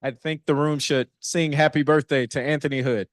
I think the room should sing happy birthday to Anthony Hood.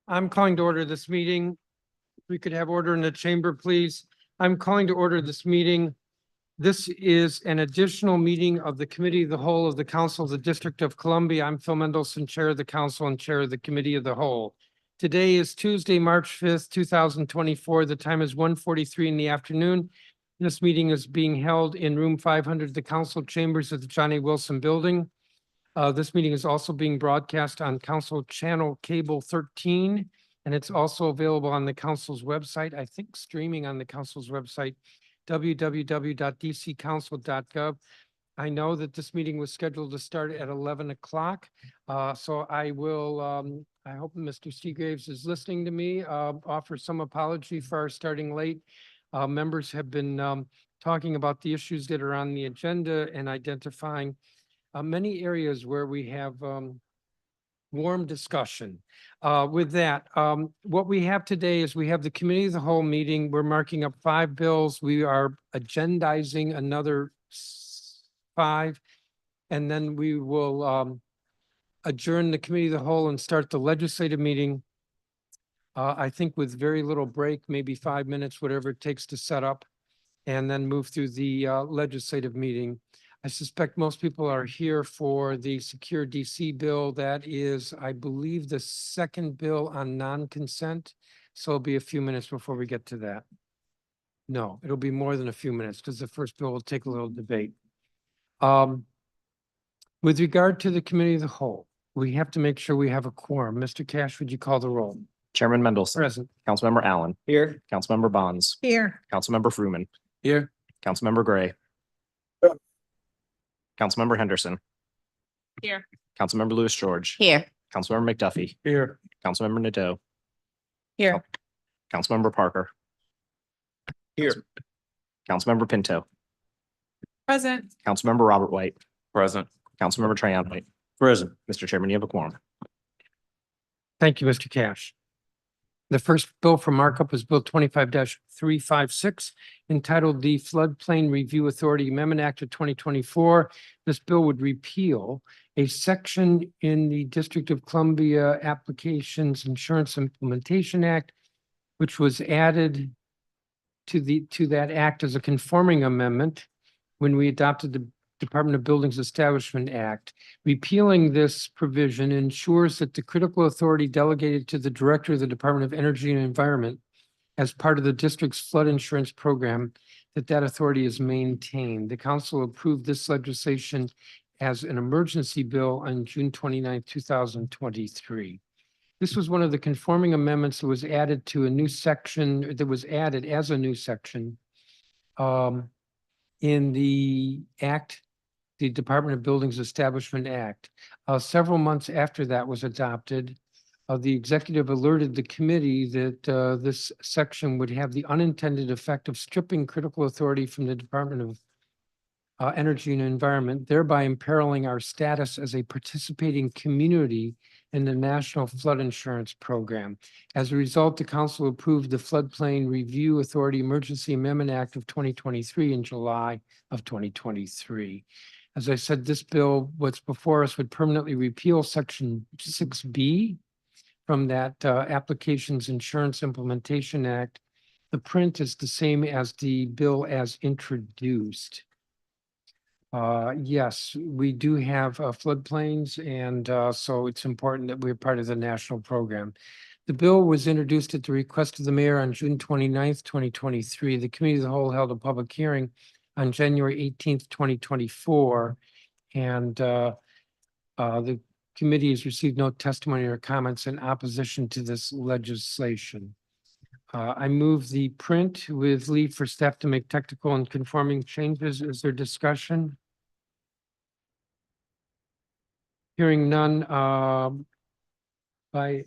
I'm calling to order this meeting. If we could have order in the chamber, please. I'm calling to order this meeting. This is an additional meeting of the Committee of the Whole of the Council of the District of Columbia. I'm Phil Mendelson, Chair of the Council and Chair of the Committee of the Whole. Today is Tuesday, March 5th, 2024. The time is 1:43 in the afternoon. This meeting is being held in room 500, the council chambers of the John A. Wilson Building. This meeting is also being broadcast on Council Channel Cable 13, and it's also available on the council's website, I think streaming on the council's website, www.dccouncil.gov. I know that this meeting was scheduled to start at 11 o'clock. So I will, I hope Mr. Seagraves is listening to me, offer some apology for our starting late. Members have been talking about the issues that are on the agenda and identifying many areas where we have warm discussion. With that, what we have today is we have the Committee of the Whole meeting. We're marking up 5 bills. We are agendizing another 5, and then we will adjourn the Committee of the Whole and start the legislative meeting. I think with very little break, maybe 5 minutes, whatever it takes to set up, and then move through the legislative meeting. I suspect most people are here for the Secure DC bill. That is, I believe, the second bill on non-consent. So it'll be a few minutes before we get to that. No, it'll be more than a few minutes because the first bill will take a little debate. With regard to the Committee of the Whole, we have to make sure we have a quorum. Mr. Cash, would you call the roll? Chairman Mendelson. Present. Councilmember Allen. Here. Councilmember Bonds. Here. Councilmember Fruman. Here. Councilmember Gray. Councilmember Henderson. Here. Councilmember Lewis George. Here. Councilmember McDuffie. Here. Councilmember Nadeau. Here. Councilmember Parker. Here. Councilmember Pinto. Present. Councilmember Robert White. Present. Councilmember Trahan White. Present. Mr. Chairman, you have a quorum. Thank you, Mr. Cash. The first bill for markup is Bill 25-356, entitled the Floodplain Review Authority Amendment Act of 2024. This bill would repeal a section in the District of Columbia Applications Insurance Implementation Act, which was added to that act as a conforming amendment when we adopted the Department of Buildings Establishment Act. Repealing this provision ensures that the critical authority delegated to the Director of the Department of Energy and Environment as part of the district's flood insurance program, that authority is maintained. The council approved this legislation as an emergency bill on June 29, 2023. This was one of the conforming amendments that was added to a new section, that was added as a new section in the act, the Department of Buildings Establishment Act. Several months after that was adopted, the executive alerted the committee that this section would have the unintended effect of stripping critical authority from the Department of Energy and Environment, thereby imperiling our status as a participating community in the National Flood Insurance Program. As a result, the council approved the Floodplain Review Authority Emergency Amendment Act of 2023 in July of 2023. As I said, this bill, what's before us, would permanently repeal Section 6B from that Applications Insurance Implementation Act. The print is the same as the bill as introduced. Yes, we do have floodplains, and so it's important that we're part of the national program. The bill was introduced at the request of the mayor on June 29th, 2023. The Committee of the Whole held a public hearing on January 18th, 2024, and the committee has received no testimony or comments in opposition to this legislation. I move the print with leave for staff to make technical and conforming changes. Is there discussion? Hearing none, by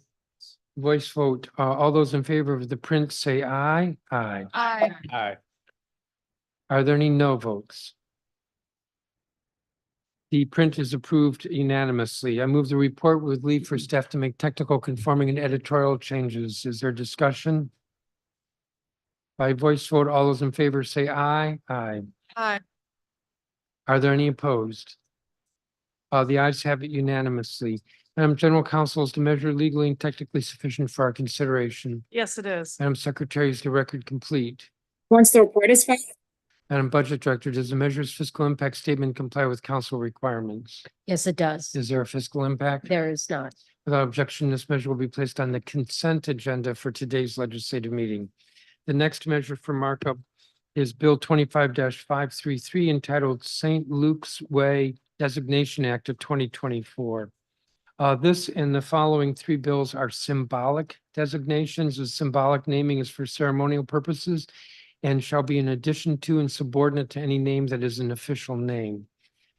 voice vote, all those in favor of the print say aye. Aye. Aye. Aye. Are there any no votes? The print is approved unanimously. I move the report with leave for staff to make technical, conforming, and editorial changes. Is there discussion? By voice vote, all those in favor say aye. Aye. Aye. Are there any opposed? The ayes have it unanimously. Madam General Counsel, is the measure legally and technically sufficient for our consideration? Yes, it is. Madam Secretary, is the record complete? Once the report is filed, Madam Budget Director, does the measure's fiscal impact statement comply with council requirements? Yes, it does. Is there a fiscal impact? There is not. Without objection, this measure will be placed on the consent agenda for today's legislative meeting. The next measure for markup is Bill 25-533 entitled St. Luke's Way Designation Act of 2024. This and the following three bills are symbolic designations. The symbolic naming is for ceremonial purposes and shall be in addition to and subordinate to any name that is an official name.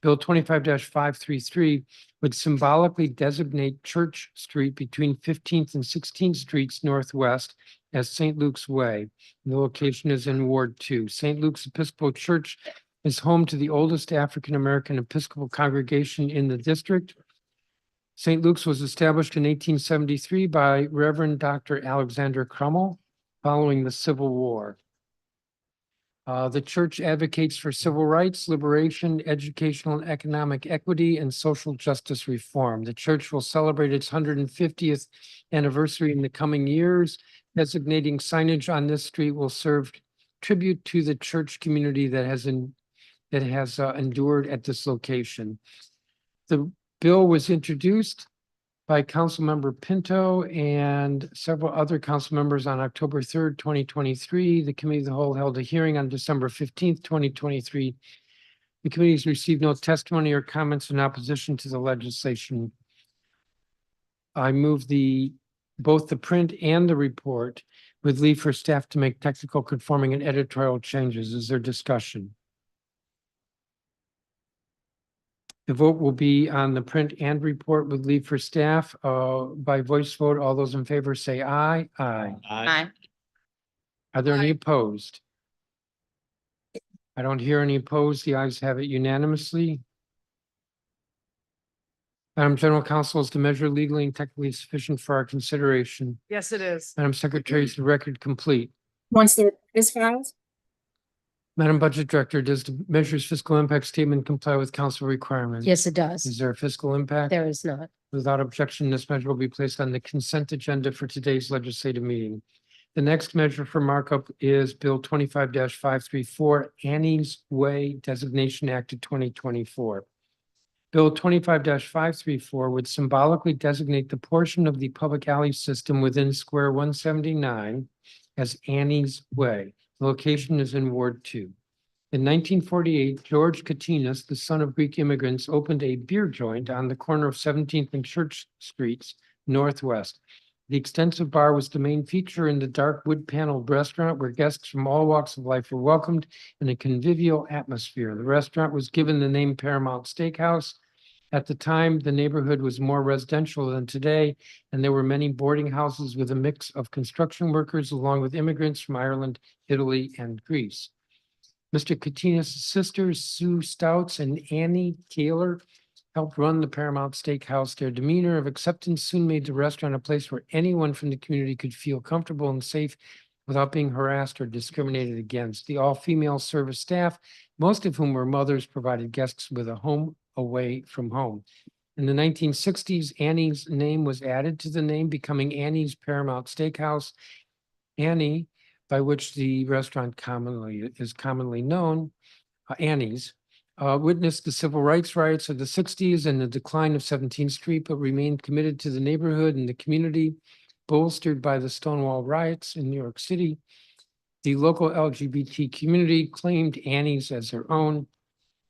Bill 25-533 would symbolically designate Church Street between 15th and 16th Streets Northwest as St. Luke's Way. The location is in Ward 2. St. Luke's Episcopal Church is home to the oldest African-American Episcopal congregation in the district. St. Luke's was established in 1873 by Reverend Dr. Alexander Crummell following the Civil War. The church advocates for civil rights, liberation, educational and economic equity, and social justice reform. The church will celebrate its 150th anniversary in the coming years. Designating signage on this street will serve tribute to the church community that has endured at this location. The bill was introduced by Councilmember Pinto and several other council members on October 3rd, 2023. The Committee of the Whole held a hearing on December 15th, 2023. The committee has received no testimony or comments in opposition to the legislation. I move both the print and the report with leave for staff to make technical conforming and editorial changes. Is there discussion? The vote will be on the print and report with leave for staff by voice vote. All those in favor say aye. Aye. Aye. Are there any opposed? I don't hear any opposed. The ayes have it unanimously. Madam General Counsel, is the measure legally and technically sufficient for our consideration? Yes, it is. Madam Secretary, is the record complete? once the report is filed, Madam Budget Director, does the measure's fiscal impact statement comply with council requirements? Yes, it does. Is there a fiscal impact? There is not. Without objection, this measure will be placed on the consent agenda for today's legislative meeting. The next measure for markup is Bill 25-534, Annie's Way Designation Act of 2024. Bill 25-534 would symbolically designate the portion of the public alley system within Square 179 as Annie's Way. The location is in Ward 2. In 1948, George Katinas, the son of Greek immigrants, opened a beer joint on the corner of 17th and Church Streets Northwest. The extensive bar was the main feature in the dark wood paneled restaurant where guests from all walks of life were welcomed in a convivial atmosphere. The restaurant was given the name Paramount Steakhouse. At the time, the neighborhood was more residential than today, and there were many boarding houses with a mix of construction workers along with immigrants from Ireland, Italy, and Greece. Mr. Katinas' sisters, Sue Stouts and Annie Taylor, helped run the Paramount Steakhouse. Their demeanor of acceptance soon made the restaurant a place where anyone from the community could feel comfortable and safe without being harassed or discriminated against. The all-female service staff, most of whom were mothers, provided guests with a home away from home. In the 1960s, Annie's name was added to the name, becoming Annie's Paramount Steakhouse. Annie, by which the restaurant is commonly known, Annie's, witnessed the civil rights riots of the 60s and the decline of 17th Street, but remained committed to the neighborhood and the community, bolstered by the Stonewall riots in New York City. The local LGBT community claimed Annie's as their own.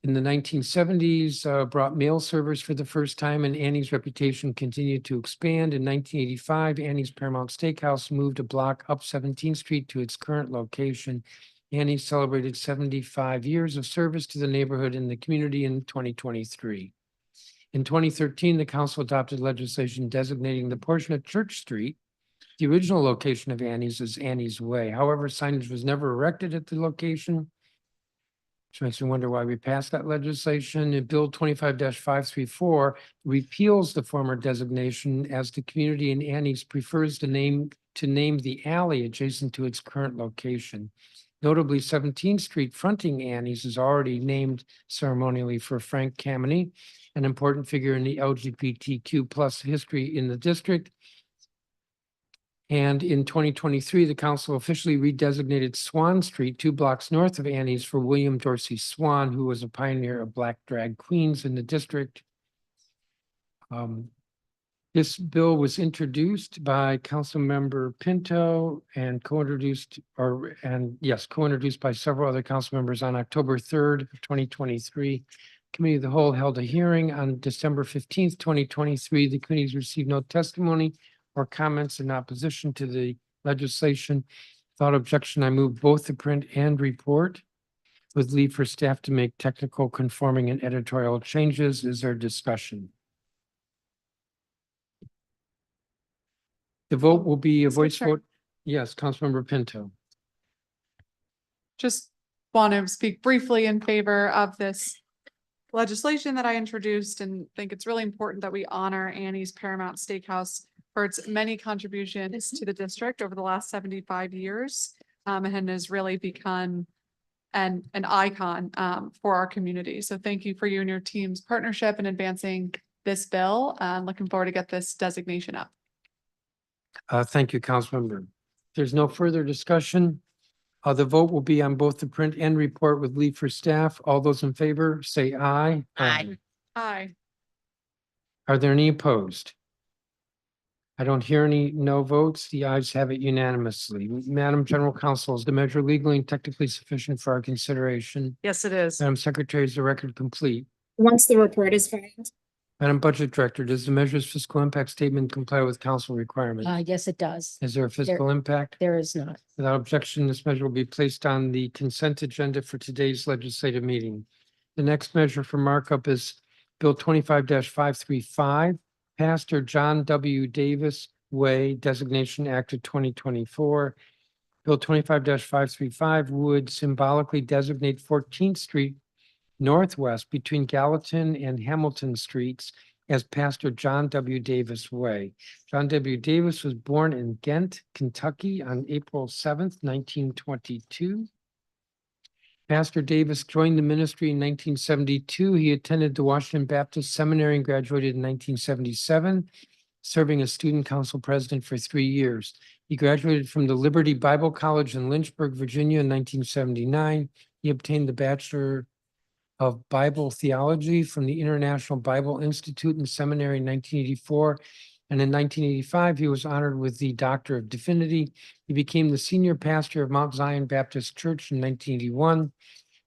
In the 1970s, brought mail servers for the first time, and Annie's reputation continued to expand. In 1985, Annie's Paramount Steakhouse moved a block up 17th Street to its current location. Annie celebrated 75 years of service to the neighborhood and the community in 2023. In 2013, the council adopted legislation designating the portion of Church Street, the original location of Annie's, as Annie's Way. However, signage was never erected at the location, which makes me wonder why we passed that legislation. And Bill 25-534 repeals the former designation as the community in Annie's prefers to name the alley adjacent to its current location. Notably, 17th Street fronting Annie's is already named ceremonially for Frank Kameny, an important figure in the LGBTQ plus history in the district. And in 2023, the council officially redesignated Swan Street, 2 blocks north of Annie's, for William Dorsey Swan, who was a pioneer of Black drag queens in the district. This bill was introduced by Councilmember Pinto and co-introduced by several other council members on October 3rd of 2023. Committee of the Whole held a hearing on December 15th, 2023. The committees received no testimony or comments in opposition to the legislation. Without objection, I move both the print and report with leave for staff to make technical, conforming, and editorial changes. Is there discussion? The vote will be a Mr. voice Chair. vote. Yes, Councilmember Pinto. Just want to speak briefly in favor of this legislation that I introduced and think it's really important that we honor Annie's Paramount Steakhouse for its many contributions to the district over the last 75 years. And has really become an icon for our community. So thank you for you and your team's partnership in advancing this bill. Looking forward to get this designation up. Thank you, Councilmember. There's no further discussion. The vote will be on both the print and report with leave for staff. All those in favor, say aye. Aye. Aye. Are there any opposed? I don't hear any no votes. The ayes have it unanimously. Madam General Counsel, is the measure legally and technically sufficient for our consideration? Yes, it is. Madam Secretary, is the record complete? Once the report is filed, Madam Budget Director, does the measure's fiscal impact statement comply with council requirements? Yes, it does. Is there a fiscal impact? There is not. Without objection, this measure will be placed on the consent agenda for today's legislative meeting. The next measure for markup is Bill 25-535, Pastor John W. Davis Way Designation Act of 2024. Bill 25-535 would symbolically designate 14th Street Northwest between Gallatin and Hamilton Streets as Pastor John W. Davis Way. John W. Davis was born in Ghent, Kentucky on April 7th, 1922. Pastor Davis joined the ministry in 1972. He attended the Washington Baptist Seminary and graduated in 1977, serving as student council president for 3 years. He graduated from the Liberty Bible College in Lynchburg, Virginia in 1979. He obtained the Bachelor of Bible Theology from the International Bible Institute and Seminary in 1984. And in 1985, he was honored with the Doctor of Divinity. He became the senior pastor of Mount Zion Baptist Church in 1981.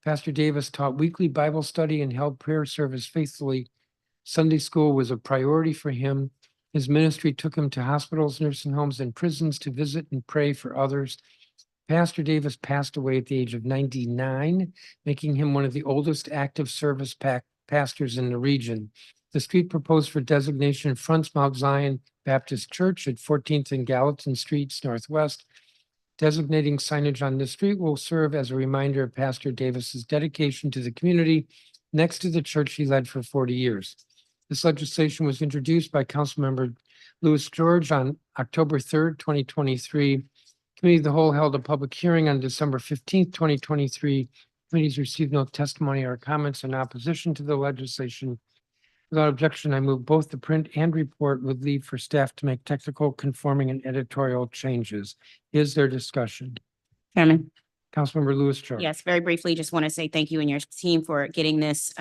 Pastor Davis taught weekly Bible study and held prayer service faithfully. Sunday school was a priority for him. His ministry took him to hospitals, nursing homes, and prisons to visit and pray for others. Pastor Davis passed away at the age of 99, making him one of the oldest active service pastors in the region. The street proposed for designation fronts Mount Zion Baptist Church at 14th and Gallatin Streets Northwest. Designating signage on this street will serve as a reminder of Pastor Davis's dedication to the community next to the church he led for 40 years. This legislation was introduced by Councilmember Louis George on October 3rd, 2023. Committee of the Whole held a public hearing on December 15th, 2023. Committees received no testimony or comments in opposition to the legislation. Without objection, I move both the print and report with leave for staff to make technical, conforming, and editorial changes. Is there discussion? Chairman. Councilmember Louis George. Yes, very briefly, just want to say thank you and your team for getting this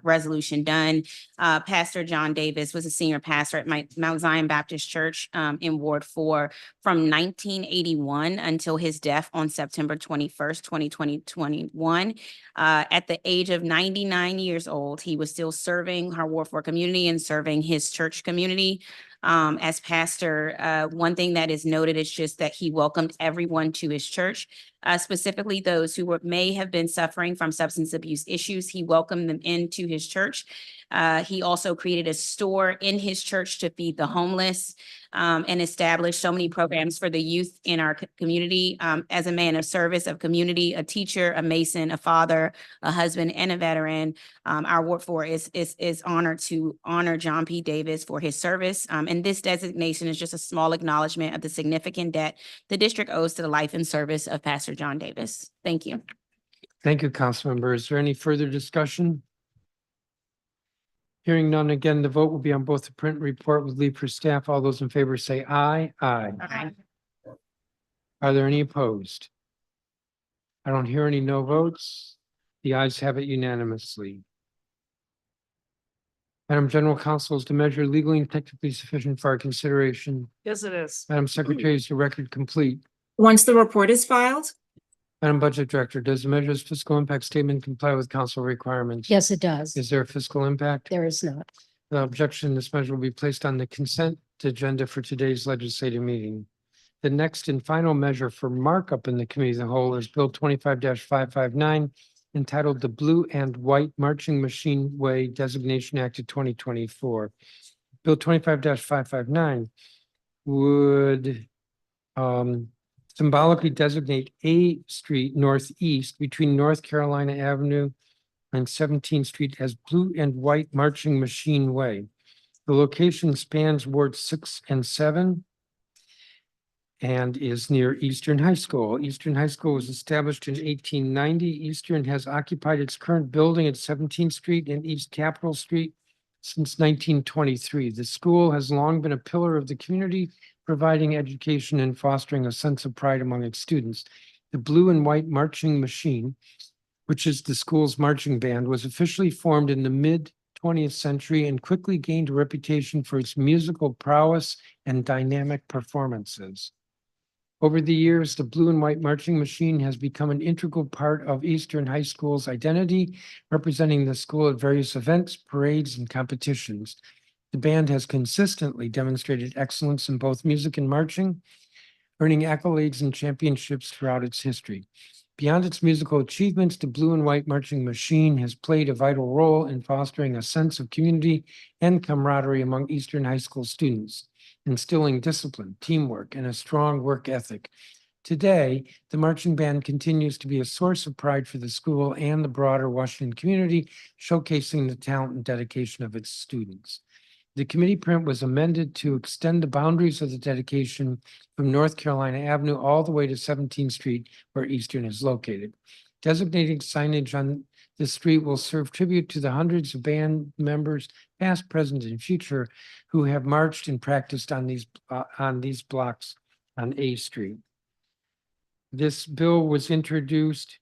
resolution done. Pastor John Davis was a senior pastor at Mount Zion Baptist Church in Ward 4 from 1981 until his death on September 21st, 2021. At the age of 99 years old, he was still serving our Ward 4 community and serving his church community. As pastor, one thing that is noted is just that he welcomed everyone to his church, specifically those who may have been suffering from substance abuse issues. He welcomed them into his church. He also created a store in his church to feed the homeless and established so many programs for the youth in our community. As a man of service, of community, a teacher, a mason, a father, a husband, and a veteran, our Ward 4 is honored to honor John P. Davis for his service. And this designation is just a small acknowledgement of the significant debt the district owes to the life and service of Pastor John Davis. Thank you. Thank you, Councilmember. Is there any further discussion? Hearing none, again, the vote will be on both the print report with leave for staff. All those in favor say aye. Aye. Aye. Are there any opposed? I don't hear any no votes. The ayes have it unanimously. Madam General Counsel, is the measure legally and technically sufficient for our consideration? Yes, it is. Madam Secretary, is the record complete? Once the report is filed, Madam Budget Director, does the measure's fiscal impact statement comply with council requirements? Yes, it does. Is there a fiscal impact? There is not. The objection, this measure will be placed on the consent agenda for today's legislative meeting. The next and final measure for markup in the committee of the whole is Bill 25-559, entitled the Blue and White Marching Machine Way Designation Act of 2024. Bill 25-559 would symbolically designate a street northeast between North Carolina Avenue and 17th Street as Blue and White Marching Machine Way. The location spans wards 6 and 7 and is near Eastern High School. Eastern High School was established in 1890. Eastern has occupied its current building at 17th Street and East Capitol Street since 1923. The school has long been a pillar of the community, providing education and fostering a sense of pride among its students. The Blue and White Marching Machine, which is the school's marching band, was officially formed in the mid-20th century and quickly gained a reputation for its musical prowess and dynamic performances. Over the years, the Blue and White Marching Machine has become an integral part of Eastern High School's identity, representing the school at various events, parades, and competitions. The band has consistently demonstrated excellence in both music and marching, earning accolades and championships throughout its history. Beyond its musical achievements, the Blue and White Marching Machine has played a vital role in fostering a sense of community and camaraderie among Eastern High School students, instilling discipline, teamwork, and a strong work ethic. Today, the marching band continues to be a source of pride for the school and the broader Washington community, showcasing the talent and dedication of its students. The committee print was amended to extend the boundaries of the dedication from North Carolina Avenue all the way to 17th Street, where Eastern is located. Designating signage on the street will serve tribute to the hundreds of band members, past, present, and future, who have marched and practiced on these blocks on A Street. This bill was introduced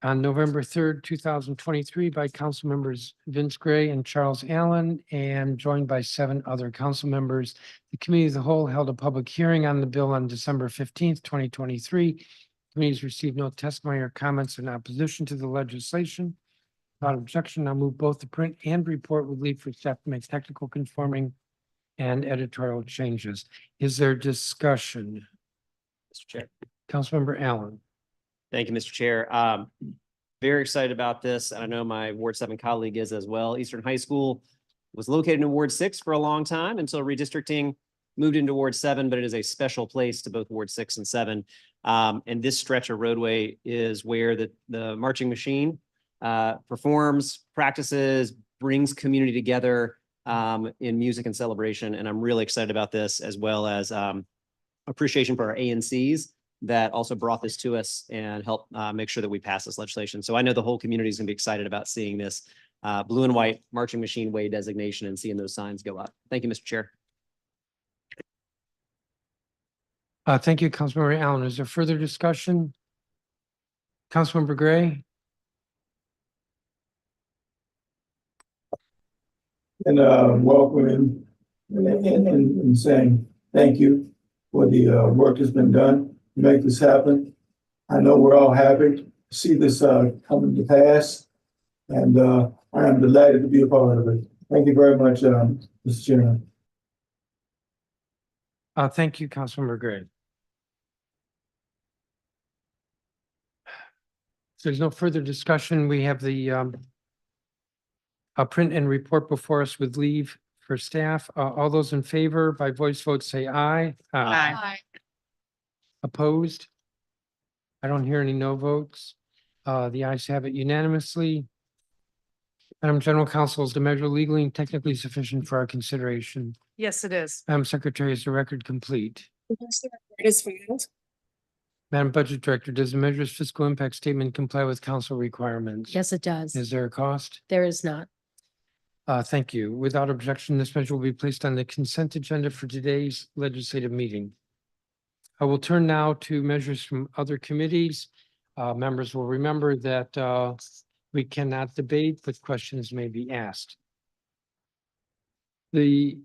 on November 3rd, 2023 by council members Vince Gray and Charles Allen, and joined by 7 other council members. The committee of the whole held a public hearing on the bill on December 15th, 2023. Committees received no testimony or comments in opposition to the legislation. Without objection, I'll move both the print and report with leave for staff to make technical conforming and editorial changes. Is there discussion? Mr. Chair. Councilmember Allen. Thank you, Mr. Chair. Very excited about this. And I know my Ward 7 colleague is as well. Eastern High School was located in Ward 6 for a long time until redistricting moved into Ward 7, but it is a special place to both Ward 6 and 7. And this stretch of roadway is where the marching machine performs, practices, brings community together in music and celebration. And I'm really excited about this, as well as appreciation for our ANCs that also brought this to us and helped make sure that we pass this legislation. So I know the whole community is going to be excited about seeing this Blue and White Marching Machine Way designation and seeing those signs go up. Thank you, Mr. Chair. Thank you, Councilmember Allen. Is there further discussion? Councilmember Gray? And welcoming and saying thank you for the work that's been done to make this happen. I know we're all happy to see this coming to pass, and I am delighted to be a part of it. Thank you very much, Mr. Chairman. Thank you, Councilmember Gray. If there's no further discussion, we have the print and report before us with leave for staff. All those in favor by voice vote say aye. Aye. Opposed? I don't hear any no votes. The ayes have it unanimously. Madam General Counsel, is the measure legally and technically sufficient for our consideration? Yes, it is. Madam Secretary, is the record complete? once the report is filed, Madam Budget Director, does the measure's fiscal impact statement comply with council requirements? Yes, it does. Is there a cost? There is not. Thank you. Without objection, this measure will be placed on the consent agenda for today's legislative meeting. I will turn now to measures from other committees. Members will remember that we cannot debate, but questions may be asked. The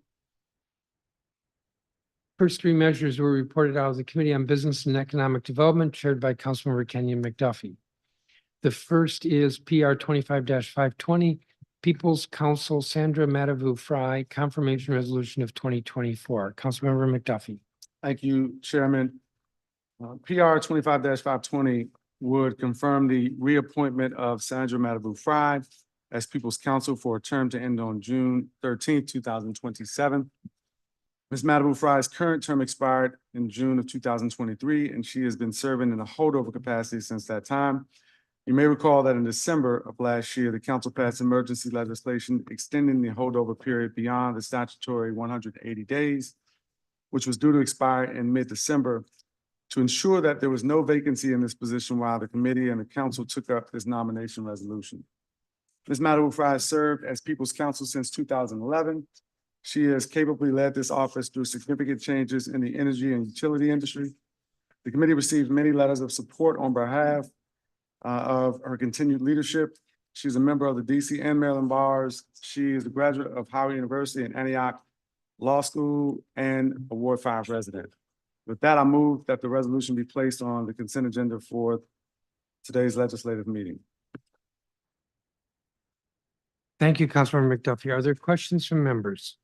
first three measures were reported out of the Committee on Business and Economic Development, chaired by Councilmember Kenyon McDuffie. The first is PR 25-520, People's Council Sandra Matavu Fry Confirmation Resolution of 2024. Councilmember McDuffie. Thank you, Chairman. PR 25-520 would confirm the reappointment of Sandra Matavu Fry as People's Counsel for a term to end on June 13th, 2027. Ms. Matavu Fry's current term expired in June of 2023, and she has been serving in a holdover capacity since that time. You may recall that in December of last year, the council passed emergency legislation extending the holdover period beyond the statutory 180 days, which was due to expire in mid-December, to ensure that there was no vacancy in this position while the committee and the council took up this nomination resolution. Ms. Matavu Fry has served as People's Counsel since 2011. She has capably led this office through significant changes in the energy and utility industry. The committee received many letters of support on behalf of her continued leadership. She's a member of the DC and Maryland bars. She is a graduate of Howard University and Antioch Law School and a Ward 5 resident. With that, I move that the resolution be placed on the consent agenda for today's legislative meeting. Thank you, Councilmember McDuffie. Are there questions from members?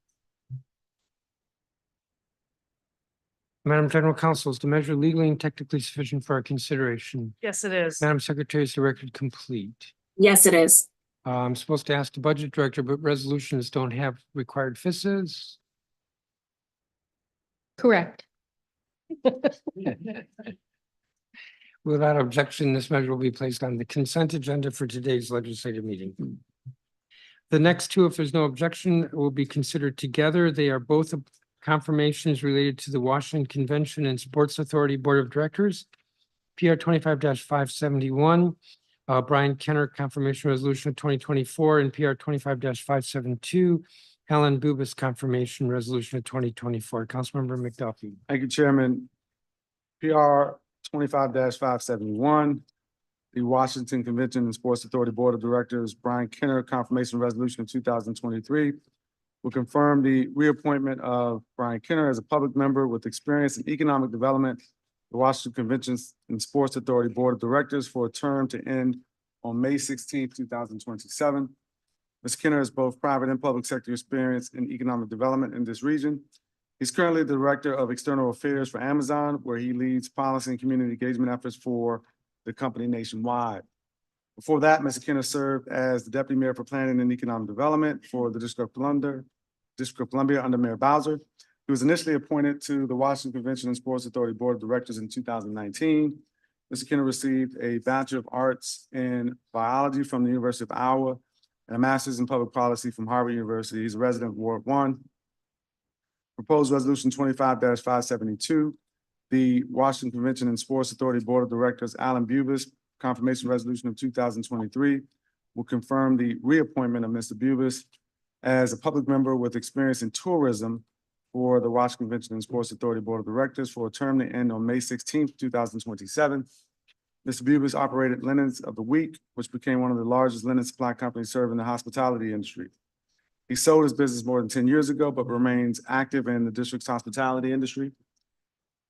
Madam General Counsel, is the measure legally and technically sufficient for our consideration? Yes, it is. Madam Secretary, is the record complete? Yes, it is. I'm supposed to ask the Budget Director, but resolutions don't have required FISs. Correct. Without objection, this measure will be placed on the consent agenda for today's legislative meeting. The next two, if there's no objection, will be considered together. They are both confirmations related to the Washington Convention and Sports Authority Board of Directors. PR 25-571, Brian Kenner Confirmation Resolution of 2024, and PR 25-572, Alan Bubis Confirmation Resolution of 2024. Councilmember McDuffie. Thank you, Chairman. PR 25-571, the Washington Convention and Sports Authority Board of Directors, Brian Kenner Confirmation Resolution of 2023, will confirm the reappointment of Brian Kenner as a public member with experience in economic development, the Washington Convention and Sports Authority Board of Directors for a term to end on May 16th, 2027. Mr. Kenner has both private and public sector experience in economic development in this region. He's currently the Director of External Affairs for Amazon, where he leads policy and community engagement efforts for the company nationwide. Before that, Mr. Kenner served as the Deputy Mayor for Planning and Economic Development for the District of Columbia under Mayor Bowser. He was initially appointed to the Washington Convention and Sports Authority Board of Directors in 2019. Mr. Kenner received a Bachelor of Arts in Biology from the University of Iowa and a Master's in Public Policy from Harvard University. He's a resident of Ward 1. Proposed Resolution 25-572, the Washington Convention and Sports Authority Board of Directors, Alan Bubis, Confirmation Resolution of 2023, will confirm the reappointment of Mr. Bubis as a public member with experience in tourism for the Washington Convention and Sports Authority Board of Directors for a term to end on May 16th, 2027. Mr. Bubis operated Linens of the Week, which became one of the largest linen supply companies serving the hospitality industry. He sold his business more than 10 years ago, but remains active in the district's hospitality industry.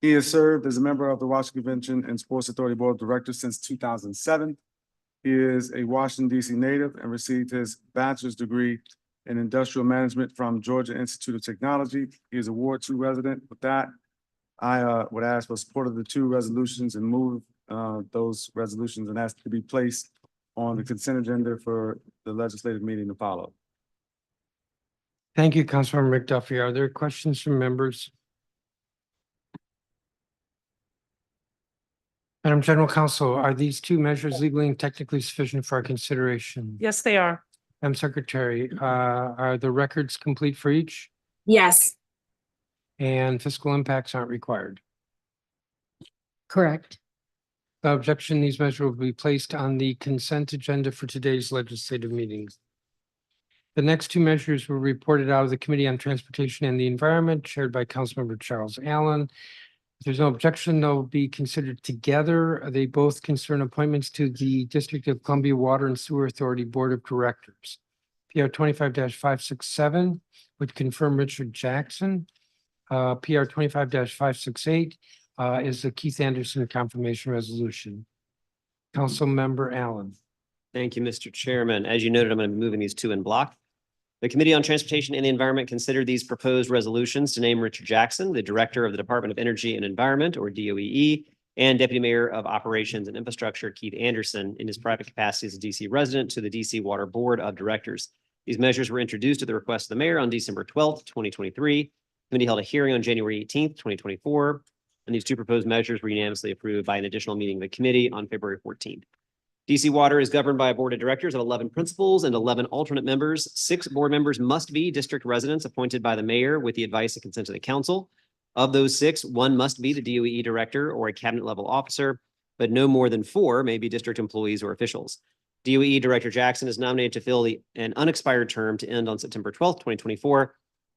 He has served as a member of the Washington Convention and Sports Authority Board of Directors since 2007. He is a Washington, D.C. native and received his bachelor's degree in industrial management from Georgia Institute of Technology. He is a Ward 2 resident. With that, I would ask for support of the two resolutions and move those resolutions and ask to be placed on the consent agenda for the legislative meeting to follow. Thank you, Councilmember McDuffie. Are there questions from members? Madam General Counsel, are these two measures legally and technically sufficient for our consideration? Yes, they are. Madam Secretary, are the records complete for each Yes. and fiscal impacts aren't required? Correct. Without objection, these measures will be placed on the consent agenda for today's legislative meetings. The next two measures were reported out of the Committee on Transportation and the Environment, chaired by Councilmember Charles Allen. If there's no objection, they'll be considered together. They both concern appointments to the District of Columbia Water and Sewer Authority Board of Directors. PR 25-567 would confirm Richard Jackson. PR 25-568 is the Keith Anderson confirmation resolution. Councilmember Allen. Thank you, Mr. Chairman. As you noted, I'm going to be moving these two in block. The Committee on Transportation and the Environment considered these proposed resolutions to name Richard Jackson, the Director of the Department of Energy and Environment, or DOEE, and Deputy Mayor of Operations and Infrastructure, Keith Anderson, in his private capacity as a DC resident, to the DC Water Board of Directors. These measures were introduced at the request of the mayor on December 12th, 2023. Committee held a hearing on January 18th, 2024, and these two proposed measures were unanimously approved by an additional meeting of the committee on February 14th. DC Water is governed by a board of directors of 11 principals and 11 alternate members. 6 board members must be district residents appointed by the mayor with the advice and consent of the council. Of those 6, 1 must be the DOEE director or a cabinet level officer, but no more than 4 may be district employees or officials. DOEE Director Jackson is nominated to fill an unexpired term to end on September 12th, 2024,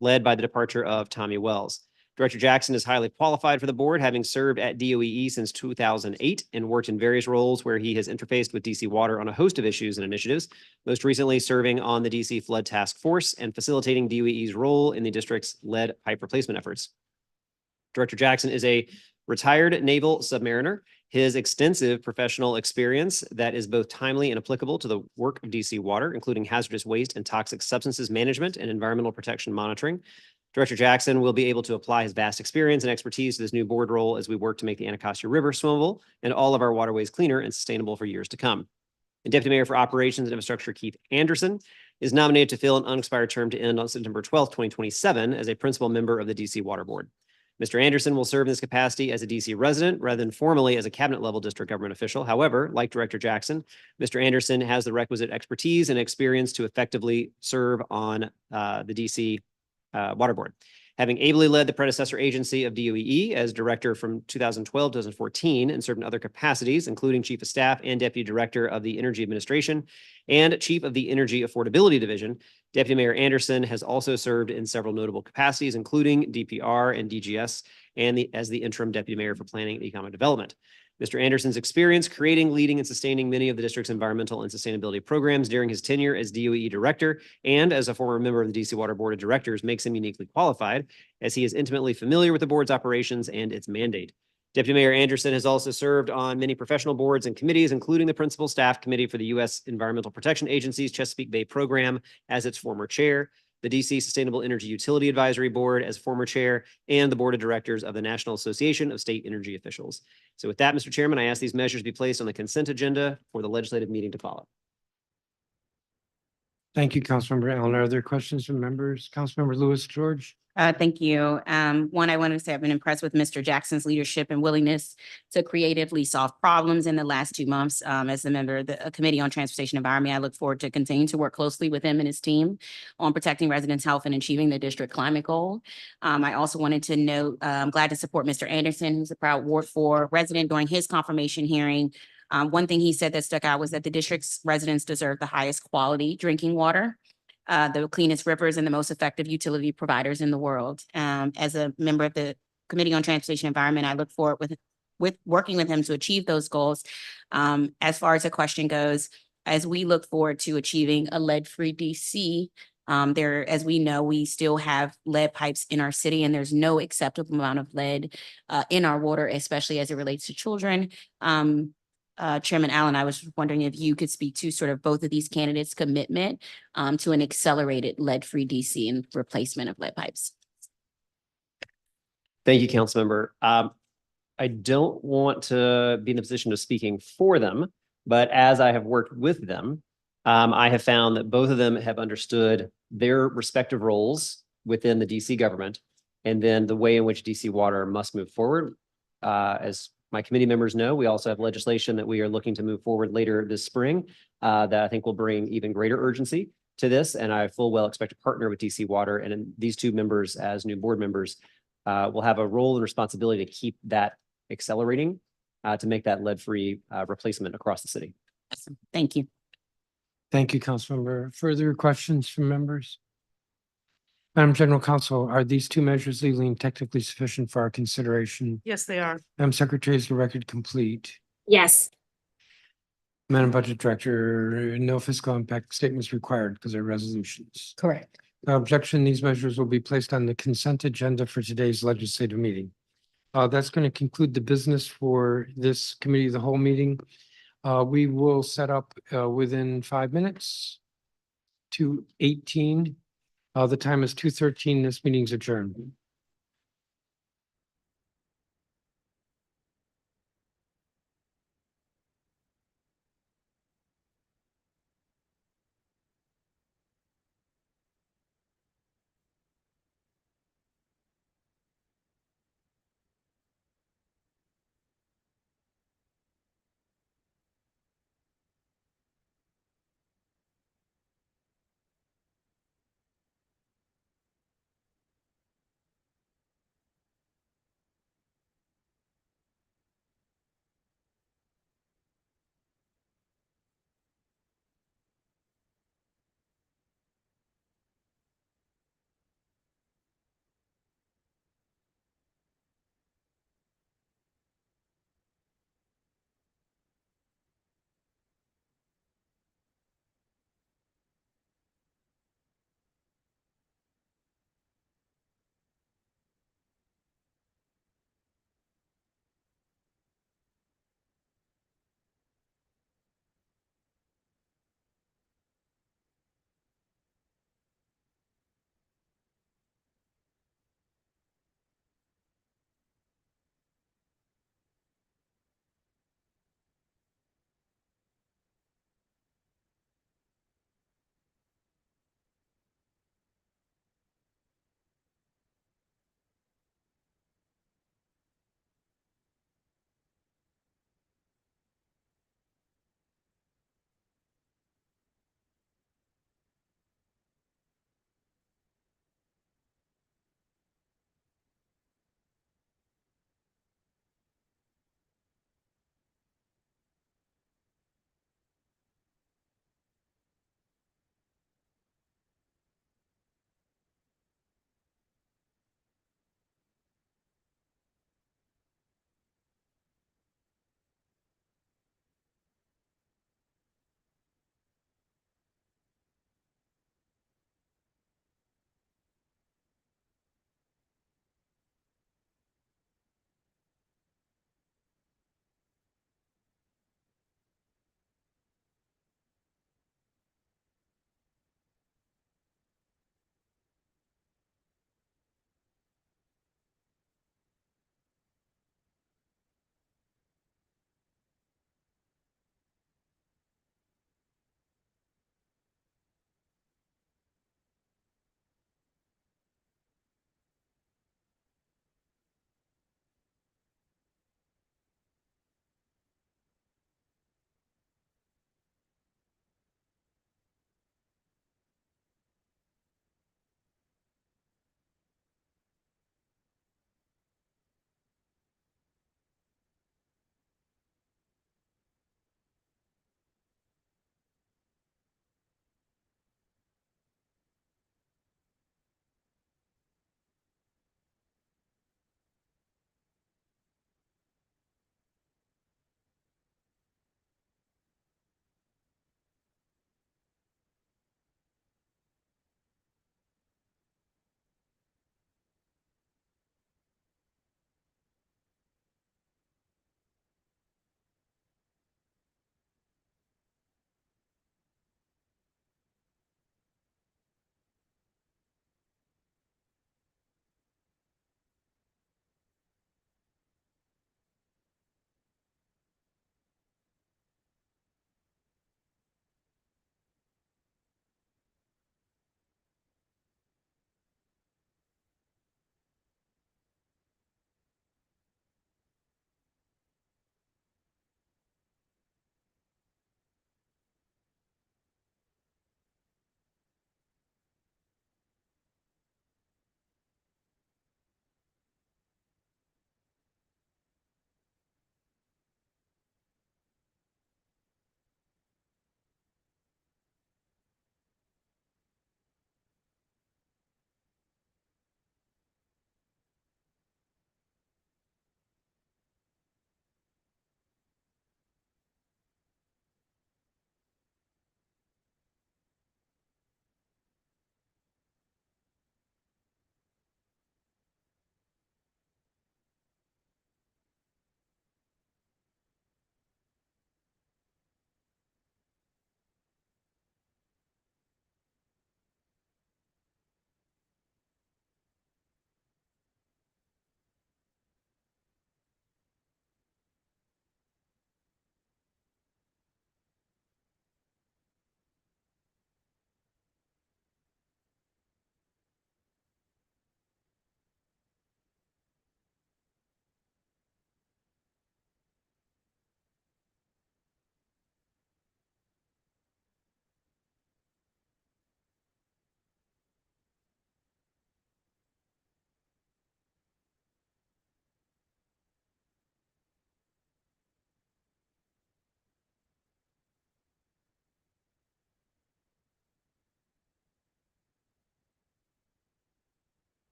led by the departure of Tommy Wells. Director Jackson is highly qualified for the board, having served at DOEE since 2008 and worked in various roles where he has interfaced with DC Water on a host of issues and initiatives, most recently serving on the DC Flood Task Force and facilitating DOEE's role in the district's lead pipe replacement efforts. Director Jackson is a retired naval submariner. His extensive professional experience that is both timely and applicable to the work of DC Water, including hazardous waste and toxic substances management and environmental protection monitoring. Director Jackson will be able to apply his vast experience and expertise to this new board role as we work to make the Anacostia River swimmable and all of our waterways cleaner and sustainable for years to come. And Deputy Mayor for Operations and Infrastructure, Keith Anderson, is nominated to fill an unexpired term to end on September 12th, 2027 as a principal member of the DC Water Board. Mr. Anderson will serve in this capacity as a DC resident rather than formally as a cabinet level district government official. However, like Director Jackson, Mr. Anderson has the requisite expertise and experience to effectively serve on the DC Water Board. Having ably led the predecessor agency of DOEE as director from 2012 to 2014 and served in other capacities, including chief of staff and deputy director of the Energy Administration and chief of the Energy Affordability Division, Deputy Mayor Anderson has also served in several notable capacities, including DPR and DGS, and as the interim deputy mayor for planning and economic development. Mr. Anderson's experience creating, leading, and sustaining many of the district's environmental and sustainability programs during his tenure as DOE director and as a former member of the DC Water Board of Directors makes him uniquely qualified, as he is intimately familiar with the board's operations and its mandate. Deputy Mayor Anderson has also served on many professional boards and committees, including the Principal Staff Committee for the U.S. Environmental Protection Agency's Chesapeake Bay Program as its former chair, the DC Sustainable Energy Utility Advisory Board as former chair, and the board of directors of the National Association of State Energy Officials. So with that, Mr. Chairman, I ask these measures be placed on the consent agenda for the legislative meeting to follow. Thank you, Councilmember Allen. Are there questions from members? Councilmember Lewis George? Thank you. One, I wanted to say I've been impressed with Mr. Jackson's leadership and willingness to creatively solve problems in the last 2 months. As a member of the Committee on Transportation and Environment, I look forward to continuing to work closely with him and his team on protecting residents' health and achieving the district climate goal. I also wanted to note, I'm glad to support Mr. Anderson, who's a proud Ward 4 resident during his confirmation hearing. One thing he said that stuck out was that the district's residents deserve the highest quality drinking water, the cleanest rivers, and the most effective utility providers in the world. As a member of the Committee on Transportation and Environment, I look forward with working with him to achieve those goals. As far as the question goes, as we look forward to achieving a lead-free DC, as we know, we still have lead pipes in our city, and there's no acceptable amount of lead in our water, especially as it relates to children. Chairman Allen, I was wondering if you could speak to sort of both of these candidates' commitment to an accelerated lead-free DC and replacement of lead pipes. Thank you, Councilmember. I don't want to be in the position of speaking for them, but as I have worked with them, I have found that both of them have understood their respective roles within the DC government and then the way in which DC Water must move forward. As my committee members know, we also have legislation that we are looking to move forward later this spring that I think will bring even greater urgency to this. And I full well expect to partner with DC Water. And these 2 members as new board members will have a role and responsibility to keep that accelerating to make that lead-free replacement across the city. Awesome. Thank you. Thank you, Councilmember. Further questions from members? Madam General Counsel, are these two measures legally and technically sufficient for our consideration? Yes, they are. Madam Secretary, is the record complete? Yes. Madam Budget Director, no fiscal impact statements required because they're resolutions. Correct. No objection, these measures will be placed on the consent agenda for today's legislative meeting. That's going to conclude the business for this committee of the whole meeting. We will set up within 5 minutes. 2:18. The time is 2:13. This meeting's adjourned.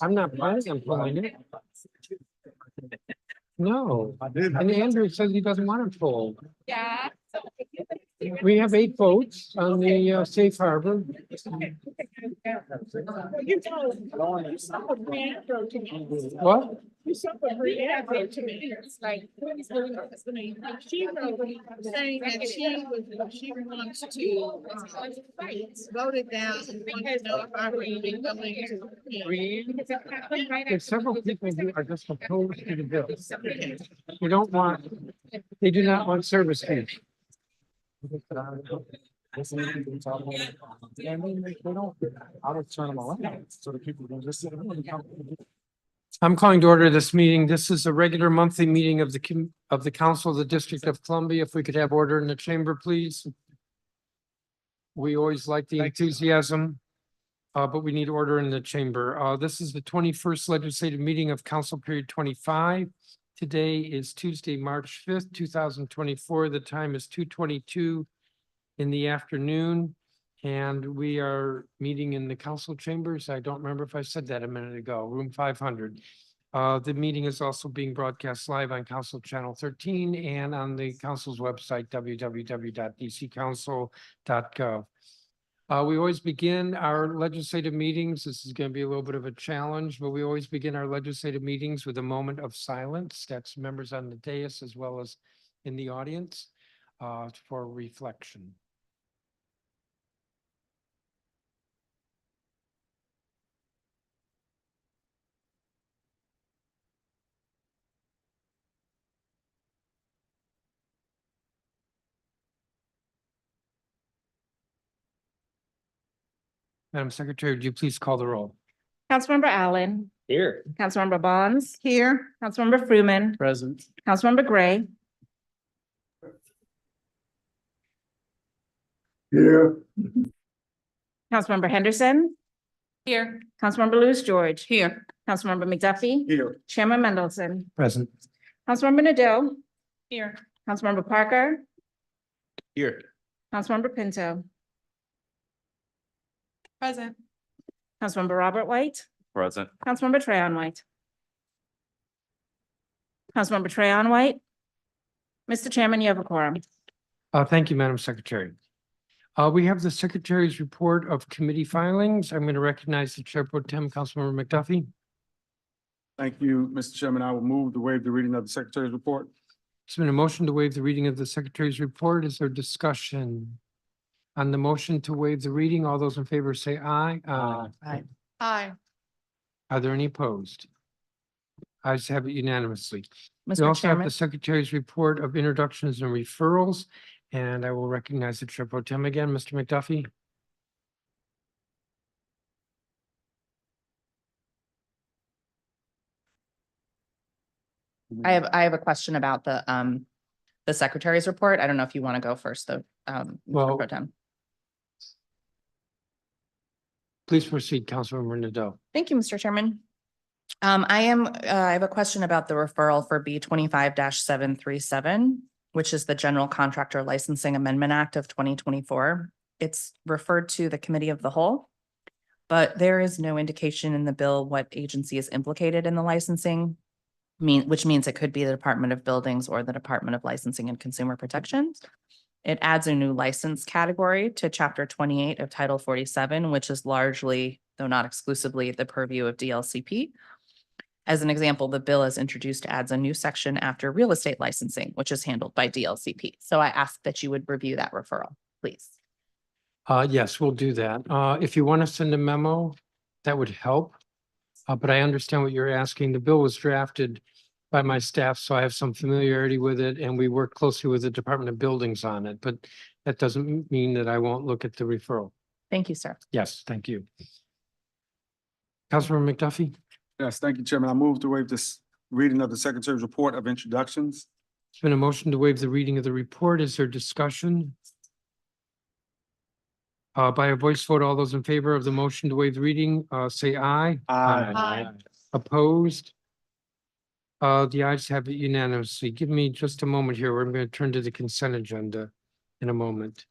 I'm not planning on pulling it. No, and Andrew says he doesn't want it pulled. Yeah. We have 8 votes on the safe harbor. What? You sent a reaction to me. It's like, she wrote saying that she wants to vote it down and wants to know if I would be willing to. There's several people who are just opposed to the bill. We don't want, they do not want service fees. I'm calling to order this meeting. This is a regular monthly meeting of the Council of the District of Columbia. If we could have order in the chamber, please. We always like the enthusiasm, but we need order in the chamber. This is the 21st legislative meeting of Council Period 25. Today is Tuesday, March 5th, 2024. The time is 2:22 in the afternoon. And we are meeting in the council chambers. I don't remember if I said that a minute ago, room 500. The meeting is also being broadcast live on Council Channel 13 and on the council's website, www.dccouncil.gov. We always begin our legislative meetings. This is going to be a little bit of a challenge, but we always begin our legislative meetings with a moment of silence. That's members on the dais as well as in the audience for reflection. Madam Secretary, would you please call the roll? Councilmember Allen, Here. Councilmember Bonds. Here. Councilmember Freeman, Present. Councilmember Gray, Here, Councilmember Henderson, Here. Councilmember Lewis George. Here. Councilmember McDuffie, Here. Chairman Mendelson, Present. Councilmember Nadeau, Here. Councilmember Parker, Here. Councilmember Pinto, Present. Councilmember Robert White, Present. Councilmember Trayon White. Councilmember Trayon White. Mr. Chairman, you have a quorum. Thank you, Madam Secretary. We have the Secretary's report of committee filings. I'm going to recognize the Chair Pro Tem, Councilmember McDuffie. Thank you, Mr. Chairman. I will move to waive the reading of the Secretary's report. There's been a motion to waive the reading of the Secretary's report. Is there discussion? On the motion to waive the reading, all those in favor say aye. Aye. Are there any opposed? Ayes have it unanimously. We Mr. also have Chairman, the Secretary's report of introductions and referrals, and I will recognize the Chair Pro Tem again, Mr. McDuffie. I have a question about the secretary's report. I don't know if you want to go first, though. Well, Mr. Pro Tem. Please proceed, Councilmember Nadeau. Thank you, Mr. Chairman. I have a question about the referral for B 25-737, which is the General Contractor Licensing Amendment Act of 2024. It's referred to the Committee of the Whole, but there is no indication in the bill what agency is implicated in the licensing, which means it could be the Department of Buildings or the Department of Licensing and Consumer Protections. It adds a new license category to Chapter 28 of Title 47, which is largely, though not exclusively, the purview of DLCP. As an example, the bill as introduced adds a new section after real estate licensing, which is handled by DLCP. So I ask that you would review that referral, please. Yes, we'll do that. If you want to send a memo, that would help. But I understand what you're asking. The bill was drafted by my staff, so I have some familiarity with it, and we work closely with the Department of Buildings on it, but that doesn't mean that I won't look at the referral. Thank you, sir. Yes, thank you. Councilmember McDuffie? Yes, thank you, Chairman. I move to waive this reading of the Secretary's report of introductions. There's been a motion to waive the reading of the report. Is there discussion? By a voice vote, all those in favor of the motion to waive the reading, say aye. Aye. Opposed? The ayes have it unanimously. Give me just a moment here. I'm going to turn to the consent agenda in a moment.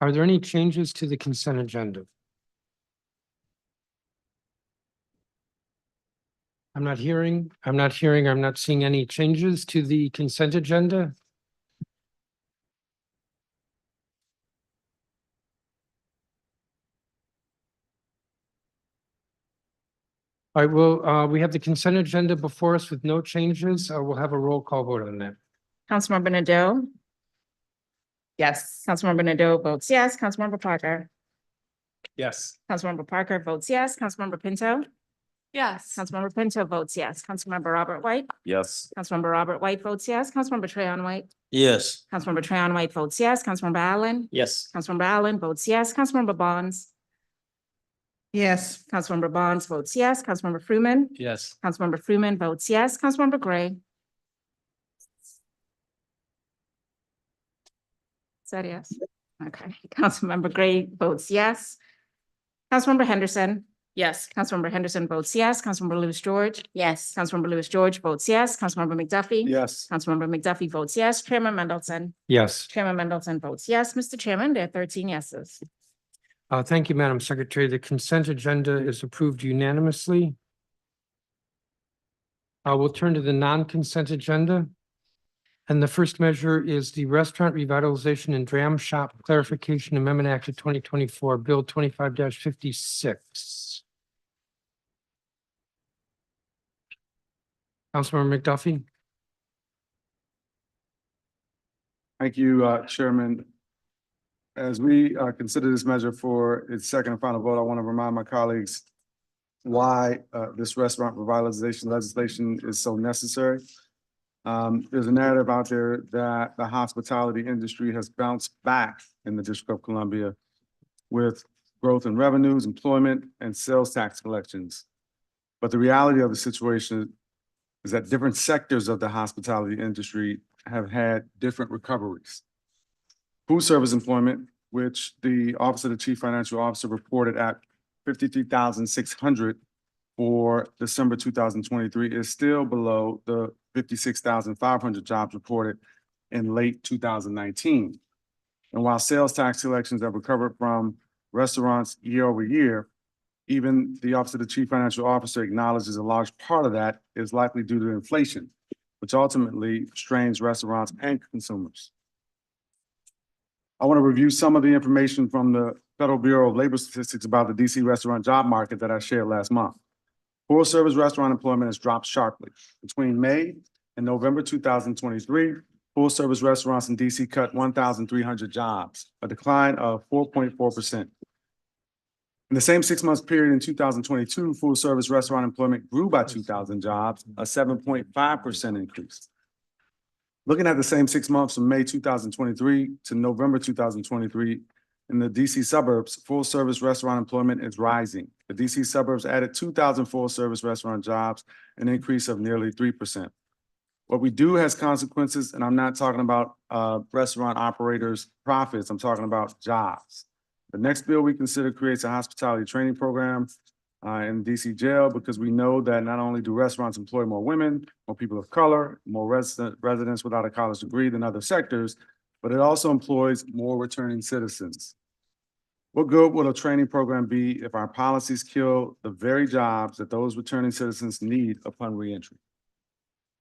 Are there any changes to the consent agenda? I'm not seeing any changes to the consent agenda. I will, we have the consent agenda before us with no changes. We'll have a roll call vote on that. Councilmember Nadeau, Yes. Councilmember Nadeau votes yes, Councilmember Parker, Yes. Councilmember Parker votes yes, Councilmember Pinto, Yes. Councilmember Pinto votes yes, Councilmember Robert White, Yes. Councilmember Robert White votes yes, Councilmember Trayon White, Yes. Councilmember Trayon White votes yes, Councilmember Allen, Yes. Councilmember Allen votes yes, Councilmember Bonds, Yes. Councilmember Bonds votes yes, Councilmember Freeman, Yes. Councilmember Freeman votes yes, Councilmember Gray. Is that yes? Okay, Councilmember Gray votes yes. Councilmember Henderson, Yes. Councilmember Henderson votes yes, Councilmember Lewis George, Yes. Councilmember Lewis George votes yes, Councilmember McDuffie. Yes. Councilmember McDuffie votes yes, Chairman Mendelson. Yes. Chairman Mendelson votes yes. Mr. Chairman, there are 13 yeses. Thank you, Madam Secretary. The consent agenda is approved unanimously. We'll turn to the non-consent agenda. And the first measure is the Restaurant Revitalization and Dram Shop Clarification Amendment Act of 2024, Bill 25-56. Councilmember McDuffie? Thank you, Chairman. As we consider this measure for its second and final vote, I want to remind my colleagues why this restaurant revitalization legislation is so necessary. There's a narrative out there that the hospitality industry has bounced back in the District of Columbia with growth in revenues, employment, and sales tax collections. But the reality of the situation is that different sectors of the hospitality industry have had different recoveries. Food service employment, which the Office of the Chief Financial Officer reported at 53,600 for December 2023, is still below the 56,500 jobs reported in late 2019. And while sales tax collections have recovered from restaurants year over year, even the Office of the Chief Financial Officer acknowledges a large part of that is likely due to inflation, which ultimately strains restaurants and consumers. I want to review some of the information from the Federal Bureau of Labor Statistics about the DC restaurant job market that I shared last month. Full service restaurant employment has dropped sharply. Between May and November 2023, full service restaurants in DC cut 1,300 jobs, a decline of 4.4%. In the same 6 months period in 2022, full service restaurant employment grew by 2,000 jobs, a 7.5% increase. Looking at the same 6 months from May 2023 to November 2023, in the DC suburbs, full service restaurant employment is rising. The DC suburbs added 2,000 full service restaurant jobs, an increase of nearly 3%. What we do has consequences, and I'm not talking about restaurant operators' profits, I'm talking about jobs. The next bill we consider creates a hospitality training program in DC jail, because we know that not only do restaurants employ more women, more people of color, more residents without a college degree than other sectors, but it also employs more returning citizens. What good will a training program be if our policies kill the very jobs that those returning citizens need upon reentry?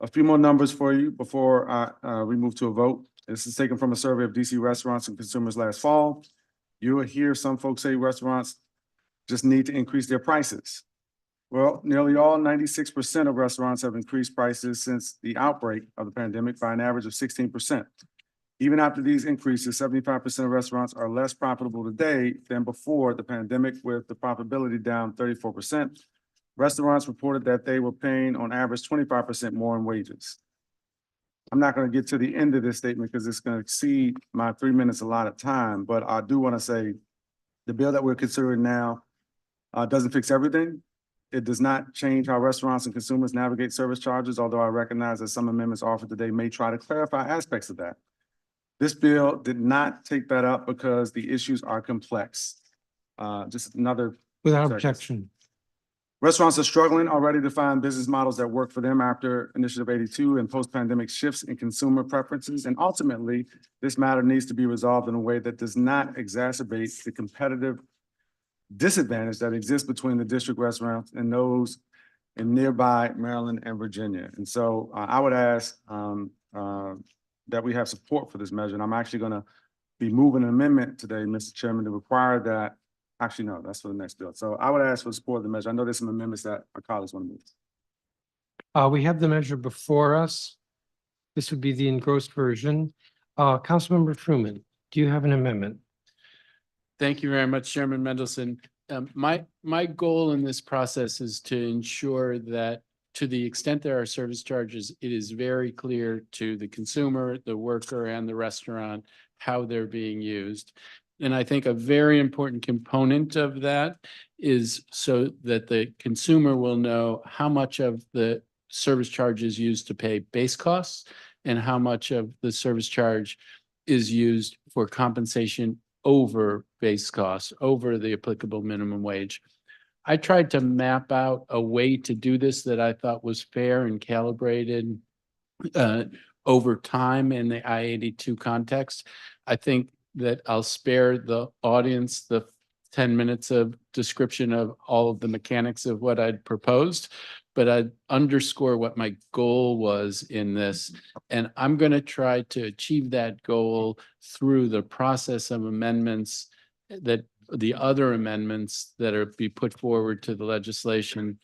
A few more numbers for you before we move to a vote. This is taken from a survey of DC restaurants and consumers last fall. You will hear some folks say restaurants just need to increase their prices. Well, nearly all 96% of restaurants have increased prices since the outbreak of the pandemic by an average of 16%. Even after these increases, 75% of restaurants are less profitable today than before the pandemic, with the profitability down 34%. Restaurants reported that they were paying on average 25% more in wages. I'm not going to get to the end of this statement because it's going to exceed my 3 minutes allotted time, but I do want to say the bill that we're considering now doesn't fix everything. It does not change how restaurants and consumers navigate service charges, although I recognize that some amendments offered today may try to clarify aspects of that. This bill did not take that up because the issues are complex. Just another. Without Second. objection. Restaurants are struggling already to find business models that work for them after Initiative 82 and post-pandemic shifts in consumer preferences. And ultimately, this matter needs to be resolved in a way that does not exacerbate the competitive disadvantage that exists between the district restaurants and those in nearby Maryland and Virginia. And so I would ask that we have support for this measure. And I'm actually going to be moving an amendment today, Mr. Chairman, to require that. Actually, no, that's for the next bill. So I would ask for support of the measure. I know there's some amendments that our colleagues want to move. We have the measure before us. This would be the engrossed version. Councilmember Fruman, do you have an amendment? Thank you very much, Chairman Mendelson. My goal in this process is to ensure that to the extent there are service charges, it is very clear to the consumer, the worker, and the restaurant how they're being used. And I think a very important component of that is so that the consumer will know how much of the service charge is used to pay base costs and how much of the service charge is used for compensation over base costs, over the applicable minimum wage. I tried to map out a way to do this that I thought was fair and calibrated over time in the I-82 context. I think that I'll spare the audience the 10 minutes of description of all of the mechanics of what I'd proposed, but I'd underscore what my goal was in this. And I'm going to try to achieve that goal through the process of amendments, that the other amendments that are be put forward to the legislation,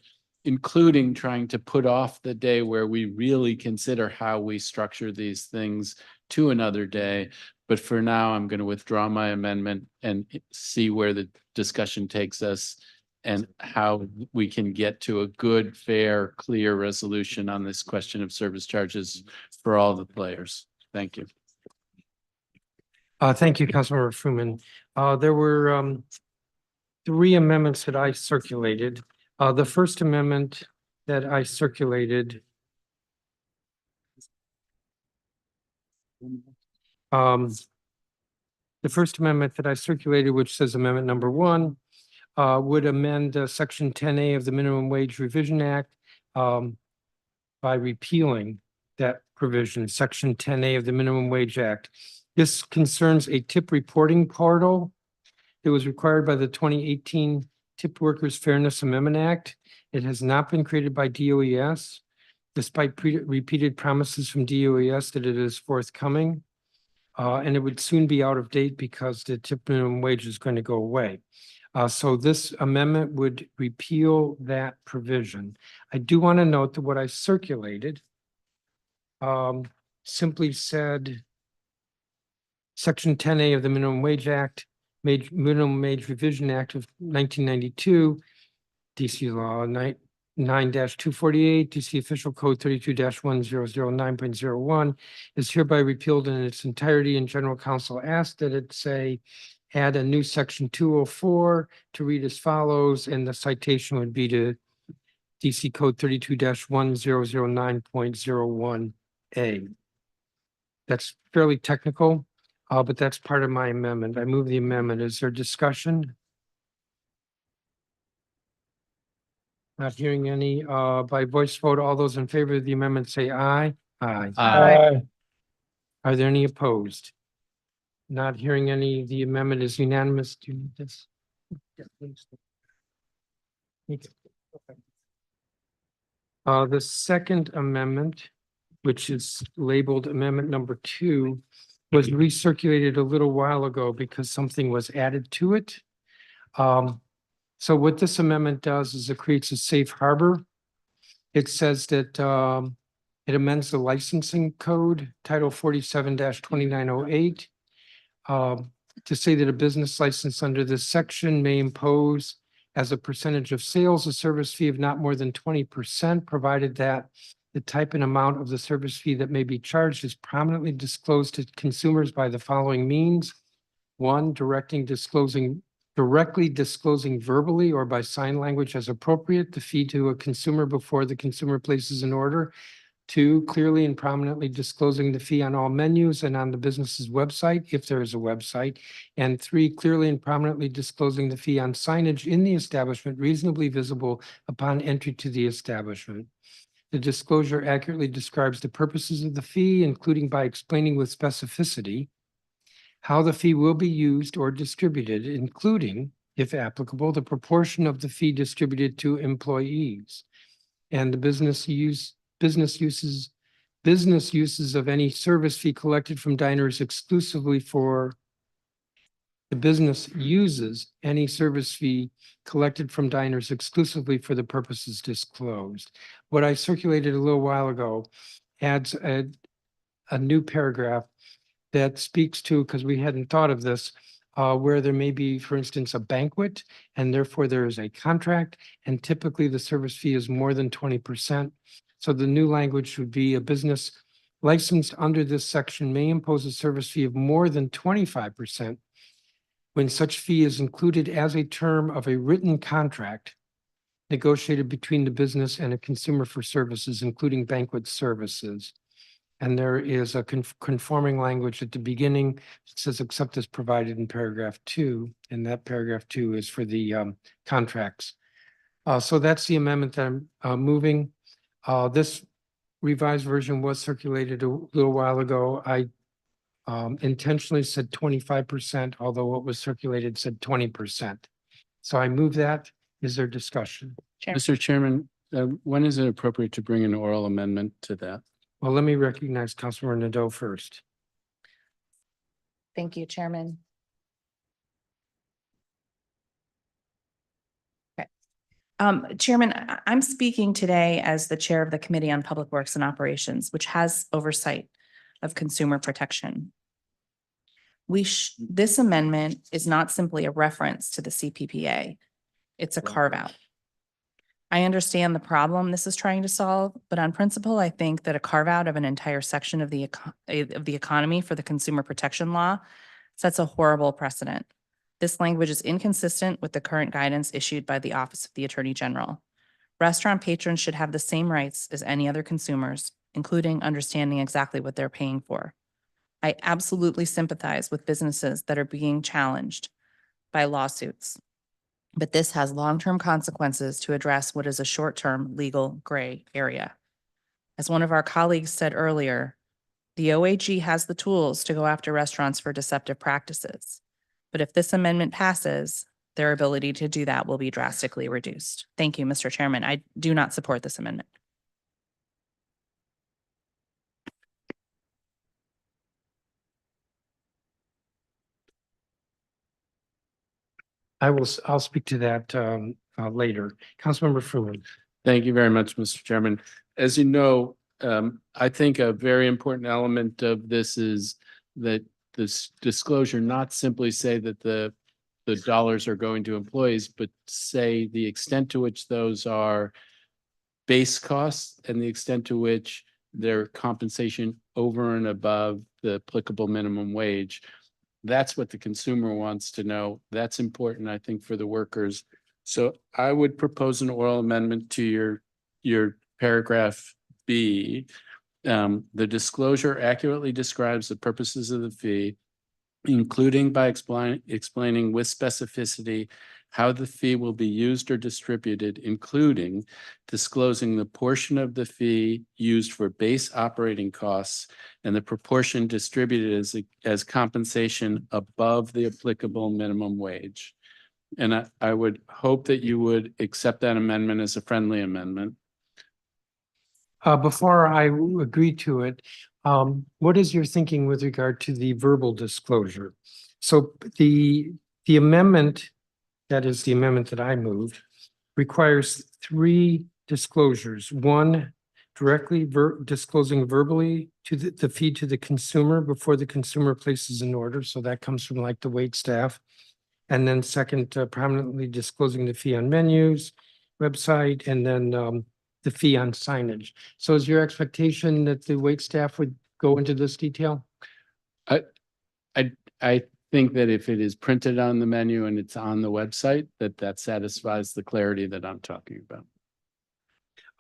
including trying to put off the day where we really consider how we structure these things to another day. But for now, I'm going to withdraw my amendment and see where the discussion takes us and how we can get to a good, fair, clear resolution on this question of service charges for all the players. Thank you. Thank you, Councilmember Fruman. There were 3 amendments that I circulated. The first amendment that I circulated which says amendment number 1, would amend section 10A of the Minimum Wage Revision Act by repealing that provision, section 10A of the Minimum Wage Act. This concerns a tip reporting portal that was required by the 2018 Tip Workers Fairness Amendment Act. It has not been created by DOES, despite repeated promises from DOES that it is forthcoming. And it would soon be out of date because the tip minimum wage is going to go away. So this amendment would repeal that provision. I do want to note that what I circulated simply said Section 10A of the Minimum Wage Act, Minimum Wage Revision Act of 1992, DC Law 9-248, DC Official Code 32-1009.01 is hereby repealed in its entirety, and General Counsel asked that it say add a new section 204 to read as follows, and the citation would be to DC Code 32-1009.01A. That's fairly technical, but that's part of my amendment. I move the amendment. Is there discussion? Not hearing any by voice vote. All those in favor of the amendment say aye. Aye. Aye. Are there any opposed? Not hearing any. The amendment is unanimous. Do you need this? Yeah, please. Okay. The second amendment, which is labeled amendment number 2, was recirculated a little while ago because something was added to it. So what this amendment does is it creates a safe harbor. It says that it amends the licensing code, Title 47-2908, to say that a business license under this section may impose as a percentage of sales a service fee of not more than 20%, provided that the type and amount of the service fee that may be charged is prominently disclosed to consumers by the following means. 1, directly disclosing verbally or by sign language as appropriate the fee to a consumer before the consumer places an order. 2, clearly and prominently disclosing the fee on all menus and on the business's website, if there is a website. And 3, clearly and prominently disclosing the fee on signage in the establishment reasonably visible upon entry to the establishment. The disclosure accurately describes the purposes of the fee, including by explaining with specificity how the fee will be used or distributed, including, if applicable, the proportion of the fee distributed to employees and the business uses of any service fee collected from diners exclusively for the business uses any service fee collected from diners exclusively for the purposes disclosed. What I circulated a little while ago adds a new paragraph that speaks to, because we hadn't thought of this, where there may be, for instance, a banquet, and therefore there is a contract, and typically the service fee is more than 20%. So the new language would be: a business licensed under this section may impose a service fee of more than 25% when such fee is included as a term of a written contract negotiated between the business and a consumer for services, including banquet services. And there is a conforming language at the beginning. It says, except as provided in paragraph 2, and that paragraph 2 is for the contracts. So that's the amendment that I'm moving. This revised version was circulated a little while ago. I intentionally said 25%, although what was circulated said 20%. So I move that. Is there discussion? Mr. Chairman, when is it appropriate to bring an oral amendment to that? Well, let me recognize Councilmember Nadeau first. Thank you, Chairman. Okay. Chairman, I'm speaking today as the Chair of the Committee on Public Works and Operations, which has oversight of consumer protection. This amendment is not simply a reference to the CPPA. It's a carve-out. I understand the problem this is trying to solve, but on principle, I think that a carve-out of an entire section of the economy for the consumer protection law sets a horrible precedent. This language is inconsistent with the current guidance issued by the Office of the Attorney General. Restaurant patrons should have the same rights as any other consumers, including understanding exactly what they're paying for. I absolutely sympathize with businesses that are being challenged by lawsuits, but this has long-term consequences to address what is a short-term legal gray area. As one of our colleagues said earlier, the OAG has the tools to go after restaurants for deceptive practices. But if this amendment passes, their ability to do that will be drastically reduced. Thank you, Mr. Chairman. I do not support this amendment. I'll speak to that later. Councilmember Fruin. Thank you very much, Mr. Chairman. As you know, I think a very important element of this is that this disclosure not simply say that the dollars are going to employees, but say the extent to which those are base costs and the extent to which their compensation over and above the applicable minimum wage. That's what the consumer wants to know. That's important, I think, for the workers. So I would propose an oral amendment to your paragraph B. The disclosure accurately describes the purposes of the fee, including by explaining with specificity how the fee will be used or distributed, including disclosing the portion of the fee used for base operating costs and the proportion distributed as compensation above the applicable minimum wage. And I would hope that you would accept that amendment as a friendly amendment. Before I agree to it, what is your thinking with regard to the verbal disclosure? So the amendment, that is the amendment that I moved, requires 3 disclosures. 1, directly disclosing verbally to the fee to the consumer before the consumer places an order. So that comes from like the wait staff. And then 2nd, prominently disclosing the fee on menus, website, and then the fee on signage. So is your expectation that the wait staff would go into this detail? I think that if it is printed on the menu and it's on the website, that satisfies the clarity that I'm talking about.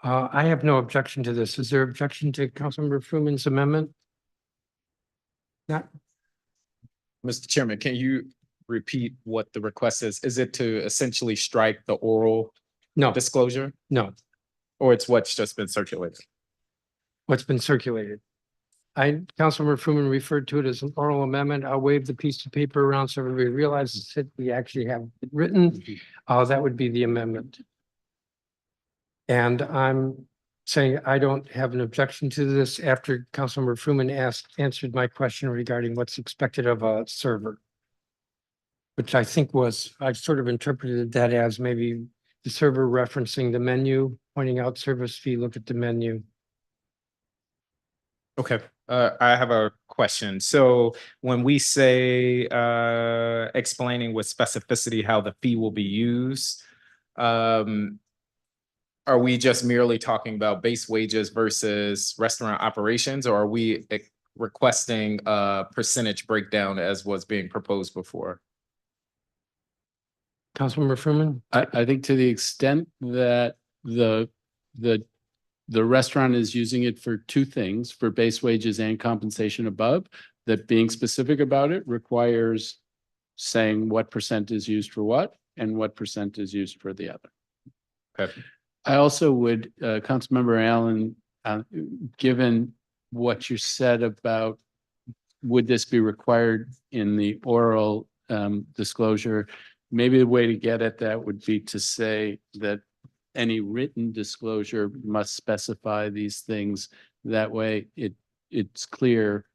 I have no objection to this. Is there objection to Councilmember Fruman's amendment? Not, Mr. Chairman, can you repeat what the request is? Is it to essentially strike the oral no, disclosure, no, or it's what's just been circulated? what's been circulated. Councilmember Fruman referred to it as an oral amendment. I'll wave the piece of paper around so everybody realizes that we actually have it written. That would be the amendment. And I'm saying I don't have an objection to this after Councilmember Fruman answered my question regarding what's expected of a server. Which I think I sort of interpreted that as maybe the server referencing the menu, pointing out service fee, look at the menu. Okay, I have a question. So when we say explaining with specificity how the fee will be used, are we just merely talking about base wages versus restaurant operations, or are we requesting a percentage breakdown as was being proposed before? Councilmember Fruman? I think to the extent that the restaurant is using it for two things, for base wages and compensation above, that being specific about it requires saying what percent is used for what and what percent is used for the other. Okay. I also would, Councilmember Allen, given what you said about would this be required in the oral disclosure, maybe the way to get at that would be to say that any written disclosure must specify these things. That way it's clear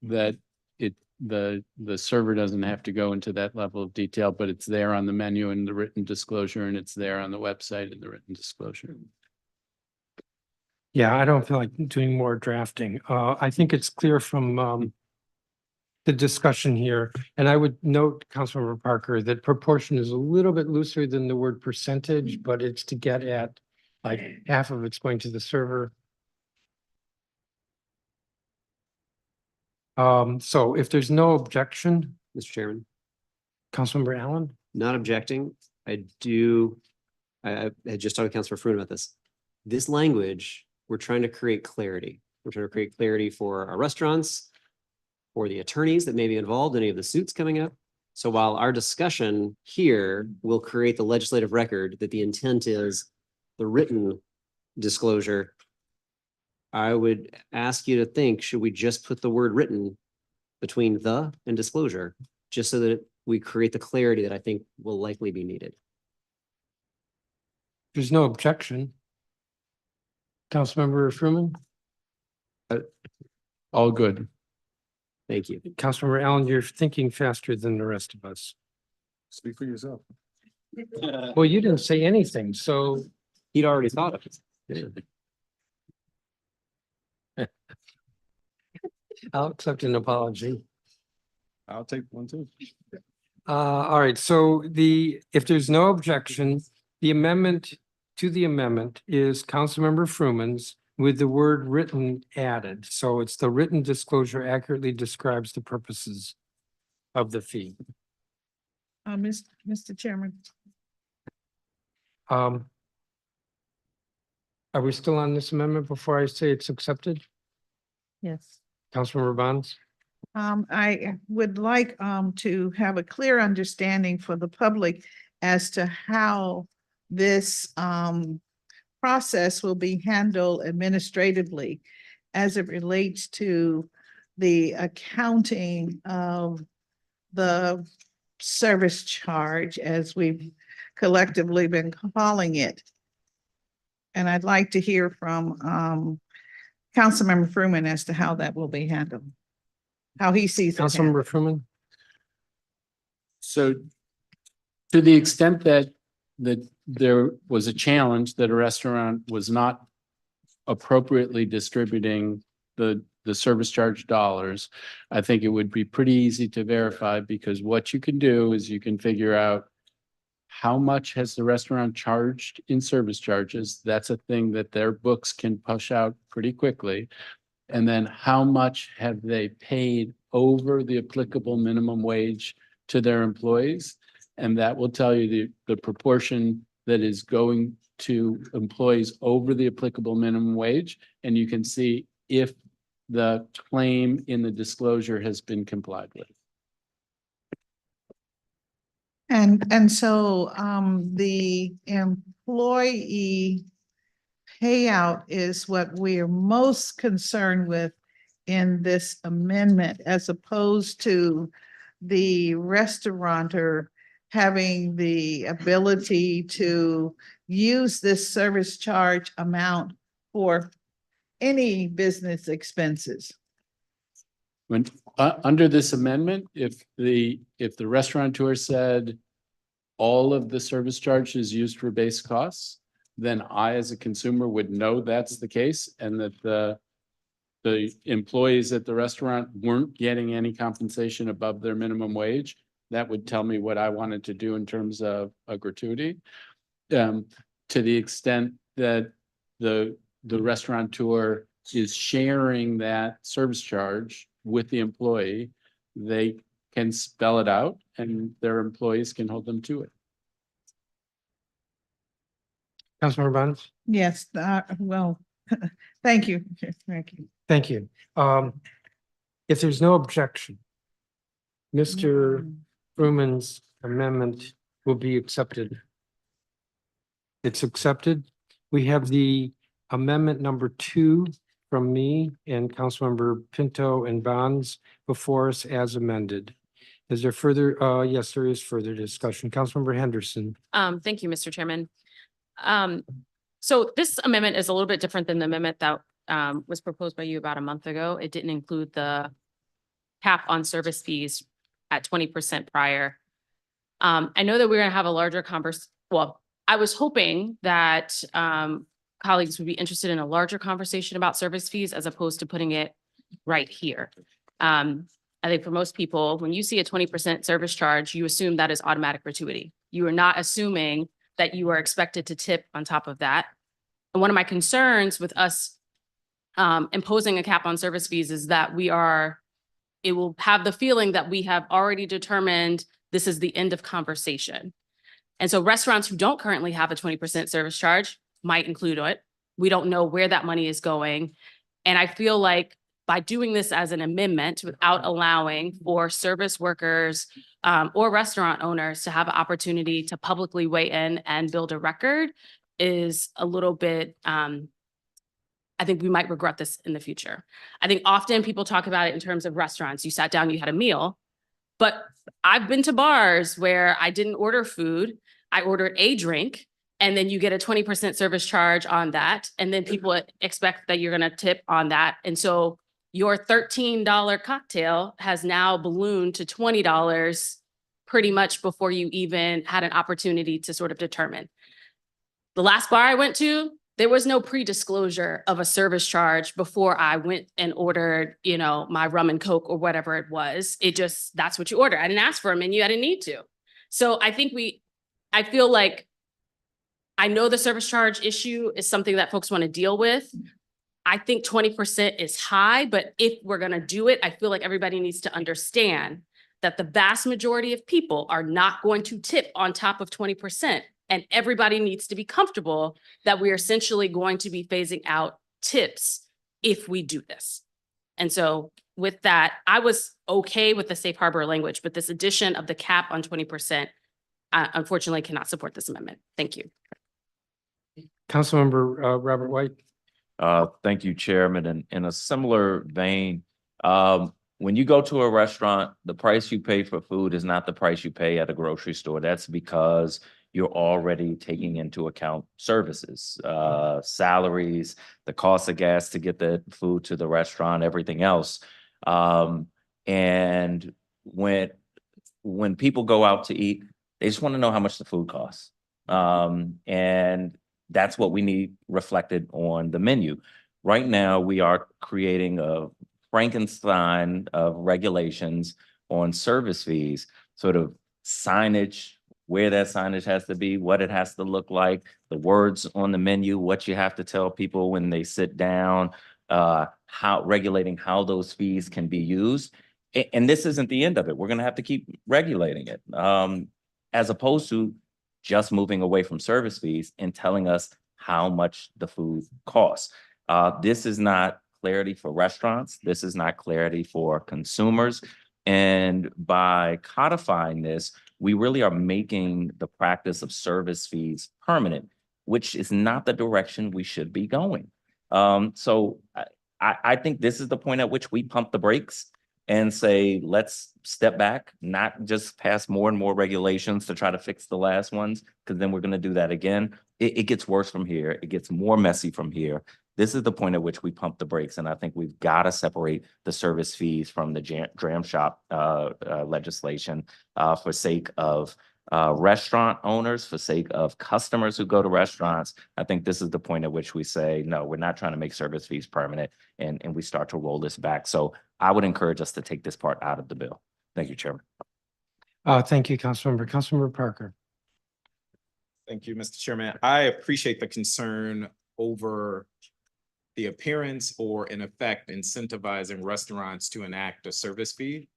that the server doesn't have to go into that level of detail, but it's there on the menu in the written disclosure, and it's there on the website in the written disclosure. Yeah, I don't feel like doing more drafting. I think it's clear from the discussion here, and I would note, Councilmember Parker, that proportion is a little bit looser than the word percentage, but it's to get at like half of it's going to the server. So if there's no objection, Mr. Chairman, Councilmember Allen? not objecting. I had just talked to Councilor Fruin about this. This language, we're trying to create clarity. We're trying to create clarity for our restaurants, for the attorneys that may be involved in any of the suits coming up. So while our discussion here will create the legislative record that the intent is the written disclosure, I would ask you to think, should we just put the word written between the and disclosure, just so that we create the clarity that I think will likely be needed? There's no objection. Councilmember Fruman? All good. Thank you. Councilmember Allen, you're thinking faster than the rest of us. Speak for yourself. Well, you didn't say anything, so He'd already thought of it. I'll accept an apology. I'll take one too. All right, so if there's no objection, the amendment to the amendment is Councilmember Fruman's with the word written added. So it's the written disclosure accurately describes the purposes of the fee. Mr. Chairman. Are we still on this amendment before I say it's accepted? Yes. Councilmember Bonds? I would like to have a clear understanding for the public as to how this process will be handled administratively as it relates to the accounting of the service charge, as we've collectively been calling it. And I'd like to hear from Councilmember Fruman as to how that will be handled, how he sees it handled. Councilmember Fruman? So to the extent that there was a challenge that a restaurant was not appropriately distributing the service charge dollars, I think it would be pretty easy to verify, because what you can do is you can figure out how much has the restaurant charged in service charges. That's a thing that their books can push out pretty quickly. And then how much have they paid over the applicable minimum wage to their employees? And that will tell you the proportion that is going to employees over the applicable minimum wage, and you can see if the claim in the disclosure has been complied with. And so, the employee payout is what we are most concerned with in this amendment, as opposed to the restaurateur having the ability to use this service charge amount for any business expenses. When, under this amendment, if the restaurateur said all of the service charge is used for base costs, then I, as a consumer, would know that's the case, and that the employees at the restaurant weren't getting any compensation above their minimum wage. That would tell me what I wanted to do in terms of a gratuity. To the extent that the restaurateur is sharing that service charge with the employee, they can spell it out and their employees can hold them to it. Councilmember Bonds? Yes, well, thank you. Thank you. Thank you. If there's no objection, Mr. Fruman's amendment will be accepted. It's accepted. We have the amendment number 2 from me and Councilmember Pinto and Bonds before us as amended. Is there further, yes, there is further discussion. Councilmember Henderson. Thank you, Mr. Chairman. So this amendment is a little bit different than the amendment that was proposed by you about a month ago. It didn't include the cap on service fees at 20% prior. I know that we're going to have a larger well, I was hoping that colleagues would be interested in a larger conversation about service fees as opposed to putting it right here. I think for most people, when you see a 20% service charge, you assume that is automatic gratuity. You are not assuming that you are expected to tip on top of that. And one of my concerns with us imposing a cap on service fees is that it will have the feeling that we have already determined this is the end of conversation. And so restaurants who don't currently have a 20% service charge might include it. We don't know where that money is going. And I feel like by doing this as an amendment without allowing for service workers or restaurant owners to have an opportunity to publicly weigh in and build a record is a little bit, I think we might regret this in the future. I think often people talk about it in terms of restaurants. You sat down, you had a meal, but I've been to bars where I didn't order food. I ordered a drink, and then you get a 20% service charge on that. And then people expect that you're going to tip on that. And so your $13 cocktail has now ballooned to $20 pretty much before you even had an opportunity to sort of determine. The last bar I went to, there was no pre-disclosure of a service charge before I went and ordered, my rum and Coke or whatever it was. That's what you order. I didn't ask for a menu. I didn't need to. So I think I feel like I know the service charge issue is something that folks want to deal with. I think 20% is high, but if we're going to do it, I feel like everybody needs to understand that the vast majority of people are not going to tip on top of 20%. And everybody needs to be comfortable that we are essentially going to be phasing out tips if we do this. And so with that, I was okay with the safe harbor language, but this addition of the cap on 20%, unfortunately cannot support this amendment. Thank you. Councilmember Robert White. Thank you, Chairman. And in a similar vein, when you go to a restaurant, the price you pay for food is not the price you pay at a grocery store. That's because you're already taking into account services, salaries, the cost of gas to get the food to the restaurant, everything else. And when people go out to eat, they just want to know how much the food costs. And that's what we need reflected on the menu. Right now, we are creating a Frankenstein of regulations on service fees, sort of signage, where that signage has to be, what it has to look like, the words on the menu, what you have to tell people when they sit down, regulating how those fees can be used. And this isn't the end of it. We're going to have to keep regulating it, as opposed to just moving away from service fees and telling us how much the food costs. This is not clarity for restaurants. This is not clarity for consumers. And by codifying this, we really are making the practice of service fees permanent, which is not the direction we should be going. So I think this is the point at which we pump the brakes and say, let's step back, not just pass more and more regulations to try to fix the last ones, because then we're going to do that again. It gets worse from here. It gets more messy from here. This is the point at which we pump the brakes. And I think we've got to separate the service fees from the dram shop legislation for sake of restaurant owners, for sake of customers who go to restaurants. I think this is the point at which we say, no, we're not trying to make service fees permanent, and we start to roll this back. So I would encourage us to take this part out of the bill. Thank you, Chairman. Thank you, Councilmember. Councilmember Parker. Thank you, Mr. Chairman. I appreciate the concern over the appearance or in effect incentivizing restaurants to enact a service fee.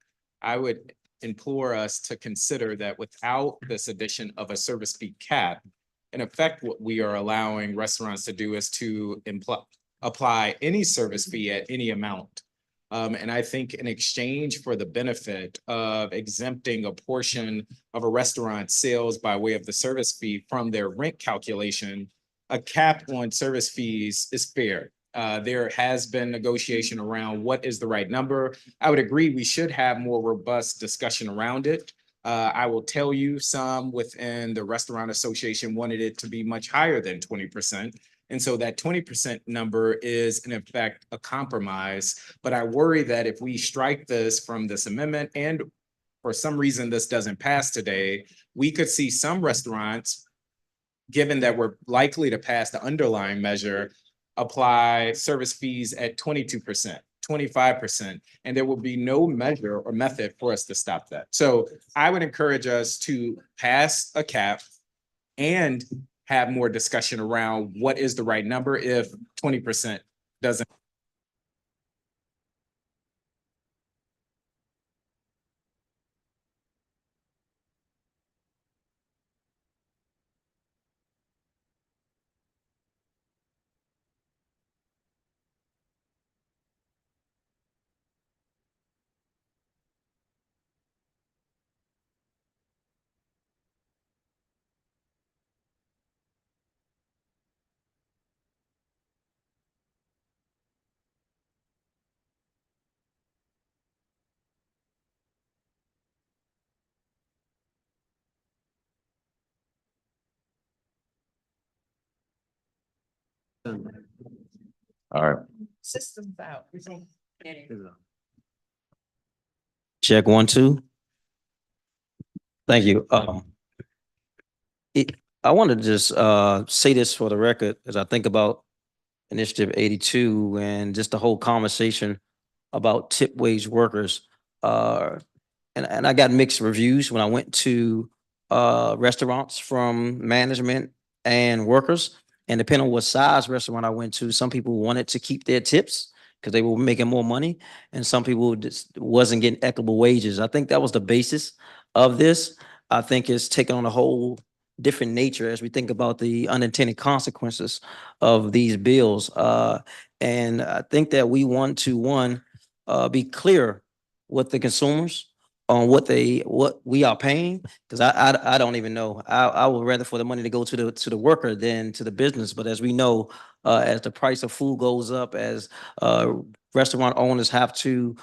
I would implore us to consider that without this addition of a service fee cap, in effect, what we are allowing restaurants to do is to apply any service fee at any amount. And I think in exchange for the benefit of exempting a portion of a restaurant's sales by way of the service fee from their rent calculation, a cap on service fees is fair. There has been negotiation around what is the right number. I would agree we should have more robust discussion around it. I will tell you, some within the Restaurant Association wanted it to be much higher than 20%. And so that 20% number is in effect a compromise. But I worry that if we strike this from this amendment and for some reason this doesn't pass today, we could see some restaurants, given that we're likely to pass the underlying measure, apply service fees at 22%, 25%, and there will be no measure or method for us to stop that. So I would encourage us to pass a cap and have more discussion around what is the right number if 20% doesn't. All right. Systems out. Check 1, 2. Thank you. I wanted to just say this for the record as I think about Initiative 82 and just the whole conversation about tip wage workers. And I got mixed reviews when I went to restaurants from management and workers. And depending on what size restaurant I went to, some people wanted to keep their tips because they were making more money, and some people just wasn't getting equitable wages. I think that was the basis of this. I think it's taken on a whole different nature as we think about the unintended consequences of these bills. And I think that we want to, be clear with the consumers on what we are paying, because I don't even know. I would rather for the money to go to the worker than to the business. But as we know, as the price of food goes up, as restaurant owners have to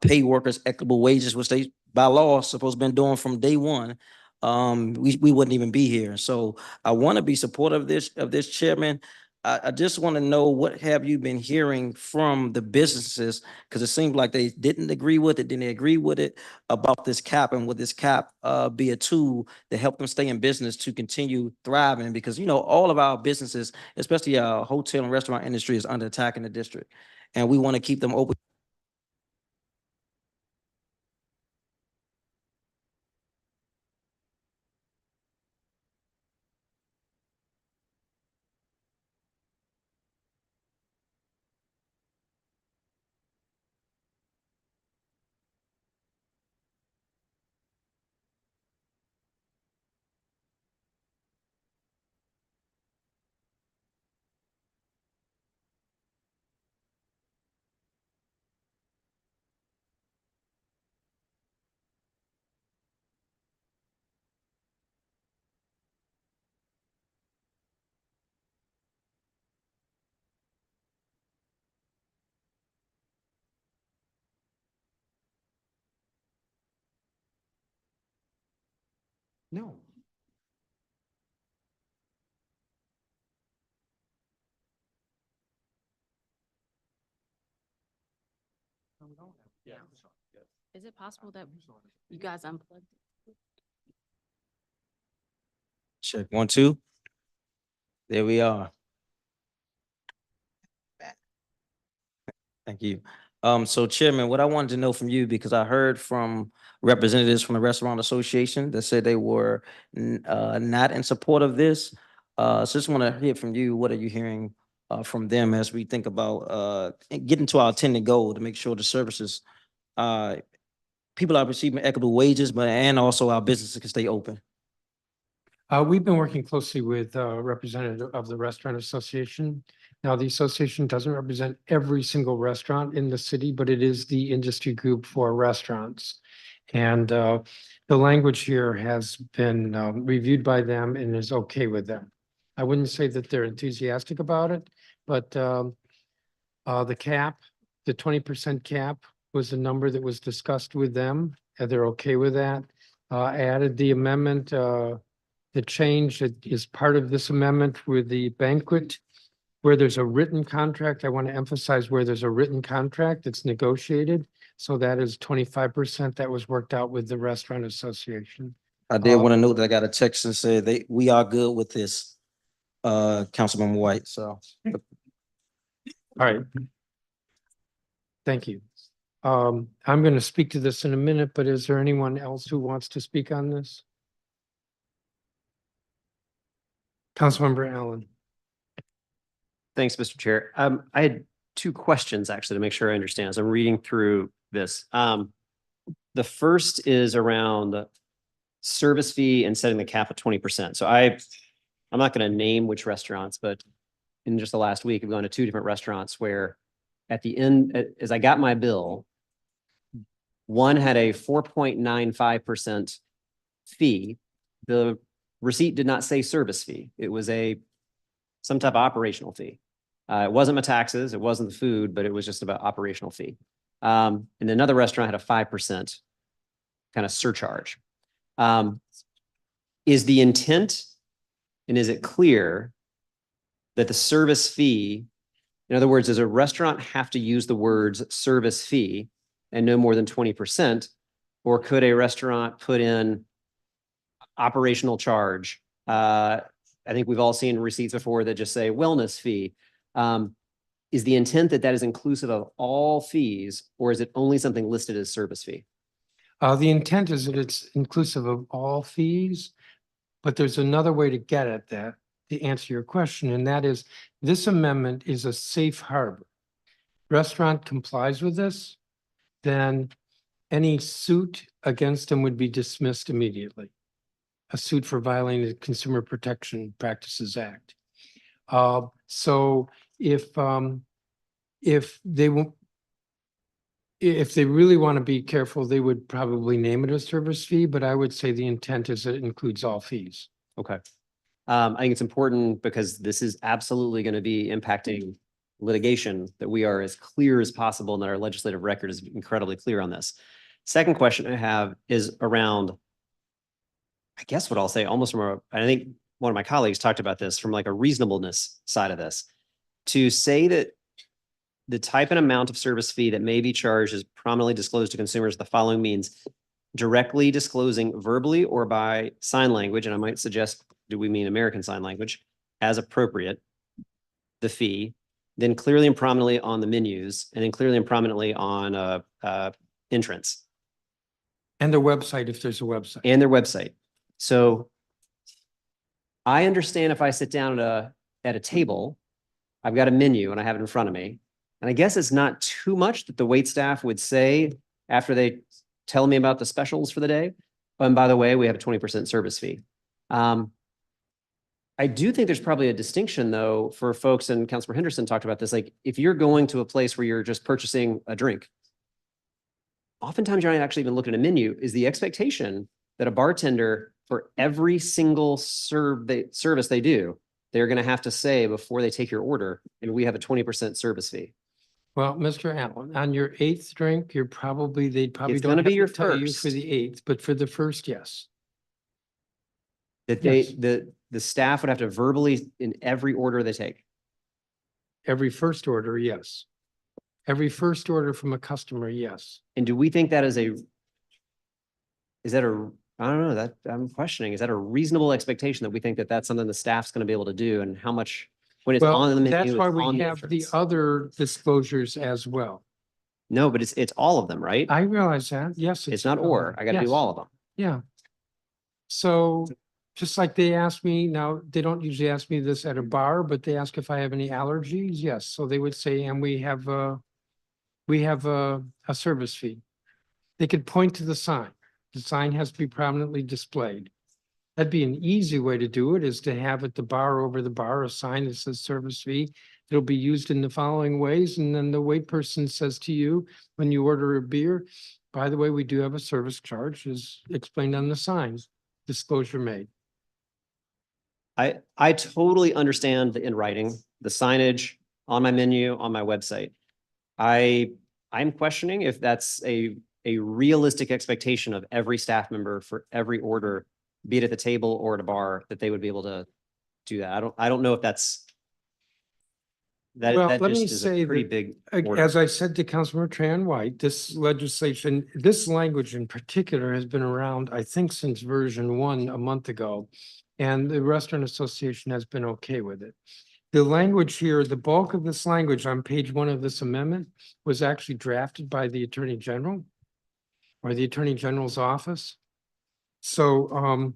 pay workers equitable wages, which they by law supposed to been doing from day one, we wouldn't even be here. So I want to be supportive of this, Chairman. I just want to know, what have you been hearing from the businesses? Because it seems like they didn't agree with it, then they agree with it about this cap, and would this cap be a tool to help them stay in business to continue thriving? Because, you know, all of our businesses, especially our hotel and restaurant industry, is under attack in the district, and we want to keep them open. No. Is it possible that you guys unplugged? Check 1, 2. There we are. Thank you. So Chairman, what I wanted to know from you, because I heard from representatives from the Restaurant Association that said they were not in support of this. So just want to hear from you, what are you hearing from them as we think about getting to our intended goal to make sure the services people are receiving equitable wages, but and also our businesses can stay open. We've been working closely with a representative of the Restaurant Association. Now, the association doesn't represent every single restaurant in the city, but it is the industry group for restaurants. And the language here has been reviewed by them and is okay with them. I wouldn't say that they're enthusiastic about it, but the cap, the 20% cap was a number that was discussed with them, and they're okay with that. I added the amendment, the change that is part of this amendment with the banquet, where there's a written contract. I want to emphasize where there's a written contract that's negotiated. So that is 25% that was worked out with the Restaurant Association. I did want to note that I got a text and said we are good with this, Councilman White, so. All right. Thank you. I'm going to speak to this in a minute, but is there anyone else who wants to speak on this? Councilmember Allen. Thanks, Mr. Chair. I had two questions actually to make sure I understand as I'm reading through this. The first is around service fee and setting the cap at 20%. So I'm not going to name which restaurants, but in just the last week, I've gone to 2 different restaurants where at the end, as I got my bill, one had a 4.95% fee. The receipt did not say service fee. It was some type of operational fee. It wasn't my taxes, it wasn't the food, but it was just about operational fee. And another restaurant had a 5% kind of surcharge. Is the intent and is it clear that the service fee, in other words, does a restaurant have to use the words service fee and no more than 20%? Or could a restaurant put in operational charge? I think we've all seen receipts before that just say wellness fee. Is the intent that that is inclusive of all fees, or is it only something listed as service fee? The intent is that it's inclusive of all fees, but there's another way to get at that, to answer your question, and that is this amendment is a safe harbor. Restaurant complies with this, then any suit against them would be dismissed immediately. A suit for violating the Consumer Protection Practices Act. So if they really want to be careful, they would probably name it a service fee, but I would say the intent is that it includes all fees. Okay. I think it's important because this is absolutely going to be impacting litigation, that we are as clear as possible and that our legislative record is incredibly clear on this. Second question I have is around, I guess what I'll say almost from I think one of my colleagues talked about this from like a reasonableness side of this. To say that the type and amount of service fee that may be charged is prominently disclosed to consumers, the following means directly disclosing verbally or by sign language, and I might suggest, do we mean American Sign Language, as appropriate, the fee, then clearly and prominently on the menus, and then clearly and prominently on entrance. And their website, if there's a website. And their website. So I understand if I sit down at a table, I've got a menu and I have it in front of me. And I guess it's not too much that the wait staff would say after they tell me about the specials for the day. And by the way, we have a 20% service fee. I do think there's probably a distinction though for folks, and Councilor Henderson talked about this, like if you're going to a place where you're just purchasing a drink, oftentimes you're not actually even looking at a menu. Is the expectation that a bartender for every single service they do, they're going to have to say before they take your order, and we have a 20% service fee? Well, Mr. Allen, on your 8th drink, they'd probably It's don't gonna have be your to tell you first. for the 8th, but for the first, yes. That Yes. the staff would have to verbally in every order they take. Every first order, yes. Every first order from a customer, yes. And do we think that is a I don't know, that I'm questioning, is that a reasonable expectation that we think that that's something the staff's going to be able to do and how much when it's on Well, the menu? that's why it's on we the have the entrance? other disclosures as well. No, but it's all of them, right? I realize that, yes. It's not or, I got to yes. do all of them. Yeah. So just like they ask me, now, they don't usually ask me this at a bar, but they ask if I have any allergies. Yes, so they would say, and we have a service fee. They could point to the sign. The sign has to be prominently displayed. That'd be an easy way to do it, is to have at the bar, over the bar, a sign that says service fee. It'll be used in the following ways, and then the wait person says to you, when you order a beer, by the way, we do have a service charge, as explained on the signs, disclosure made. I totally understand the in writing, the signage on my menu, on my website. I'm questioning if that's a realistic expectation of every staff member for every order, be it at the table or at a bar, that they would be able to do that. I don't know if that's Well, that let me just is a say pretty that, big order. as I said to Councilmember Tran White, this legislation, this language in particular has been around, I think, since version 1 a month ago. And the Restaurant Association has been okay with it. The language here, the bulk of this language on page 1 of this amendment was actually drafted by the Attorney General or the Attorney General's office. So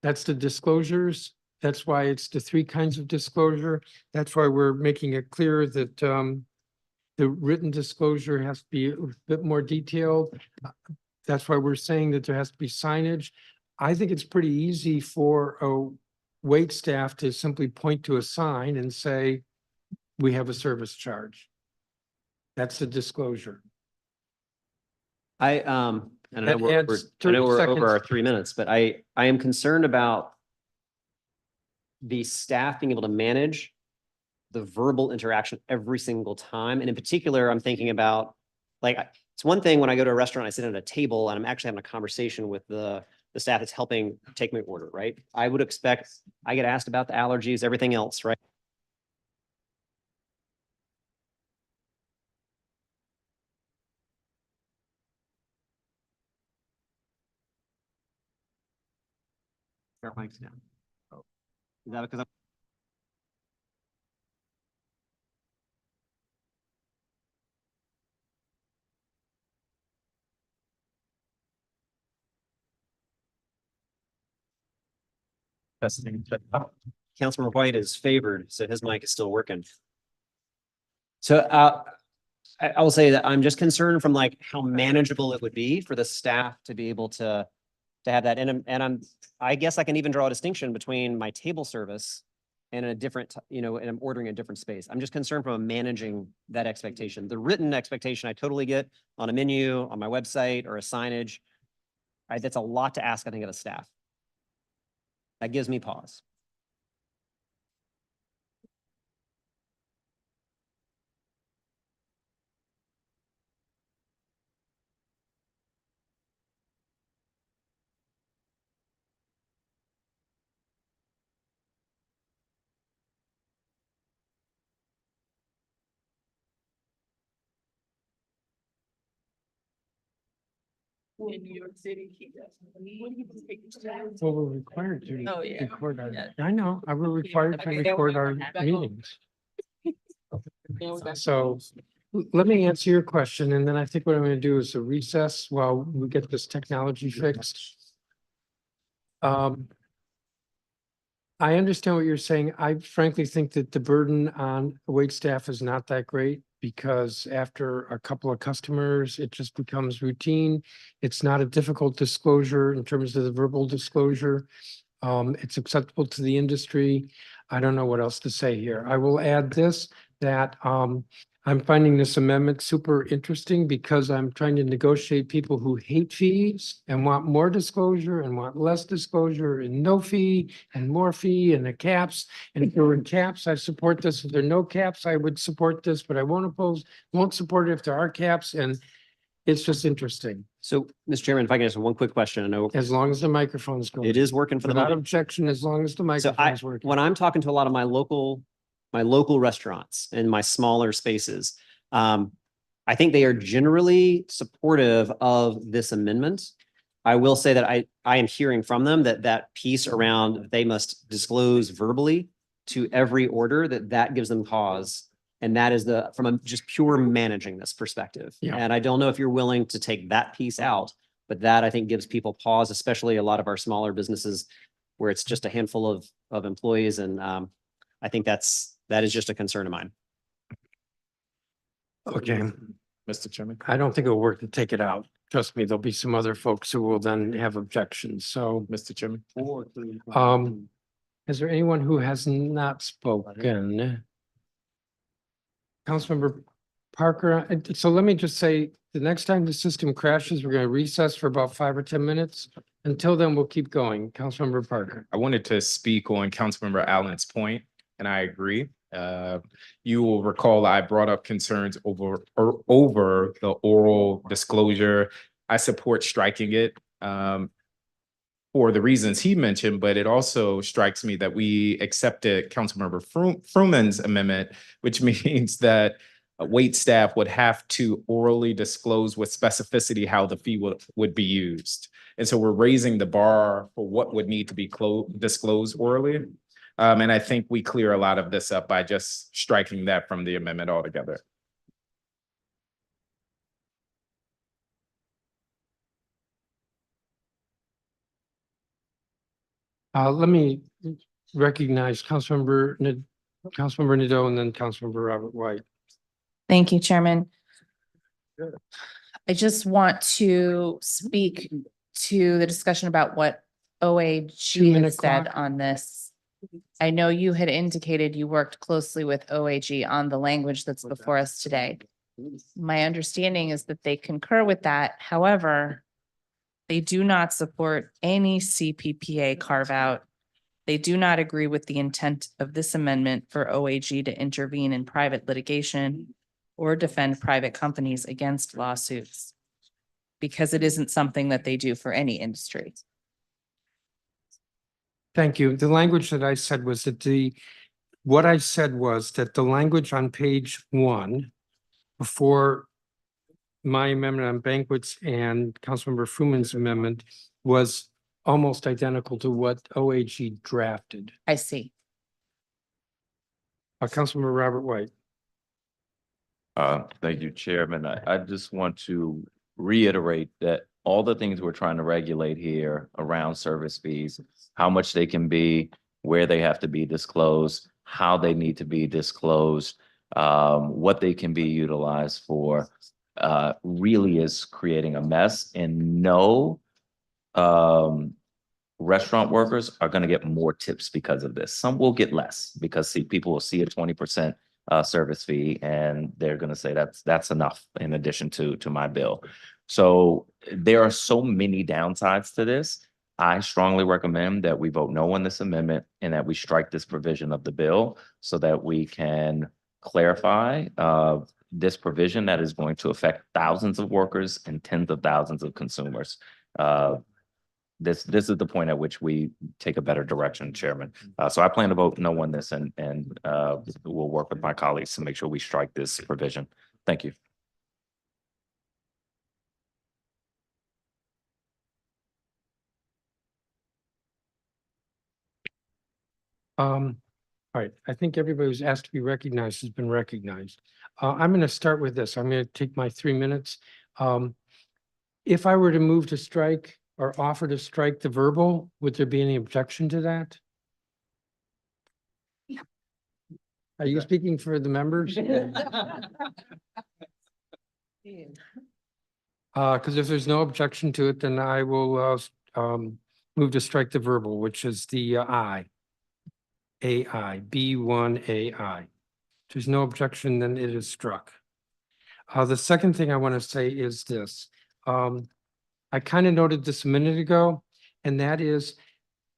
that's the disclosures. That's why it's the 3 kinds of disclosure. That's why we're making it clear that the written disclosure has to be a bit more detailed. That's why we're saying that there has to be signage. I think it's pretty easy for a wait staff to simply point to a sign and say, we have a service charge. That's the disclosure. And I know That we're, adds I know 30 we're seconds. over our 3 minutes, but I am concerned about the staff being able to manage the verbal interaction every single time. And in particular, I'm thinking about, like, it's one thing when I go to a restaurant, I sit at a table and I'm actually having a conversation with the staff that's helping take my order, right? I would expect, I get asked about the allergies, everything else, right? Turn mics down. Oh. Is that because I'm testing? Councilmember White is favored, so his mic is still working. So I will say that I'm just concerned from like how manageable it would be for the staff to be able to have that. And I guess I can even draw a distinction between my table service and a different, and I'm ordering a different space. I'm just concerned from managing that expectation. The written expectation I totally get on a menu, on my website, or a signage. That's a lot to ask, I think, of a staff. That gives me pause. In New York City, he does. Well, we're required to Oh, yeah. record our, Yeah. I know, we're required to Okay, record our back home. meetings. So let me answer your question, and then I think what I'm gonna do is a recess while we get this technology fixed. I understand what you're saying. I frankly think that the burden on wait staff is not that great, because after a couple of customers, it just becomes routine. It's not a difficult disclosure in terms of the verbal disclosure. It's acceptable to the industry. I don't know what else to say here. I will add this, that I'm finding this amendment super interesting because I'm trying to negotiate people who hate fees and want more disclosure and want less disclosure and no fee and more fee and the caps. And if there were caps, I support this. If there are no caps, I would support this, but I won't support it if there are caps. And It's just interesting, So, Mr. Chairman, if I can ask one quick question, I know as long as the microphone's going. it is working for the Without moment. objection, as long as the So microphone's working. when I'm talking to a lot of my local restaurants and my smaller spaces, I think they are generally supportive of this amendment. I will say that I am hearing from them that piece around they must disclose verbally to every order, that gives them pause. And that is from a just pure managing this perspective. Yeah. And I don't know if you're willing to take that piece out, but that I think gives people pause, especially a lot of our smaller businesses where it's just a handful of employees. And I think that is just a concern of mine. Okay, Mr. Chairman. I don't think it'll work to take it out. Trust me, there'll be some other folks who will then have objections. So, Mr. Chairman. is there anyone who has not spoken? Councilmember Parker, so let me just say, the next time the system crashes, we're gonna recess for about 5 or 10 minutes. Until then, we'll keep going. Councilmember Parker. I wanted to speak on Councilmember Allen's point, and I agree. You will recall I brought up concerns over the oral disclosure. I support striking it for the reasons he mentioned, but it also strikes me that we accepted Councilmember Fruman's amendment, which means that wait staff would have to orally disclose with specificity how the fee would be used. And so we're raising the bar for what would need to be disclosed orally. And I think we clear a lot of this up by just striking that from the amendment altogether. Let me recognize Councilmember Nadeau and then Councilmember Robert White. Thank you, Chairman. I just want to speak to the discussion about what OAG minute has said clock. on this. I know you had indicated you worked closely with OAG on the language that's before us today. My understanding is that they concur with that. However, they do not support any CPPA carve out. They do not agree with the intent of this amendment for OAG to intervene in private litigation or defend private companies against lawsuits, because it isn't something that they do for any industry. Thank you. The language that I said was that what I said was that the language on page 1 before my amendment on banquets and Councilmember Fruman's amendment was almost identical to what OAG drafted. I see. Councilmember Robert White. Thank you, Chairman. I just want to reiterate that all the things we're trying to regulate here around service fees, how much they can be, where they have to be disclosed, how they need to be disclosed, what they can be utilized for, really is creating a mess. And no restaurant workers are going to get more tips because of this. Some will get less because people will see a 20% service fee and they're going to say that's enough in addition to my bill. So there are so many downsides to this. I strongly recommend that we vote no on this amendment and that we strike this provision of the bill so that we can clarify this provision that is going to affect thousands of workers and tens of thousands of consumers. This is the point at which we take a better direction, Chairman. So I plan to vote no on this and we'll work with my colleagues to make sure we strike this provision. Thank you. All right, I think everybody who's asked to be recognized has been recognized. I'm going to start with this. I'm going to take my 3 minutes. If I were to move to strike or offer to strike the verbal, would there be any objection to that? Are you speaking for the members? Because if there's no objection to it, then I will move to strike the verbal, which is the B1AI. If there's no objection, then it is struck. The second thing I want to say is this. I kind of noted this a minute ago, and that is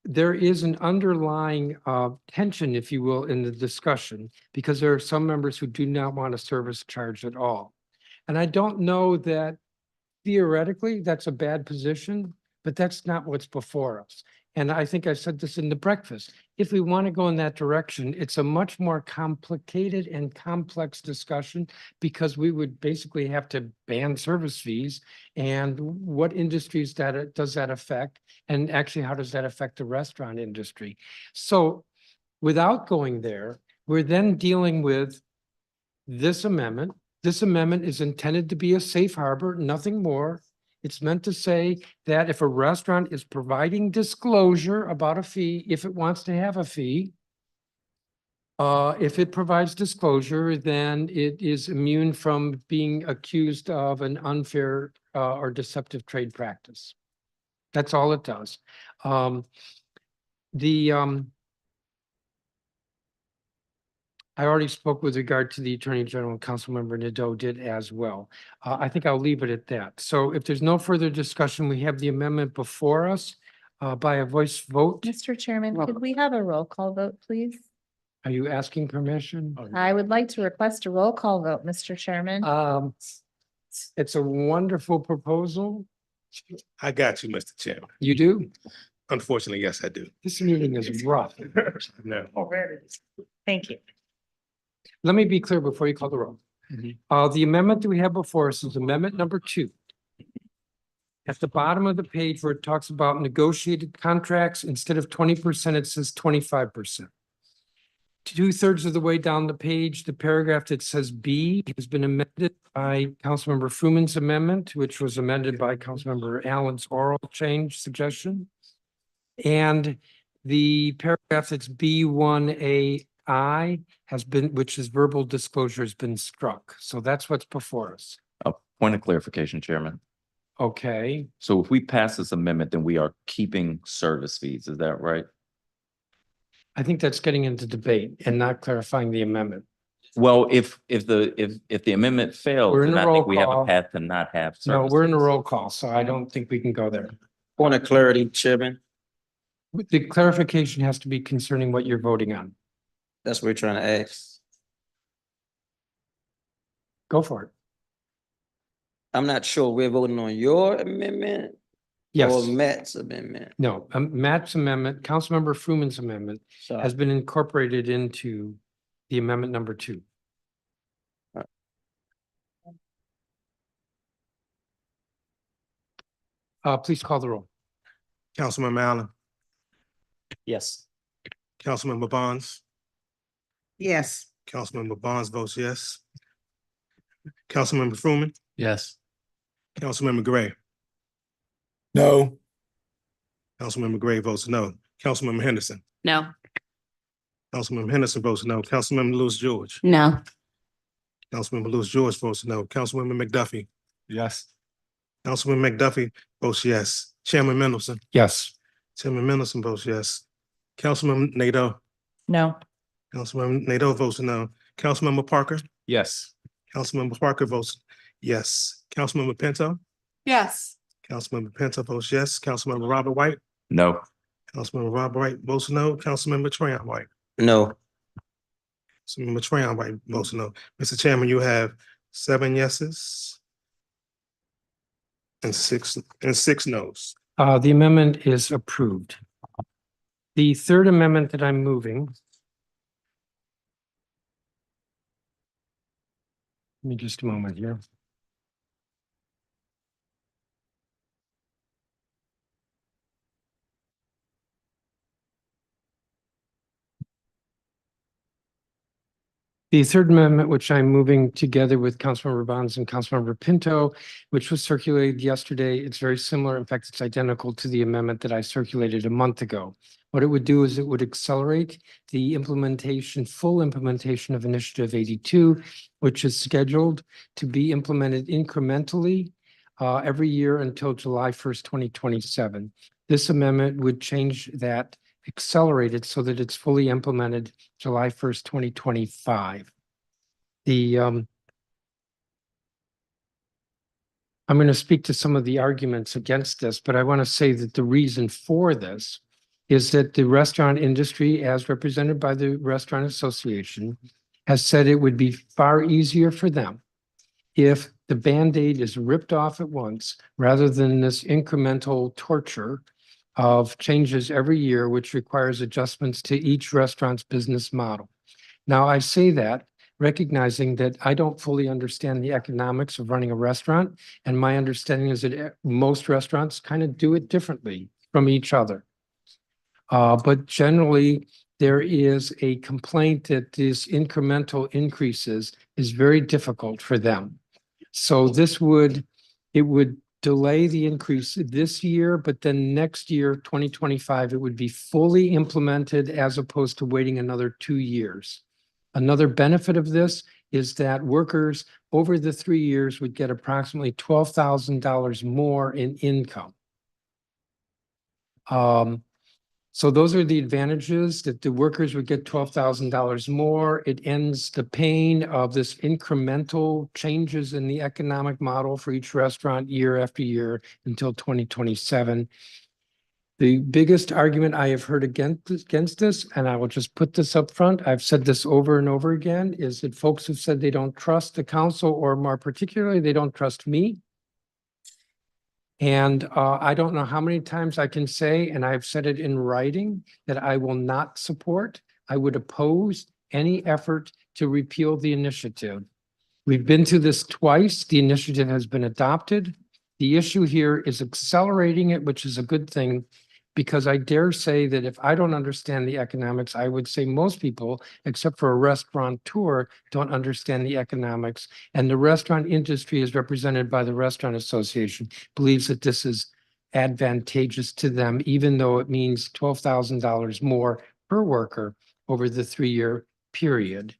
there is an underlying tension, if you will, in the discussion, because there are some members who do not want a service charge at all. And I don't know that theoretically, that's a bad position, but that's not what's before us. And I think I said this in the breakfast. If we want to go in that direction, it's a much more complicated and complex discussion because we would basically have to ban service fees. And what industries does that affect? And actually, how does that affect the restaurant industry? So without going there, we're then dealing with this amendment. This amendment is intended to be a safe harbor, nothing more. It's meant to say that if a restaurant is providing disclosure about a fee, if it wants to have a fee, if it provides disclosure, then it is immune from being accused of an unfair or deceptive trade practice. That's all it does. I already spoke with regard to the Attorney General, and Councilmember Nadeau did as well. I think I'll leave it at that. So if there's no further discussion, we have the amendment before us by a voice vote. Mr. Chairman, could we have a roll call vote, please? Are you asking permission? I would like to request a roll call vote, Mr. Chairman. It's a wonderful proposal. I got you, Mr. Chairman. You do? Unfortunately, yes, I do. This meeting is rough. No. Thank you. Let me be clear before you call the roll. The amendment that we have before us is amendment number 2. At the bottom of the page where it talks about negotiated contracts, instead of 20%, it says 25%. 2/3 of the way down the page, the paragraph that says B has been amended by Councilmember Fruman's amendment, which was amended by Councilmember Allen's oral change suggestion. And the paragraph that's B1AI has been, which is verbal disclosure, has been struck. So that's what's before us. A point of clarification, Chairman. Okay. So if we pass this amendment, then we are keeping service fees. Is that right? I think that's getting into debate and not clarifying the amendment. Well, if the amendment fails, We're in then a I roll think we have a call. path to not have. No, service we're in a fees. roll call, so I don't think we can go there. Point of clarity, Chairman. The clarification has to be concerning what you're voting on. That's what we're trying to ask. Go for it. I'm not sure we're voting on your amendment Yes. or Matt's amendment. No, Matt's amendment, Councilmember Fruman's amendment So has been incorporated into the amendment number 2. Please call the roll. Councilmember Allen, Yes. Councilmember Bonds, Yes. Councilmember Bonds votes yes. Councilmember Fruman, Yes. Councilmember Gray, No. Councilmember Gray votes no. Councilmember Henderson, No. Councilmember Henderson votes no. Councilmember Lewis George, No. Councilmember Lewis George votes no. Councilmember McDuffie, Yes. Councilman McDuffie votes yes. Chairman Mendelson, Yes. Chairman Mendelson votes yes. Councilman Nadeau, No. Councilman Nadeau votes no. Councilmember Parker, Yes. Councilmember Parker votes yes. Councilmember Pinto, Yes. Councilmember Pinto votes yes. Councilmember Robert White, No. Councilmember Robert White votes no. Councilmember Trayon White, no, Councilmember Trayon White votes no. Mr. Chairman, you have 7 yeses and six noes. The amendment is approved. The third amendment that I'm moving. Give me just a moment here. The third amendment, which I'm moving together with Councilmember Bonds and Councilmember Pinto, which was circulated yesterday, it's very similar. In fact, it's identical to the amendment that I circulated a month ago. What it would do is it would accelerate the implementation, full implementation of Initiative 82, which is scheduled to be implemented incrementally every year until July 1st, 2027. This amendment would change that, accelerate it so that it's fully implemented July 1st, 2025. I'm going to speak to some of the arguments against this, but I want to say that the reason for this is that the restaurant industry, as represented by the Restaurant Association, has said it would be far easier for them if the Band-Aid is ripped off at once, rather than this incremental torture of changes every year, which requires adjustments to each restaurant's business model. Now, I say that recognizing that I don't fully understand the economics of running a restaurant, and my understanding is that most restaurants kind of do it differently from each other. But generally, there is a complaint that these incremental increases is very difficult for them. So it would delay the increase this year, but then next year, 2025, it would be fully implemented as opposed to waiting another 2 years. Another benefit of this is that workers over the 3 years would get approximately $12,000 more in income. So those are the advantages, that the workers would get $12,000 more. It ends the pain of this incremental changes in the economic model for each restaurant year after year until 2027. The biggest argument I have heard against this, and I will just put this up front, I've said this over and over again, is that folks have said they don't trust the council, or more particularly, they don't trust me. And I don't know how many times I can say, and I've said it in writing, that I will not support, I would oppose any effort to repeal the initiative. We've been through this twice. The initiative has been adopted. The issue here is accelerating it, which is a good thing, because I dare say that if I don't understand the economics, I would say most people, except for a restaurateur, don't understand the economics. And the restaurant industry, as represented by the Restaurant Association, believes that this is advantageous to them, even though it means $12,000 more per worker over the 3-year period.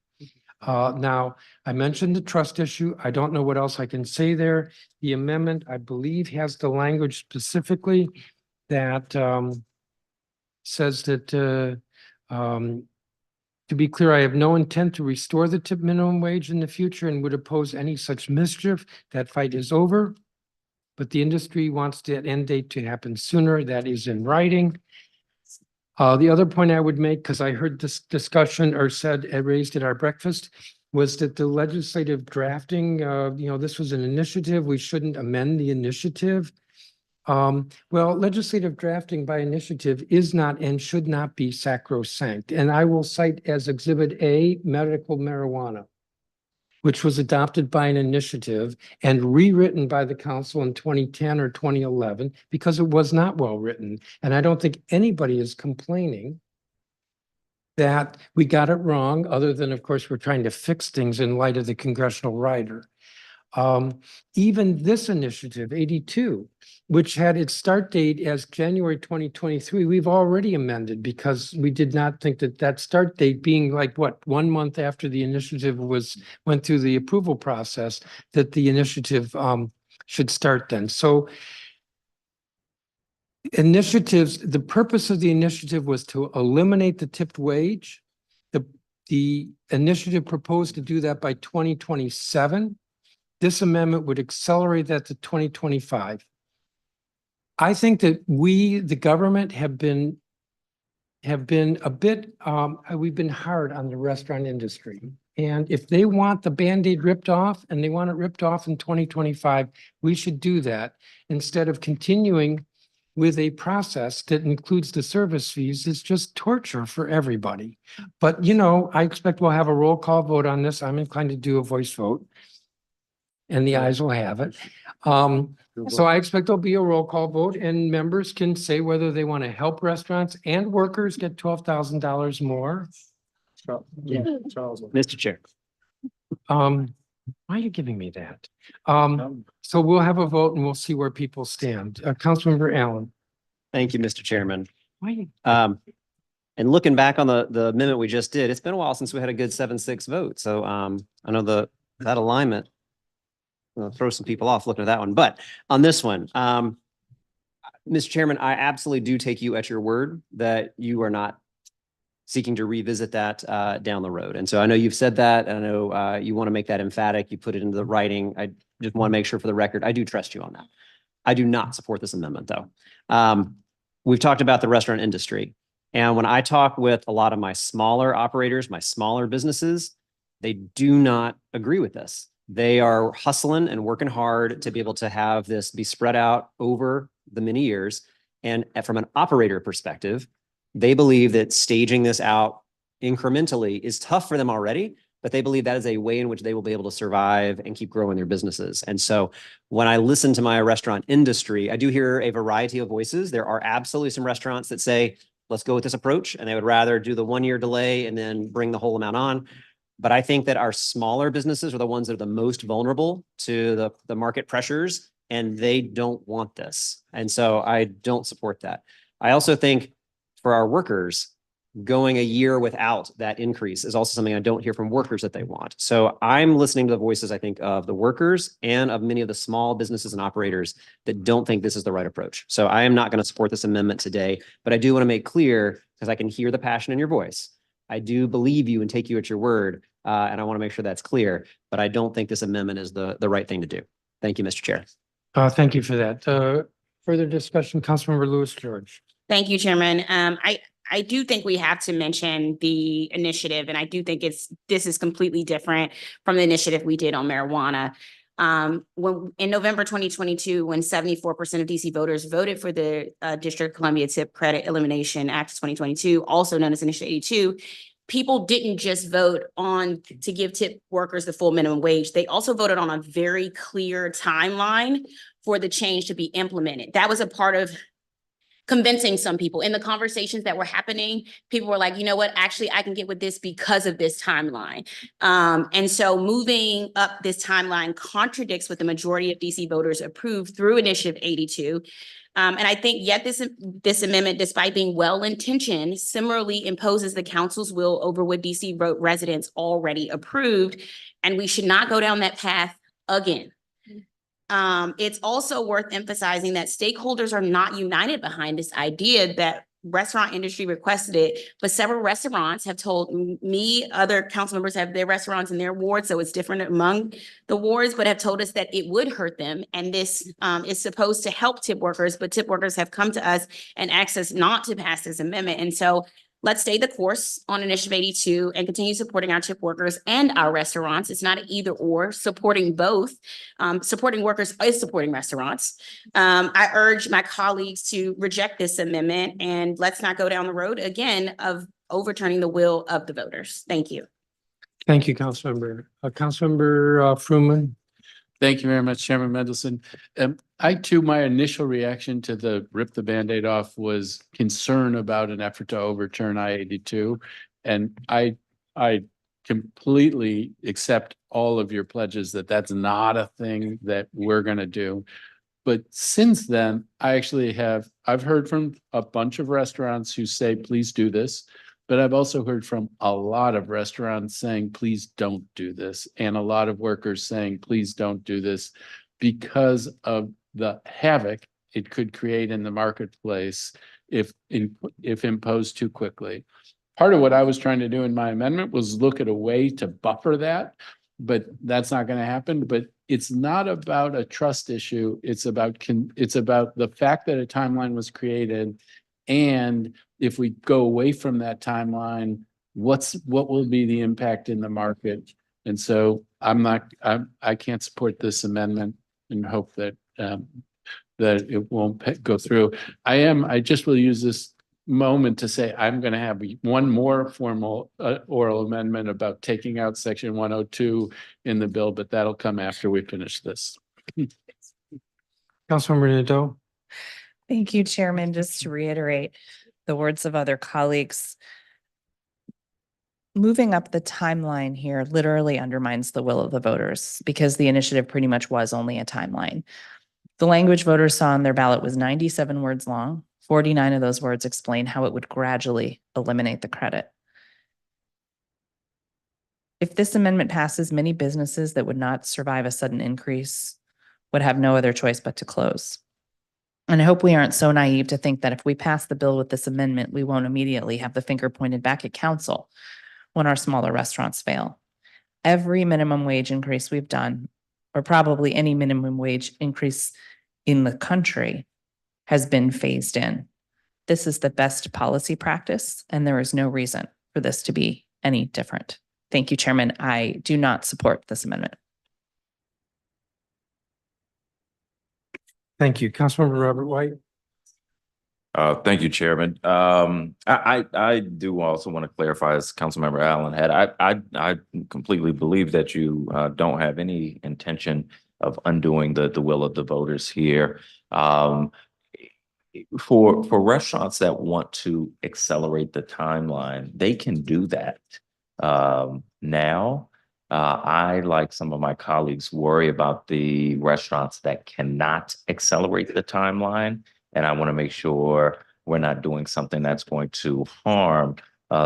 Now, I mentioned the trust issue. I don't know what else I can say there. The amendment, I believe, has the language specifically that says that, to be clear, I have no intent to restore the tip minimum wage in the future and would oppose any such mischief. That fight is over, but the industry wants that end date to happen sooner. That is in writing. The other point I would make, because I heard this discussion or raised at our breakfast, was that the legislative drafting, this was an initiative. We shouldn't amend the initiative. Well, legislative drafting by initiative is not and should not be sacrosanct. And I will cite as Exhibit A, medical marijuana, which was adopted by an initiative and rewritten by the council in 2010 or 2011 because it was not well written. And I don't think anybody is complaining that we got it wrong, other than, of course, we're trying to fix things in light of the congressional rider. Even this initiative, 82, which had its start date as January 2023, we've already amended because we did not think that that start date being like, 1 month after the initiative went through the approval process, that the initiative should start then. So initiatives, the purpose of the initiative was to eliminate the tipped wage. The initiative proposed to do that by 2027. This amendment would accelerate that to 2025. I think that we, the government, have been a bit, we've been hard on the restaurant industry. And if they want the Band-Aid ripped off and they want it ripped off in 2025, we should do that instead of continuing with a process that includes the service fees. It's just torture for everybody. But, I expect we'll have a roll call vote on this. I'm inclined to do a voice vote. And the ayes will have it. So I expect there'll be a roll call vote and members can say whether they want to help restaurants and workers get $12,000 more. Yeah. Mr. Chair. Why are you giving me that? So we'll have a vote and we'll see where people stand. Councilmember Allen. Thank you, Mr. Chairman. Why? And looking back on the amendment we just did, it's been a while since we had a good 7-6 vote. So I know that alignment throw some people off looking at that one. But on this one, Mr. Chairman, I absolutely do take you at your word that you are not seeking to revisit that down the road. And so I know you've said that, and I know you want to make that emphatic. You put it into the writing. I just want to make sure for the record, I do trust you on that. I do not support this amendment, though. We've talked about the restaurant industry. And when I talk with a lot of my smaller operators, my smaller businesses, they do not agree with this. They are hustling and working hard to be able to have this be spread out over the many years. And from an operator perspective, they believe that staging this out incrementally is tough for them already, but they believe that is a way in which they will be able to survive and keep growing their businesses. And so when I listen to my restaurant industry, I do hear a variety of voices. There are absolutely some restaurants that say, let's go with this approach, and they would rather do the 1-year delay and then bring the whole amount on. But I think that our smaller businesses are the ones that are the most vulnerable to the market pressures, and they don't want this. And so I don't support that. I also think for our workers, going a year without that increase is also something I don't hear from workers that they want. So I'm listening to the voices, I think, of the workers and of many of the small businesses and operators that don't think this is the right approach. So I am not going to support this amendment today, but I do want to make clear, because I can hear the passion in your voice, I do believe you and take you at your word, and I want to make sure that's clear, but I don't think this amendment is the right thing to do. Thank you, Mr. Chair. Thank you for that. Further discussion, Councilmember Lewis George. Thank you, Chairman. I do think we have to mention the initiative, and I do think this is completely different from the initiative we did on marijuana. When in November 2022, when 74% of DC voters voted for the District of Columbia Tip Credit Elimination Act of 2022, also known as Initiative 82, people didn't just vote on to give tip workers the full minimum wage. They also voted on a very clear timeline for the change to be implemented. That was a part of convincing some people. In the conversations that were happening, people were like, you know what, actually, I can get with this because of this timeline. And so moving up this timeline contradicts what the majority of DC voters approved through Initiative 82. And I think yet this amendment, despite being well-intentioned, similarly imposes the council's will over what DC residents already approved. And we should not go down that path again. It's also worth emphasizing that stakeholders are not united behind this idea that restaurant industry requested it, but several restaurants have told me, other council members have their restaurants in their wards, so it's different among the wards, but have told us that it would hurt them. And this is supposed to help tip workers, but tip workers have come to us and asked us not to pass this amendment. And so let's stay the course on Initiative 82 and continue supporting our tip workers and our restaurants. It's not an either or, supporting both. Supporting workers is supporting restaurants. I urge my colleagues to reject this amendment, and let's not go down the road again of overturning the will of the voters. Thank you. Thank you, Councilmember. Councilmember Fruman. Thank you very much, Chairman Mendelson. I too, my initial reaction to the rip the Band-Aid off was concern about an effort to overturn I-82. And I completely accept all of your pledges that that's not a thing that we're going to do. But since then, I've heard from a bunch of restaurants who say, please do this. But I've also heard from a lot of restaurants saying, please don't do this. And a lot of workers saying, please don't do this, because of the havoc it could create in the marketplace if imposed too quickly. Part of what I was trying to do in my amendment was look at a way to buffer that, but that's not going to happen. But it's not about a trust issue. It's about the fact that a timeline was created, and if we go away from that timeline, what will be the impact in the market? And so I can't support this amendment and hope that that it won't go through. I just will use this moment to say I'm going to have one more formal oral amendment about taking out section 102 in the bill, but that'll come after we finish this. Councilmember Nadeau. Thank you, Chairman. Just to reiterate the words of other colleagues, moving up the timeline here literally undermines the will of the voters, because the initiative pretty much was only a timeline. The language voters saw on their ballot was 97 words long. 49 of those words explain how it would gradually eliminate the credit. If this amendment passes, many businesses that would not survive a sudden increase would have no other choice but to close. And I hope we aren't so naive to think that if we pass the bill with this amendment, we won't immediately have the finger pointed back at council when our smaller restaurants fail. Every minimum wage increase we've done, or probably any minimum wage increase in the country, has been phased in. This is the best policy practice, and there is no reason for this to be any different. Thank you, Chairman. I do not support this amendment. Thank you. Councilmember Robert White. Thank you, Chairman. I do also want to clarify, as Councilmember Allen had, I completely believe that you don't have any intention of undoing the will of the voters here. For restaurants that want to accelerate the timeline, they can do that now. I, like some of my colleagues, worry about the restaurants that cannot accelerate the timeline. And I want to make sure we're not doing something that's going to harm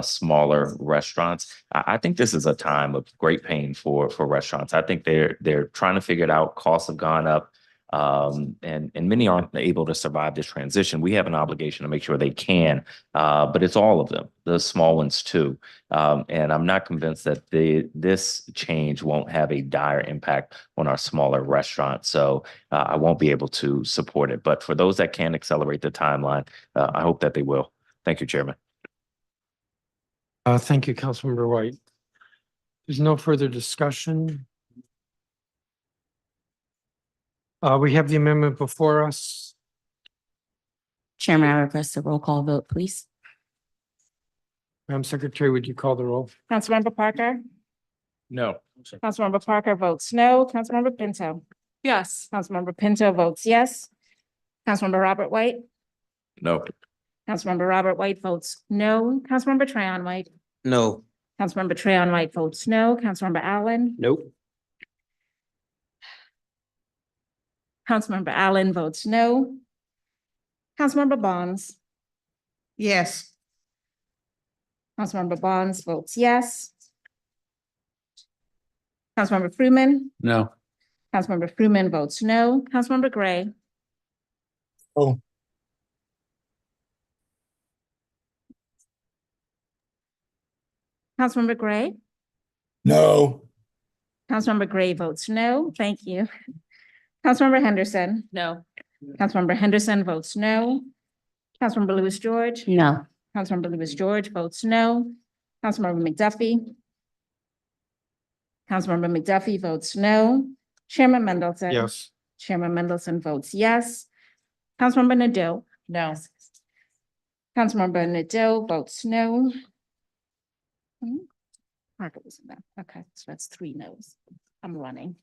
smaller restaurants. I think this is a time of great pain for restaurants. I think they're trying to figure it out. Costs have gone up. And many aren't able to survive this transition. We have an obligation to make sure they can, but it's all of them, the small ones too. And I'm not convinced that this change won't have a dire impact on our smaller restaurants. So I won't be able to support it. But for those that can accelerate the timeline, I hope that they will. Thank you, Chairman. Thank you, Councilmember White. There's no further discussion. We have the amendment before us. Chairman, I request a roll call vote, please. Madam Secretary, would you call the roll? Councilmember Parker, No. Councilmember Parker votes no. Councilmember Pinto, Yes. Councilmember Pinto votes yes. Councilmember Robert White, No. Councilmember Robert White votes no. Councilmember Trayon White, No. Councilmember Trayon White votes no. Councilmember Allen, Nope. Councilmember Allen votes no. Councilmember Bonds, Yes. Councilmember Bonds votes yes. Councilmember Freeman, No. Councilmember Freeman votes no. Councilmember Gray, Oh. Councilmember Gray, No. Councilmember Gray votes no. Thank you. Councilmember Henderson, No. Councilmember Henderson votes no. Councilmember Lewis George, No. Councilmember Lewis George votes no. Councilmember McDuffie, Councilmember McDuffie votes no. Chairman Mendelson. Yes. Chairman Mendelson votes yes. Councilmember Nadeau. No. Councilmember Nadeau votes no. Parker was no. Okay, so that's 3 no's. I'm running.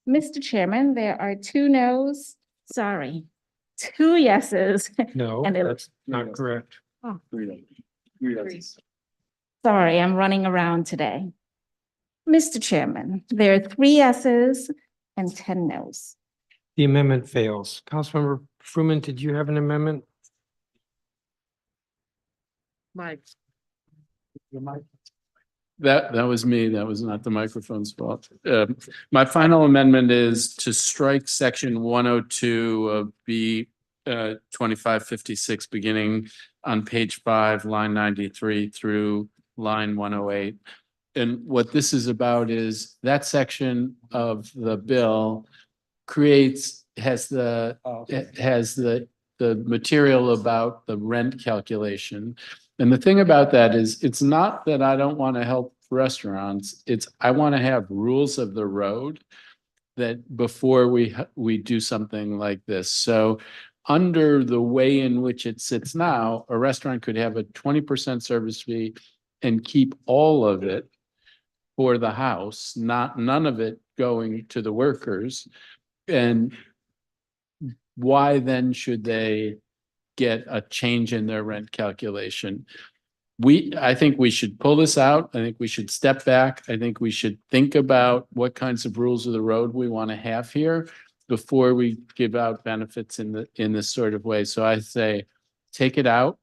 Mr. Chairman, there are 2 no's. Sorry, 2 yeses. No, And it- that's not correct. Sorry, I'm running around today. Mr. Chairman, there are 3 yeses and 10 no's. The amendment fails. Councilmember Fruman, did you have an amendment? Mike. That was me. That was not the microphone's fault. My final amendment is to strike section 102 of B 2556, beginning on page 5, line 93 through line 108. And what this is about is that section of the bill has the material about the rent calculation. And the thing about that is, it's not that I don't want to help restaurants, it's I want to have rules of the road that before we do something like this. So under the way in which it sits now, a restaurant could have a 20% service fee and keep all of it for the house, none of it going to the workers. And why then should they get a change in their rent calculation? I think we should pull this out. I think we should step back. I think we should think about what kinds of rules of the road we want to have here before we give out benefits in this sort of way. So I say, take it out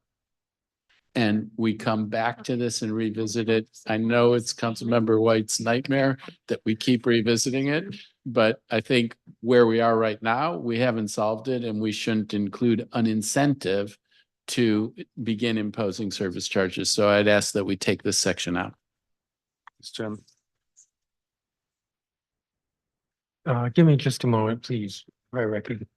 and we come back to this and revisit it. I know it's Councilmember White's nightmare that we keep revisiting it, but I think where we are right now, we haven't solved it, and we shouldn't include an incentive to begin imposing service charges. So I'd ask that we take this section out. Mr. Chairman. Give me just a moment, please. I reckon.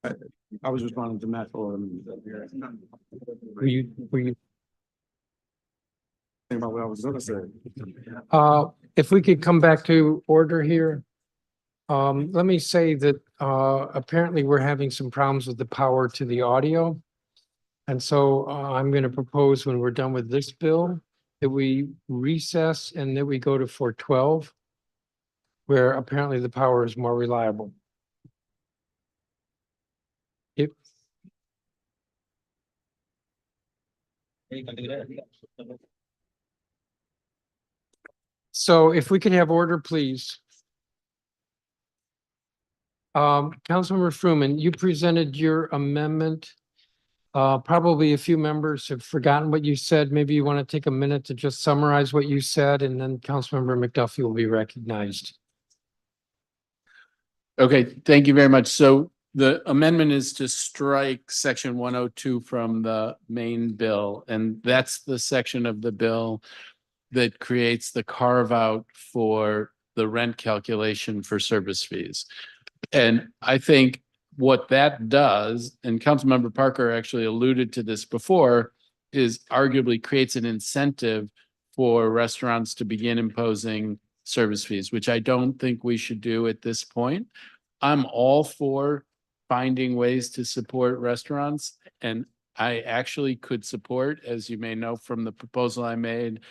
I was responding to Matt for Were you, think about what I was gonna say. if we could come back to order here. Let me say that, apparently we're having some problems with the power to the audio. And so, I'm going to propose when we're done with this bill, that we recess and that we go to 412, where apparently the power is more reliable. If, so if we could have order, please. Councilmember Fruman, you presented your amendment. Probably a few members have forgotten what you said. Maybe you want to take a minute to just summarize what you said, and then Councilmember McDuffie will be recognized. Okay, thank you very much. So the amendment is to strike section 102 from the main bill, and that's the section of the bill that creates the carve out for the rent calculation for service fees. And I think what that does, and Councilmember Parker actually alluded to this before, is arguably creates an incentive for restaurants to begin imposing service fees, which I don't think we should do at this point. I'm all for finding ways to support restaurants, and I actually could support, as you may know from the proposal I made,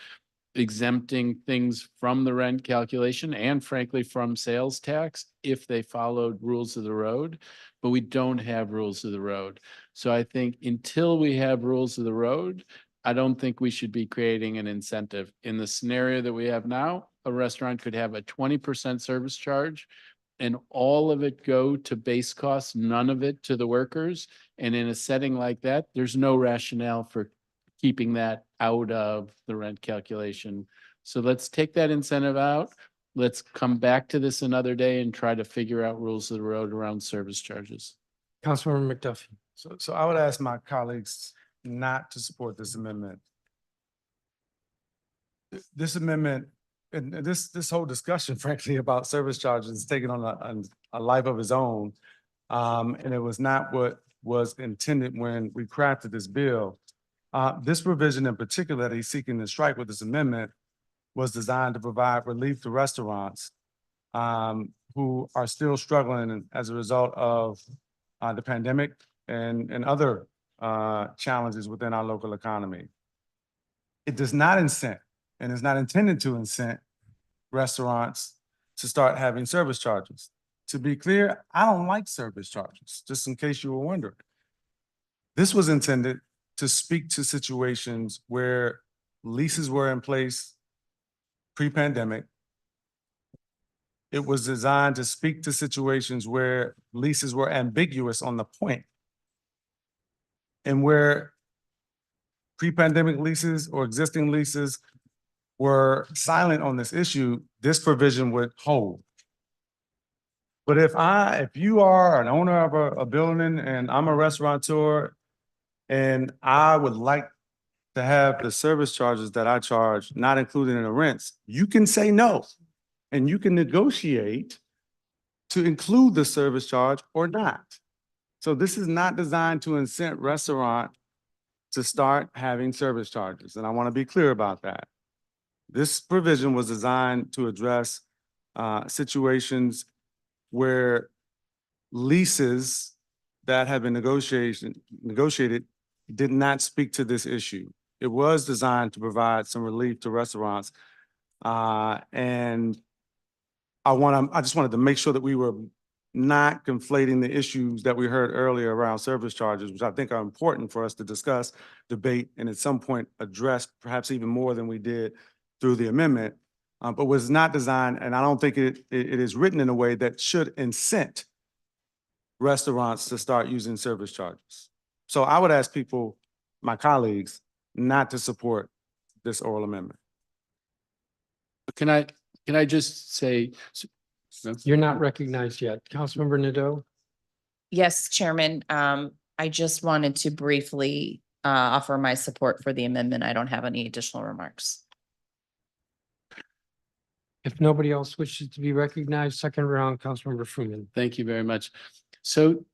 exempting things from the rent calculation and frankly from sales tax if they followed rules of the road, but we don't have rules of the road. So I think until we have rules of the road, I don't think we should be creating an incentive. In the scenario that we have now, a restaurant could have a 20% service charge and all of it go to base costs, none of it to the workers. And in a setting like that, there's no rationale for keeping that out of the rent calculation. So let's take that incentive out. Let's come back to this another day and try to figure out rules of the road around service charges. Councilmember McDuffie. So I would ask my colleagues not to support this amendment. This amendment and this whole discussion, frankly, about service charges is taking on a life of its own. And it was not what was intended when we crafted this bill. This provision in particular that he's seeking to strike with this amendment was designed to provide relief to restaurants who are still struggling as a result of the pandemic and other challenges within our local economy. It does not incent and is not intended to incent restaurants to start having service charges. To be clear, I don't like service charges, just in case you were wondering. This was intended to speak to situations where leases were in place pre-pandemic. It was designed to speak to situations where leases were ambiguous on the point and where pre-pandemic leases or existing leases were silent on this issue, this provision would hold. But if you are an owner of a building and I'm a restaurateur and I would like to have the service charges that I charge not included in the rents, you can say no. And you can negotiate to include the service charge or not. So this is not designed to incent restaurant to start having service charges. And I want to be clear about that. This provision was designed to address situations where leases that have been negotiated did not speak to this issue. It was designed to provide some relief to restaurants. And I just wanted to make sure that we were not conflating the issues that we heard earlier around service charges, which I think are important for us to discuss, debate, and at some point address perhaps even more than we did through the amendment, but was not designed, and I don't think it is written in a way that should incent restaurants to start using service charges. So I would ask people, my colleagues, not to support this oral amendment. Can I just say? You're not recognized yet. Councilmember Nadeau? Yes, Chairman. I just wanted to briefly offer my support for the amendment. I don't have any additional remarks. If nobody else wishes to be recognized, second round, Councilmember Freeman. Thank you very much. So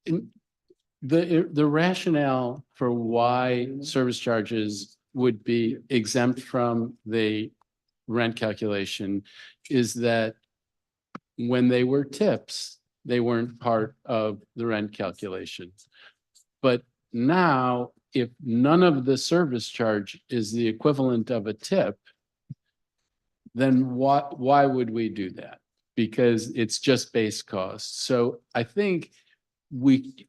The rationale for why service charges would be exempt from the rent calculation is that when they were tips, they weren't part of the rent calculation. But now, if none of the service charge is the equivalent of a tip, then why would we do that? Because it's just base costs. So I think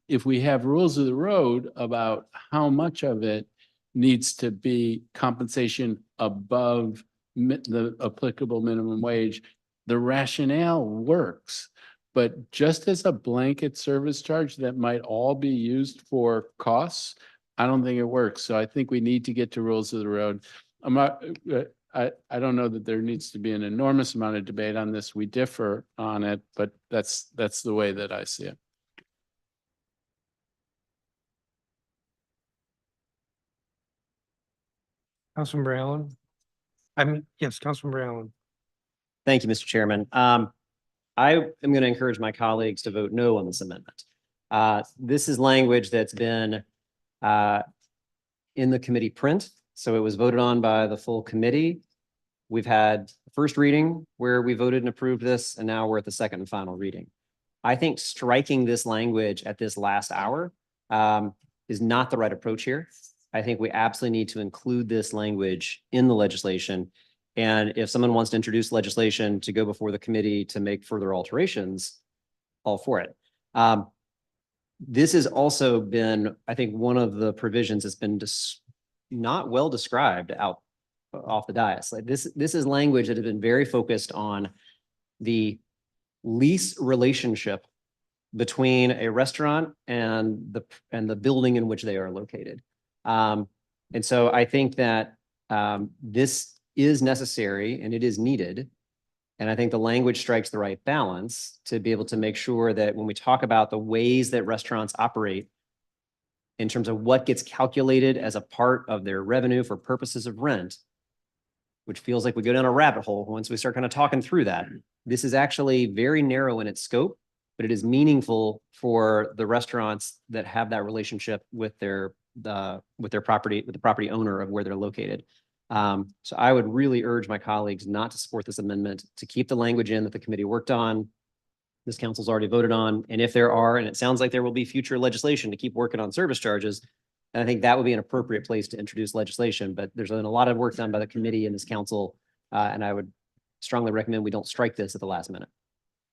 if we have rules of the road about how much of it needs to be compensation above the applicable minimum wage, the rationale works. But just as a blanket service charge that might all be used for costs, I don't think it works. So I think we need to get to rules of the road. I'm not, I don't know that there needs to be an enormous amount of debate on this. We differ on it, but that's the way that I see it. Councilmember Allen? I mean, yes, Councilmember Allen. Thank you, Mr. Chairman. I am going to encourage my colleagues to vote no on this amendment. This is language that's been in the committee print, so it was voted on by the full committee. We've had the first reading where we voted and approved this, and now we're at the second and final reading. I think striking this language at this last hour is not the right approach here. I think we absolutely need to include this language in the legislation. And if someone wants to introduce legislation to go before the committee to make further alterations, all for it. This has also been, I think, one of the provisions that's been not well described out off the dais. Like this is language that has been very focused on the lease relationship between a restaurant and the building in which they are located. And so I think that this is necessary and it is needed. And I think the language strikes the right balance to be able to make sure that when we talk about the ways that restaurants operate in terms of what gets calculated as a part of their revenue for purposes of rent, which feels like we go down a rabbit hole once we start kind of talking through that. This is actually very narrow in its scope, but it is meaningful for the restaurants that have that relationship with their property, with the property owner of where they're located. So I would really urge my colleagues not to support this amendment, to keep the language in that the committee worked on, this council's already voted on, and if there are, and it sounds like there will be future legislation to keep working on service charges, and I think that would be an appropriate place to introduce legislation, but there's been a lot of work done by the committee and this council, and I would strongly recommend we don't strike this at the last minute.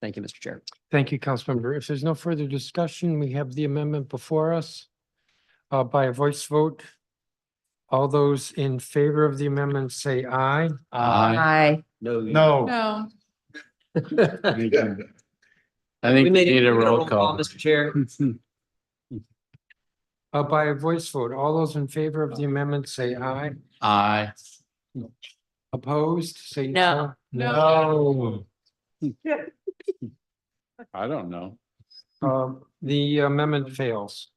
Thank you, Mr. Chair. Thank you, Councilmember. If there's no further discussion, we have the amendment before us by a voice vote. All those in favor of the amendment say aye. Aye. No. No. I think we need a we roll call. Mr. Chair. By a voice vote, all those in favor of the amendment say aye. Aye. Opposed, say No. no. I don't know. The amendment fails.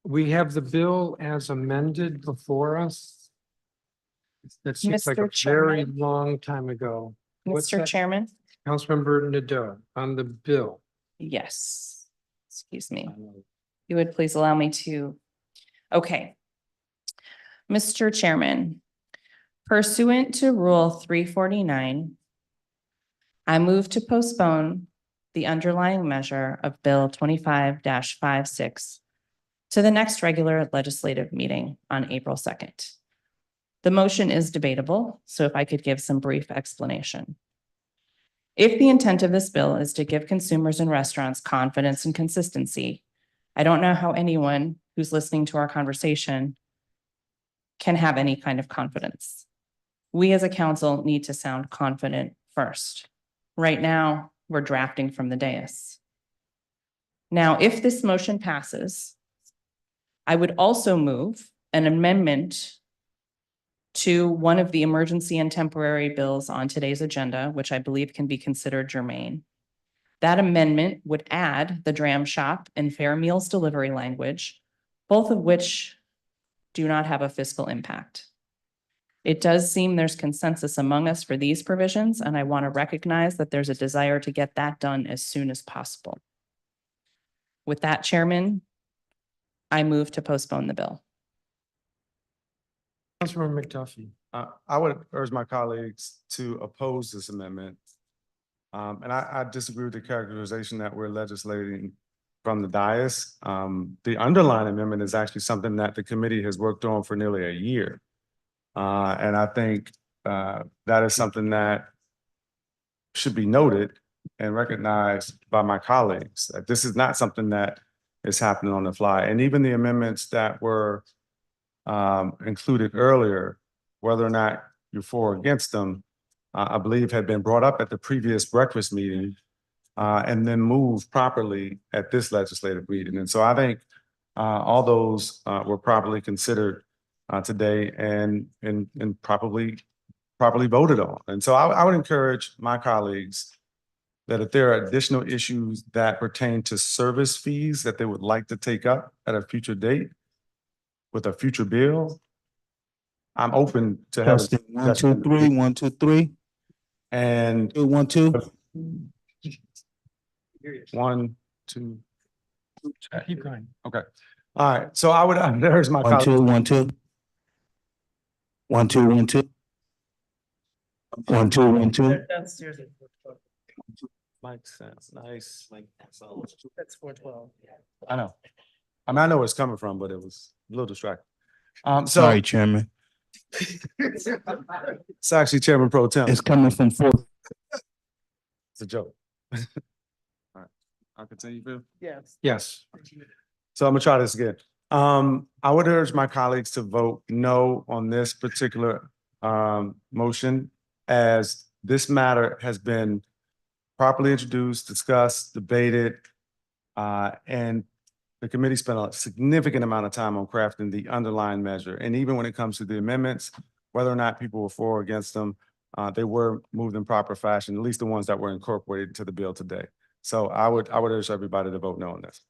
We have the bill as amended before us. That seems like a Mr. very Chairman. long time ago. What's Mr. that? Chairman? Councilmember Nadeau on the bill. Yes. Excuse me. You would please allow me to, okay. Mr. Chairman, pursuant to Rule 349, I move to postpone the underlying measure of Bill 25-56 to the next regular legislative meeting on April 2nd. The motion is debatable, so if I could give some brief explanation. If the intent of this bill is to give consumers and restaurants confidence and consistency, I don't know how anyone who's listening to our conversation can have any kind of confidence. We as a council need to sound confident first. Right now, we're drafting from the dais. Now, if this motion passes, I would also move an amendment to one of the emergency and temporary bills on today's agenda, which I believe can be considered germane. That amendment would add the dram shop and fair meals delivery language, both of which do not have a fiscal impact. It does seem there's consensus among us for these provisions, and I want to recognize that there's a desire to get that done as soon as possible. With that, Chairman, I move to postpone the bill. Councilmember McDuffie. I would urge my colleagues to oppose this amendment. And I disagree with the characterization that we're legislating from the dais. The underlying amendment is actually something that the committee has worked on for nearly a year. And I think that is something that should be noted and recognized by my colleagues, that this is not something that is happening on the fly. And even the amendments that were included earlier, whether or not you're for or against them, I believe had been brought up at the previous breakfast meeting and then moved properly at this legislative meeting. And so I think all those were properly considered today and properly voted on. And so I would encourage my colleagues that if there are additional issues that pertain to service fees that they would like to take up at a future date with a future bill, I'm open to having. Testing, 1, 2, 3, 1, 2, 3. And 2, 1, 2. 1, 2. Keep going. Okay. All right. So I would urge my 1, 2, colleagues. 1, 2. 1, 2, 1, 2. 1, 2, 1, 2. Makes sense. Nice. That's 412. I know. I know where it's coming from, but it was a little distracting. Sorry, Chairman. It's actually Chairman Pro Tem. It's coming from 4. It's a joke. All right. I'll continue, Bill. Yes. Yes. So I'm gonna try this again. I would urge my colleagues to vote no on this particular motion, as this matter has been properly introduced, discussed, debated, and the committee spent a significant amount of time on crafting the underlying measure. And even when it comes to the amendments, whether or not people were for or against them, they were moved in proper fashion, at least the ones that were incorporated into the bill today. So I would urge everybody to vote no on this.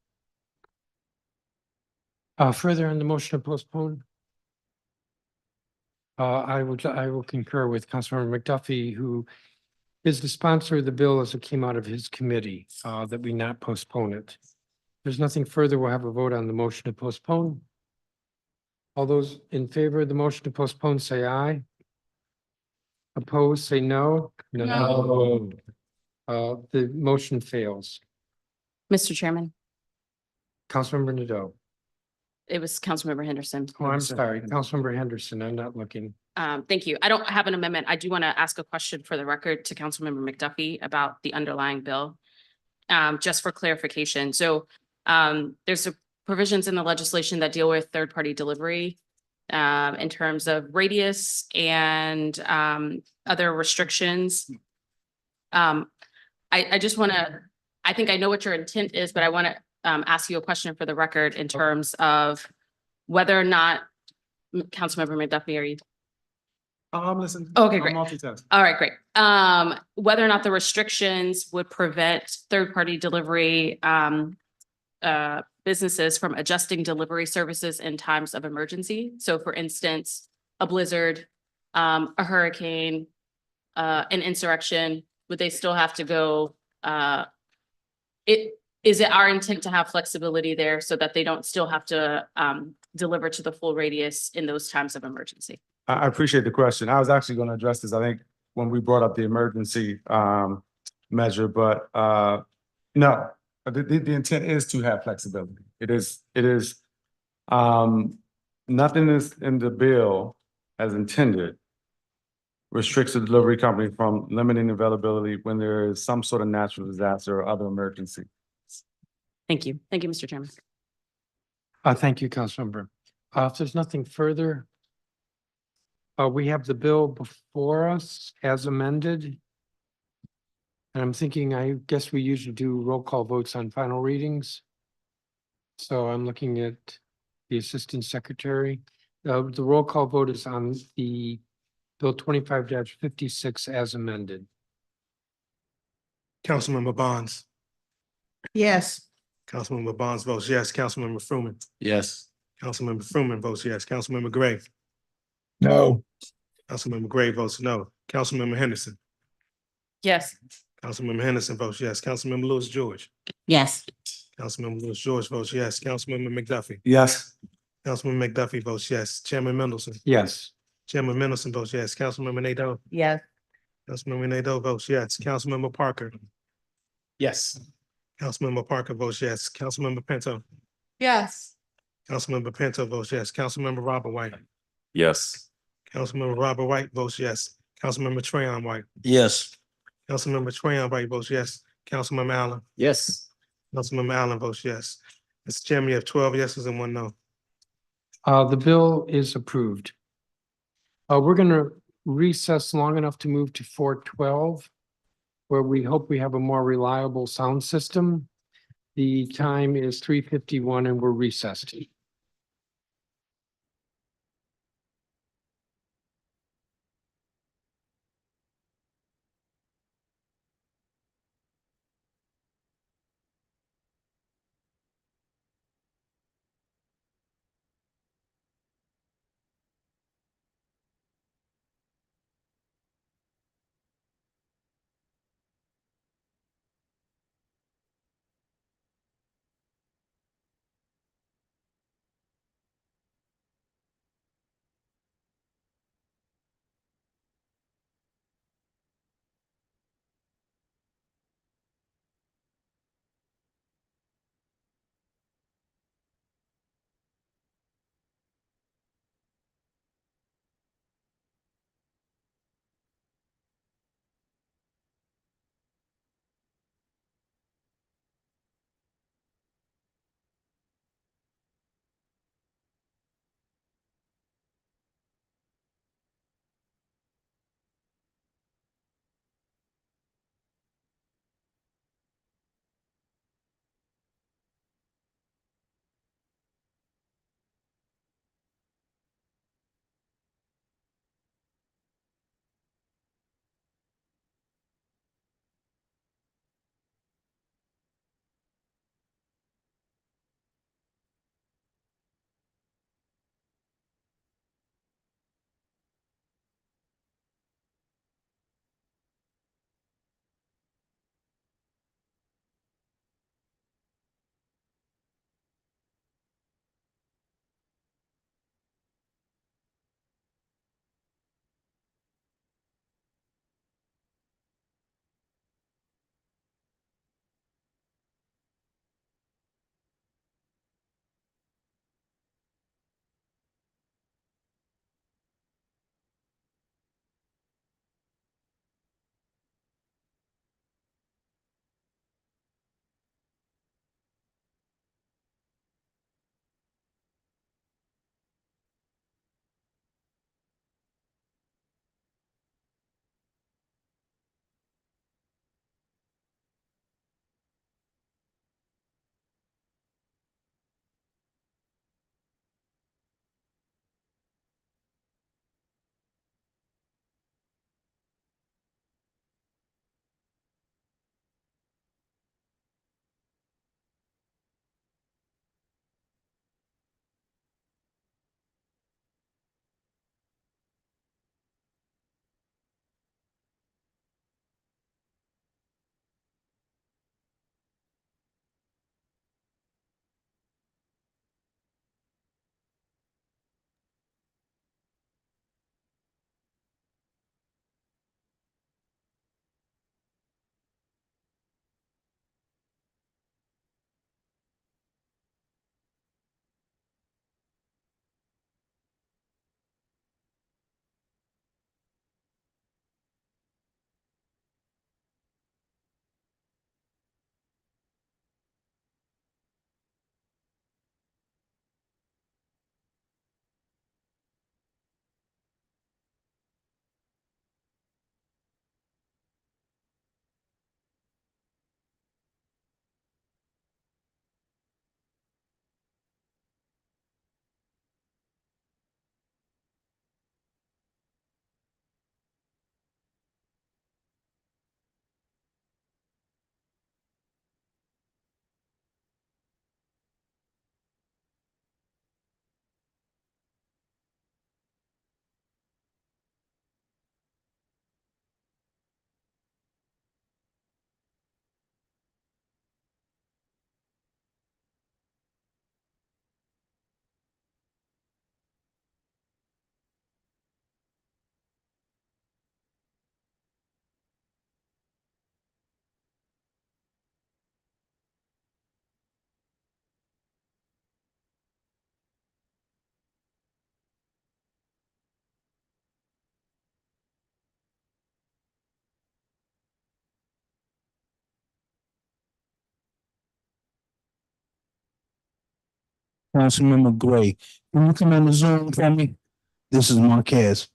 Further on the motion to postpone? I will concur with Councilmember McDuffie, who is the sponsor of the bill as it came out of his committee, that we not postpone it. There's nothing further. We'll have a vote on the motion to postpone. All those in favor of the motion to postpone, say aye. Opposed, say no. No. The motion fails. Mr. Chairman, Councilmember Nadeau. it was Councilmember Henderson. Oh, I'm sorry, Councilmember Henderson. I'm not looking. Thank you. I don't have an amendment. I do want to ask a question for the record to Councilmember McDuffie about the underlying bill. Just for clarification. So there's provisions in the legislation that deal with third-party delivery in terms of radius and other restrictions. I just want to, I think I know what your intent is, but I want to ask you a question for the record in terms of whether or not, Councilmember McDuffie, are you? I'm listening. Okay, great. I'm multitasking. All right, great. Whether or not the restrictions would prevent third-party delivery businesses from adjusting delivery services in times of emergency. So for instance, a blizzard, a hurricane, an insurrection, would they still have to go? Is it our intent to have flexibility there so that they don't still have to deliver to the full radius in those times of emergency? I appreciate the question. I was actually going to address this, I think, when we brought up the emergency measure, but no, the intent is to have flexibility. It is nothing is in the bill as intended restricts the delivery company from limiting availability when there is some sort of natural disaster or other emergency. Thank you. Thank you, Mr. Chairman. Thank you, Councilmember. If there's nothing further, we have the bill before us as amended. And I'm thinking, I guess we usually do roll call votes on final readings. So I'm looking at the Assistant Secretary. The roll call vote is on the Bill 25-56 as amended. Councilmember Bonds. Yes. Councilmember Bonds votes yes. Councilmember Fruman. Yes. Councilmember Fruman votes yes. Councilmember Gray. No. Councilmember Gray votes no. Councilmember Henderson. Yes. Councilmember Henderson votes yes. Councilmember Lewis George. Yes. Councilmember Lewis George votes yes. Councilmember McDuffie. Yes. Councilman McDuffie votes yes. Chairman Mendelson. Yes. Chairman Mendelson votes yes. Councilmember Nadeau. Yes. Councilmember Nadeau votes yes. Councilmember Parker. Yes. Councilmember Parker votes yes. Councilmember Pinto. Yes. Councilmember Pinto votes yes. Councilmember Robert White. Yes. Councilmember Robert White votes yes. Councilmember Trayon White. Yes. Councilmember Trayon White votes yes. Councilmember Allen. Yes. Councilmember Allen votes yes. Mr. Chairman, you have 12 yeses and 1 no. The bill is approved. We're gonna recess long enough to move to 4:12, where we hope we have a more reliable sound system. The time is 3:51 and we're recessed. Councilmember Gray. Can you come on the Zoom for me? This is Marquez.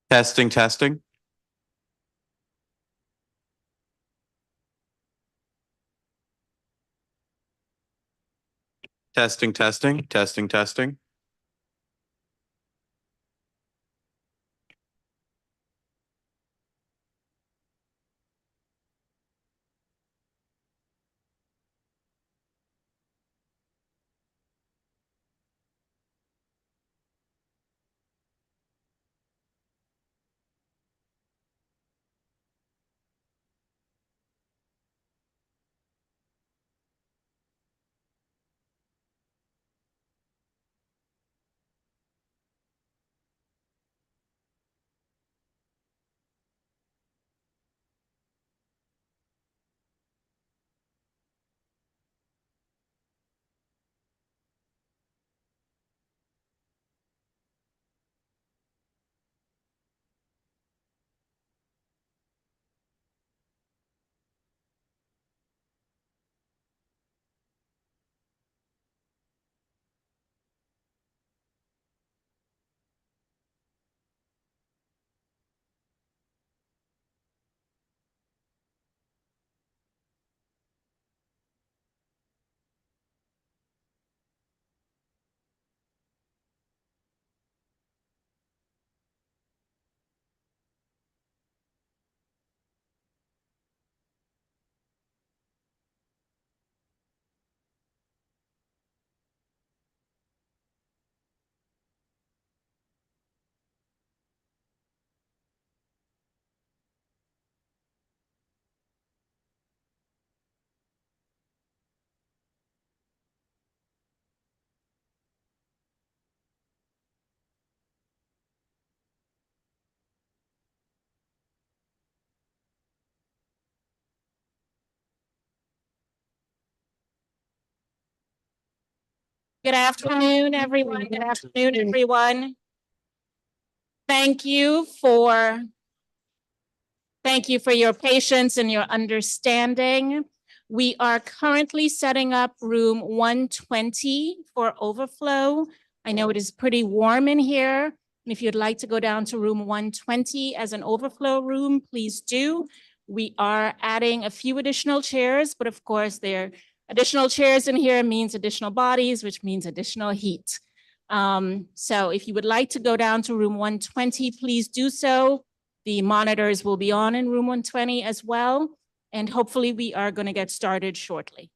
Testing, testing. Testing, testing, testing, testing. Good afternoon, everyone. Good afternoon, everyone. Thank you for your patience and your understanding. We are currently setting up room 120 for overflow. I know it is pretty warm in here. And if you'd like to go down to room 120 as an overflow room, please do. We are adding a few additional chairs, but of course, additional chairs in here means additional bodies, which means additional heat. So if you would like to go down to room 120, please do so. The monitors will be on in room 120 as well. And hopefully we are going to get started shortly.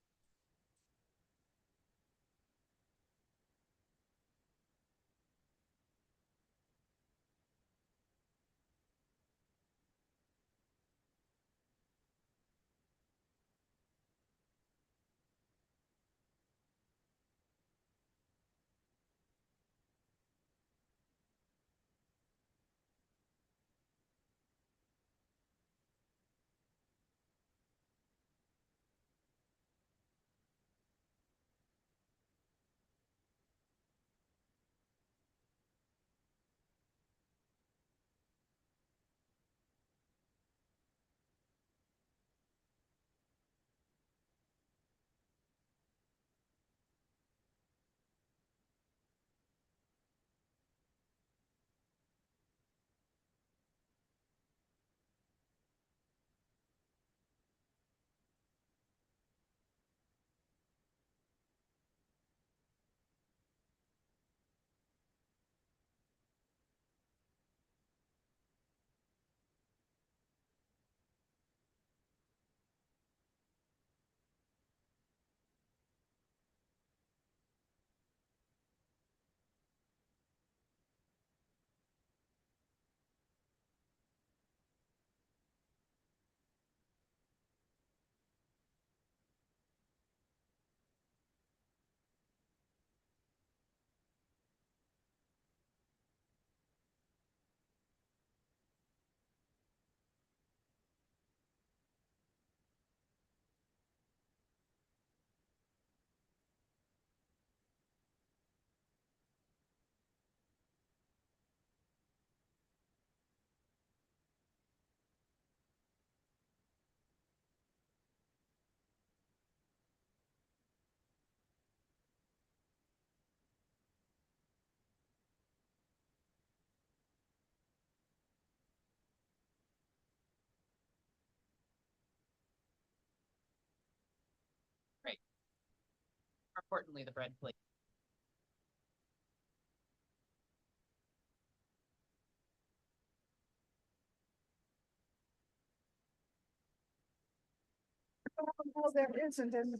Great. More importantly, the bread plate. Oh, there isn't any.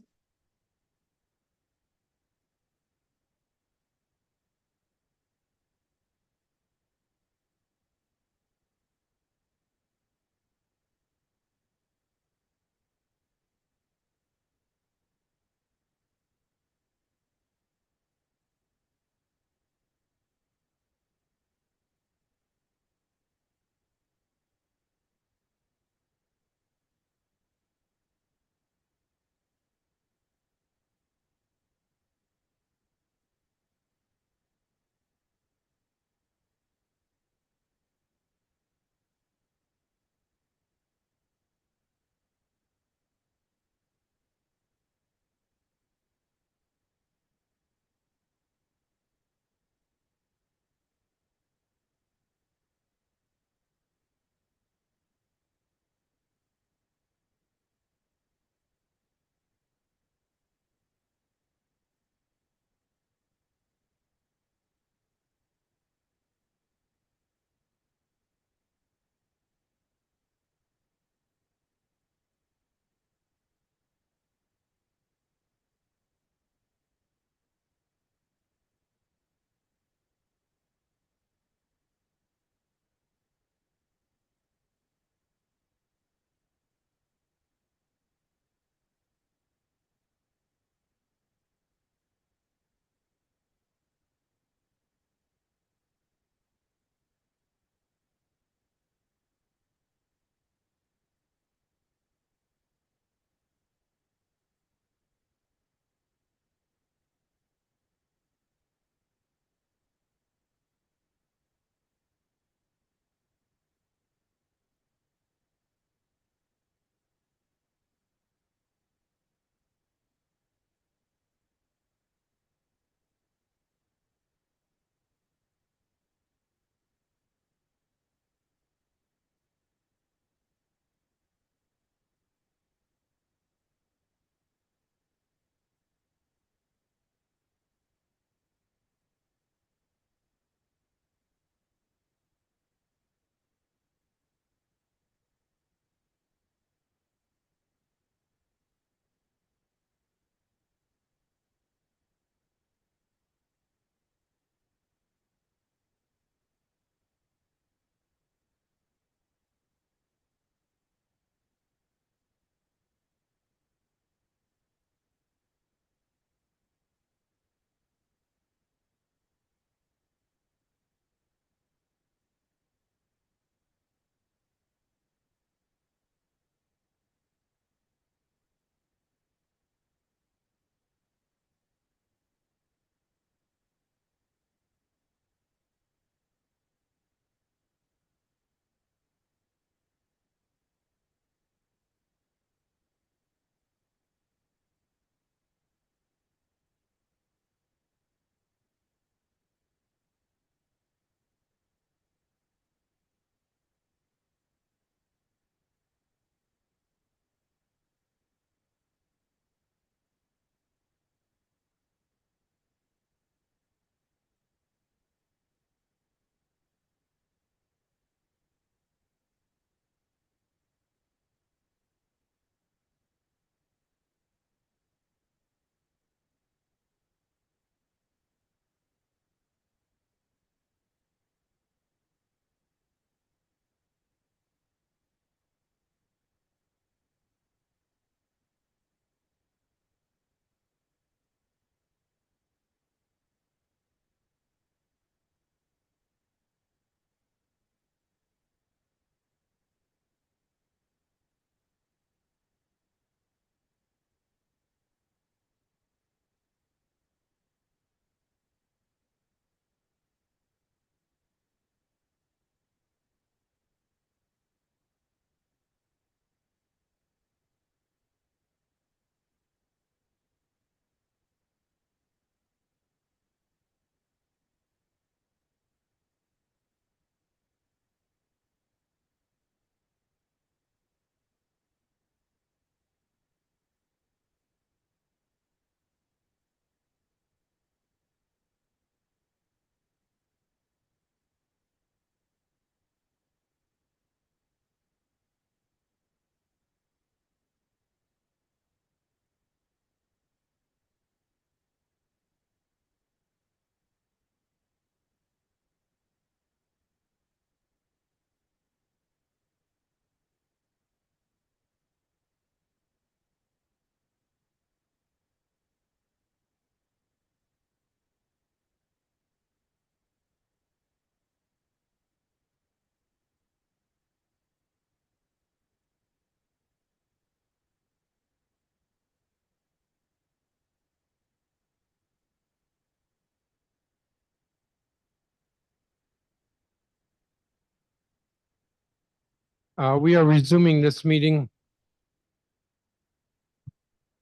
We are resuming this meeting.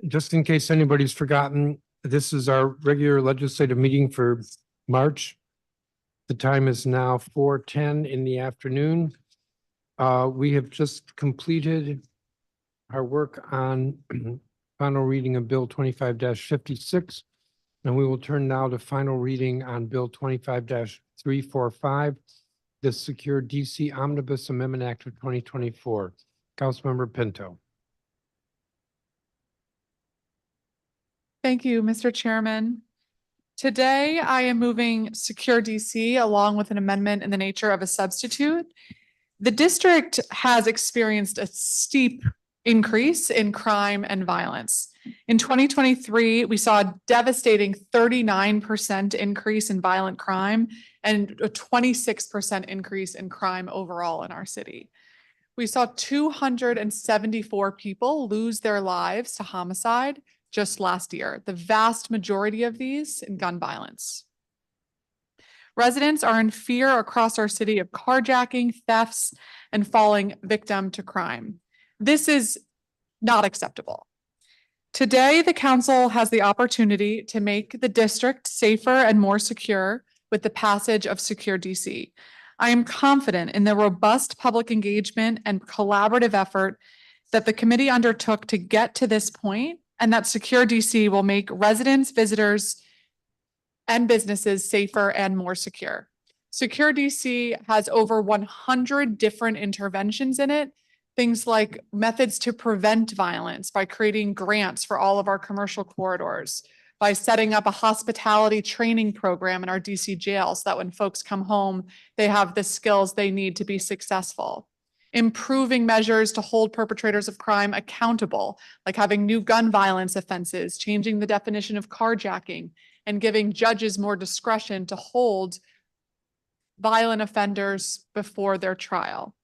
Just in case anybody's forgotten, this is our regular legislative meeting for March. The time is now 4:10 in the afternoon. We have just completed our work on final reading of Bill 25-56. And we will turn now to final reading on Bill 25-345, the Secure DC Omnibus Amendment Act of 2024. Councilmember Pinto. Thank you, Mr. Chairman. Today, I am moving Secure DC along with an amendment in the nature of a substitute. The district has experienced a steep increase in crime and violence. In 2023, we saw a devastating 39% increase in violent crime and a 26% increase in crime overall in our city. We saw 274 people lose their lives to homicide just last year, the vast majority of these in gun violence. Residents are in fear across our city of carjacking, thefts, and falling victim to crime. This is not acceptable. Today, the council has the opportunity to make the district safer and more secure with the passage of Secure DC. I am confident in the robust public engagement and collaborative effort that the committee undertook to get to this point, and that Secure DC will make residents, visitors, and businesses safer and more secure. Secure DC has over 100 different interventions in it. Things like methods to prevent violence by creating grants for all of our commercial corridors, by setting up a hospitality training program in our DC jail so that when folks come home, they have the skills they need to be successful. Improving measures to hold perpetrators of crime accountable, like having new gun violence offenses, changing the definition of carjacking, and giving judges more discretion to hold violent offenders before their trial.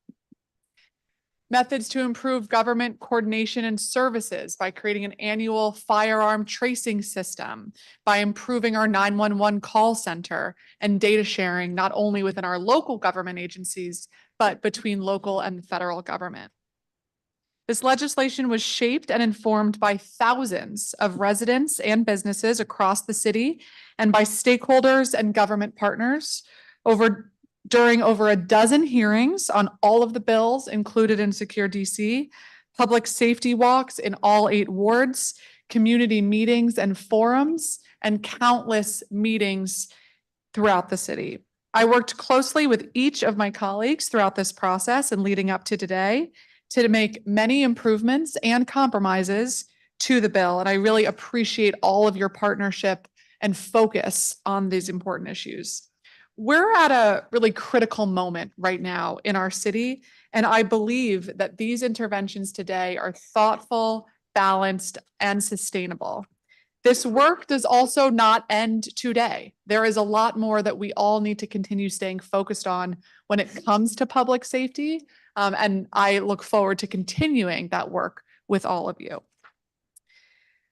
Methods to improve government coordination and services by creating an annual firearm tracing system, by improving our 911 call center and data sharing, not only within our local government agencies, but between local and federal government. This legislation was shaped and informed by thousands of residents and businesses across the city and by stakeholders and government partners during over a dozen hearings on all of the bills included in Secure DC, public safety walks in all 8 wards, community meetings and forums, and countless meetings throughout the city. I worked closely with each of my colleagues throughout this process and leading up to today to make many improvements and compromises to the bill. And I really appreciate all of your partnership and focus on these important issues. We're at a really critical moment right now in our city, and I believe that these interventions today are thoughtful, balanced, and sustainable. This work does also not end today. There is a lot more that we all need to continue staying focused on when it comes to public safety, and I look forward to continuing that work with all of you.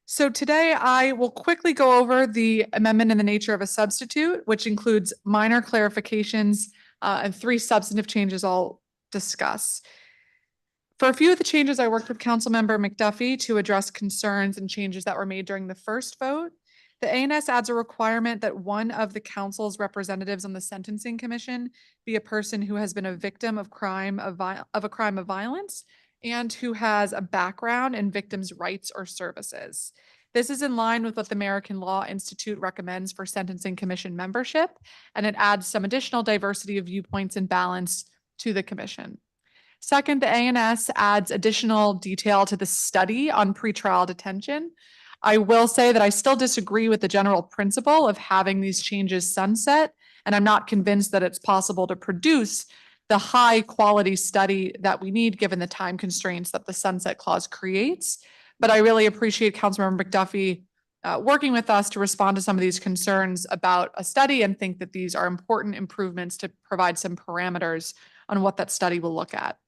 So today I will quickly go over the amendment in the nature of a substitute, which includes minor clarifications and 3 substantive changes I'll discuss. For a few of the changes, I worked with Councilmember McDuffie to address concerns and changes that were made during the first vote. The ANS adds a requirement that one of the council's representatives on the Sentencing Commission be a person who has been a victim of a crime of violence and who has a background in victims' rights or services. This is in line with what the American Law Institute recommends for Sentencing Commission membership, and it adds some additional diversity of viewpoints and balance to the commission. Second, the ANS adds additional detail to the study on pretrial detention. I will say that I still disagree with the general principle of having these changes sunset, and I'm not convinced that it's possible to produce the high quality study that we need given the time constraints that the sunset clause creates. But I really appreciate Councilmember McDuffie working with us to respond to some of these concerns about a study and think that these are important improvements to provide some parameters on what that study will look at.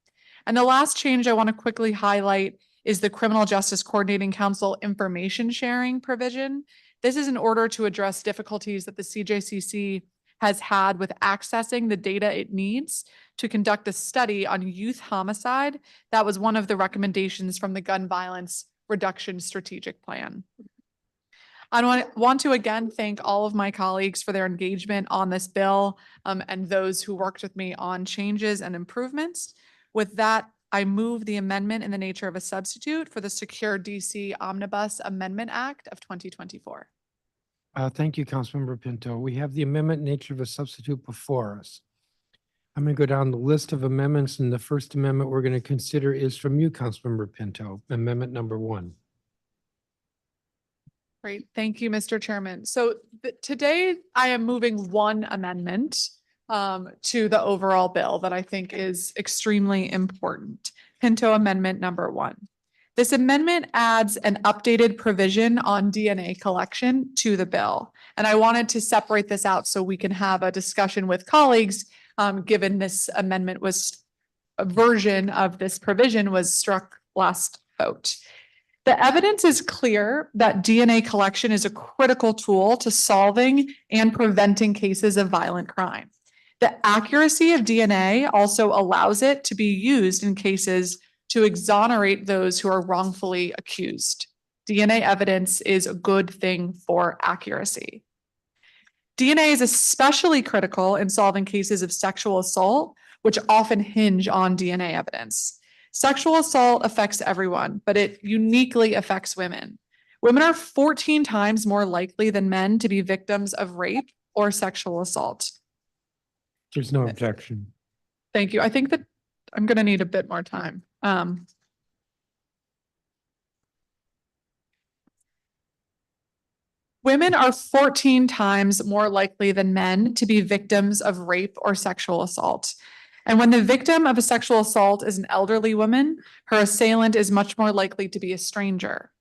And the last change I want to quickly highlight is the Criminal Justice Coordinating Council information sharing provision. This is in order to address difficulties that the CJCC has had with accessing the data it needs to conduct a study on youth homicide. That was one of the recommendations from the Gun Violence Reduction Strategic Plan. I want to again thank all of my colleagues for their engagement on this bill, and those who worked with me on changes and improvements. With that, I move the amendment in the nature of a substitute for the Secure DC Omnibus Amendment Act of 2024. Thank you, Councilmember Pinto. We have the amendment nature of a substitute before us. I'm going to go down the list of amendments, and the first amendment we're going to consider is from you, Councilmember Pinto, amendment number 1. Great. Thank you, Mr. Chairman. So today I am moving one amendment to the overall bill that I think is extremely important. Pinto Amendment number 1. This amendment adds an updated provision on DNA collection to the bill. And I wanted to separate this out so we can have a discussion with colleagues, given this amendment was a version of this provision was struck last vote. The evidence is clear that DNA collection is a critical tool to solving and preventing cases of violent crime. The accuracy of DNA also allows it to be used in cases to exonerate those who are wrongfully accused. DNA evidence is a good thing for accuracy. DNA is especially critical in solving cases of sexual assault, which often hinge on DNA evidence. Sexual assault affects everyone, but it uniquely affects women. Women are 14 times more likely than men to be victims of rape or sexual assault. There's no objection. Thank you. I think that I'm going to need a bit more time. Women are 14 times more likely than men to be victims of rape or sexual assault. And when the victim of a sexual assault is an elderly woman, her assailant is much more likely to be a stranger.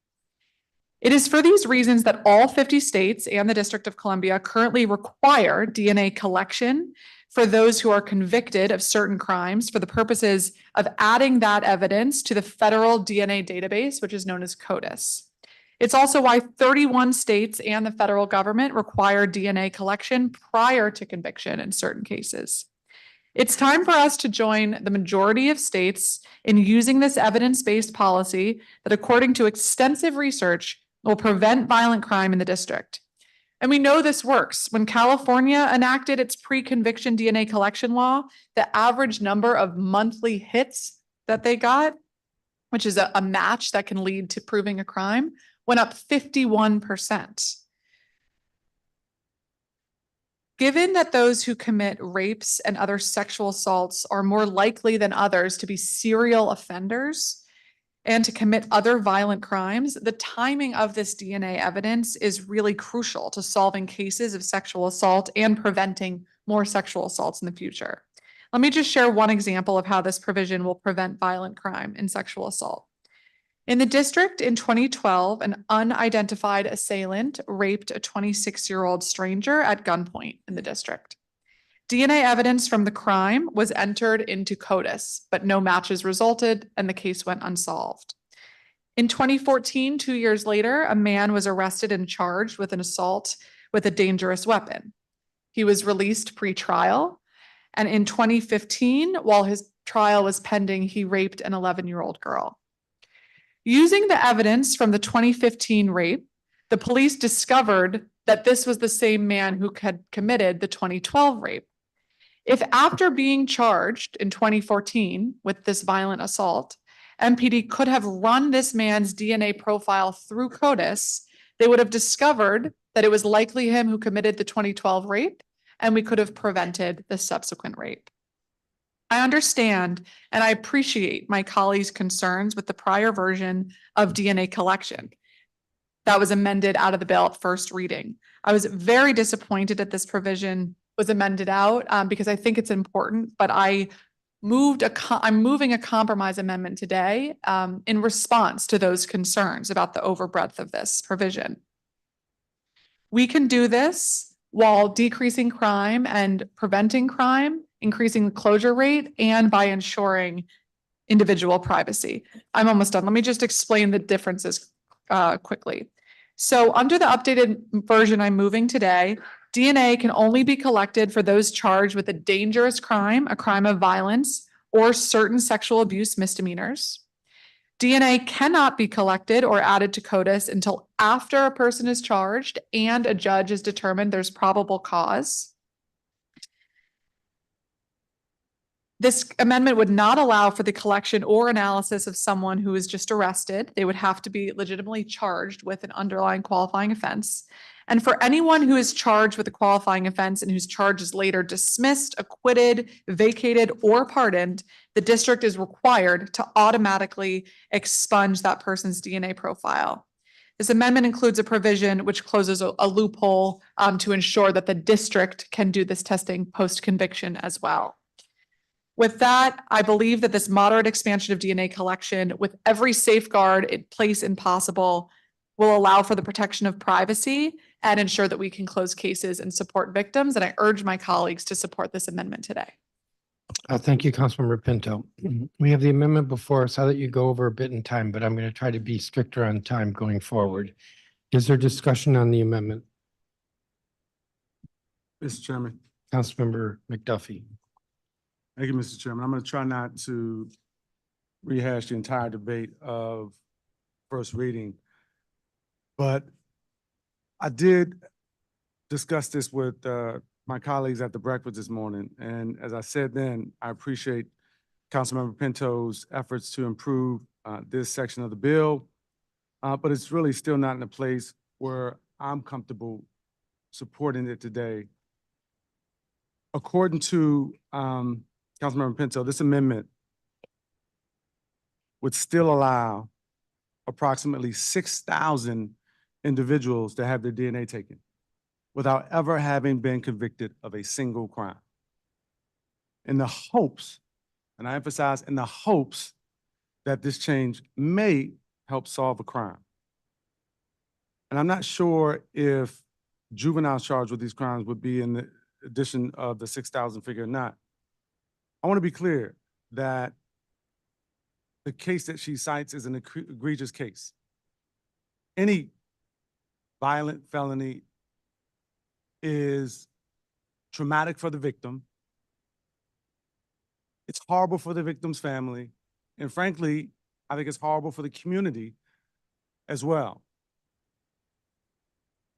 It is for these reasons that all 50 states and the District of Columbia currently require DNA collection for those who are convicted of certain crimes for the purposes of adding that evidence to the federal DNA database, which is known as CODIS. It's also why 31 states and the federal government require DNA collection prior to conviction in certain cases. It's time for us to join the majority of states in using this evidence-based policy that, according to extensive research, will prevent violent crime in the district. And we know this works. When California enacted its pre-conviction DNA collection law, the average number of monthly hits that they got, which is a match that can lead to proving a crime, went up 51%. Given that those who commit rapes and other sexual assaults are more likely than others to be serial offenders and to commit other violent crimes, the timing of this DNA evidence is really crucial to solving cases of sexual assault and preventing more sexual assaults in the future. Let me just share one example of how this provision will prevent violent crime and sexual assault. In the district in 2012, an unidentified assailant raped a 26-year-old stranger at gunpoint in the district. DNA evidence from the crime was entered into CODIS, but no matches resulted and the case went unsolved. In 2014, 2 years later, a man was arrested and charged with an assault with a dangerous weapon. He was released pre-trial, and in 2015, while his trial was pending, he raped an 11-year-old girl. Using the evidence from the 2015 rape, the police discovered that this was the same man who had committed the 2012 rape. If after being charged in 2014 with this violent assault, MPD could have run this man's DNA profile through CODIS, they would have discovered that it was likely him who committed the 2012 rape, and we could have prevented the subsequent rape. I understand and I appreciate my colleagues' concerns with the prior version of DNA collection that was amended out of the bill at first reading. I was very disappointed that this provision was amended out because I think it's important, but I'm moving a compromise amendment today in response to those concerns about the overbreadth of this provision. We can do this while decreasing crime and preventing crime, increasing the closure rate, and by ensuring individual privacy. I'm almost done. Let me just explain the differences quickly. So under the updated version I'm moving today, DNA can only be collected for those charged with a dangerous crime, a crime of violence, or certain sexual abuse misdemeanors. DNA cannot be collected or added to CODIS until after a person is charged and a judge has determined there's probable cause. This amendment would not allow for the collection or analysis of someone who is just arrested. They would have to be legitimately charged with an underlying qualifying offense. And for anyone who is charged with a qualifying offense and whose charge is later dismissed, acquitted, vacated, or pardoned, the district is required to automatically expunge that person's DNA profile. This amendment includes a provision which closes a loophole to ensure that the district can do this testing post-conviction as well. With that, I believe that this moderate expansion of DNA collection with every safeguard in place and possible will allow for the protection of privacy and ensure that we can close cases and support victims. And I urge my colleagues to support this amendment today. Thank you, Councilmember Pinto. We have the amendment before us. I'll let you go over a bit in time, but I'm going to try to be stricter on time going forward. Is there discussion on the amendment? Mr. Chairman. Councilmember McDuffie. Thank you, Mr. Chairman. I'm going to try not to rehash the entire debate of first reading. But I did discuss this with my colleagues at the breakfast this morning. And as I said then, I appreciate Councilmember Pinto's efforts to improve this section of the bill. But it's really still not in a place where I'm comfortable supporting it today. According to Councilmember Pinto, this amendment would still allow approximately 6,000 individuals to have their DNA taken without ever having been convicted of a single crime. In the hopes, and I emphasize in the hopes, that this change may help solve a crime. And I'm not sure if juveniles charged with these crimes would be in the addition of the 6,000 figure or not. I want to be clear that the case that she cites is an egregious case. Any violent felony is traumatic for the victim. It's horrible for the victim's family. And frankly, I think it's horrible for the community as well.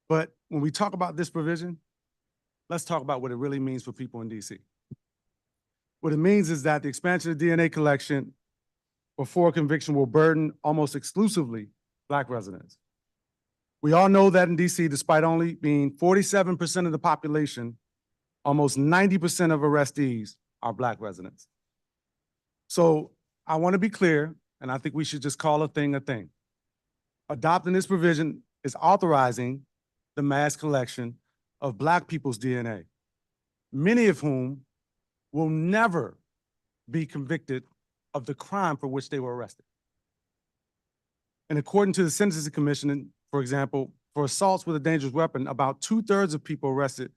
But when we talk about this provision, let's talk about what it really means for people in DC. What it means is that the expansion of DNA collection before conviction will burden almost exclusively Black residents. We all know that in DC, despite only being 47% of the population, almost 90% of arrestees are Black residents. So I want to be clear, and I think we should just call a thing a thing. Adopting this provision is authorizing the mass collection of Black people's DNA, many of whom will never be convicted of the crime for which they were arrested. And according to the Sentencing Commission, for example, for assaults with a dangerous weapon, about 2/3 of people arrested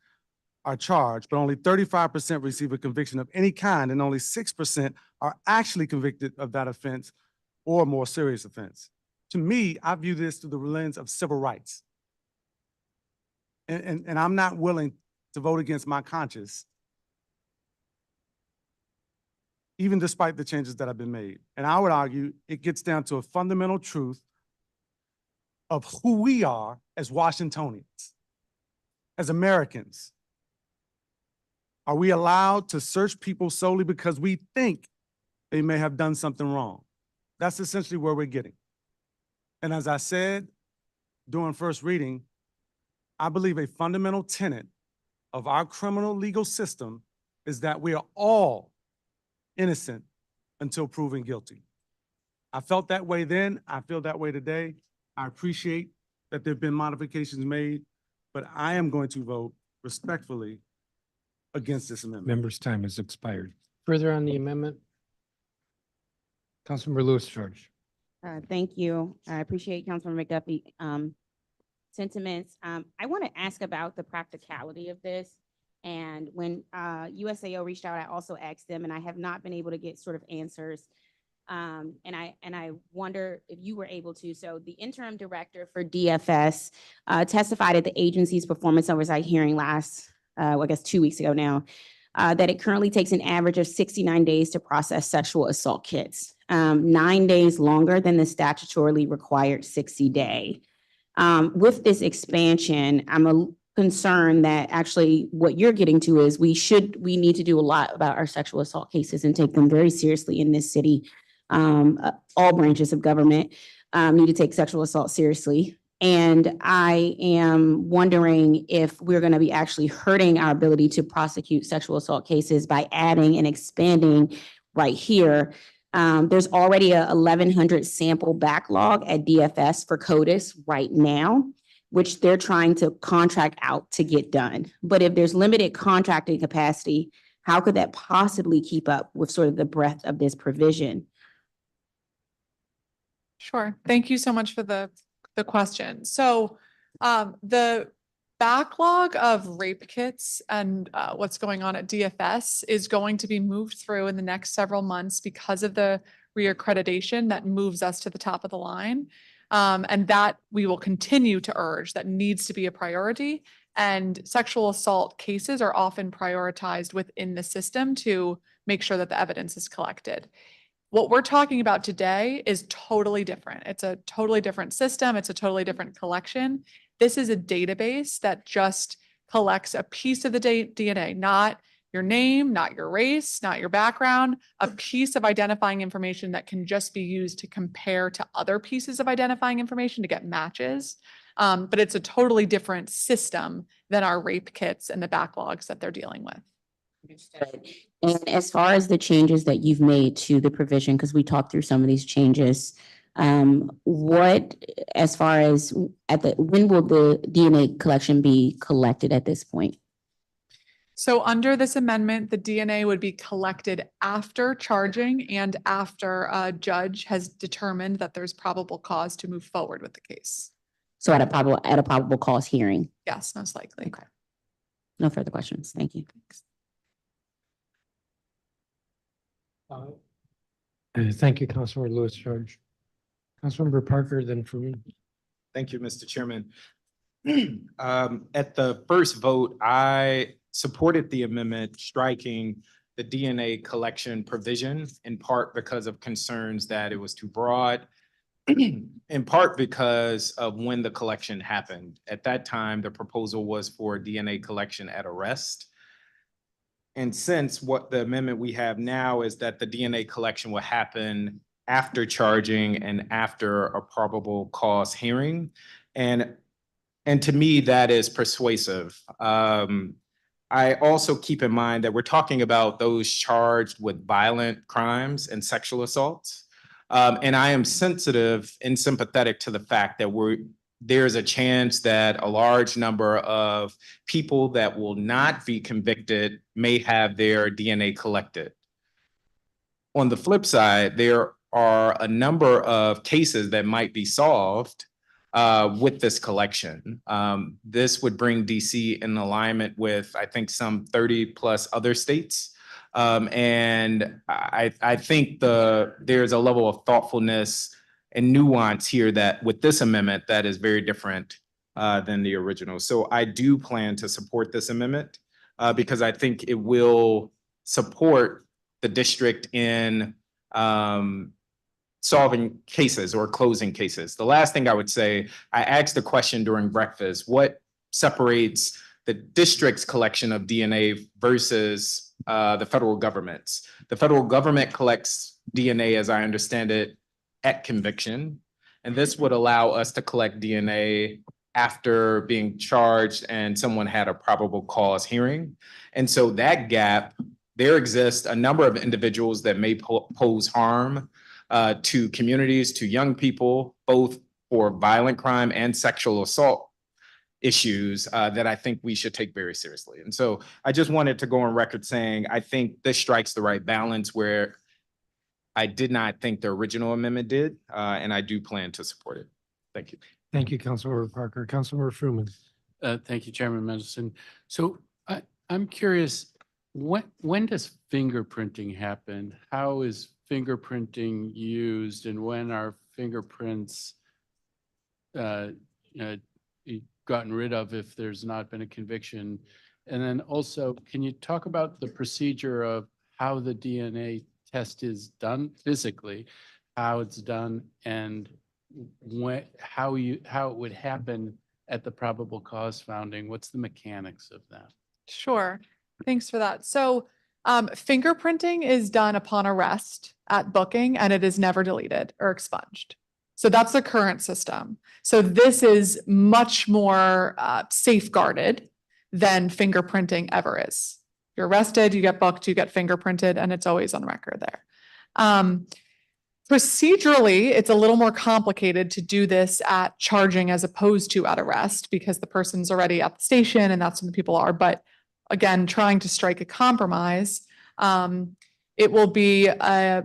are charged, but only 35% receive a conviction of any kind, and only 6% are actually convicted of that offense or a more serious offense. To me, I view this through the lens of civil rights. And I'm not willing to vote against my conscience, even despite the changes that have been made. And I would argue it gets down to a fundamental truth of who we are as Washingtonians, as Americans. Are we allowed to search people solely because we think they may have done something wrong? That's essentially where we're getting. And as I said during first reading, I believe a fundamental tenet of our criminal legal system is that we are all innocent until proven guilty. I felt that way then, I feel that way today. I appreciate that there have been modifications made, but I am going to vote respectfully against this amendment. Member's time has expired. Further on the amendment? Councilmember Lewis George. Thank you. I appreciate Councilman McDuffie sentiments. I want to ask about the practicality of this. And when USAO reached out, I also asked them, and I have not been able to get sort of answers. And I wonder if you were able to, so the interim director for DFS testified at the agency's performance oversight hearing last, I guess 2 weeks ago now, that it currently takes an average of 69 days to process sexual assault kits, 9 days longer than the statutorily required 60-day. With this expansion, I'm concerned that actually what you're getting to is we need to do a lot about our sexual assault cases and take them very seriously in this city. All branches of government need to take sexual assault seriously. And I am wondering if we're going to be actually hurting our ability to prosecute sexual assault cases by adding and expanding right here. There's already a 1,100 sample backlog at DFS for CODIS right now, which they're trying to contract out to get done. But if there's limited contracting capacity, how could that possibly keep up with sort of the breadth of this provision? Sure. Thank you so much for the question. So the backlog of rape kits and what's going on at DFS is going to be moved through in the next several months because of the reaccreditation that moves us to the top of the line. And that we will continue to urge that needs to be a priority. And sexual assault cases are often prioritized within the system to make sure that the evidence is collected. What we're talking about today is totally different. It's a totally different system. It's a totally different collection. This is a database that just collects a piece of the DNA, not your name, not your race, not your background, a piece of identifying information that can just be used to compare to other pieces of identifying information to get matches. But it's a totally different system than our rape kits and the backlogs that they're dealing with. Understood. And as far as the changes that you've made to the provision, because we talked through some of these changes, what, as far as when will the DNA collection be collected at this point? So under this amendment, the DNA would be collected after charging and after a judge has determined that there's probable cause to move forward with the case. So at a probable cause hearing? Yes, most likely. Okay. No further questions. Thank you. Thank you, Councilmember Lewis George. Councilmember Parker, then Fruman. Thank you, Mr. Chairman. At the first vote, I supported the amendment striking the DNA collection provision, in part because of concerns that it was too broad, in part because of when the collection happened. At that time, the proposal was for DNA collection at arrest. And since what the amendment we have now is that the DNA collection will happen after charging and after a probable cause hearing. And to me, that is persuasive. I also keep in mind that we're talking about those charged with violent crimes and sexual assaults. And I am sensitive and sympathetic to the fact that there's a chance that a large number of people that will not be convicted may have their DNA collected. On the flip side, there are a number of cases that might be solved with this collection. This would bring DC in alignment with, I think, some 30+ other states. And I think there's a level of thoughtfulness and nuance here that with this amendment that is very different than the original. So I do plan to support this amendment because I think it will support the district in solving cases or closing cases. The last thing I would say, I asked the question during breakfast, what separates the district's collection of DNA versus the federal government's? The federal government collects DNA, as I understand it, at conviction. And this would allow us to collect DNA after being charged and someone had a probable cause hearing. And so that gap, there exists a number of individuals that may pose harm to communities, to young people, both for violent crime and sexual assault issues that I think we should take very seriously. And so I just wanted to go on record saying, I think this strikes the right balance where I did not think the original amendment did, and I do plan to support it. Thank you. Thank you, Councilmember Parker. Councilmember Fruman. Thank you, Chairman Mendelson. So I'm curious, when does fingerprinting happen? How is fingerprinting used and when are fingerprints gotten rid of if there's not been a conviction? And then also, can you talk about the procedure of how the DNA test is done physically, how it's done, and how it would happen at the probable cause founding? What's the mechanics of that? Sure. Thanks for that. So fingerprinting is done upon arrest at booking and it is never deleted or expunged. So that's the current system. So this is much more safeguarded than fingerprinting ever is. You're arrested, you get booked, you get fingerprinted, and it's always on record there. Procedurally, it's a little more complicated to do this at charging as opposed to at arrest because the person's already at the station and that's when the people are. But again, trying to strike a compromise, it will be a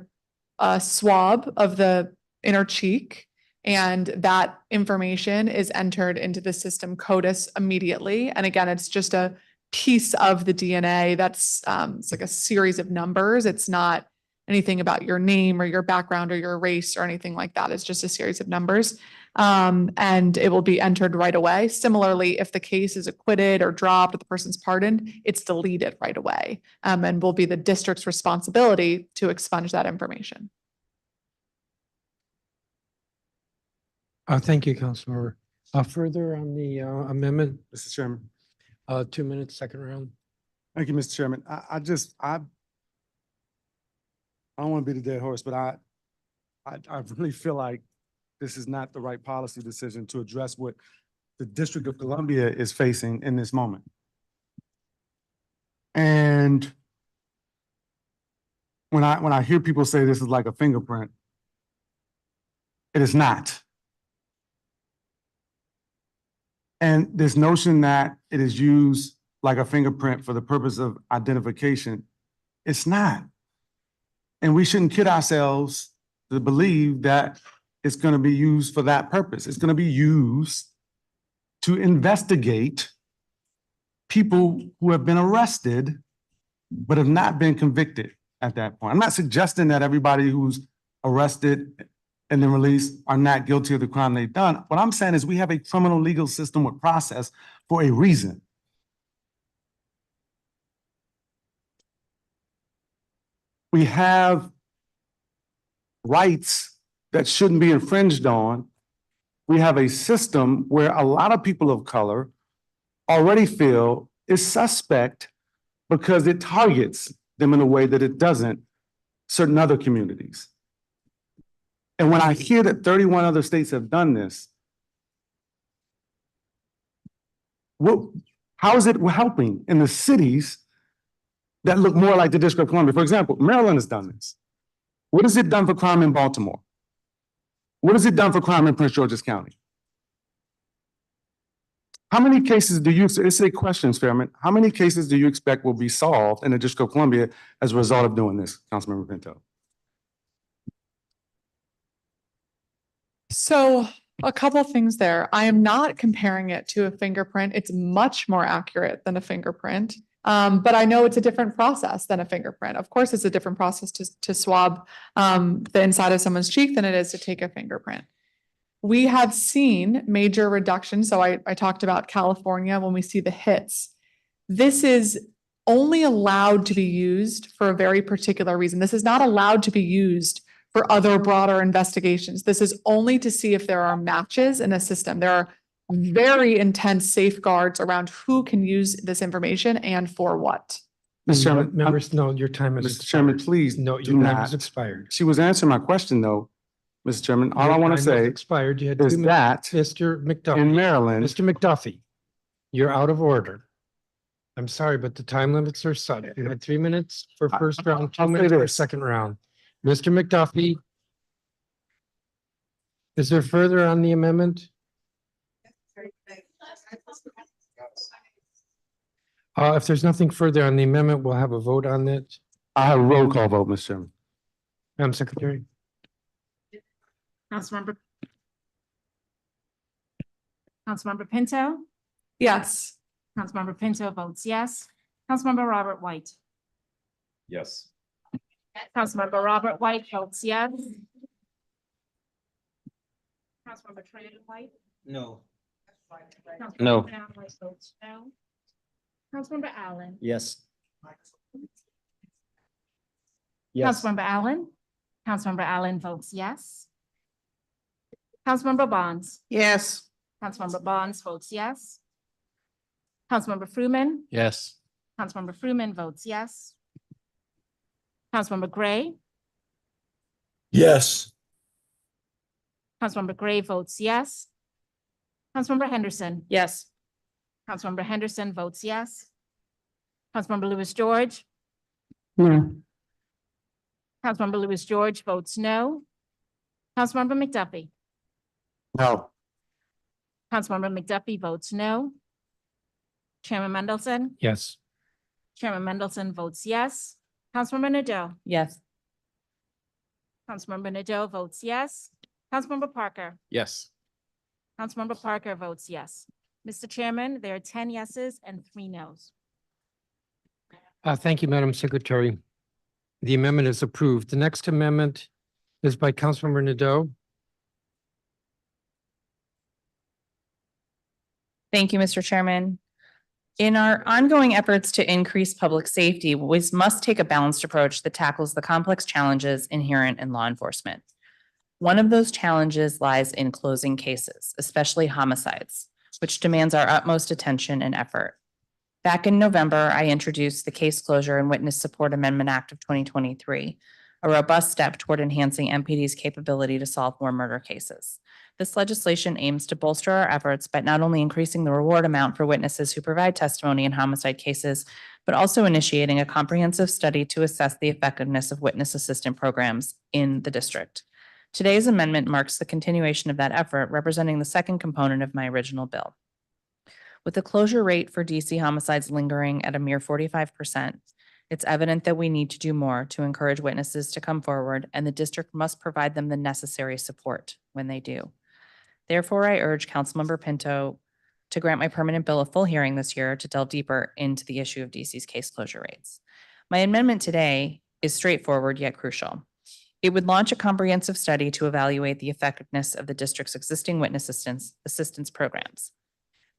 swab of the inner cheek, and that information is entered into the system CODIS immediately. And again, it's just a piece of the DNA that's it's like a series of numbers. It's not anything about your name or your background or your race or anything like that. It's just a series of numbers. And it will be entered right away. Similarly, if the case is acquitted or dropped or the person's pardoned, it's deleted right away, and will be the district's responsibility to expunge that information. Thank you, Councilmember. Further on the amendment, Mr. Chairman. 2 minutes, second round. Thank you, Mr. Chairman. I don't want to be the dead horse, but I really feel like this is not the right policy decision to address what the District of Columbia is facing in this moment. And when I hear people say this is like a fingerprint, it is not. And this notion that it is used like a fingerprint for the purpose of identification, it's not. And we shouldn't kid ourselves to believe that it's going to be used for that purpose. It's going to be used to investigate people who have been arrested but have not been convicted at that point. I'm not suggesting that everybody who's arrested and then released are not guilty of the crime they've done. What I'm saying is we have a criminal legal system with process for a reason. We have rights that shouldn't be infringed on. We have a system where a lot of people of color already feel is suspect because it targets them in a way that it doesn't certain other communities. And when I hear that 31 other states have done this, how is it helping in the cities that look more like the District of Columbia? For example, Maryland has done this. What has it done for crime in Baltimore? What has it done for crime in Prince George's County? How many cases do you, it's a question, Spearman, how many cases do you expect will be solved in the District of Columbia as a result of doing this, Councilmember Pinto? So a couple of things there. I am not comparing it to a fingerprint. It's much more accurate than a fingerprint. But I know it's a different process than a fingerprint. Of course, it's a different process to swab the inside of someone's cheek than it is to take a fingerprint. We have seen major reductions. So I talked about California when we see the hits. This is only allowed to be used for a very particular reason. This is not allowed to be used for other broader investigations. This is only to see if there are matches in a system. There are very intense safeguards around who can use this information and for what. Mr. Chairman, Members, no, your time is. Mr. Chairman, please No, do your time has not. expired. She was answering my question though, Mr. Chairman. All I Your want to time has say expired. You had is 2 minutes. that Mr. McDuffie. in Maryland, Mr. McDuffie, you're out of order. I'm sorry, but the time limits are set. You had 3 minutes for first round, 2 I'll say minutes for this. second round. Mr. McDuffie. Is there further on the amendment? If there's nothing further on the amendment, we'll have a vote on it. I have a roll call vote, Mr. Chairman. Madam Secretary. Councilmember Pinto, Yes. Councilmember Pinto votes yes. Councilmember Robert White, Yes. Councilmember Robert White votes yes. Councilmember Tran White. No. Councilmember No. Brown White votes no. Councilmember Allen. Yes. Councilmember Allen. Councilmember Allen votes yes. Councilmember Bonds. Yes. Councilmember Bonds votes yes. Councilmember Fruman. Yes. Councilmember Fruman votes yes. Councilmember Gray. Yes. Councilmember Gray votes yes. Councilmember Henderson. Yes. Councilmember Henderson votes yes. Councilmember Lewis George. No. Councilmember Lewis George votes no. Councilmember McDuffie. No. Councilmember McDuffie votes no. Chairman Mendelson. Yes. Chairman Mendelson votes yes. Councilmember Nadeau. Yes. Councilmember Nadeau votes yes. Councilmember Parker. Yes. Councilmember Parker votes yes. Mr. Chairman, there are 10 yeses and 3 nos. Thank you, Madam Secretary. The amendment is approved. The next amendment is by Councilmember Nadeau. Thank you, Mr. Chairman. In our ongoing efforts to increase public safety, we must take a balanced approach that tackles the complex challenges inherent in law enforcement. One of those challenges lies in closing cases, especially homicides, which demands our utmost attention and effort. Back in November, I introduced the Case Closure and Witness Support Amendment Act of 2023, a robust step toward enhancing MPD's capability to solve more murder cases. This legislation aims to bolster our efforts by not only increasing the reward amount for witnesses who provide testimony in homicide cases, but also initiating a comprehensive study to assess the effectiveness of witness assistance programs in the district. Today's amendment marks the continuation of that effort, representing the second component of my original bill. With the closure rate for DC homicides lingering at a mere 45%, it's evident that we need to do more to encourage witnesses to come forward, and the district must provide them the necessary support when they do. Therefore, I urge Councilmember Pinto to grant my permanent bill a full hearing this year to delve deeper into the issue of DC's case closure rates. My amendment today is straightforward yet crucial. It would launch a comprehensive study to evaluate the effectiveness of the district's existing witness assistance programs.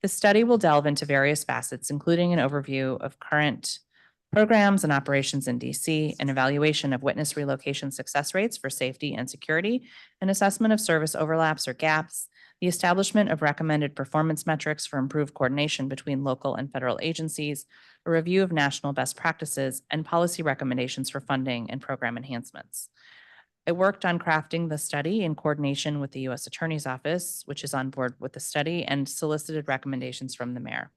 The study will delve into various facets, including an overview of current programs and operations in DC, an evaluation of witness relocation success rates for safety and security, an assessment of service overlaps or gaps, the establishment of recommended performance metrics for improved coordination between local and federal agencies, a review of national best practices, and policy recommendations for funding and program enhancements. I worked on crafting the study in coordination with the U.S. Attorney's Office, which is on board with the study, and solicited recommendations from the mayor.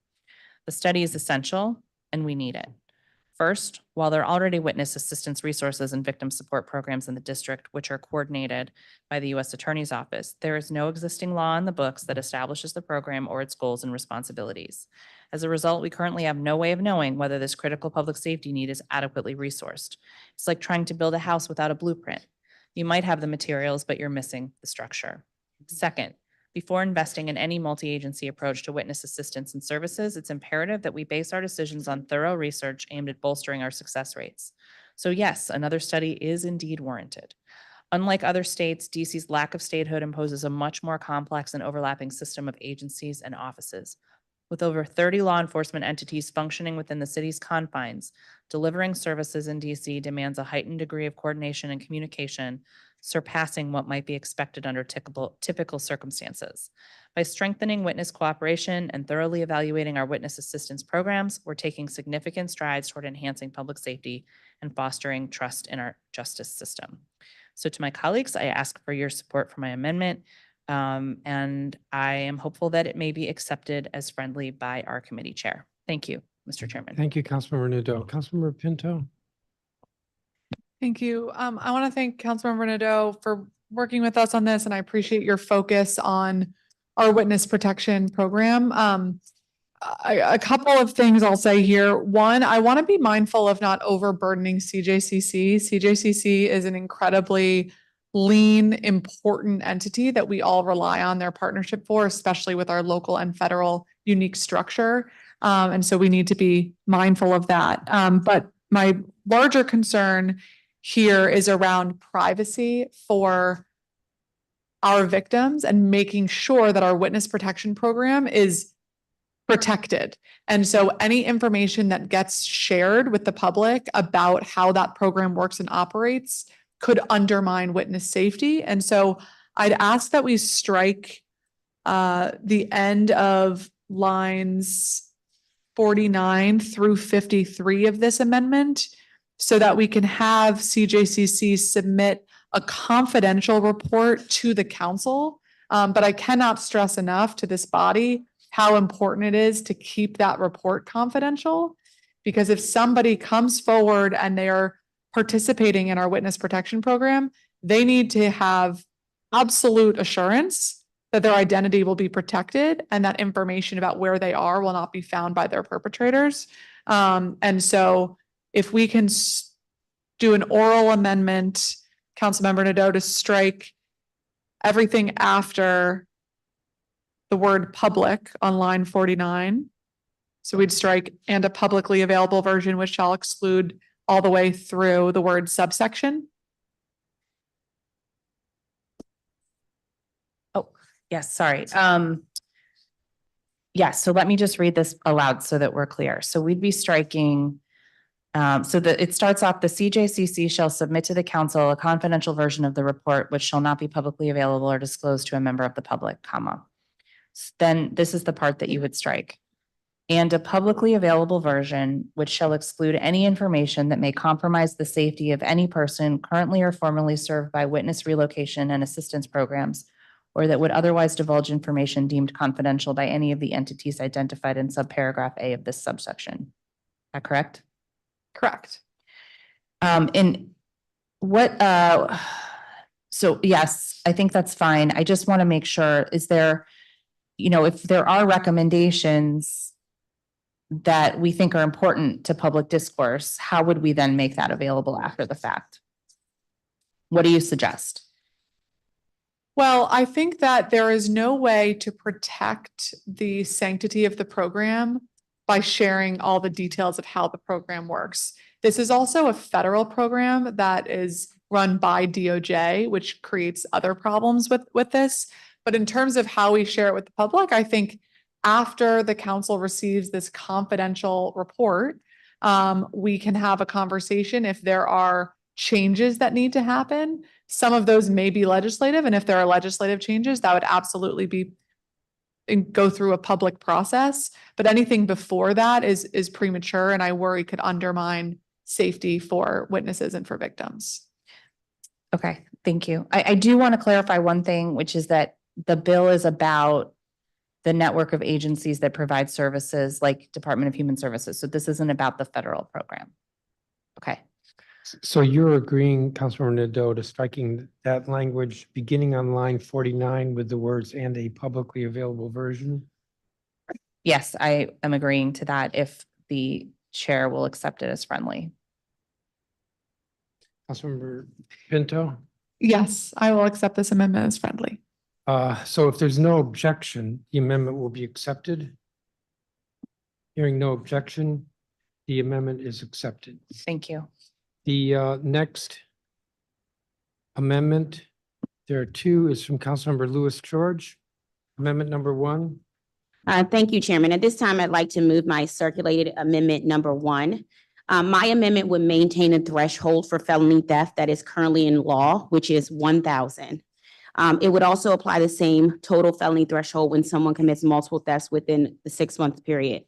The study is essential, and we need it. First, while there are already witness assistance resources and victim support programs in the district, which are coordinated by the U.S. Attorney's Office, there is no existing law in the books that establishes the program or its goals and responsibilities. As a result, we currently have no way of knowing whether this critical public safety need is adequately resourced. It's like trying to build a house without a blueprint. You might have the materials, but you're missing the structure. Second, before investing in any multi-agency approach to witness assistance and services, it's imperative that we base our decisions on thorough research aimed at bolstering our success rates. So yes, another study is indeed warranted. Unlike other states, DC's lack of statehood imposes a much more complex and overlapping system of agencies and offices. With over 30 law enforcement entities functioning within the city's confines, delivering services in DC demands a heightened degree of coordination and communication, surpassing what might be expected under typical circumstances. By strengthening witness cooperation and thoroughly evaluating our witness assistance programs, we're taking significant strides toward enhancing public safety and fostering trust in our justice system. So to my colleagues, I ask for your support for my amendment, and I am hopeful that it may be accepted as friendly by our committee chair. Thank you, Mr. Chairman. Thank you, Councilmember Nadeau. Councilmember Pinto. Thank you. I want to thank Councilmember Nadeau for working with us on this, and I appreciate your focus on our witness protection program. A couple of things I'll say here. One, I want to be mindful of not overburdening CJCC. CJCC is an incredibly lean, important entity that we all rely on their partnership for, especially with our local and federal unique structure. And so we need to be mindful of that. But my larger concern here is around privacy for our victims and making sure that our witness protection program is protected. And so any information that gets shared with the public about how that program works and operates could undermine witness safety. And so I'd ask that we strike the end of lines 49 through 53 of this amendment so that we can have CJCC submit a confidential report to the council. But I cannot stress enough to this body how important it is to keep that report confidential. Because if somebody comes forward and they are participating in our witness protection program, they need to have absolute assurance that their identity will be protected and that information about where they are will not be found by their perpetrators. And so if we can do an oral amendment, Councilmember Nadeau, to strike everything after the word public on line 49. So we'd strike and a publicly available version, which shall exclude all the way through the word subsection. Oh, yes, sorry. Yes, so let me just read this aloud so that we're clear. So we'd be striking, so that it starts off, the CJCC shall submit to the council a confidential version of the report, which shall not be publicly available or disclosed to a member of the public, comma. Then this is the part that you would strike. And a publicly available version, which shall exclude any information that may compromise the safety of any person currently or formerly served by witness relocation and assistance programs, or that would otherwise divulge information deemed confidential by any of the entities identified in subparagraph A of this subsection. Is that correct? Correct. And what, so yes, I think that's fine. I just want to make sure, is there, if there are recommendations that we think are important to public discourse, how would we then make that available after the fact? What do you suggest? Well, I think that there is no way to protect the sanctity of the program by sharing all the details of how the program works. This is also a federal program that is run by DOJ, which creates other problems with this. But in terms of how we share it with the public, I think after the council receives this confidential report, we can have a conversation if there are changes that need to happen. Some of those may be legislative, and if there are legislative changes, that would absolutely be and go through a public process. But anything before that is premature, and I worry could undermine safety for witnesses and for victims. Okay, thank you. I do want to clarify one thing, which is that the bill is about the network of agencies that provide services like Department of Human Services. So this isn't about the federal program. Okay. So you're agreeing, Councilmember Nadeau, to striking that language beginning on line 49 with the words "and a publicly available version"? Yes, I am agreeing to that if the chair will accept it as friendly. Councilmember Pinto? Yes, I will accept this amendment as friendly. So if there's no objection, the amendment will be accepted. Hearing no objection, the amendment is accepted. Thank you. The next amendment, there are two, is from Councilmember Louis George. Amendment number 1. Thank you, Chairman. At this time, I'd like to move my circulated amendment number 1. My amendment would maintain a threshold for felony theft that is currently in law, which is 1,000. It would also apply the same total felony threshold when someone commits multiple thefts within the 6-month period.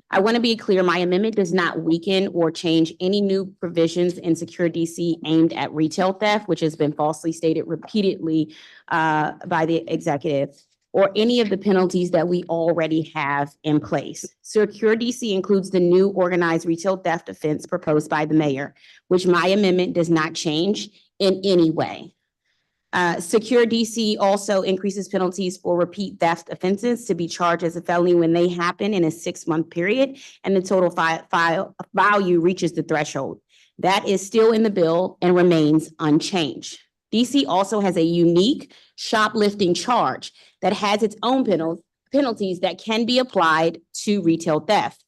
I want to be clear, my amendment does not weaken or change any new provisions in Secure DC aimed at retail theft, which has been falsely stated repeatedly by the executive, or any of the penalties that we already have in place. Secure DC includes the new organized retail theft offense proposed by the mayor, which my amendment does not change in any way. Secure DC also increases penalties for repeat theft offenses to be charged as a felony when they happen in a 6-month period and the total value reaches the threshold. That is still in the bill and remains unchanged. DC also has a unique shoplifting charge that has its own penalties that can be applied to retail theft.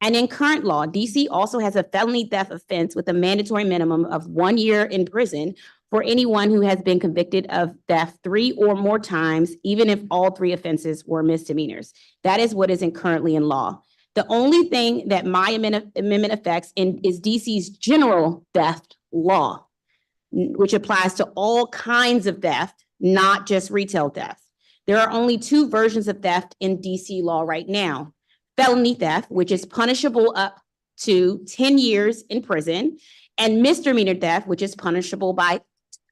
And in current law, DC also has a felony theft offense with a mandatory minimum of 1 year in prison for anyone who has been convicted of theft 3 or more times, even if all 3 offenses were misdemeanors. That is what is currently in law. The only thing that my amendment affects is DC's general theft law, which applies to all kinds of theft, not just retail theft. There are only 2 versions of theft in DC law right now. Felony theft, which is punishable up to 10 years in prison, and misdemeanor theft, which is punishable by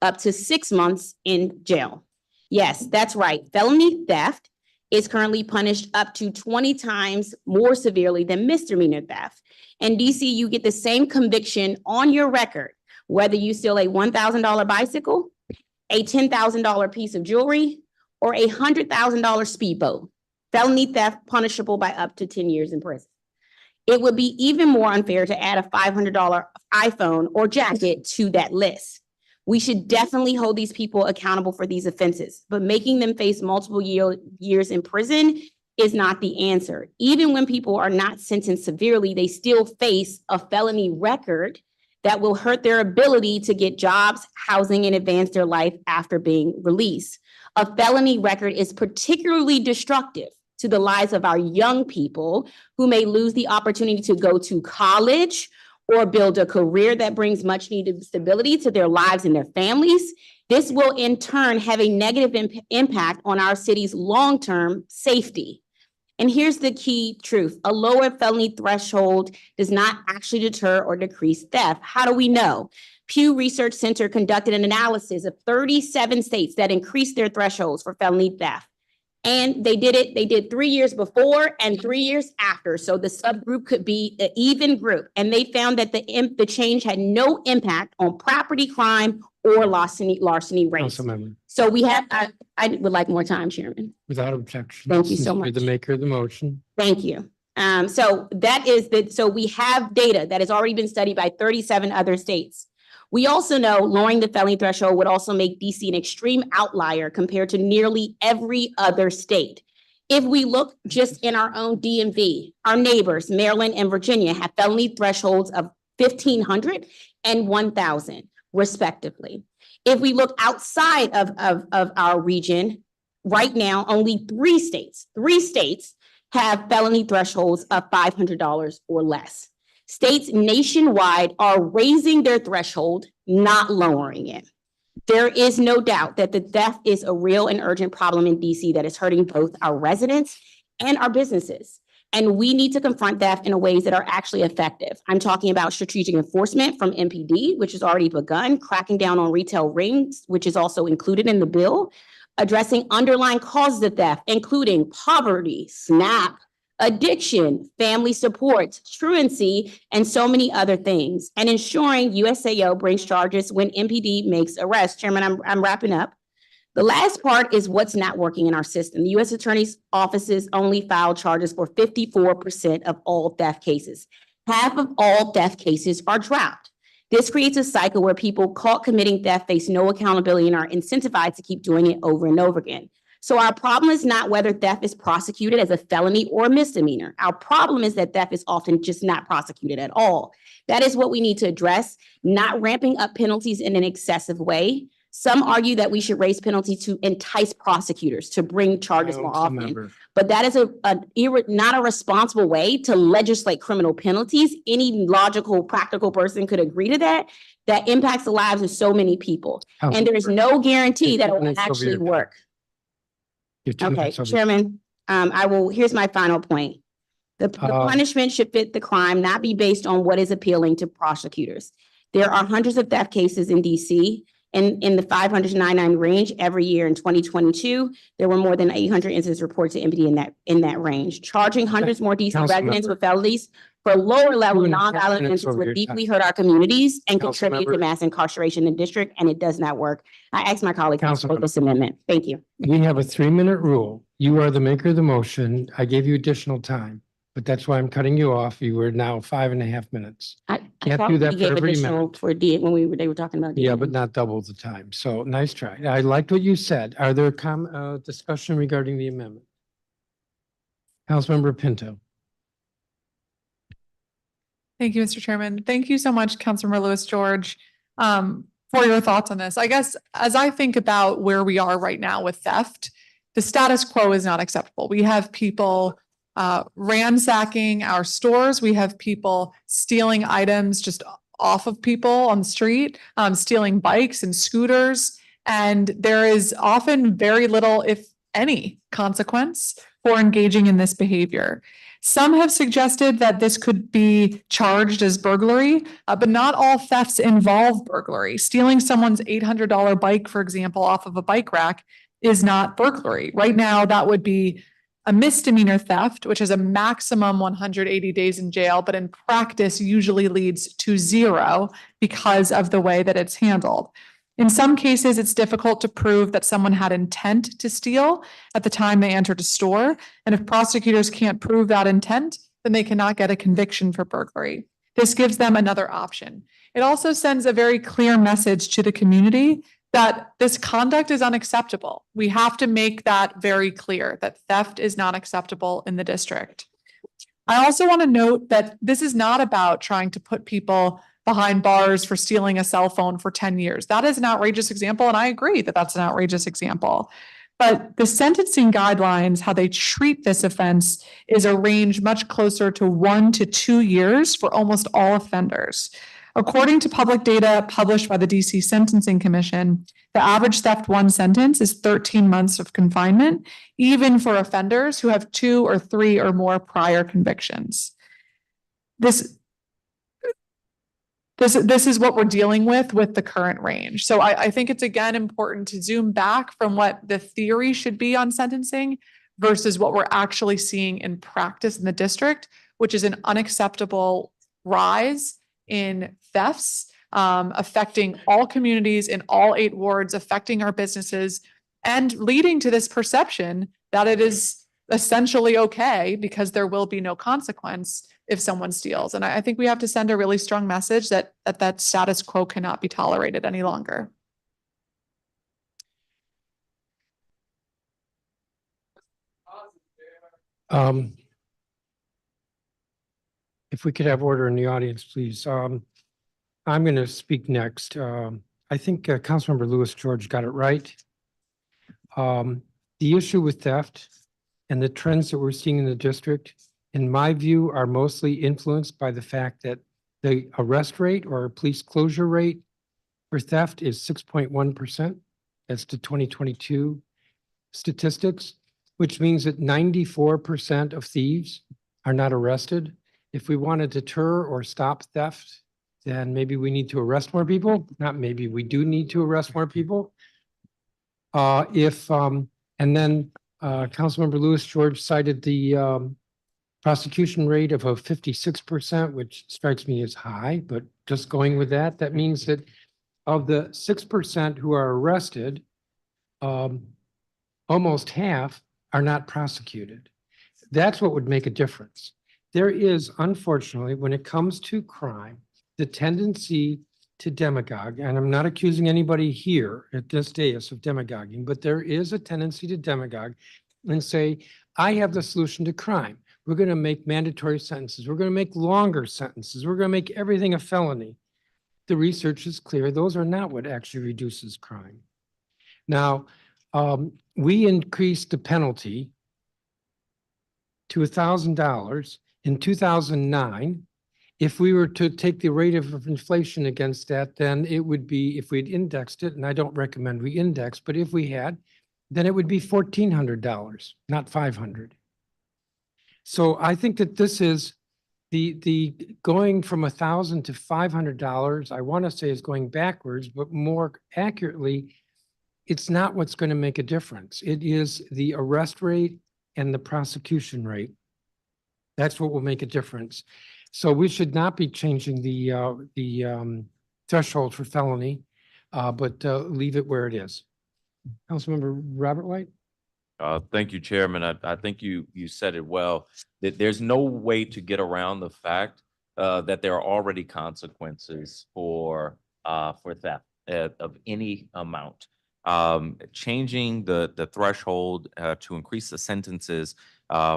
up to 6 months in jail. Yes, that's right. Felony theft is currently punished up to 20 times more severely than misdemeanor theft. In DC, you get the same conviction on your record, whether you steal a $1,000 bicycle, a $10,000 piece of jewelry, or a $100,000 speedboat. Felony theft punishable by up to 10 years in prison. It would be even more unfair to add a $500 iPhone or jacket to that list. We should definitely hold these people accountable for these offenses, but making them face multiple years in prison is not the answer. Even when people are not sentenced severely, they still face a felony record that will hurt their ability to get jobs, housing, and advance their life after being released. A felony record is particularly destructive to the lives of our young people who may lose the opportunity to go to college or build a career that brings much needed stability to their lives and their families. This will in turn have a negative impact on our city's long-term safety. And here's the key truth. A lower felony threshold does not actually deter or decrease theft. How do we know? Pew Research Center conducted an analysis of 37 states that increased their thresholds for felony theft. And they did 3 years before and 3 years after. So the subgroup could be an even group. And they found that the change had no impact on property crime or larceny rates. Councilmember, So we have, I would like more time, Chairman. without objection. Thank you since so you're much. The maker of the motion. Thank you. So that is so we have data that has already been studied by 37 other states. We also know lowering the felony threshold would also make DC an extreme outlier compared to nearly every other state. If we look just in our own DMV, our neighbors, Maryland and Virginia, have felony thresholds of 1,500 and 1,000 respectively. If we look outside of our region, right now, only 3 states have felony thresholds of $500 or less. States nationwide are raising their threshold, not lowering it. There is no doubt that the theft is a real and urgent problem in DC that is hurting both our residents and our businesses. And we need to confront theft in ways that are actually effective. I'm talking about strategic enforcement from MPD, which has already begun, cracking down on retail rings, which is also included in the bill, addressing underlying causes of theft, including poverty, SNAP, addiction, family support, truancy, and so many other things, and ensuring USAO brings charges when MPD makes arrests. Chairman, I'm wrapping up. The last part is what's not working in our system. The U.S. Attorney's offices only file charges for 54% of all theft cases. Half of all theft cases are dropped. This creates a cycle where people caught committing theft face no accountability and are incentivized to keep doing it over and over again. So our problem is not whether theft is prosecuted as a felony or a misdemeanor. Our problem is that theft is often just not prosecuted at all. That is what we need to address, not ramping up penalties in an excessive way. Some argue that we should raise penalties to entice prosecutors to bring charges more often. But that is not a responsible way to legislate criminal penalties. Any logical, practical person could agree to that. That impacts the lives of so many people. And there is no guarantee that it will actually work. Okay, Chairman, here's my final point. The punishment should fit the crime, not be based on what is appealing to prosecutors. There are hundreds of theft cases in DC in the 500 to 999 range every year. In 2022, there were more than 800 incidents reported to MPD in that range. Charging hundreds more DC residents with felonies for lower level nonviolent offenses would deeply hurt our communities and contribute to mass incarceration in the district, and it does not work. I ask my colleagues to support this amendment. Thank you. We have a 3-minute rule. You are the maker of the motion. I gave you additional time, but that's why I'm cutting you off. You were now 5.5 minutes. I Can't thought do that we for gave every additional minute. for D when they were talking about. Yeah, DMV. but not double the time. So nice try. I liked what you said. Are there discussion regarding the amendment? Councilmember Pinto. Thank you, Mr. Chairman. Thank you so much, Councilmember Lewis George, for your thoughts on this. I guess as I think about where we are right now with theft, the status quo is not acceptable. We have people ransacking our stores. We have people stealing items just off of people on the street, stealing bikes and scooters. And there is often very little, if any, consequence for engaging in this behavior. Some have suggested that this could be charged as burglary, but not all thefts involve burglary. Stealing someone's $800 bike, for example, off of a bike rack is not burglary. Right now, that would be a misdemeanor theft, which is a maximum 180 days in jail, but in practice usually leads to 0 because of the way that it's handled. In some cases, it's difficult to prove that someone had intent to steal at the time they entered a store. And if prosecutors can't prove that intent, then they cannot get a conviction for burglary. This gives them another option. It also sends a very clear message to the community that this conduct is unacceptable. We have to make that very clear, that theft is not acceptable in the district. I also want to note that this is not about trying to put people behind bars for stealing a cell phone for 10 years. That is an outrageous example, and I agree that that's an outrageous example. But the sentencing guidelines, how they treat this offense, is a range much closer to 1 to 2 years for almost all offenders. According to public data published by the DC Sentencing Commission, the average theft 1 sentence is 13 months of confinement, even for offenders who have 2 or 3 or more prior convictions. This is what we're dealing with the current range. So I think it's again important to zoom back from what the theory should be on sentencing versus what we're actually seeing in practice in the district, which is an unacceptable rise in thefts, affecting all communities in all 8 wards, affecting our businesses, and leading to this perception that it is essentially okay because there will be no consequence if someone steals. And I think we have to send a really strong message that status quo cannot be tolerated any longer. If we could have order in the audience, please. I'm going to speak next. I think Councilmember Lewis George got it right. The issue with theft and the trends that we're seeing in the district, in my view, are mostly influenced by the fact that the arrest rate or police closure rate for theft is 6.1%. That's the 2022 statistics, which means that 94% of thieves are not arrested. If we want to deter or stop theft, then maybe we need to arrest more people. Not maybe, we do need to arrest more people. And then Councilmember Lewis George cited the prosecution rate of a 56%, which strikes me as high, but just going with that, that means that of the 6% who are arrested, almost half are not prosecuted. That's what would make a difference. There is, unfortunately, when it comes to crime, the tendency to demagogue, and I'm not accusing anybody here at this dais of demagoguing, but there is a tendency to demagogue and say, I have the solution to crime. We're going to make mandatory sentences. We're going to make longer sentences. We're going to make everything a felony. The research is clear. Those are not what actually reduces crime. Now, we increased the penalty to $1,000 in 2009. If we were to take the rate of inflation against that, then it would be, if we'd indexed it, and I don't recommend we index, but if we had, then it would be $1,400, not $500. So I think that this is the going from $1,000 to $500, I want to say is going backwards, but more accurately, it's not what's going to make a difference. It is the arrest rate and the prosecution rate. That's what will make a difference. So we should not be changing the threshold for felony, but leave it where it is. Councilmember Robert White. Thank you, Chairman. I think you said it well, that there's no way to get around the fact that there are already consequences for theft of any amount. Changing the threshold to increase the sentences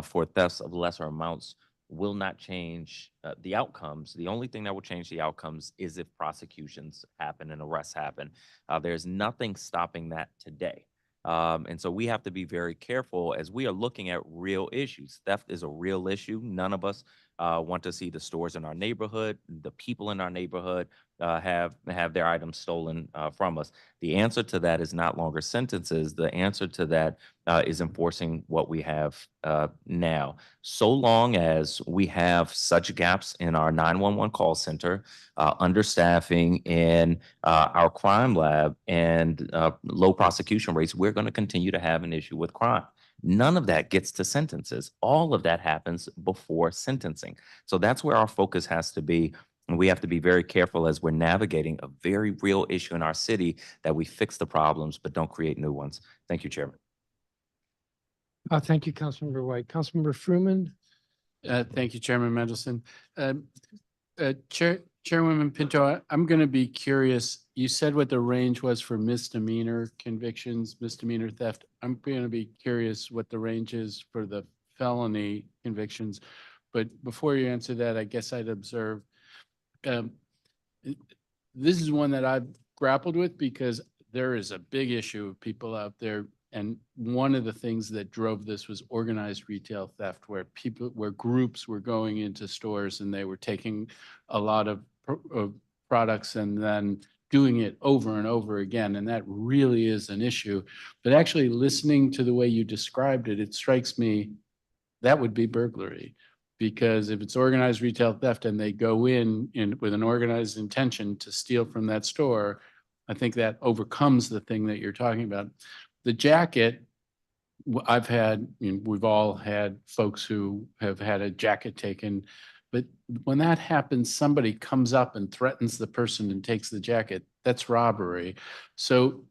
for thefts of lesser amounts will not change the outcomes. The only thing that will change the outcomes is if prosecutions happen and arrests happen. There's nothing stopping that today. And so we have to be very careful as we are looking at real issues. Theft is a real issue. None of us want to see the stores in our neighborhood, the people in our neighborhood have their items stolen from us. The answer to that is not longer sentences. The answer to that is enforcing what we have now. So long as we have such gaps in our 911 call center, understaffing in our crime lab, and low prosecution rates, we're going to continue to have an issue with crime. None of that gets to sentences. All of that happens before sentencing. So that's where our focus has to be. And we have to be very careful as we're navigating a very real issue in our city that we fix the problems, but don't create new ones. Thank you, Chairman. Thank you, Councilmember White. Councilmember Fruman? Thank you, Chairman Mendelson. Chairwoman Pinto, I'm going to be curious. You said what the range was for misdemeanor convictions, misdemeanor theft. I'm going to be curious what the range is for the felony convictions. But before you answer that, I guess I'd observe, this is one that I've grappled with because there is a big issue of people out there. And one of the things that drove this was organized retail theft, where groups were going into stores and they were taking a lot of products and then doing it over and over again. And that really is an issue. But actually listening to the way you described it, it strikes me that would be burglary. Because if it's organized retail theft and they go in with an organized intention to steal from that store, I think that overcomes the thing that you're talking about. The jacket, we've all had folks who have had a jacket taken, but when that happens, somebody comes up and threatens the person and takes the jacket. That's robbery. So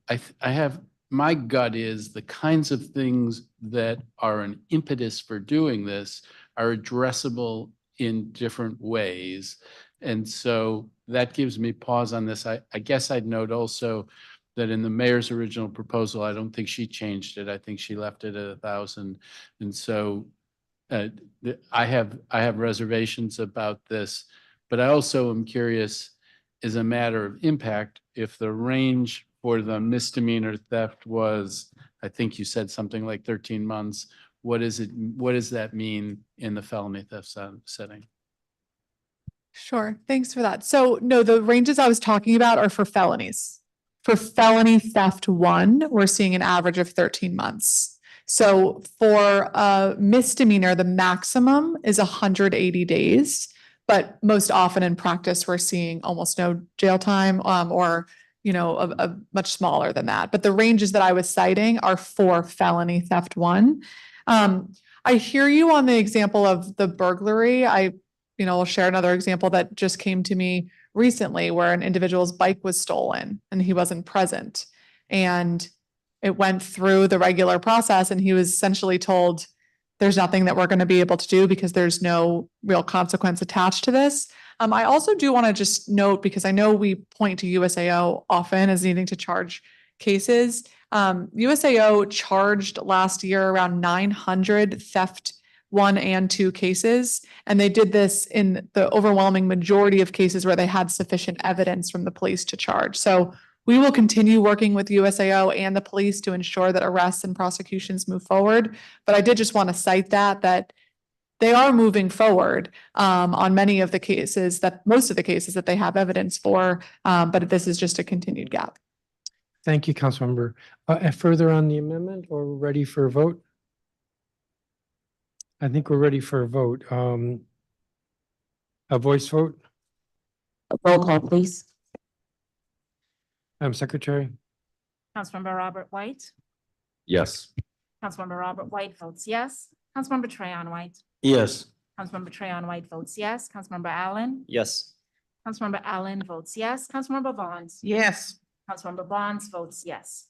my gut is the kinds of things that are an impetus for doing this are addressable in different ways. And so that gives me pause on this. I guess I'd note also that in the mayor's original proposal, I don't think she changed it. I think she left it at 1,000. And so I have reservations about this, but I also am curious, as a matter of impact, if the range for the misdemeanor theft was, I think you said something like 13 months, what does that mean in the felony theft setting? Sure, thanks for that. So no, the ranges I was talking about are for felonies. For felony theft 1, we're seeing an average of 13 months. So for a misdemeanor, the maximum is 180 days, but most often in practice, we're seeing almost no jail time, or a much smaller than that. But the ranges that I was citing are for felony theft 1. I hear you on the example of the burglary. I'll share another example that just came to me recently where an individual's bike was stolen and he wasn't present. And it went through the regular process and he was essentially told, there's nothing that we're going to be able to do because there's no real consequence attached to this. I also do want to just note, because I know we point to USAO often as needing to charge cases. USAO charged last year around 900 theft 1 and 2 cases. And they did this in the overwhelming majority of cases where they had sufficient evidence from the police to charge. So we will continue working with USAO and the police to ensure that arrests and prosecutions move forward. But I did just want to cite that they are moving forward on most of the cases that they have evidence for. But this is just a continued gap. Thank you, Councilmember. Further on the amendment, or we're ready for a vote? I think we're ready for a vote. A voice vote? Roll call, please. Secretary? Councilmember Robert White. Yes. Councilmember Robert White votes yes. Councilmember Trayon White. Yes. Councilmember Trayon White votes yes. Councilmember Allen. Yes. Councilmember Allen votes yes. Councilmember Bonds. Yes. Councilmember Bonds votes yes.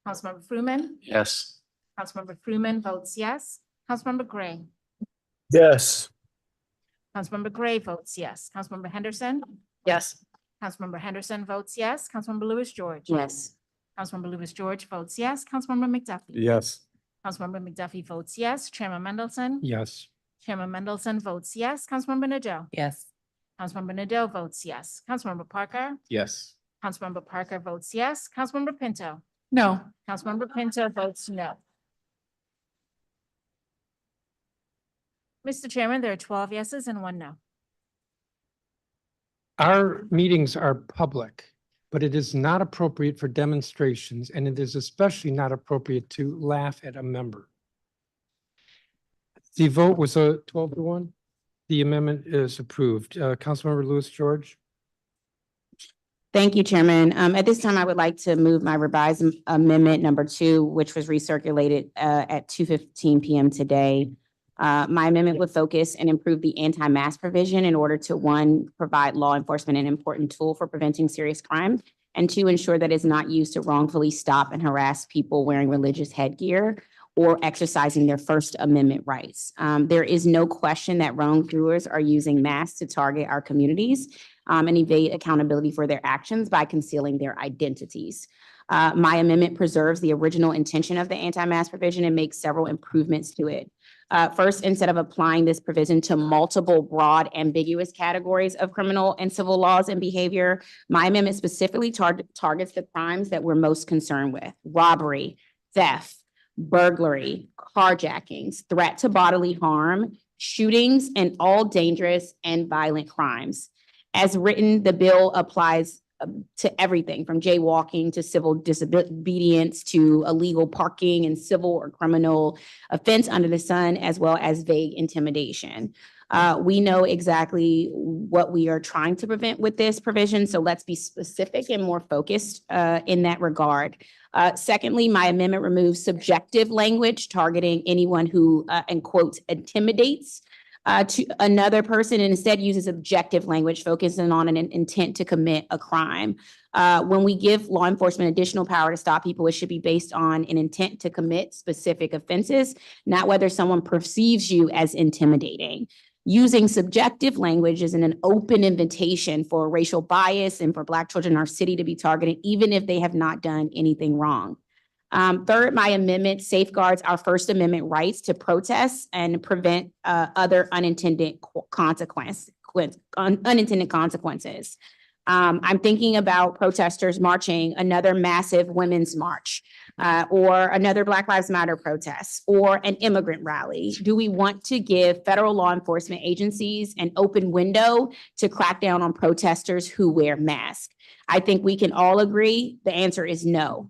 Councilmember Fruman. Yes. Councilmember Fruman votes yes. Councilmember Gray. Yes. Councilmember Gray votes yes. Councilmember Henderson. Yes. Councilmember Henderson votes yes. Councilmember Lewis George. Yes. Councilmember Lewis George votes yes. Councilmember McDuffie. Yes. Councilmember McDuffie votes yes. Chairman Mendelson. Yes. Chairman Mendelson votes yes. Councilmember Nadeau. Yes. Councilmember Nadeau votes yes. Councilmember Parker. Yes. Councilmember Parker votes yes. Councilmember Pinto. No. Councilmember Pinto votes no. Mr. Chairman, there are 12 yeses and 1 no. Our meetings are public, but it is not appropriate for demonstrations, and it is especially not appropriate to laugh at a member. The vote was a 12-1. The amendment is approved. Councilmember Lewis George. Thank you, Chairman. At this time, I would like to move my revised amendment number 2, which was recirculated at 2:15 PM today. My amendment would focus and improve the anti-mask provision in order to, 1, provide law enforcement an important tool for preventing serious crime, and 2, ensure that it's not used to wrongfully stop and harass people wearing religious headgear or exercising their First Amendment rights. There is no question that wrongdoers are using masks to target our communities and evade accountability for their actions by concealing their identities. My amendment preserves the original intention of the anti-mask provision and makes several improvements to it. First, instead of applying this provision to multiple broad, ambiguous categories of criminal and civil laws and behavior, my amendment specifically targets the crimes that we're most concerned with: robbery, theft, burglary, carjackings, threat to bodily harm, shootings, and all dangerous and violent crimes. As written, the bill applies to everything from jaywalking to civil disobedience to illegal parking and civil or criminal offense under the sun, as well as vague intimidation. We know exactly what we are trying to prevent with this provision, so let's be specific and more focused in that regard. Secondly, my amendment removes subjective language targeting anyone who, in quotes, intimidates to another person, and instead uses objective language focusing on an intent to commit a crime. When we give law enforcement additional power to stop people, it should be based on an intent to commit specific offenses, not whether someone perceives you as intimidating. Using subjective language is an open invitation for racial bias and for Black children in our city to be targeted, even if they have not done anything wrong. Third, my amendment safeguards our First Amendment rights to protest and prevent other unintended consequences. I'm thinking about protesters marching another massive women's march, or another Black Lives Matter protest, or an immigrant rally. Do we want to give federal law enforcement agencies an open window to crack down on protesters who wear masks? I think we can all agree the answer is no.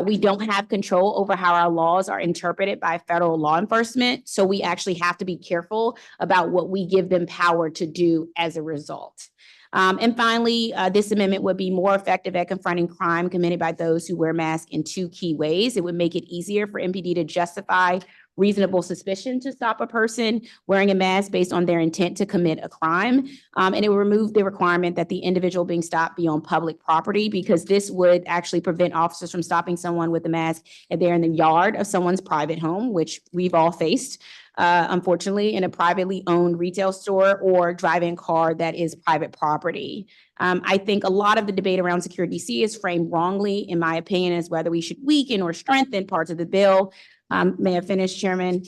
We don't have control over how our laws are interpreted by federal law enforcement, so we actually have to be careful about what we give them power to do as a result. And finally, this amendment would be more effective at confronting crime committed by those who wear masks in 2 key ways. It would make it easier for MPD to justify reasonable suspicion to stop a person wearing a mask based on their intent to commit a crime. And it would remove the requirement that the individual being stopped be on public property, because this would actually prevent officers from stopping someone with a mask if they're in the yard of someone's private home, which we've all faced, unfortunately, in a privately owned retail store or drive-in car that is private property. I think a lot of the debate around Secure DC is framed wrongly, in my opinion, as whether we should weaken or strengthen parts of the bill. May I finish, Chairman?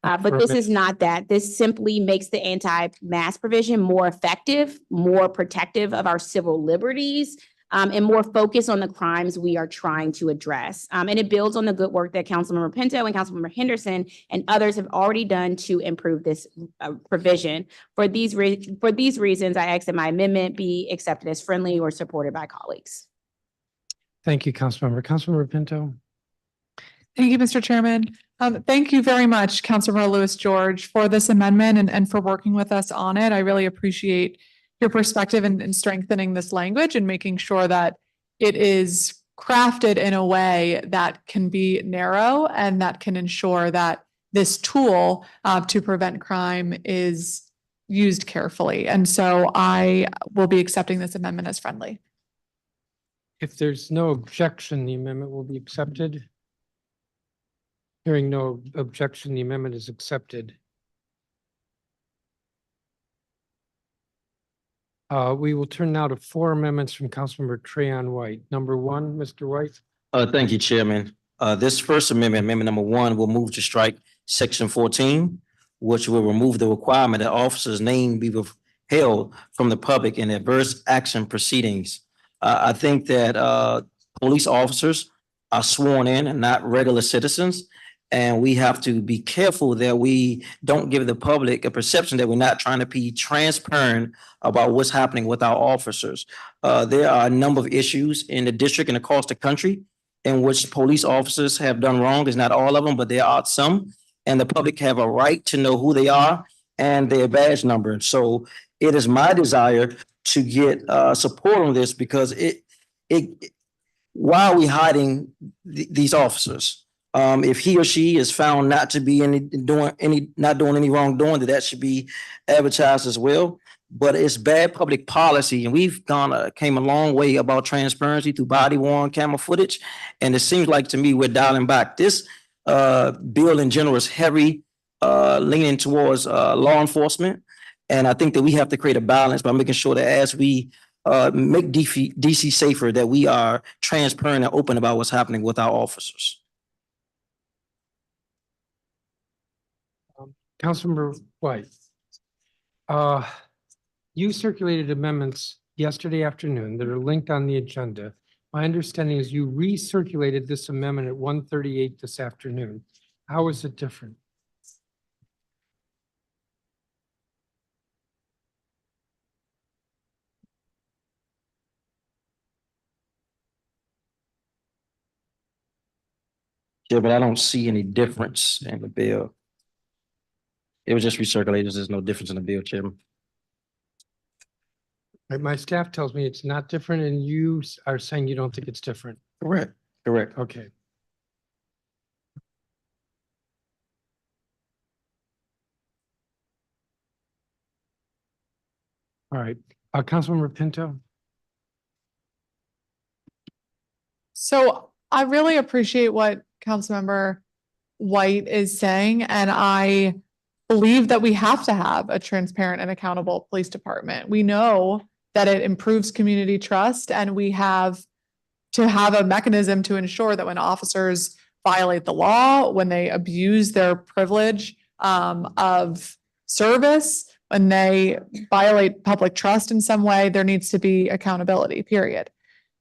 But this is not that. This simply makes the anti-mask provision more effective, more protective of our civil liberties, and more focused on the crimes we are trying to address. And it builds on the good work that Councilmember Pinto and Councilmember Henderson and others have already done to improve this provision. For these reasons, I ask that my amendment be accepted as friendly or supported by colleagues. Thank you, Councilmember. Councilmember Pinto. Thank you, Mr. Chairman. Thank you very much, Councilmember Lewis George, for this amendment and for working with us on it. I really appreciate your perspective in strengthening this language and making sure that it is crafted in a way that can be narrow and that can ensure that this tool to prevent crime is used carefully. And so I will be accepting this amendment as friendly. If there's no objection, the amendment will be accepted. Hearing no objection, the amendment is accepted. We will turn now to 4 amendments from Councilmember Trayon White. Number 1, Mr. White. Thank you, Chairman. This first amendment, amendment number 1, will move to strike section 14, which will remove the requirement that officers' name be withheld from the public in adverse action proceedings. I think that police officers are sworn in and not regular citizens. And we have to be careful that we don't give the public a perception that we're not trying to be transparent about what's happening with our officers. There are a number of issues in the district and across the country in which police officers have done wrong. It's not all of them, but there are some. And the public have a right to know who they are and their badge number. So it is my desire to get support on this because why are we hiding these officers? If he or she is found not to be not doing any wrongdoing, that should be advertised as well. But it's bad public policy, and we've came a long way about transparency through body worn camera footage. And it seems like to me we're dialing back. This bill in general is heavy leaning towards law enforcement, and I think that we have to create a balance by making sure that as we make DC safer, that we are transparent and open about what's happening with our officers. Councilmember White. You circulated amendments yesterday afternoon that are linked on the agenda. My understanding is you recirculated this amendment at 1:38 this afternoon. How is it different? Yeah, but I don't see any difference in the bill. It was just recirculated. There's no difference in the bill, Chairman. My staff tells me it's not different, and you are saying you don't think it's different. Correct. Correct. Okay. All right, Councilmember Pinto. So I really appreciate what Councilmember White is saying, and I believe that we have to have a transparent and accountable police department. We know that it improves community trust, and we have to have a mechanism to ensure that when officers violate the law, when they abuse their privilege of service, when they violate public trust in some way, there needs to be accountability, period.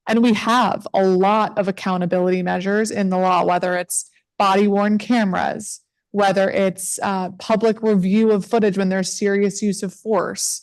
And we have a lot of accountability measures in the law, whether it's body worn cameras, whether it's public review of footage when there's serious use of force,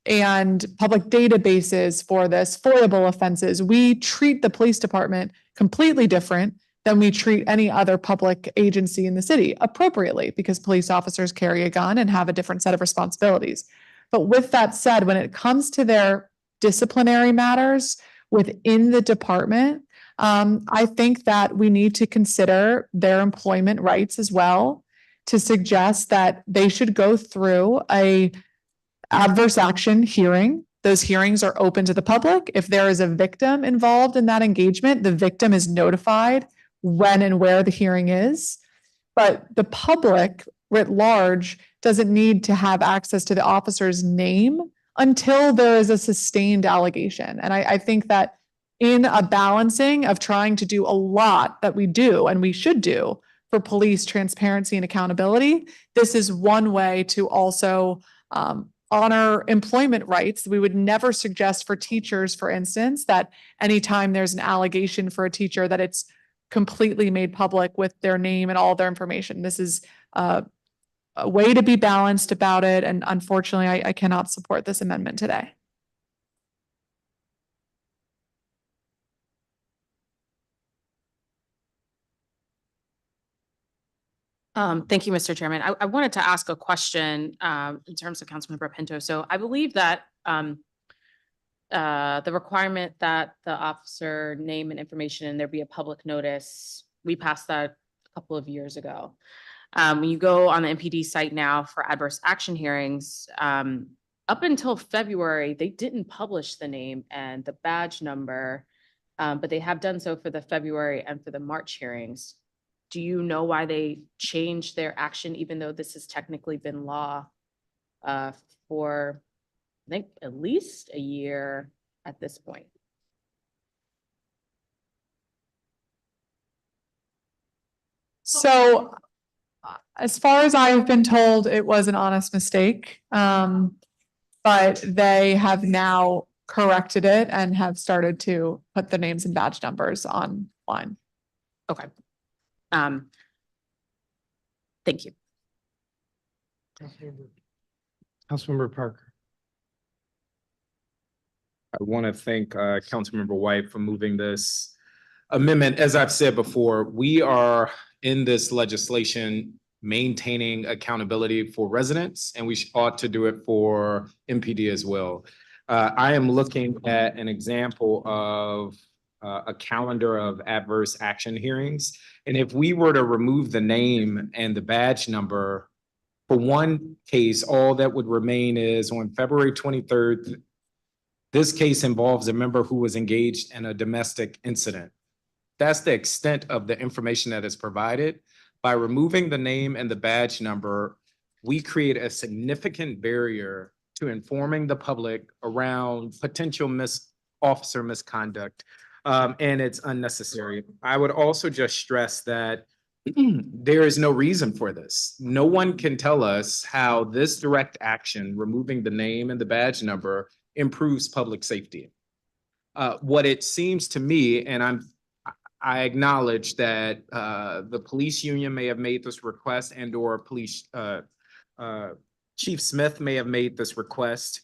and public databases for this, foiable offenses. We treat the police department completely different than we treat any other public agency in the city, appropriately, because police officers carry a gun and have a different set of responsibilities. But with that said, when it comes to their disciplinary matters within the department, I think that we need to consider their employment rights as well, to suggest that they should go through a adverse action hearing. Those hearings are open to the public. If there is a victim involved in that engagement, the victim is notified when and where the hearing is. But the public writ large doesn't need to have access to the officer's name until there is a sustained allegation. And I think that in a balancing of trying to do a lot that we do and we should do for police transparency and accountability, this is one way to also honor employment rights. We would never suggest for teachers, for instance, that anytime there's an allegation for a teacher that it's completely made public with their name and all their information. This is a way to be balanced about it. And unfortunately, I cannot support this amendment today. Thank you, Mr. Chairman. I wanted to ask a question in terms of Councilmember Pinto. So I believe that the requirement that the officer name and information and there be a public notice, we passed that a couple of years ago. When you go on the MPD site now for adverse action hearings, up until February, they didn't publish the name and the badge number, but they have done so for the February and for the March hearings. Do you know why they changed their action, even though this has technically been law for, I think, at least a year at this point? So As far as I have been told, it was an honest mistake. But they have now corrected it and have started to put the names and badge numbers online. Okay. Thank you. Councilmember Parker. I want to thank Councilmember White for moving this amendment. As I've said before, we are in this legislation maintaining accountability for residents, and we ought to do it for MPD as well. I am looking at an example of a calendar of adverse action hearings. And if we were to remove the name and the badge number, for one case, all that would remain is on February 23rd, this case involves a member who was engaged in a domestic incident. That's the extent of the information that is provided. By removing the name and the badge number, we create a significant barrier to informing the public around potential officer misconduct, and it's unnecessary. I would also just stress that there is no reason for this. No one can tell us how this direct action, removing the name and the badge number, improves public safety. What it seems to me, and I acknowledge that the police union may have made this request and/or police Chief Smith may have made this request.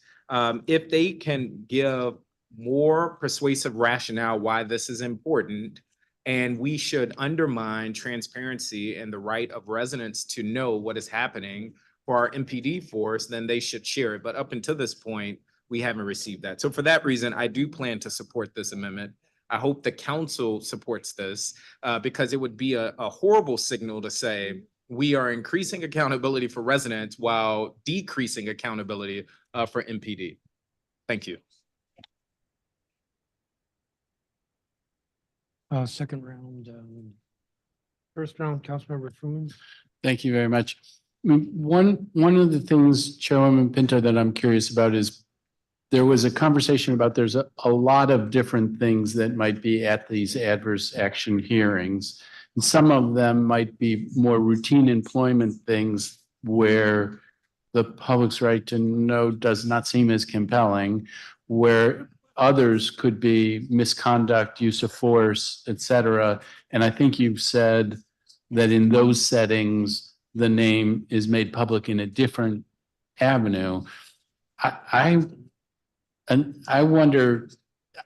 If they can give more persuasive rationale why this is important, and we should undermine transparency and the right of residents to know what is happening for our MPD force, then they should share it. But up until this point, we haven't received that. So for that reason, I do plan to support this amendment. I hope the council supports this because it would be a horrible signal to say we are increasing accountability for residents while decreasing accountability for MPD. Thank you. Second round, first round, Councilmember Funes. Thank you very much. One of the things, Chairwoman Pinto, that I'm curious about is there was a conversation about there's a lot of different things that might be at these adverse action hearings. And some of them might be more routine employment things where the public's right to know does not seem as compelling, where others could be misconduct, use of force, et cetera. And I think you've said that in those settings, the name is made public in a different avenue. I wonder,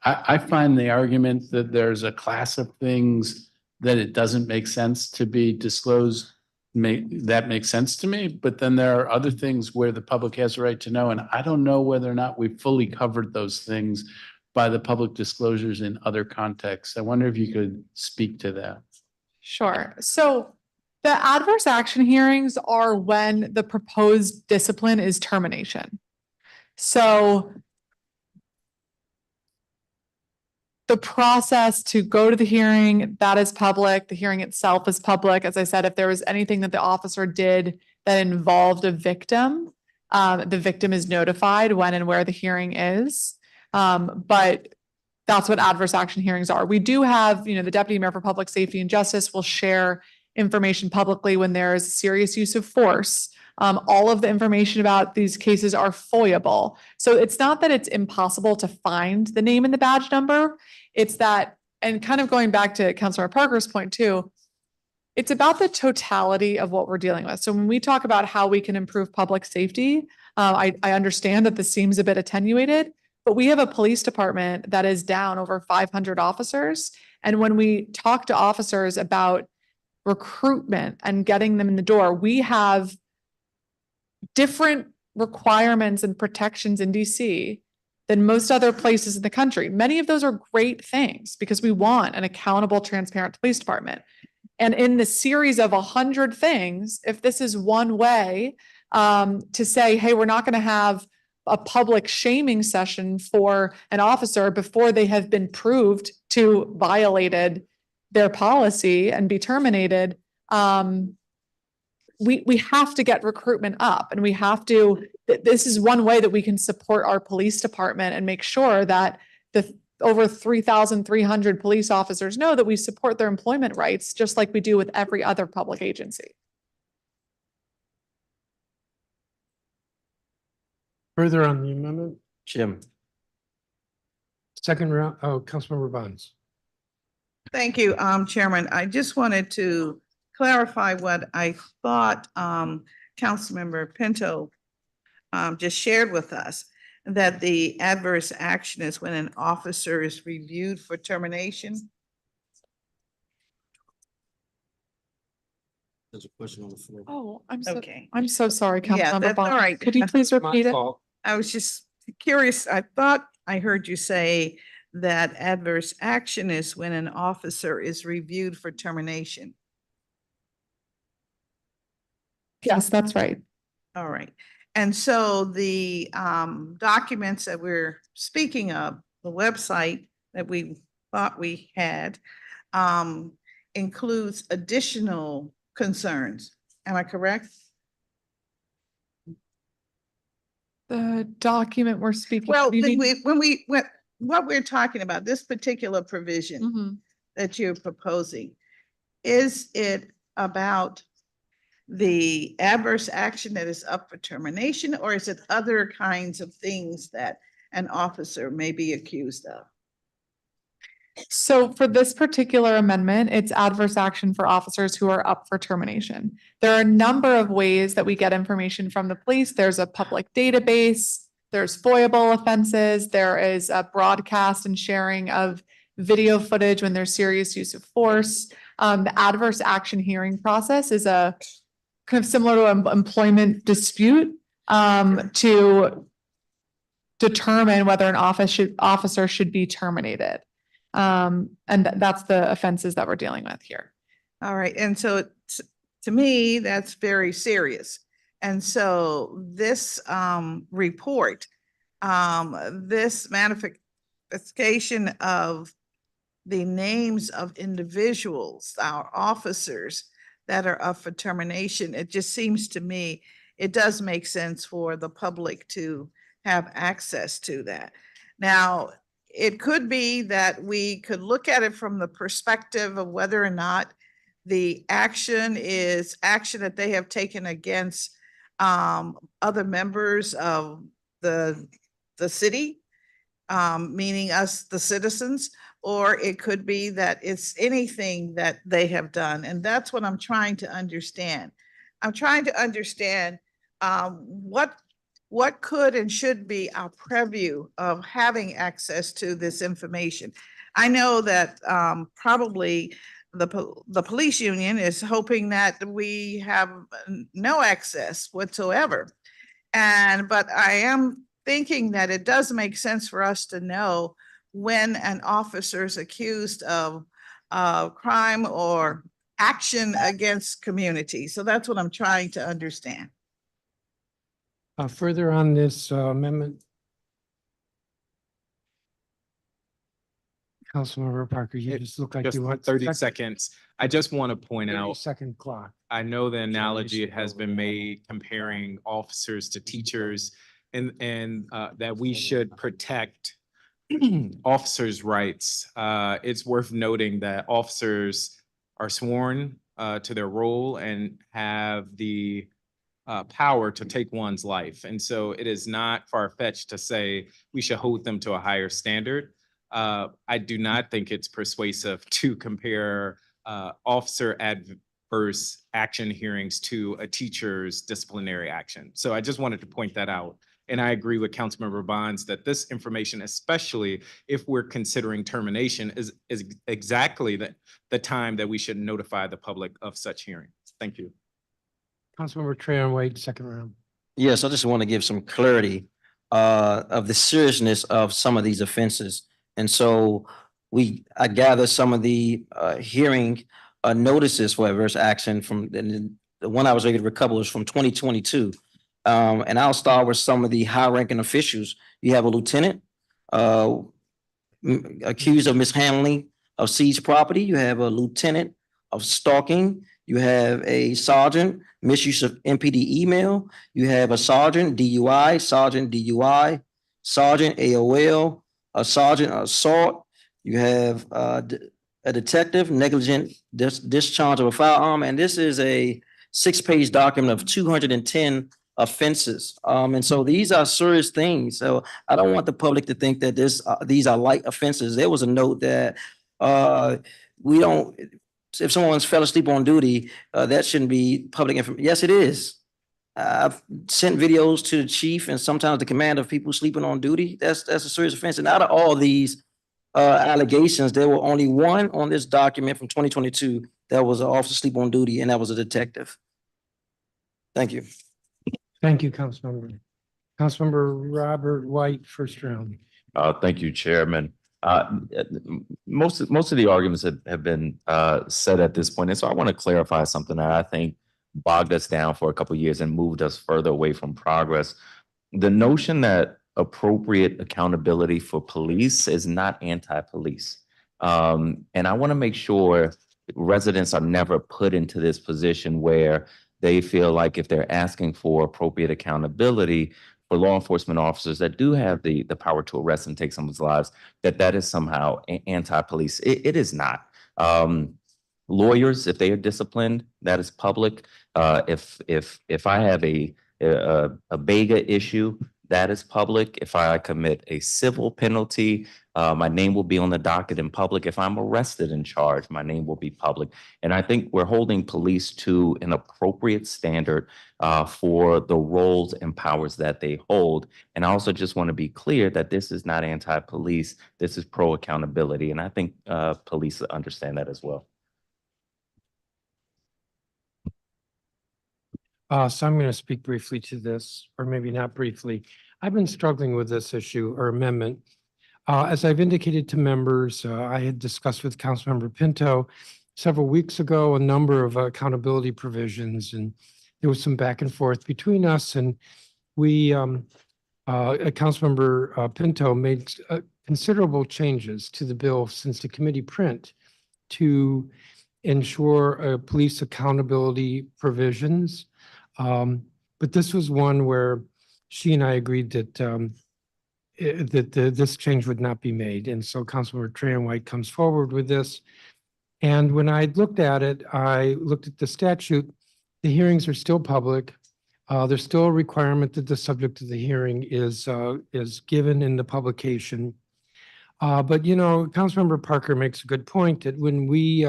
I find the argument that there's a class of things that it doesn't make sense to be disclosed. That makes sense to me, but then there are other things where the public has a right to know, and I don't know whether or not we've fully covered those things by the public disclosures in other contexts. I wonder if you could speak to that. Sure. So the adverse action hearings are when the proposed discipline is termination. So the process to go to the hearing, that is public. The hearing itself is public. As I said, if there was anything that the officer did that involved a victim, the victim is notified when and where the hearing is. But that's what adverse action hearings are. We do have, the Deputy Mayor for Public Safety and Justice will share information publicly when there is serious use of force. All of the information about these cases are FOIA-able. So it's not that it's impossible to find the name and the badge number. It's that, and kind of going back to Councilor Parker's point too, it's about the totality of what we're dealing with. So when we talk about how we can improve public safety, I understand that this seems a bit attenuated, but we have a police department that is down over 500 officers. And when we talk to officers about recruitment and getting them in the door, we have different requirements and protections in DC than most other places in the country. Many of those are great things because we want an accountable, transparent police department. And in the series of 100 things, if this is one way to say, hey, we're not going to have a public shaming session for an officer before they have been proved to violated their policy and be terminated, we have to get recruitment up, and we have to, this is one way that we can support our police department and make sure that the over 3,300 police officers know that we support their employment rights, just like we do with every other public agency. Further on the amendment, Jim. second round, oh, Councilmember Bonds. Thank you, Chairman. I just wanted to clarify what I thought, Councilmember Pinto just shared with us, that the adverse action is when an officer is reviewed for termination. There's a question on the floor. Oh, Okay. I'm so sorry, Yeah, Councilmember that's all Bond. right. Could you please repeat it? I was just curious. I thought I heard you say that adverse action is when an officer is reviewed for termination. Yes, that's right. All right. And so the documents that we're speaking of, the website that we thought we had includes additional concerns. Am I correct? The document we're speaking. Well, you mean- what we're talking about, this particular provision Mhm. that you're proposing, is it about the adverse action that is up for termination, or is it other kinds of things that an officer may be accused of? So for this particular amendment, it's adverse action for officers who are up for termination. There are a number of ways that we get information from the police. There's a public database, there's FOIable offenses, there is a broadcast and sharing of video footage when there's serious use of force. The adverse action hearing process is a kind of similar to an employment dispute to determine whether an officer should be terminated. That's the offenses that we're dealing with here. All right, and so to me, that's very serious. And so this report, this manifestation of the names of individuals, our officers that are up for termination, it just seems to me, it does make sense for the public to have access to that. Now, it could be that we could look at it from the perspective of whether or not the action is action that they have taken against other members of the city, meaning us, the citizens, or it could be that it's anything that they have done. And that's what I'm trying to understand. I'm trying to understand what could and should be our preview of having access to this information. I know that probably the police union is hoping that we have no access whatsoever. But I am thinking that it does make sense for us to know when an officer is accused of crime or action against community. So that's what I'm trying to understand. Further on this amendment. Councilmember Parker, you just look like Just you want 30 seconds. I just want to point out, 30-second clock. I know the analogy has been made comparing officers to teachers and that we should protect officers' rights. It's worth noting that officers are sworn to their role and have the power to take one's life. And so it is not far-fetched to say we should hold them to a higher standard. I do not think it's persuasive to compare officer adverse action hearings to a teacher's disciplinary action. So I just wanted to point that out. And I agree with Councilmember Bonds that this information, especially if we're considering termination, is exactly the time that we should notify the public of such hearings. Thank you. Councilmember Trayon Wade, second round. Yes, I just want to give some clarity of the seriousness of some of these offenses. And so I gather some of the hearing notices for adverse action from the one I was able to recover was from 2022. And I'll start with some of the high-ranking officials. You have a lieutenant accused of mishandling of seized property. You have a lieutenant of stalking. You have a sergeant misuse of MPD email. You have a sergeant DUI, sergeant AOL, a sergeant assault. You have a detective negligent discharge of a firearm. And this is a 6-page document of 210 offenses. And so these are serious things. So I don't want the public to think that these are light offenses. There was a note that we don't, if someone's fell asleep on duty, that shouldn't be public information. Yes, it is. I've sent videos to the chief and sometimes the commander of people sleeping on duty. That's a serious offense. And out of all these allegations, there were only one on this document from 2022 that was an officer sleep on duty, and that was a detective. Thank you. Thank you, Councilmember. Councilmember Robert White, first round. Thank you, Chairman. Most of the arguments have been said at this point, and so I want to clarify something that I think bogged us down for a couple of years and moved us further away from progress. The notion that appropriate accountability for police is not anti-police, and I want to make sure residents are never put into this position where they feel like if they're asking for appropriate accountability for law enforcement officers that do have the power to arrest and take someone's lives, that is somehow anti-police. It is not. Lawyers, if they are disciplined, that is public. If I have a BEGA issue, that is public. If I commit a civil penalty, my name will be on the docket in public. If I'm arrested and charged, my name will be public. And I think we're holding police to an appropriate standard for the roles and powers that they hold. And I also just want to be clear that this is not anti-police. This is pro-accountability. And I think police understand that as well. So I'm going to speak briefly to this, or maybe not briefly. I've been struggling with this issue or amendment. As I've indicated to members, I had discussed with Councilmember Pinto several weeks ago a number of accountability provisions, and there was some back and forth between us. And we, Councilmember Pinto made considerable changes to the bill since the committee print to ensure police accountability provisions. But this was one where she and I agreed that this change would not be made. And so Councilmember Trahan-White comes forward with this. And when I looked at it, I looked at the statute. The hearings are still public. There's still a requirement that the subject of the hearing is given in the publication. But, you know, Councilmember Parker makes a good point that when we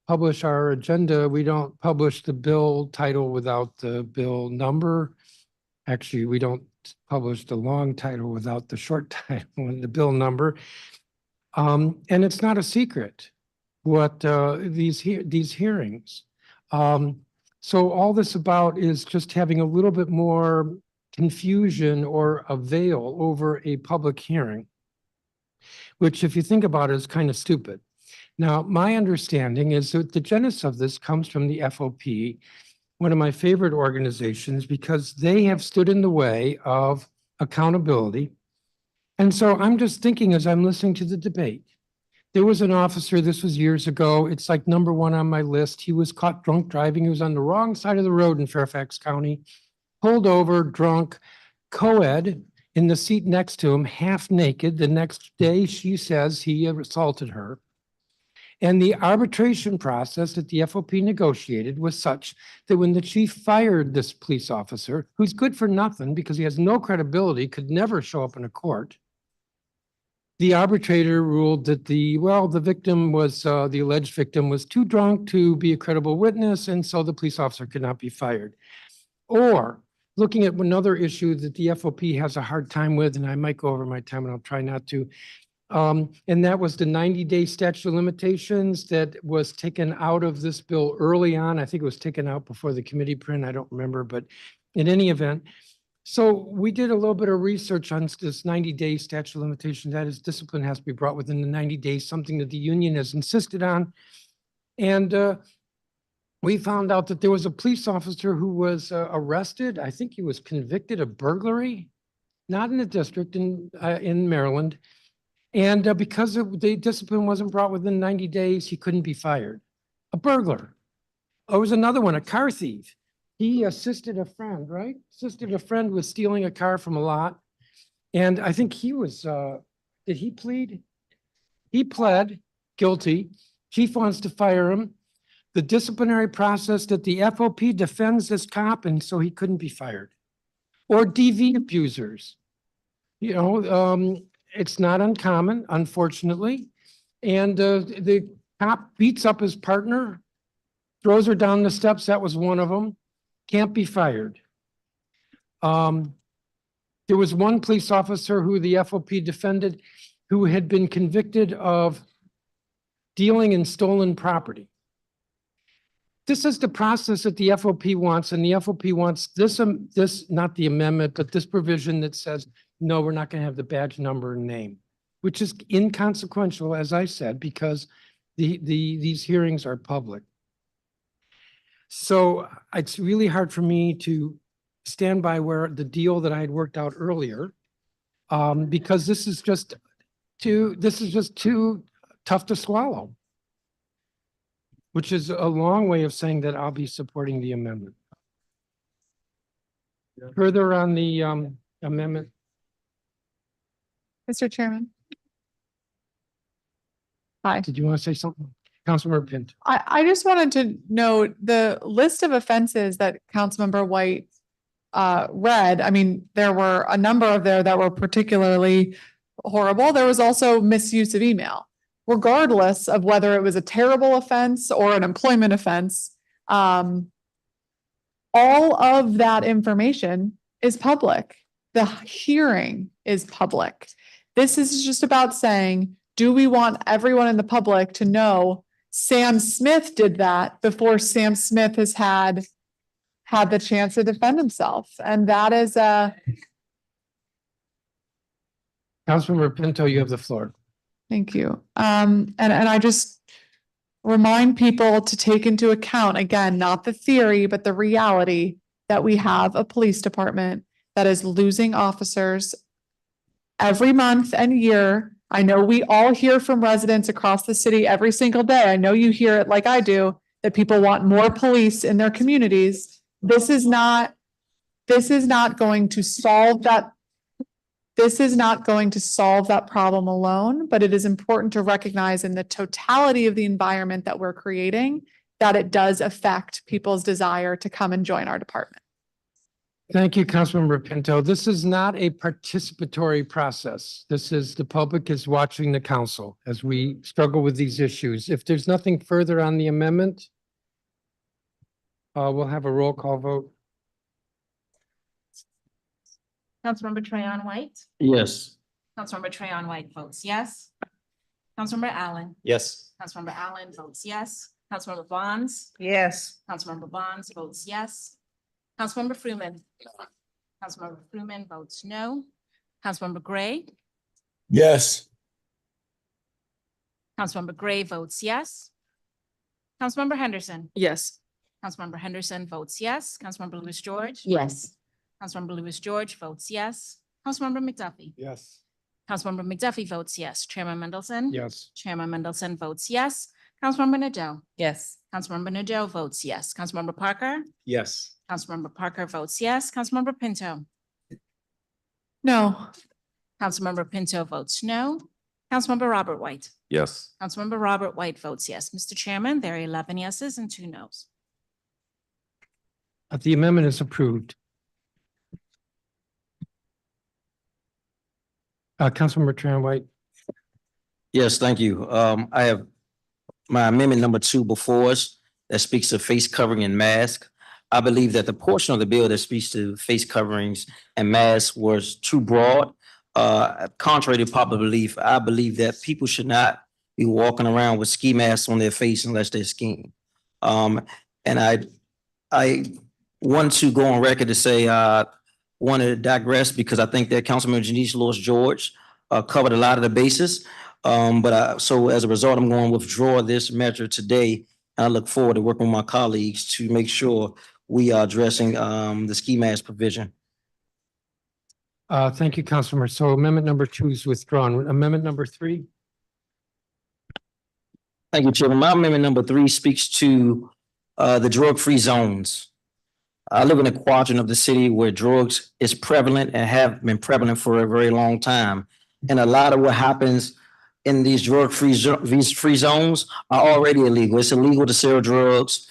publish our agenda, we don't publish the bill title without the bill number. Actually, we don't publish the long title without the short title and the bill number. And it's not a secret what these hearings. So all this about is just having a little bit more confusion or a veil over a public hearing, which if you think about it is kind of stupid. Now, my understanding is that the genesis of this comes from the FOP, one of my favorite organizations, because they have stood in the way of accountability. And so I'm just thinking as I'm listening to the debate, there was an officer, this was years ago, it's like number one on my list. He was caught drunk driving. He was on the wrong side of the road in Fairfax County, pulled over, drunk, co-ed in the seat next to him, half naked. The next day, she says he assaulted her. And the arbitration process that the FOP negotiated was such that when the chief fired this police officer, who's good for nothing because he has no credibility, could never show up in a court, the arbitrator ruled that the victim was, the alleged victim was too drunk to be a credible witness, and so the police officer could not be fired. Or looking at another issue that the FOP has a hard time with, and I might go over my time and I'll try not to, and that was the 90-day statute of limitations that was taken out of this bill early on. I think it was taken out before the committee print. I don't remember, but in any event. So we did a little bit of research on this 90-day statute of limitations. That is, discipline has to be brought within the 90 days, something that the union has insisted on. And we found out that there was a police officer who was arrested. I think he was convicted of burglary, not in the district in Maryland. And because the discipline wasn't brought within 90 days, he couldn't be fired. A burglar. Oh, there was another one, a car thief. He assisted a friend, right? Assisted a friend with stealing a car from a lot. And I think he was, did he plead? He pled guilty. Chief wants to fire him. The disciplinary process that the FOP defends this cop, and so he couldn't be fired. or DV abusers. You know, it's not uncommon, unfortunately. And the cop beats up his partner, throws her down the steps. That was one of them. Can't be fired. There was one police officer who the FOP defended who had been convicted of dealing in stolen property. This is the process that the FOP wants, and the FOP wants this, not the amendment, but this provision that says, no, we're not gonna have the badge number and name, which is inconsequential, as I said, because these hearings are public. So it's really hard for me to stand by where the deal that I had worked out earlier, because this is just too tough to swallow, which is a long way of saying that I'll be supporting the amendment. Further on the amendment. Mr. Chairman. Hi. Did you want to say something? Councilmember Pinto. I just wanted to note the list of offenses that Councilmember White read. I mean, there were a number of there that were particularly horrible. There was also misuse of email. Regardless of whether it was a terrible offense or an employment offense, all of that information is public. The hearing is public. This is just about saying, do we want everyone in the public to know Sam Smith did that before Sam Smith has had the chance to defend himself? And that is Councilmember Pinto, you have the floor. Thank you. And I just remind people to take into account, again, not the theory, but the reality that we have a police department that is losing officers every month and year. I know we all hear from residents across the city every single day. I know you hear it like I do, that people want more police in their communities. This is not going to solve that. This is not going to solve that problem alone, but it is important to recognize in the totality of the environment that we're creating, that it does affect people's desire to come and join our department. Thank you, Councilmember Pinto. This is not a participatory process. This is, the public is watching the council as we struggle with these issues. If there's nothing further on the amendment, we'll have a roll call vote. Councilmember Trayon White. Yes. Councilmember Trayon White votes yes. Councilmember Allen. Yes. Councilmember Allen votes yes. Councilmember Bonds. Yes. Councilmember Bonds votes yes. Councilmember Freeman. Councilmember Freeman votes no. Councilmember Gray. Yes. Councilmember Gray votes yes. Councilmember Henderson. Yes. Councilmember Henderson votes yes. Councilmember Lewis George. Yes. Councilmember Lewis George votes yes. Councilmember McDuffie. Yes. Councilmember McDuffie votes yes. Chairman Mendelson. Yes. Chairman Mendelson votes yes. Councilmember Nadeau. Yes. Councilmember Nadeau votes yes. Councilmember Parker. Yes. Councilmember Parker votes yes. Councilmember Pinto. No. Councilmember Pinto votes no. Councilmember Robert White. Yes. Councilmember Robert White votes yes. Mr. Chairman, there are 11 yeses and 2 nos. The amendment is approved. Councilmember Trayon White. Yes, thank you. I have my amendment number 2 before us that speaks of face covering and mask. I believe that the portion of the bill that speaks to face coverings and masks was too broad. Contrary to popular belief, I believe that people should not be walking around with ski masks on their face unless they're skiing. And I want to go on record to say want to digress because I think that Councilman Janice Lewis George covered a lot of the bases. So as a result, I'm going to withdraw this measure today. And I look forward to working with my colleagues to make sure we are addressing the ski mask provision. Thank you, Councilmember. So amendment number 2 is withdrawn. Amendment number 3. Thank you, Chairman. My amendment number 3 speaks to the drug-free zones. I live in a quadrant of the city where drugs is prevalent and have been prevalent for a very long time. And a lot of what happens in these drug-free zones are already illegal. It's illegal to sell drugs.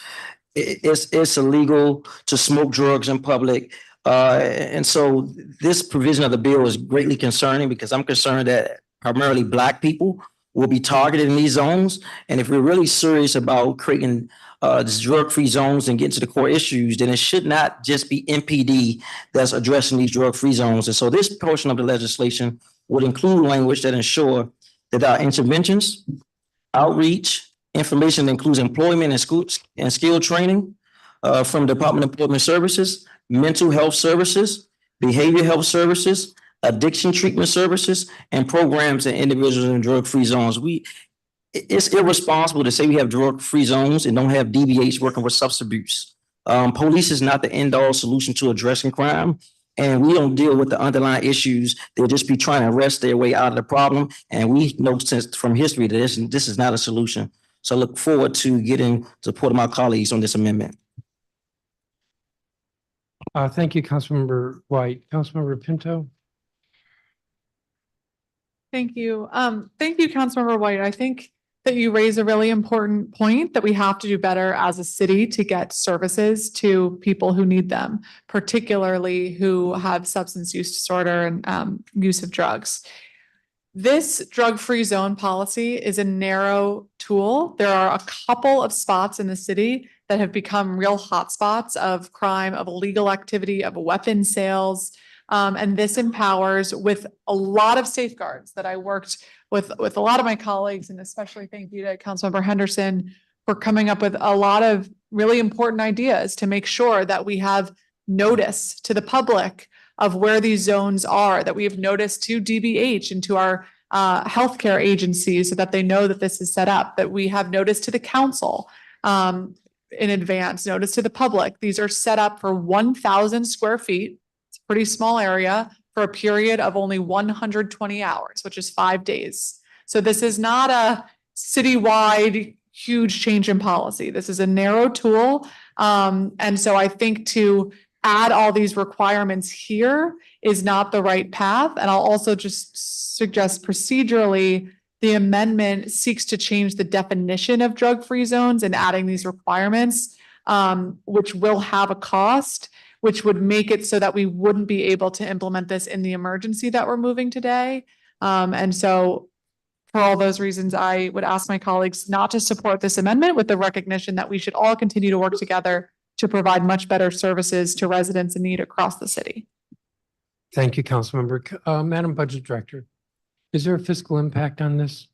It's illegal to smoke drugs in public. And so this provision of the bill is greatly concerning because I'm concerned that primarily Black people will be targeted in these zones. And if we're really serious about creating these drug-free zones and getting to the core issues, then it should not just be MPD that's addressing these drug-free zones. And so this portion of the legislation would include language that ensure that our interventions, outreach, information that includes employment and school and skill training from Department of Employment Services, mental health services, behavioral health services, addiction treatment services, and programs and individuals in drug-free zones. It's irresponsible to say we have drug-free zones and don't have DBH working with substance abuse. Police is not the end-all solution to addressing crime, and we don't deal with the underlying issues. They'll just be trying to arrest their way out of the problem, and we know since from history that this is not a solution. So I look forward to getting support of my colleagues on this amendment. Thank you, Councilmember White. Councilmember Pinto? Thank you. Thank you, Councilmember White. I think that you raise a really important point that we have to do better as a city to get services to people who need them, particularly who have substance use disorder and use of drugs. This drug-free zone policy is a narrow tool. There are a couple of spots in the city that have become real hotspots of crime, of illegal activity, of weapon sales. And this empowers with a lot of safeguards that I worked with a lot of my colleagues, and especially thank you to Councilmember Henderson for coming up with a lot of really important ideas to make sure that we have notice to the public of where these zones are, that we have notice to DBH and to our healthcare agencies so that they know that this is set up, that we have notice to the council in advance, notice to the public. These are set up for 1,000 square feet. It's a pretty small area for a period of only 120 hours, which is 5 days. So this is not a citywide huge change in policy. This is a narrow tool. And so I think to add all these requirements here is not the right path. And I'll also just suggest procedurally, the amendment seeks to change the definition of drug-free zones and adding these requirements, which will have a cost, which would make it so that we wouldn't be able to implement this in the emergency that we're moving today. And so for all those reasons, I would ask my colleagues not to support this amendment with the recognition that we should all continue to work together to provide much better services to residents in need across the city. Thank you, Councilmember. Madam Budget Director, is there a fiscal impact on this?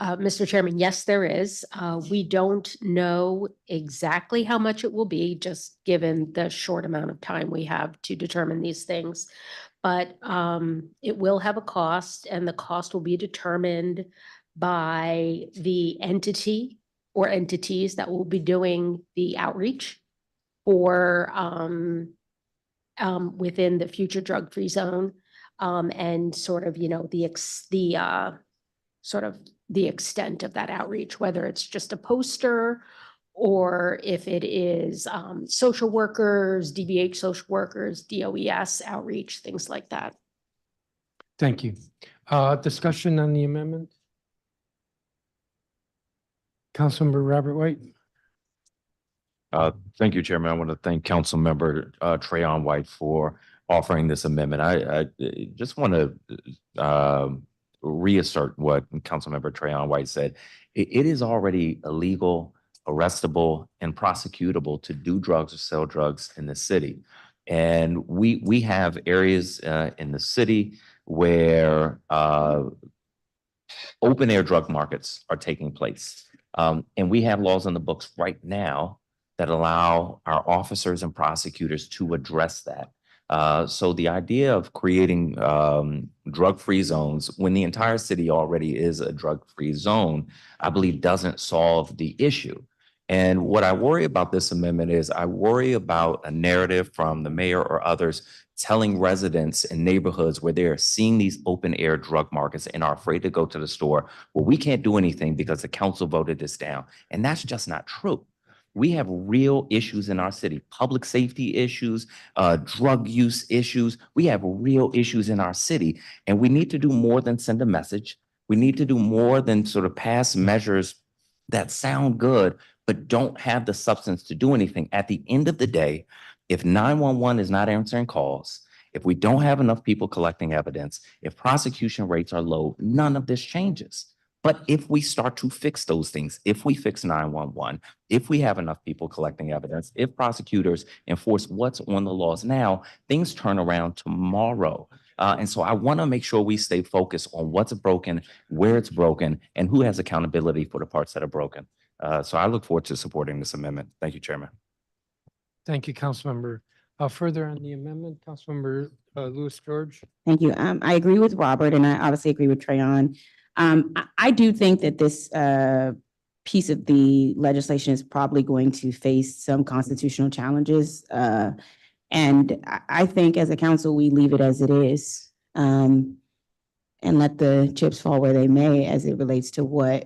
Mr. Chairman, yes, there is. We don't know exactly how much it will be, just given the short amount of time we have to determine these things. But it will have a cost, and the cost will be determined by the entity or entities that will be doing the outreach for within the future drug-free zone, and sort of, you know, the extent of that outreach, whether it's just a poster or if it is social workers, DBH social workers, DOES outreach, things like that. Thank you. Discussion on the amendment? Councilmember Robert White. Thank you, Chairman. I want to thank Councilmember Trayon White for offering this amendment. I just want to reassert what Councilmember Trayon White said. It is already illegal, arrestable, and prosecutable to do drugs or sell drugs in the city. And we have areas in the city where open air drug markets are taking place. And we have laws on the books right now that allow our officers and prosecutors to address that. So the idea of creating drug-free zones when the entire city already is a drug-free zone, I believe doesn't solve the issue. And what I worry about this amendment is I worry about a narrative from the mayor or others telling residents in neighborhoods where they're seeing these open air drug markets and are afraid to go to the store, well, we can't do anything because the council voted this down. And that's just not true. We have real issues in our city, public safety issues, drug use issues. We have real issues in our city, and we need to do more than send a message. We need to do more than sort of pass measures that sound good, but don't have the substance to do anything. At the end of the day, if 911 is not answering calls, if we don't have enough people collecting evidence, if prosecution rates are low, none of this changes. But if we start to fix those things, if we fix 911, if we have enough people collecting evidence, if prosecutors enforce what's on the laws now, things turn around tomorrow. And so I want to make sure we stay focused on what's broken, where it's broken, and who has accountability for the parts that are broken. So I look forward to supporting this amendment. Thank you, Chairman. Thank you, Councilmember. Further on the amendment, Councilmember Louis George. Thank you. I agree with Robert, and I obviously agree with Trayon. I do think that this piece of the legislation is probably going to face some constitutional challenges. And I think as a council, we leave it as it is, and let the chips fall where they may as it relates to what's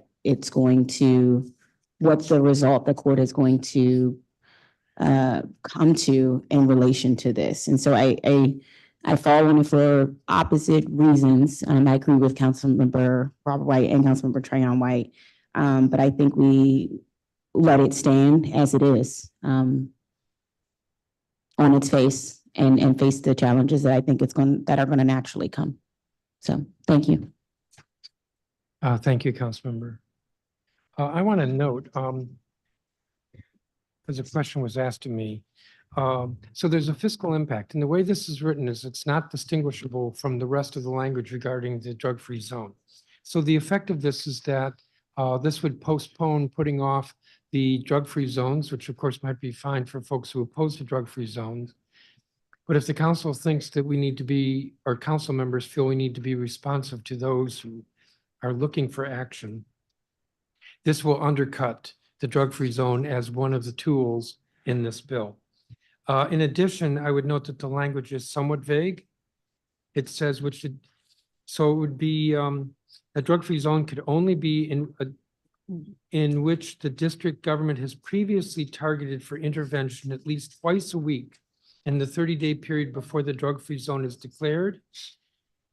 the result the court is going to come to in relation to this. And so I fall in it for opposite reasons. I agree with Councilmember Robert White and Councilmember Trayon White. But I think we let it stand as it is on its face and face the challenges that I think that are going to naturally come. So thank you. Thank you, Councilmember. I want to note, because a question was asked to me. So there's a fiscal impact, and the way this is written is it's not distinguishable from the rest of the language regarding the drug-free zone. So the effect of this is that this would postpone putting off the drug-free zones, which of course might be fine for folks who oppose the drug-free zones. But if the council thinks that we need to be, or council members feel we need to be responsive to those who are looking for action, this will undercut the drug-free zone as one of the tools in this bill. In addition, I would note that the language is somewhat vague. It says so it would be a drug-free zone could only be in which the district government has previously targeted for intervention at least twice a week in the 30-day period before the drug-free zone is declared,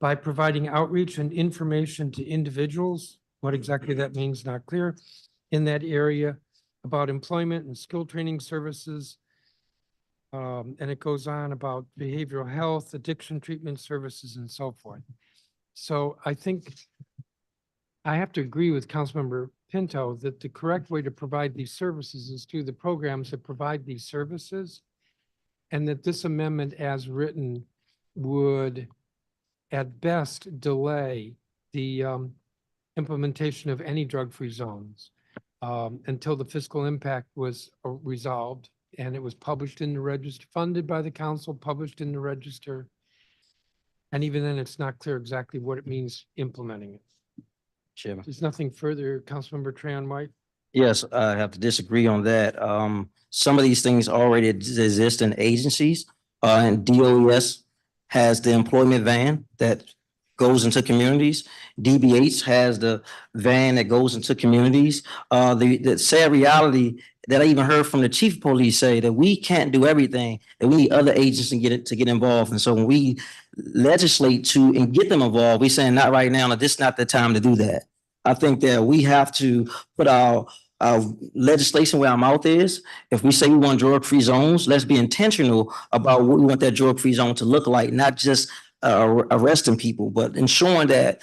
by providing outreach and information to individuals, what exactly that means, not clear, in that area about employment and skill training services. And it goes on about behavioral health, addiction treatment services, and so forth. So I think I have to agree with Councilmember Pinto that the correct way to provide these services is through the programs that provide these services, and that this amendment as written would at best delay the implementation of any drug-free zones until the fiscal impact was resolved and it was published in the register, funded by the council, published in the register. And even then, it's not clear exactly what it means implementing it. Chairman. There's nothing further, Councilmember Trayon White. Yes, I have to disagree on that. Some of these things already exist in agencies, and DOES has the employment van that goes into communities. DBH has the van that goes into communities. The sad reality that I even heard from the chief of police say that we can't do everything, that we need other agencies to get involved. And so when we legislate and get them involved, we're saying not right now, that this is not the time to do that. I think that we have to put our legislation where our mouth is. If we say we want drug-free zones, let's be intentional about what we want that drug-free zone to look like, not just arresting people, but ensuring that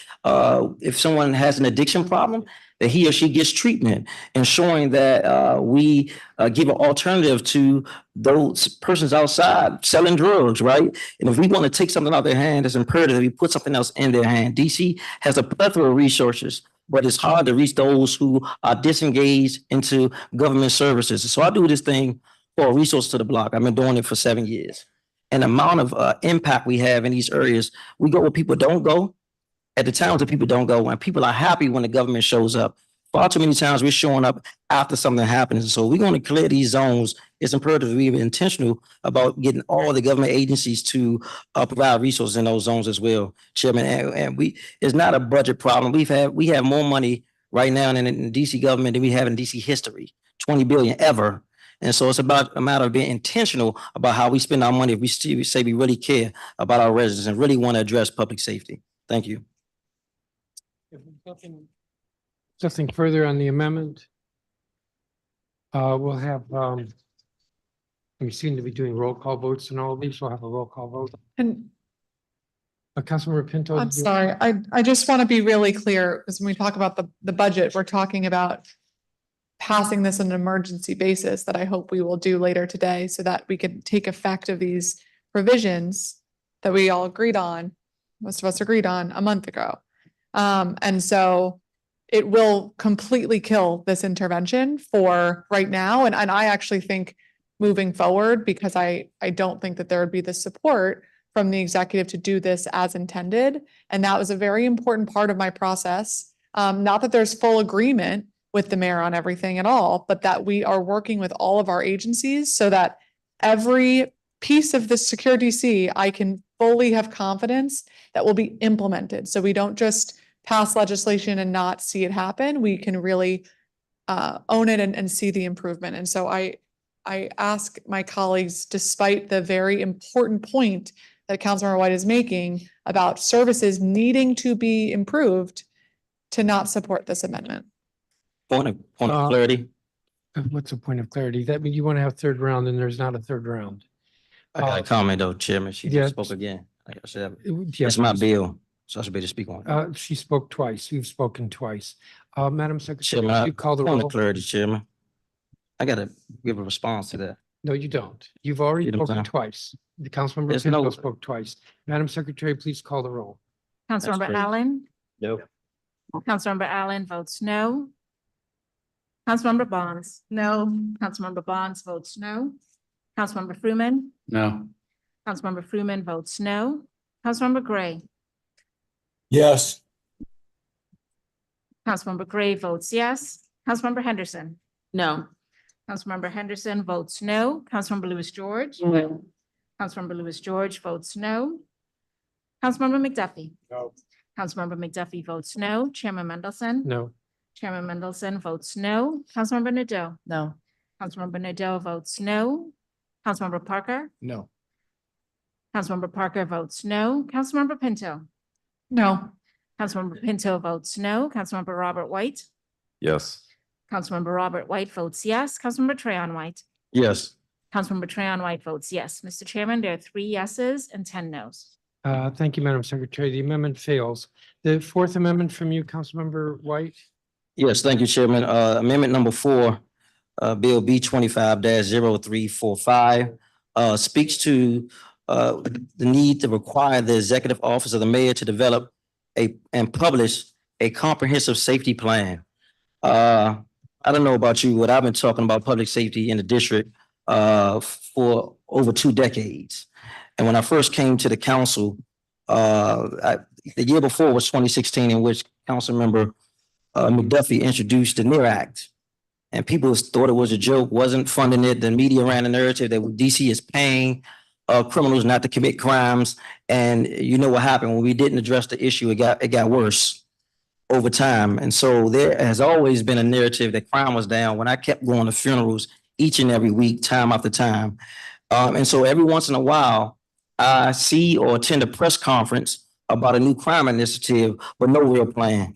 if someone has an addiction problem, that he or she gets treatment, ensuring that we give an alternative to those persons outside selling drugs, right? And if we want to take something out of their hand, it's imperative that we put something else in their hand. DC has a plethora of resources, but it's hard to reach those who are disengaged into government services. So I do this thing for a resource to the block. I've been doing it for 7 years. And the amount of impact we have in these areas, we go where people don't go, at the towns that people don't go, and people are happy when the government shows up. Far too many times we're showing up after something happens. So we're going to clear these zones. It's imperative to be intentional about getting all the government agencies to provide resources in those zones as well, Chairman. And it's not a budget problem. We have more money right now in the DC government than we have in DC history, 20 billion ever. And so it's about a matter of being intentional about how we spend our money if we say we really care about our residents and really want to address public safety. Thank you. Nothing further on the amendment. We'll have, we seem to be doing roll call votes and all of these. We'll have a roll call vote. And Councilmember Pinto. I'm sorry, I just want to be really clear, because when we talk about the budget, we're talking about passing this on an emergency basis that I hope we will do later today so that we can take effect of these provisions that we all agreed on, most of us agreed on a month ago. And so it will completely kill this intervention for right now. And I actually think moving forward, because I don't think that there would be the support from the executive to do this as intended. And that was a very important part of my process. Not that there's full agreement with the mayor on everything at all, but that we are working with all of our agencies so that every piece of the Secure DC, I can fully have confidence that will be implemented. So we don't just pass legislation and not see it happen. We can really own it and see the improvement. And so I ask my colleagues, despite the very important point that Councilmember White is making about services needing to be improved, to not support this amendment. Point of clarity. What's the point of clarity? That means you want to have third round and there's not a third round. I got a comment though, Chairman. She Yeah. just spoke again. I should have, Yeah, it's my bill, so I should be able to speak on it. She spoke twice. You've spoken twice. Madam Secretary, Chairman, you call the point roll. of clarity, Chairman. I gotta give a response to that. No, you don't. You've already You know what spoken I'm saying? twice. The Councilmember There's Pinto no- spoke twice. Madam Secretary, please call the roll. Councilmember crazy. Allen, No. Councilmember Allen votes no. Councilmember Bonds, no. Councilmember Bonds votes no. Councilmember Freeman, No. Councilmember Freeman votes no. Councilmember Gray, Yes. Councilmember Gray votes yes. Councilmember Henderson, No. Councilmember Henderson votes no. Councilmember Lewis George. No. Councilmember Lewis George votes no. Councilmember McDuffie. No. Councilmember McDuffie votes no. Chairman Mendelson. No. Chairman Mendelson votes no. Councilmember Nadeau. No. Councilmember Nadeau votes no. Councilmember Parker. No. Councilmember Parker votes no. Councilmember Pinto. No. Councilmember Pinto votes no. Councilmember Robert White. Yes. Councilmember Robert White votes yes. Councilmember Trayon White. Yes. Councilmember Trayon White votes yes. Mr. Chairman, there are 3 yeses and 10 nos. Thank you, Madam Secretary. The amendment fails. The fourth amendment from you, Councilmember White. Yes, thank you, Chairman. Amendment number 4, Bill B 25-0345, speaks to the need to require the executive office of the mayor to develop and publish a comprehensive safety plan. I don't know about you, but I've been talking about public safety in the district for over 2 decades. And when I first came to the council, the year before was 2016, in which Councilmember McDuffie introduced the NEAR Act. And people thought it was a joke, wasn't funding it. The media ran a narrative that DC is paying criminals not to commit crimes. And you know what happened when we didn't address the issue, it got worse over time. And so there has always been a narrative that crime was down when I kept going to funerals each and every week, time after time. And so every once in a while, I see or attend a press conference about a new crime initiative, but no real plan.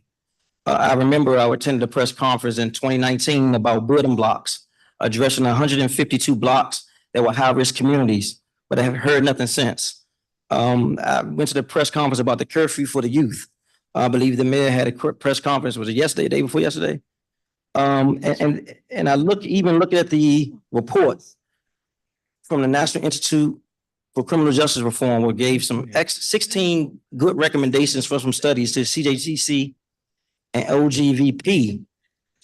I remember I attended a press conference in 2019 about building blocks, addressing 152 blocks that were high-risk communities, but I have heard nothing since. I went to the press conference about the curfew for the youth. I believe the mayor had a press conference, was it yesterday, day before yesterday? And I even looking at the report from the National Institute for Criminal Justice Reform, where gave some 16 good recommendations for some studies to CJCC and OGVP.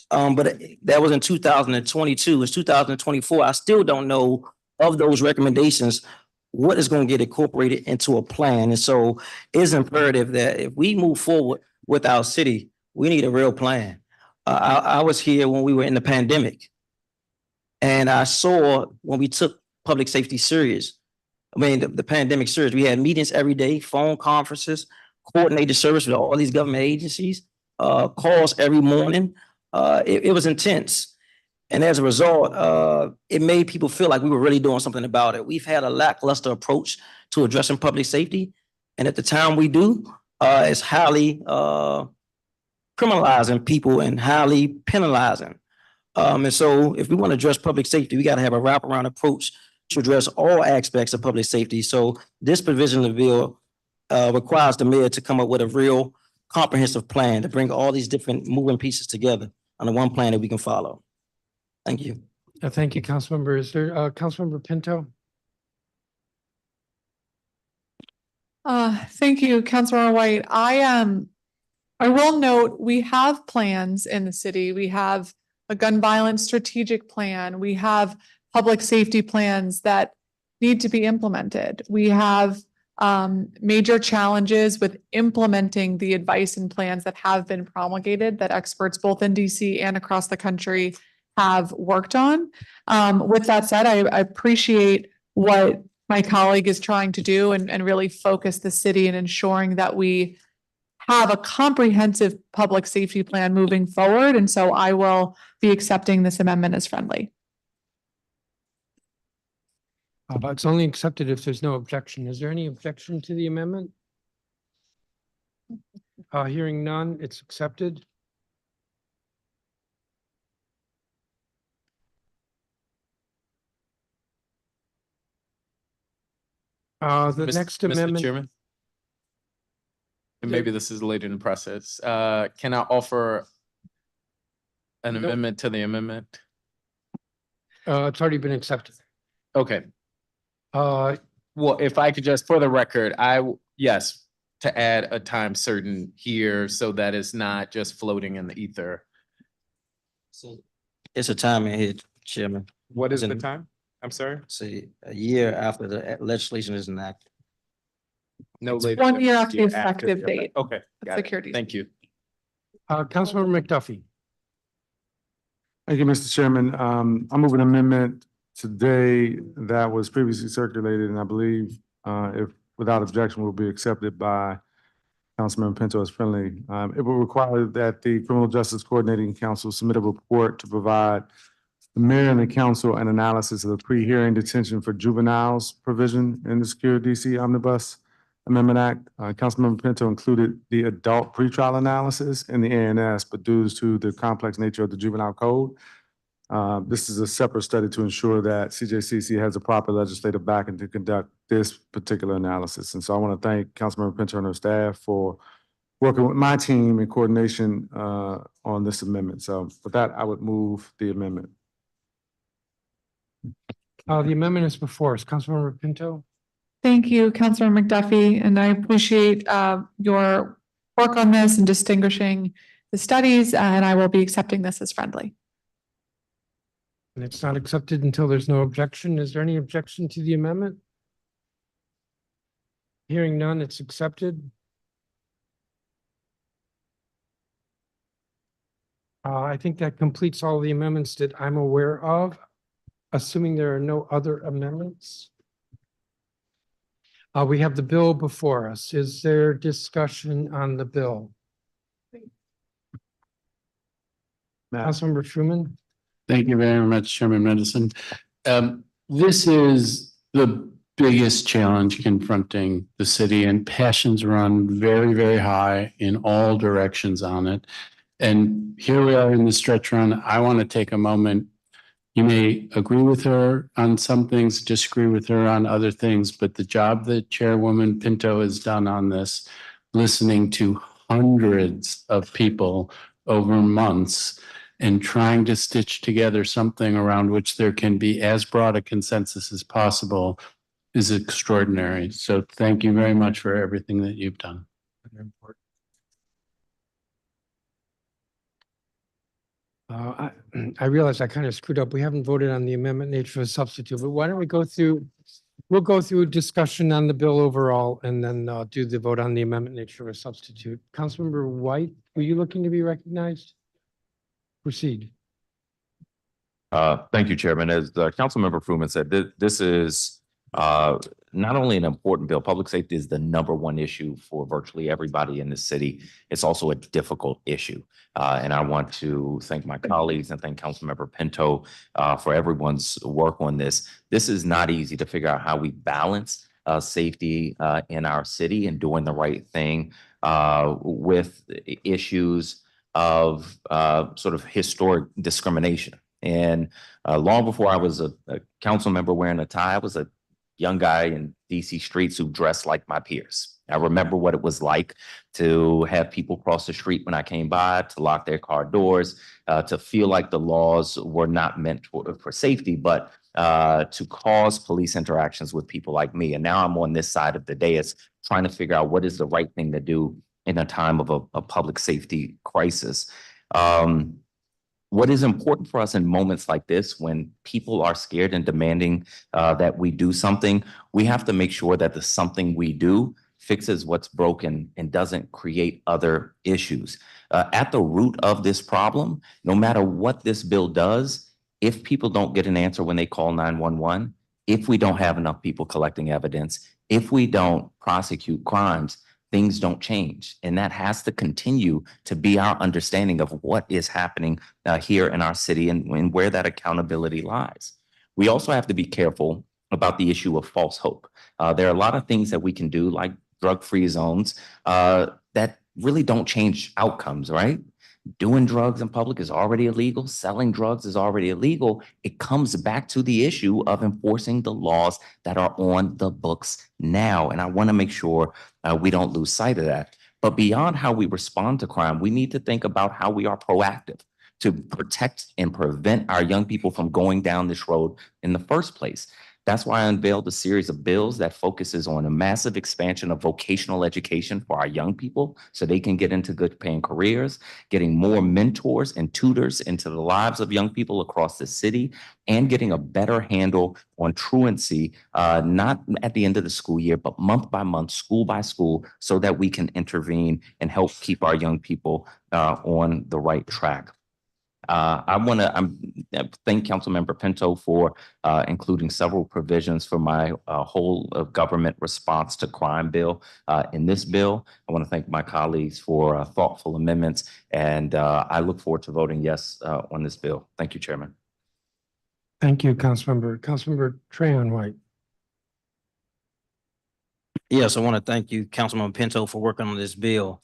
But that was in 2022. It's 2024. I still don't know of those recommendations what is going to get incorporated into a plan. And so it's imperative that if we move forward with our city, we need a real plan. I was here when we were in the pandemic, and I saw when we took public safety serious. I mean, the pandemic serious. We had meetings every day, phone conferences, coordinated service with all these government agencies, calls every morning. It was intense. And as a result, it made people feel like we were really doing something about it. We've had a lackluster approach to addressing public safety. And at the time we do, it's highly criminalizing people and highly penalizing. And so if we want to address public safety, we got to have a wraparound approach to address all aspects of public safety. So this provision of the bill requires the mayor to come up with a real comprehensive plan to bring all these different moving pieces together on one plan that we can follow. Thank you. Thank you, Councilmember. Is there, Councilmember Pinto? Thank you, Councilmember White. I will note, we have plans in the city. We have a gun violence strategic plan. We have public safety plans that need to be implemented. We have major challenges with implementing the advice and plans that have been promulgated that experts both in DC and across the country have worked on. With that said, I appreciate what my colleague is trying to do and really focus the city in ensuring that we have a comprehensive public safety plan moving forward. And so I will be accepting this amendment as friendly. But it's only accepted if there's no objection. Is there any objection to the amendment? Hearing none, it's accepted. The next Mr. amendment. Chairman? And maybe this is late in the process. Can I offer an amendment to the amendment? It's already been accepted. Okay. Well, if I could just, for the record, yes, to add a time certain here so that it's not just floating in the ether. So it's a time ahead, Chairman. What is the In- time? I'm sorry? Say a year after the legislation is enacted. No It's later. 1 than year a after the effective date. Okay. got it. Security. Thank you. Councilmember McDuffie. Thank you, Mr. Chairman. I'm moving an amendment today that was previously circulated, and I believe if without objection will be accepted by Councilmember Pinto as friendly. It will require that the Criminal Justice Coordinating Council submit a report to provide the mayor and the council an analysis of the pre-hearing detention for juveniles provision in the Secure DC Omnibus Amendment Act. Councilmember Pinto included the adult pretrial analysis in the ANS, but due to the complex nature of the juvenile code, this is a separate study to ensure that CJCC has a proper legislative backing to conduct this particular analysis. And so I want to thank Councilmember Pinto and her staff for working with my team in coordination on this amendment. So with that, I would move the amendment. The amendment is before us. Councilmember Pinto. Thank you, Councilmember McDuffie, and I appreciate your work on this and distinguishing the studies, and I will be accepting this as friendly. And it's not accepted until there's no objection. Is there any objection to the amendment? Hearing none, it's accepted. I think that completes all the amendments that I'm aware of, assuming there are no other amendments. We have the bill before us. Is there discussion on the bill? Councilmember Truman? Thank you very much, Chairman Mendelson. This is the biggest challenge confronting the city, and passions run very, very high in all directions on it. And here we are in the stretch run. I want to take a moment. You may agree with her on some things, disagree with her on other things, but the job that Chairwoman Pinto has done on this, listening to hundreds of people over months and trying to stitch together something around which there can be as broad a consensus as possible, is extraordinary. So thank you very much for everything that you've done. I realize I kind of screwed up. We haven't voted on the amendment nature of substitute, but why don't we go through, we'll go through a discussion on the bill overall and then do the vote on the amendment nature of a substitute. Councilmember White, were you looking to be recognized? Proceed. Thank you, Chairman. As Councilmember Fruman said, this is not only an important bill. Public safety is the #1 issue for virtually everybody in the city. It's also a difficult issue. And I want to thank my colleagues and thank Councilmember Pinto for everyone's work on this. This is not easy to figure out how we balance safety in our city and doing the right thing with issues of sort of historic discrimination. And long before I was a council member wearing a tie, I was a young guy in DC streets who dressed like my peers. I remember what it was like to have people cross the street when I came by, to lock their car doors, to feel like the laws were not meant for safety, but to cause police interactions with people like me. And now I'm on this side of the dais trying to figure out what is the right thing to do in a time of a public safety crisis. What is important for us in moments like this, when people are scared and demanding that we do something, we have to make sure that the something we do fixes what's broken and doesn't create other issues. At the root of this problem, no matter what this bill does, if people don't get an answer when they call 911, if we don't have enough people collecting evidence, if we don't prosecute crimes, things don't change. And that has to continue to be our understanding of what is happening here in our city and where that accountability lies. We also have to be careful about the issue of false hope. There are a lot of things that we can do, like drug-free zones, that really don't change outcomes, right? Doing drugs in public is already illegal. Selling drugs is already illegal. It comes back to the issue of enforcing the laws that are on the books now. And I want to make sure we don't lose sight of that. But beyond how we respond to crime, we need to think about how we are proactive to protect and prevent our young people from going down this road in the first place. That's why I unveiled a series of bills that focuses on a massive expansion of vocational education for our young people so they can get into good paying careers, getting more mentors and tutors into the lives of young people across the city, and getting a better handle on truancy, not at the end of the school year, but month by month, school by school, so that we can intervene and help keep our young people on the right track. I want to thank Councilmember Pinto for including several provisions for my whole of government response to crime bill in this bill. I want to thank my colleagues for thoughtful amendments, and I look forward to voting yes on this bill. Thank you, Chairman. Thank you, Councilmember. Councilmember Trahan White. Yes, I want to thank you, Councilman Pinto, for working on this bill.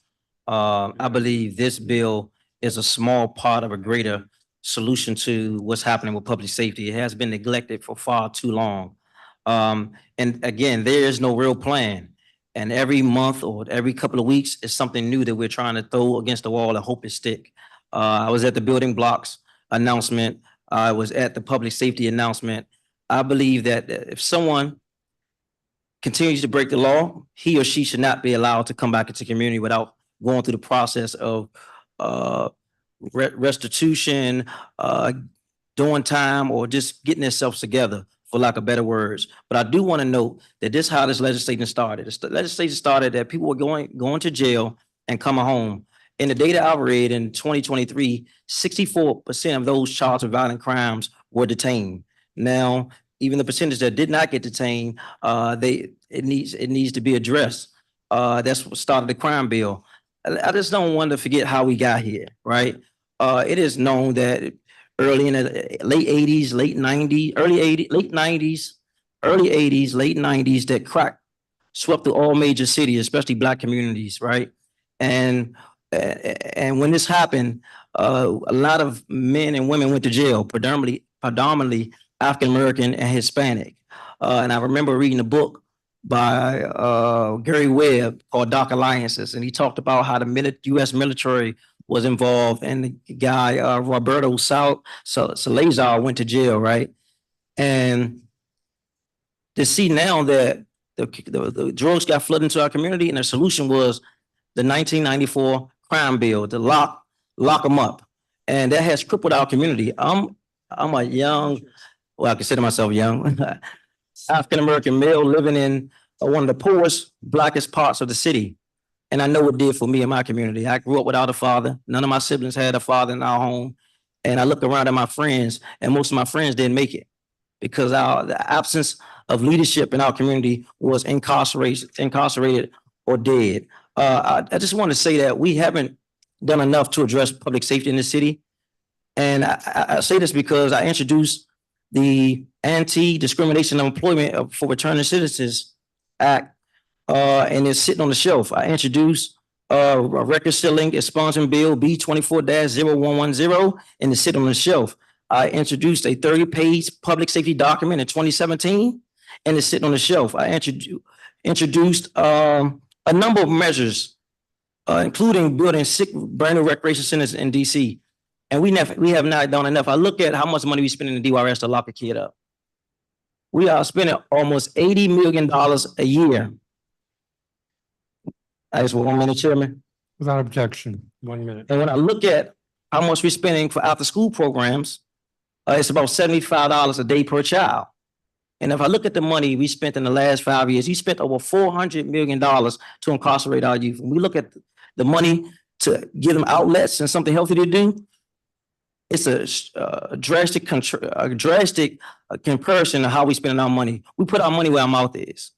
I believe this bill is a small part of a greater solution to what's happening with public safety. It has been neglected for far too long. And again, there is no real plan. And every month or every couple of weeks is something new that we're trying to throw against the wall and hope it stick. I was at the building blocks announcement. I was at the public safety announcement. I believe that if someone continues to break the law, he or she should not be allowed to come back into the community without going through the process of restitution, doing time, or just getting themselves together, for lack of better words. But I do want to note that this is how this legislation started. The legislation started that people were going to jail and coming home. In the data I read in 2023, 64% of those charged with violent crimes were detained. Now, even the percentage that did not get detained, it needs to be addressed. That's what started the crime bill. I just don't want to forget how we got here, right? It is known that early in the late 80s, late 90s, late 90s, that crack swept through all major cities, especially Black communities, right? And when this happened, a lot of men and women went to jail, predominantly African-American and Hispanic. And I remember reading a book by Gary Webb called Dark Alliances, and he talked about how the U.S. military was involved, and the guy Roberto Salazar went to jail, right? And to see now that the drugs got flooded into our community, and the solution was the 1994 crime bill to lock them up, and that has crippled our community. I'm a young, well, I consider myself young, African-American male living in one of the poorest, Blackest parts of the city. And I know what it did for me and my community. I grew up without a father. None of my siblings had a father in our home. And I look around at my friends, and most of my friends didn't make it because the absence of leadership in our community was incarcerated or dead. I just want to say that we haven't done enough to address public safety in the city. And I say this because I introduced the Anti-Discrimination of Employment for Returning Citizens Act, and it's sitting on the shelf. I introduced record selling expungement bill B 24-0110 and it's sitting on the shelf. I introduced a 30-page public safety document in 2017 and it's sitting on the shelf. I introduced a number of measures, including building 6 brand new recreation centers in DC. And we have not done enough. I look at how much money we spend in the DYRS to lock a kid up. We are spending almost $80 million a year. I just want 1 minute, Chairman. Without objection, 1 minute. And when I look at how much we're spending for after-school programs, it's about $75 a day per child. And if I look at the money we spent in the last 5 years, we spent over $400 million to incarcerate our youth. When we look at the money to give them outlets and something healthy to do, it's a drastic comparison of how we spend our money. We put our money where our mouth is.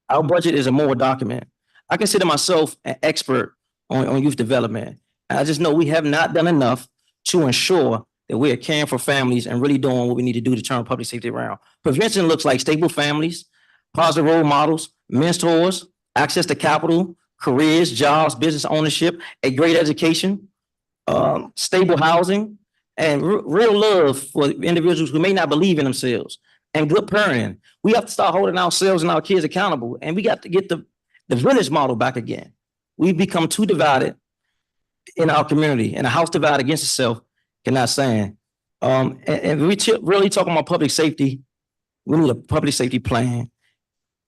Our budget is a moral document. I consider myself an expert on youth development. And I just know we have not done enough to ensure that we are caring for families and really doing what we need to do to turn public safety around. Prevention looks like stable families, positive role models, mentors, access to capital, careers, jobs, business ownership, a great education, stable housing, and real love for individuals who may not believe in themselves, and good parenting. We have to start holding ourselves and our kids accountable, and we got to get the village model back again. We've become too divided in our community, and a house divided against itself cannot stand. And we really talking about public safety. We need a public safety plan.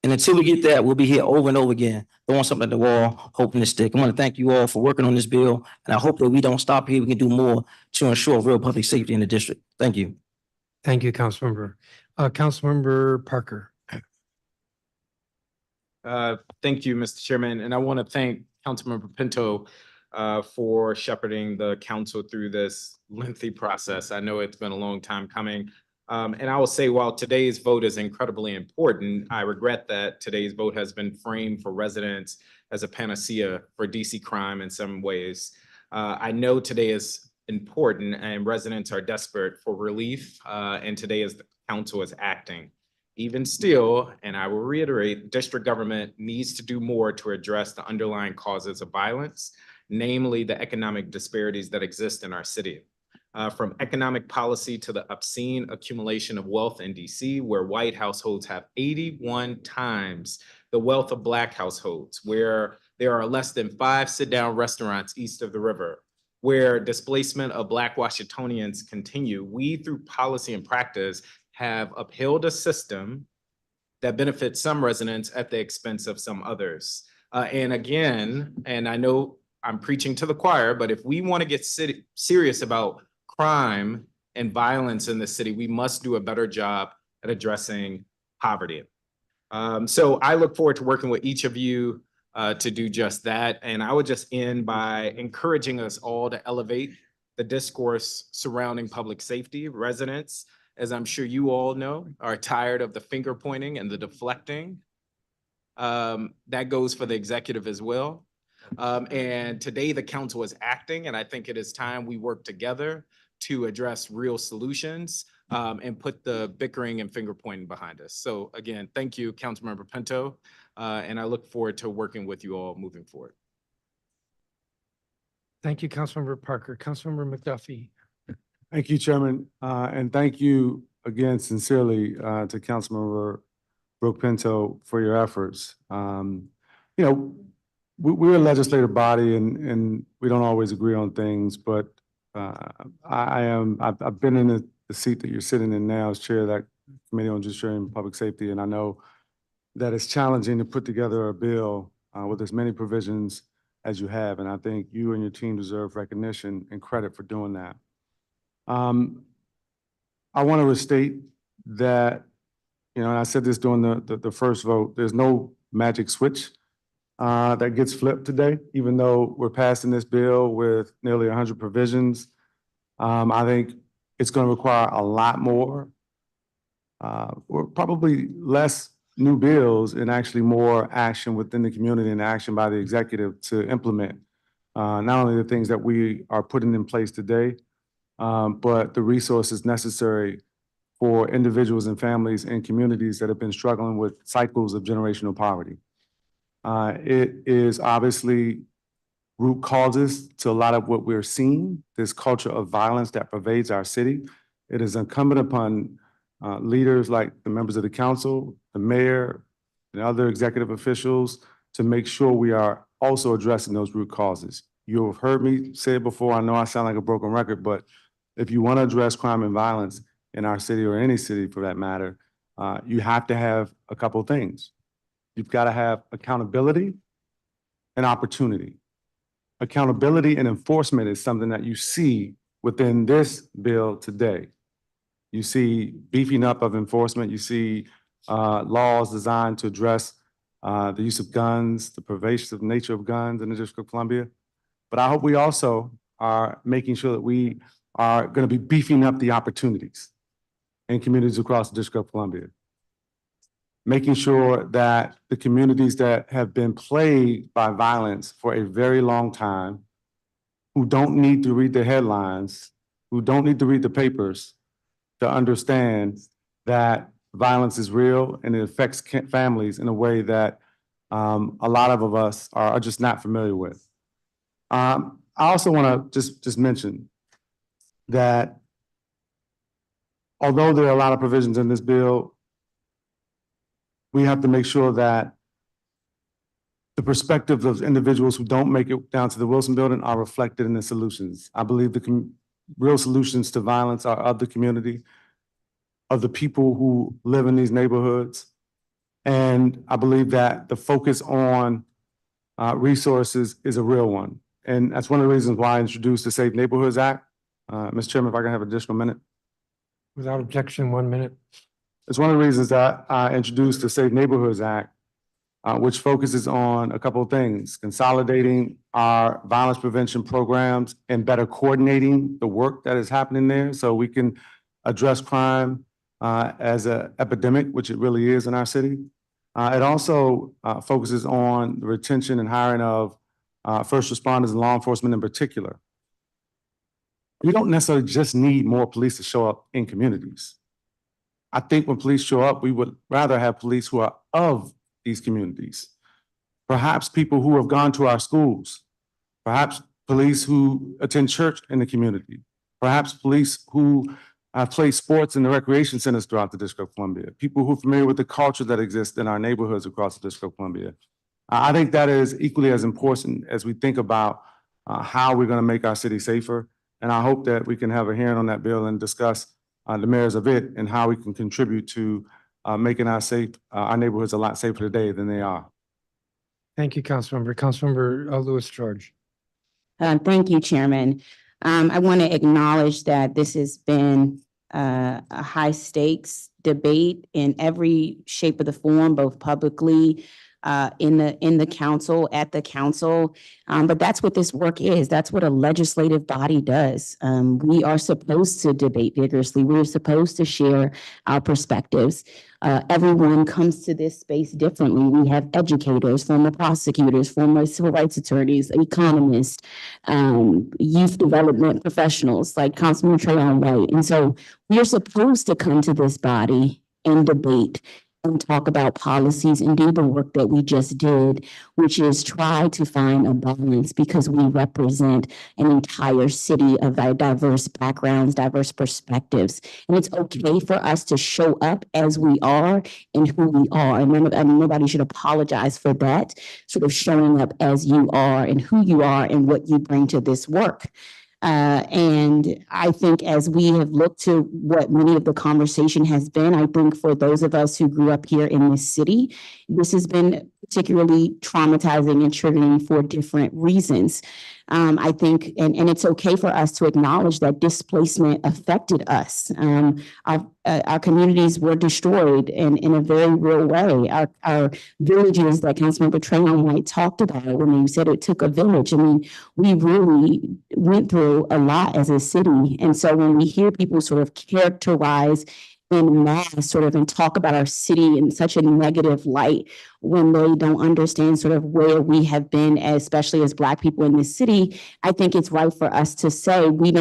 And until we get that, we'll be here over and over again, throwing something at the wall, hoping to stick. I want to thank you all for working on this bill, and I hope that we don't stop here. We can do more to ensure real public safety in the district. Thank you. Thank you, Councilmember. Councilmember Parker. Thank you, Mr. Chairman, and I want to thank Councilmember Pinto for shepherding the council through this lengthy process. I know it's been a long time coming. And I will say, while today's vote is incredibly important, I regret that today's vote has been framed for residents as a panacea for DC crime in some ways. I know today is important and residents are desperate for relief, and today is the council is acting. Even still, and I will reiterate, district government needs to do more to address the underlying causes of violence, namely the economic disparities that exist in our city. From economic policy to the obscene accumulation of wealth in DC, where white households have 81 times the wealth of Black households, where there are less than 5 sit-down restaurants east of the river, where displacement of Black Washingtonians continue. We, through policy and practice, have upheld a system that benefits some residents at the expense of some others. And again, and I know I'm preaching to the choir, but if we want to get serious about crime and violence in the city, we must do a better job at addressing poverty. So I look forward to working with each of you to do just that. And I would just end by encouraging us all to elevate the discourse surrounding public safety. Residents, as I'm sure you all know, are tired of the finger pointing and the deflecting. That goes for the executive as well. And today the council is acting, and I think it is time we work together to address real solutions and put the bickering and finger pointing behind us. So again, thank you, Councilmember Pinto, and I look forward to working with you all moving forward. Thank you, Councilmember Parker. Councilmember McDuffie. Thank you, Chairman, and thank you again sincerely to Councilmember Brooke Pinto for your efforts. You know, we're a legislative body and we don't always agree on things, but I've been in the seat that you're sitting in now as chair of that Committee on Judiciary and Public Safety, and I know that it's challenging to put together a bill with as many provisions as you have, and I think you and your team deserve recognition and credit for doing that. I want to restate that, you know, and I said this during the first vote, there's no magic switch that gets flipped today, even though we're passing this bill with nearly 100 provisions. I think it's going to require a lot more, or probably less new bills and actually more action within the community and action by the executive to implement not only the things that we are putting in place today, but the resources necessary for individuals and families and communities that have been struggling with cycles of generational poverty. It is obviously root causes to a lot of what we're seeing, this culture of violence that pervades our city. It is incumbent upon leaders like the members of the council, the mayor, and other executive officials to make sure we are also addressing those root causes. You have heard me say it before. I know I sound like a broken record, but if you want to address crime and violence in our city or any city for that matter, you have to have a couple things. You've got to have accountability and opportunity. Accountability and enforcement is something that you see within this bill today. You see beefing up of enforcement. You see laws designed to address the use of guns, the pervasive nature of guns in the District of Columbia. But I hope we also are making sure that we are going to be beefing up the opportunities in communities across the District of Columbia. Making sure that the communities that have been plagued by violence for a very long time, who don't need to read the headlines, who don't need to read the papers to understand that violence is real and it affects families in a way that a lot of us are just not familiar with. I also want to just mention that although there are a lot of provisions in this bill, we have to make sure that the perspectives of individuals who don't make it down to the Wilson Building are reflected in the solutions. I believe the real solutions to violence are of the community, of the people who live in these neighborhoods. And I believe that the focus on resources is a real one. And that's one of the reasons why I introduced the Safe Neighborhoods Act. Mr. Chairman, if I can have an additional minute. Without objection, 1 minute. It's one of the reasons that I introduced the Safe Neighborhoods Act, which focuses on a couple of things: consolidating our violence prevention programs and better coordinating the work that is happening there so we can address crime as an epidemic, which it really is in our city. It also focuses on the retention and hiring of first responders and law enforcement in particular. We don't necessarily just need more police to show up in communities. I think when police show up, we would rather have police who are of these communities. Perhaps people who have gone to our schools, perhaps police who attend church in the community, perhaps police who play sports in the recreation centers throughout the District of Columbia, people who are familiar with the culture that exists in our neighborhoods across the District of Columbia. I think that is equally as important as we think about how we're going to make our city safer. And I hope that we can have a hearing on that bill and discuss the merits of it and how we can contribute to making our neighborhoods a lot safer today than they are. Thank you, Councilmember. Councilmember Lewis George. Thank you, Chairman. I want to acknowledge that this has been a high stakes debate in every shape of the form, both publicly, in the council, at the council. But that's what this work is. That's what a legislative body does. We are supposed to debate vigorously. We're supposed to share our perspectives. Everyone comes to this space differently. We have educators, former prosecutors, former civil rights attorneys, economists, youth development professionals like Councilman Trayon White. And so we are supposed to come to this body and debate and talk about policies and do the work that we just did, which is try to find a balance, because we represent an entire city of diverse backgrounds, diverse perspectives. And it's okay for us to show up as we are and who we are. And nobody should apologize for that, sort of showing up as you are and who you are and what you bring to this work. And I think as we have looked to what many of the conversation has been, I think for those of us who grew up here in this city, this has been particularly traumatizing and triggering for different reasons. I think, and it's okay for us to acknowledge that displacement affected us. Our communities were destroyed in a very real way. Our villages that Councilmember Trayon White talked about when he said it took a village. I mean, we really went through a lot as a city. And so when we hear people sort of characterize in mass sort of and talk about our city in such a negative light, when they don't understand sort of where we have been, especially as Black people in this city, I think it's right for us to say we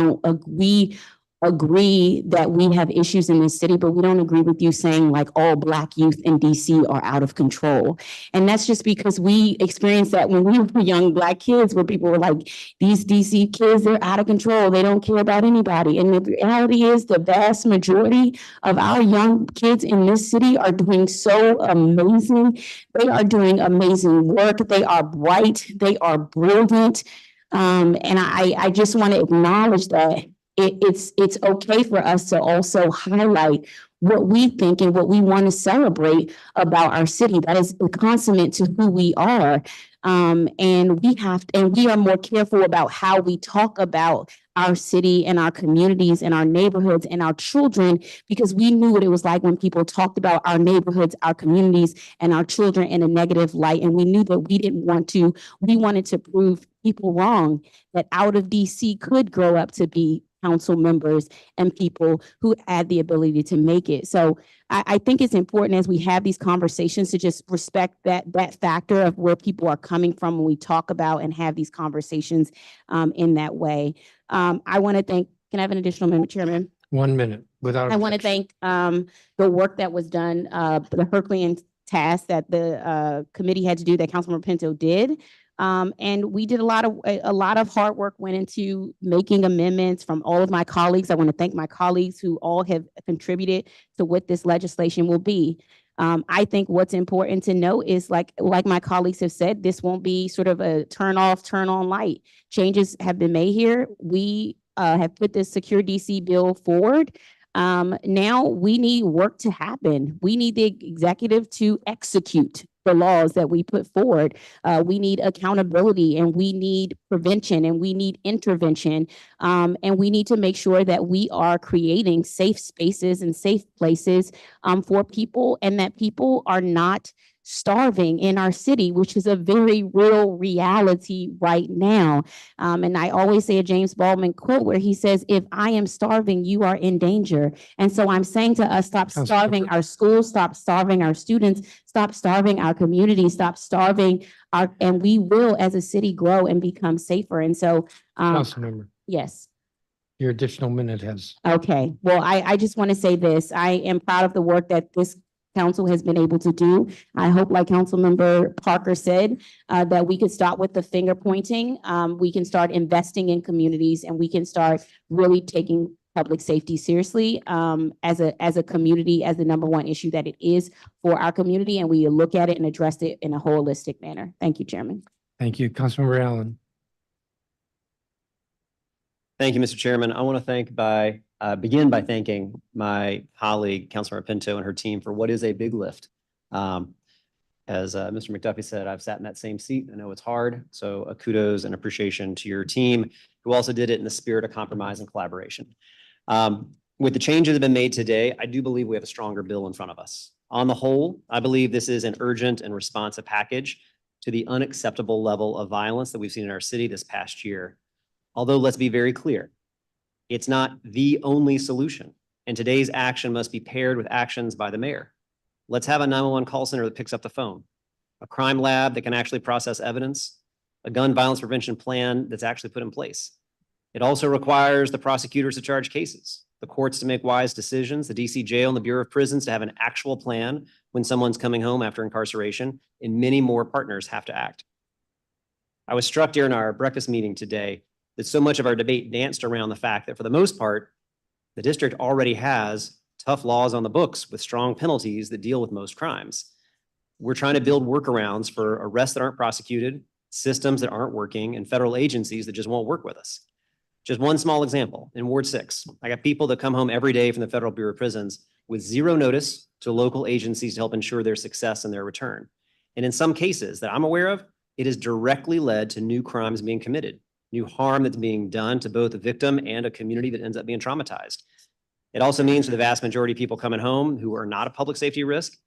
agree that we have issues in this city, but we don't agree with you saying like all Black youth in DC are out of control. And that's just because we experienced that when we were young Black kids, where people were like, these DC kids, they're out of control. They don't care about anybody. And the reality is the vast majority of our young kids in this city are doing so amazing. They are doing amazing work. They are bright. They are brilliant. And I just want to acknowledge that it's okay for us to also highlight what we think and what we want to celebrate about our city. That is consummate to who we are. And we are more careful about how we talk about our city and our communities and our neighborhoods and our children, because we knew what it was like when people talked about our neighborhoods, our communities, and our children in a negative light. And we knew that we wanted to prove people wrong, that out of DC could grow up to be council members and people who had the ability to make it. So I think it's important as we have these conversations to just respect that factor of where people are coming from when we talk about and have these conversations in that way. I want to thank, can I have an additional minute, Chairman? 1 minute without. I want to thank the work that was done, the Herculean task that the committee had to do, that Councilmember Pinto did. And we did a lot of hard work went into making amendments from all of my colleagues. I want to thank my colleagues who all have contributed to what this legislation will be. I think what's important to note is like my colleagues have said, this won't be sort of a turn off, turn on light. Changes have been made here. We have put this Secure DC bill forward. Now we need work to happen. We need the executive to execute the laws that we put forward. We need accountability, and we need prevention, and we need intervention. And we need to make sure that we are creating safe spaces and safe places for people, and that people are not starving in our city, which is a very real reality right now. And I always say a James Baldwin quote where he says, if I am starving, you are in danger. And so I'm saying to us, stop starving our schools, stop starving our students, stop starving our community, stop starving and we will as a city grow and become safer. And so, Councilmember, yes. your additional minute has. Okay, well, I just want to say this. I am proud of the work that this council has been able to do. I hope, like Councilmember Parker said, that we could stop with the finger pointing. We can start investing in communities, and we can start really taking public safety seriously as a community, as the #1 issue that it is for our community, and we look at it and address it in a holistic manner. Thank you, Chairman. Thank you, Councilmember Allen. Thank you, Mr. Chairman. I want to begin by thanking my colleague, Councilmember Pinto, and her team for what is a big lift. As Mr. McDuffie said, I've sat in that same seat. I know it's hard. So kudos and appreciation to your team, who also did it in the spirit of compromise and collaboration. With the changes that have been made today, I do believe we have a stronger bill in front of us. On the whole, I believe this is an urgent and responsive package to the unacceptable level of violence that we've seen in our city this past year. Although, let's be very clear, it's not the only solution, and today's action must be paired with actions by the mayor. Let's have a 911 call center that picks up the phone, a crime lab that can actually process evidence, a gun violence prevention plan that's actually put in place. It also requires the prosecutors to charge cases, the courts to make wise decisions, the DC jail and the Bureau of Prisons to have an actual plan when someone's coming home after incarceration, and many more partners have to act. I was struck during our breakfast meeting today that so much of our debate danced around the fact that for the most part, the district already has tough laws on the books with strong penalties that deal with most crimes. We're trying to build workarounds for arrests that aren't prosecuted, systems that aren't working, and federal agencies that just won't work with us. Just one small example, in Ward 6, I got people that come home every day from the Federal Bureau of Prisons with zero notice to local agencies to help ensure their success and their return. And in some cases that I'm aware of, it has directly led to new crimes being committed, new harm that's being done to both a victim and a community that ends up being traumatized. It also means for the vast majority of people coming home who are not a public safety risk,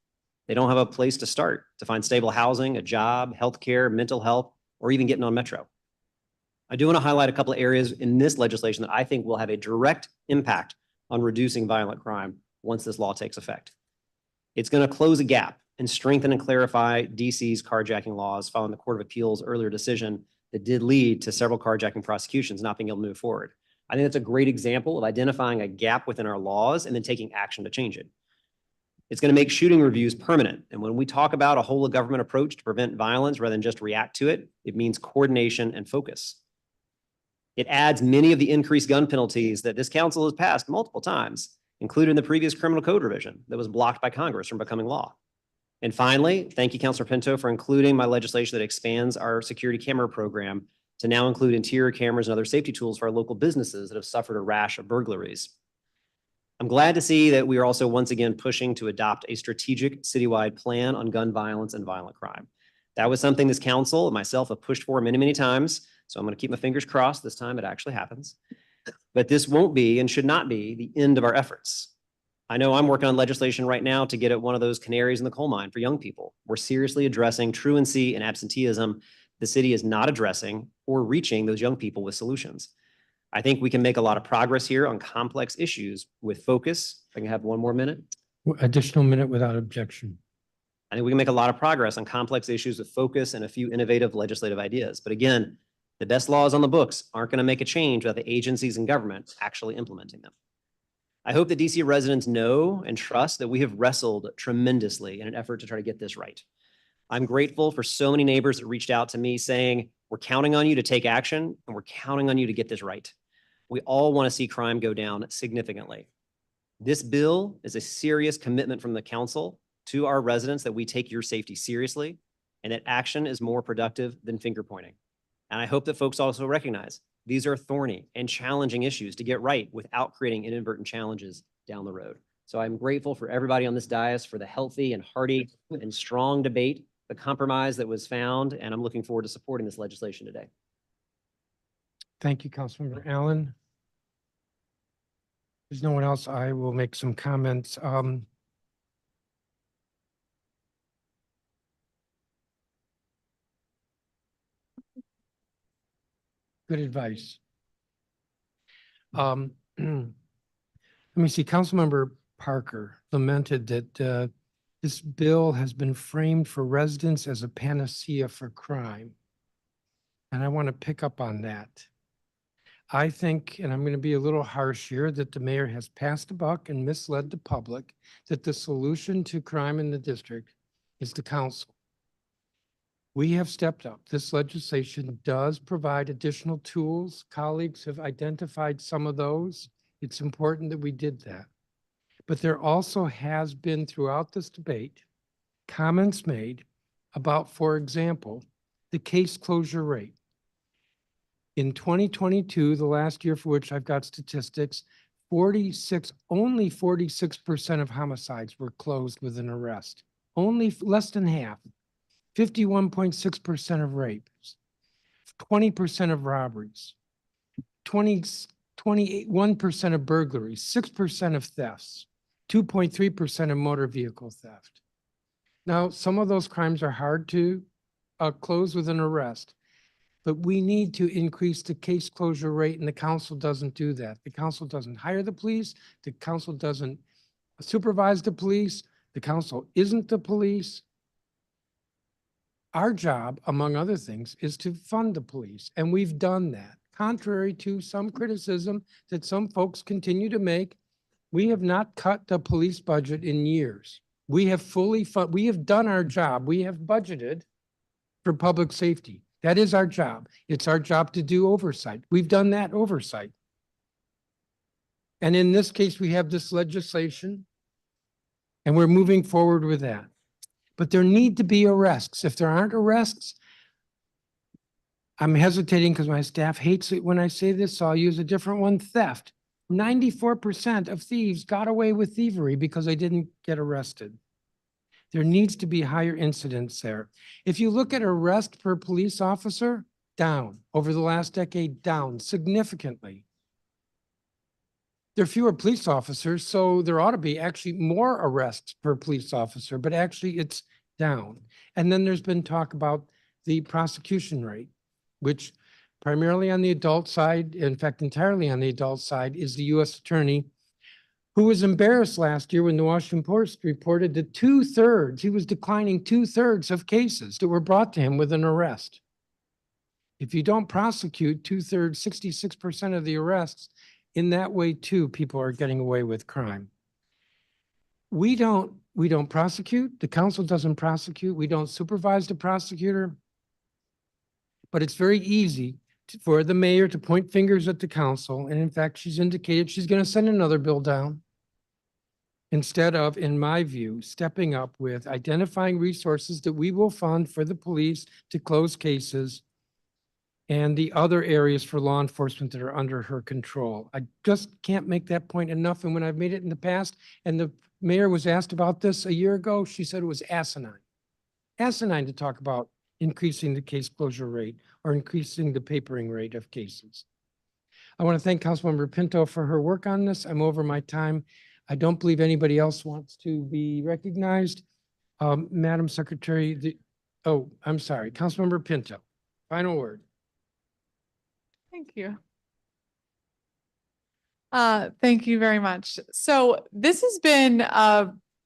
they don't have a place to start to find stable housing, a job, healthcare, mental health, or even getting on Metro. I do want to highlight a couple of areas in this legislation that I think will have a direct impact on reducing violent crime once this law takes effect. It's going to close a gap and strengthen and clarify DC's carjacking laws following the Court of Appeals' earlier decision that did lead to several carjacking prosecutions not being able to move forward. I think that's a great example of identifying a gap within our laws and then taking action to change it. It's going to make shooting reviews permanent. And when we talk about a whole of government approach to prevent violence rather than just react to it, it means coordination and focus. It adds many of the increased gun penalties that this council has passed multiple times, including the previous criminal code revision that was blocked by Congress from becoming law. And finally, thank you, Councilor Pinto, for including my legislation that expands our security camera program to now include interior cameras and other safety tools for our local businesses that have suffered a rash of burglaries. I'm glad to see that we are also once again pushing to adopt a strategic citywide plan on gun violence and violent crime. That was something this council and myself have pushed for many, many times. So I'm going to keep my fingers crossed this time it actually happens. But this won't be and should not be the end of our efforts. I know I'm working on legislation right now to get at one of those canaries in the coal mine for young people. We're seriously addressing truancy and absenteeism. The city is not addressing or reaching those young people with solutions. I think we can make a lot of progress here on complex issues with focus. If I can have one more minute. Additional minute without objection. I think we can make a lot of progress on complex issues with focus and a few innovative legislative ideas. But again, the best laws on the books aren't going to make a change without the agencies and government actually implementing them. I hope that DC residents know and trust that we have wrestled tremendously in an effort to try to get this right. I'm grateful for so many neighbors that reached out to me saying, we're counting on you to take action and we're counting on you to get this right. We all want to see crime go down significantly. This bill is a serious commitment from the council to our residents that we take your safety seriously and that action is more productive than finger pointing. And I hope that folks also recognize these are thorny and challenging issues to get right without creating inadvertent challenges down the road. So I'm grateful for everybody on this dais for the healthy and hearty and strong debate, the compromise that was found, and I'm looking forward to supporting this legislation today. Thank you, Councilmember Allen. There's no one else. I will make some comments. Good advice. Let me see, Councilmember Parker lamented that this bill has been framed for residents as a panacea for crime. And I want to pick up on that. I think, and I'm going to be a little harsh here, that the mayor has passed the buck and misled the public that the solution to crime in the district is the council. We have stepped up. This legislation does provide additional tools. Colleagues have identified some of those. It's important that we did that. But there also has been throughout this debate, comments made about, for example, the case closure rate. In 2022, the last year for which I've got statistics, only 46% of homicides were closed with an arrest. Only less than half. 51.6% of rapes, 20% of robberies, 21% of burglaries, 6% of thefts, 2.3% of motor vehicle theft. Now, some of those crimes are hard to close with an arrest, but we need to increase the case closure rate, and the council doesn't do that. The council doesn't hire the police. The council doesn't supervise the police. The council isn't the police. Our job, among other things, is to fund the police, and we've done that. Contrary to some criticism that some folks continue to make, we have not cut the police budget in years. We have we have done our job. We have budgeted for public safety. That is our job. It's our job to do oversight. We've done that oversight. And in this case, we have this legislation, and we're moving forward with that. But there need to be arrests. If there aren't arrests, I'm hesitating because my staff hates it when I say this, so I'll use a different one, theft. 94% of thieves got away with thievery because they didn't get arrested. There needs to be higher incidence there. If you look at arrest per police officer, down. Over the last decade, down significantly. There are fewer police officers, so there ought to be actually more arrests per police officer, but actually it's down. And then there's been talk about the prosecution rate, which primarily on the adult side, in fact, entirely on the adult side, is the U.S. attorney, who was embarrassed last year when the Washington Post reported that he was declining 2/3 of cases that were brought to him with an arrest. If you don't prosecute 2/3, 66% of the arrests, in that way too, people are getting away with crime. We don't prosecute, the council doesn't prosecute, we don't supervise the prosecutor. But it's very easy for the mayor to point fingers at the council, and in fact, she's indicated she's going to send another bill down. Instead of, in my view, stepping up with identifying resources that we will fund for the police to close cases and the other areas for law enforcement that are under her control. I just can't make that point enough. And when I've made it in the past, and the mayor was asked about this a year ago, she said it was asinine. Asinine to talk about increasing the case closure rate or increasing the papering rate of cases. I want to thank Councilmember Pinto for her work on this. I'm over my time. I don't believe anybody else wants to be recognized. Madam Secretary, I'm sorry, Councilmember Pinto, final word. Thank you. Thank you very much. So this has been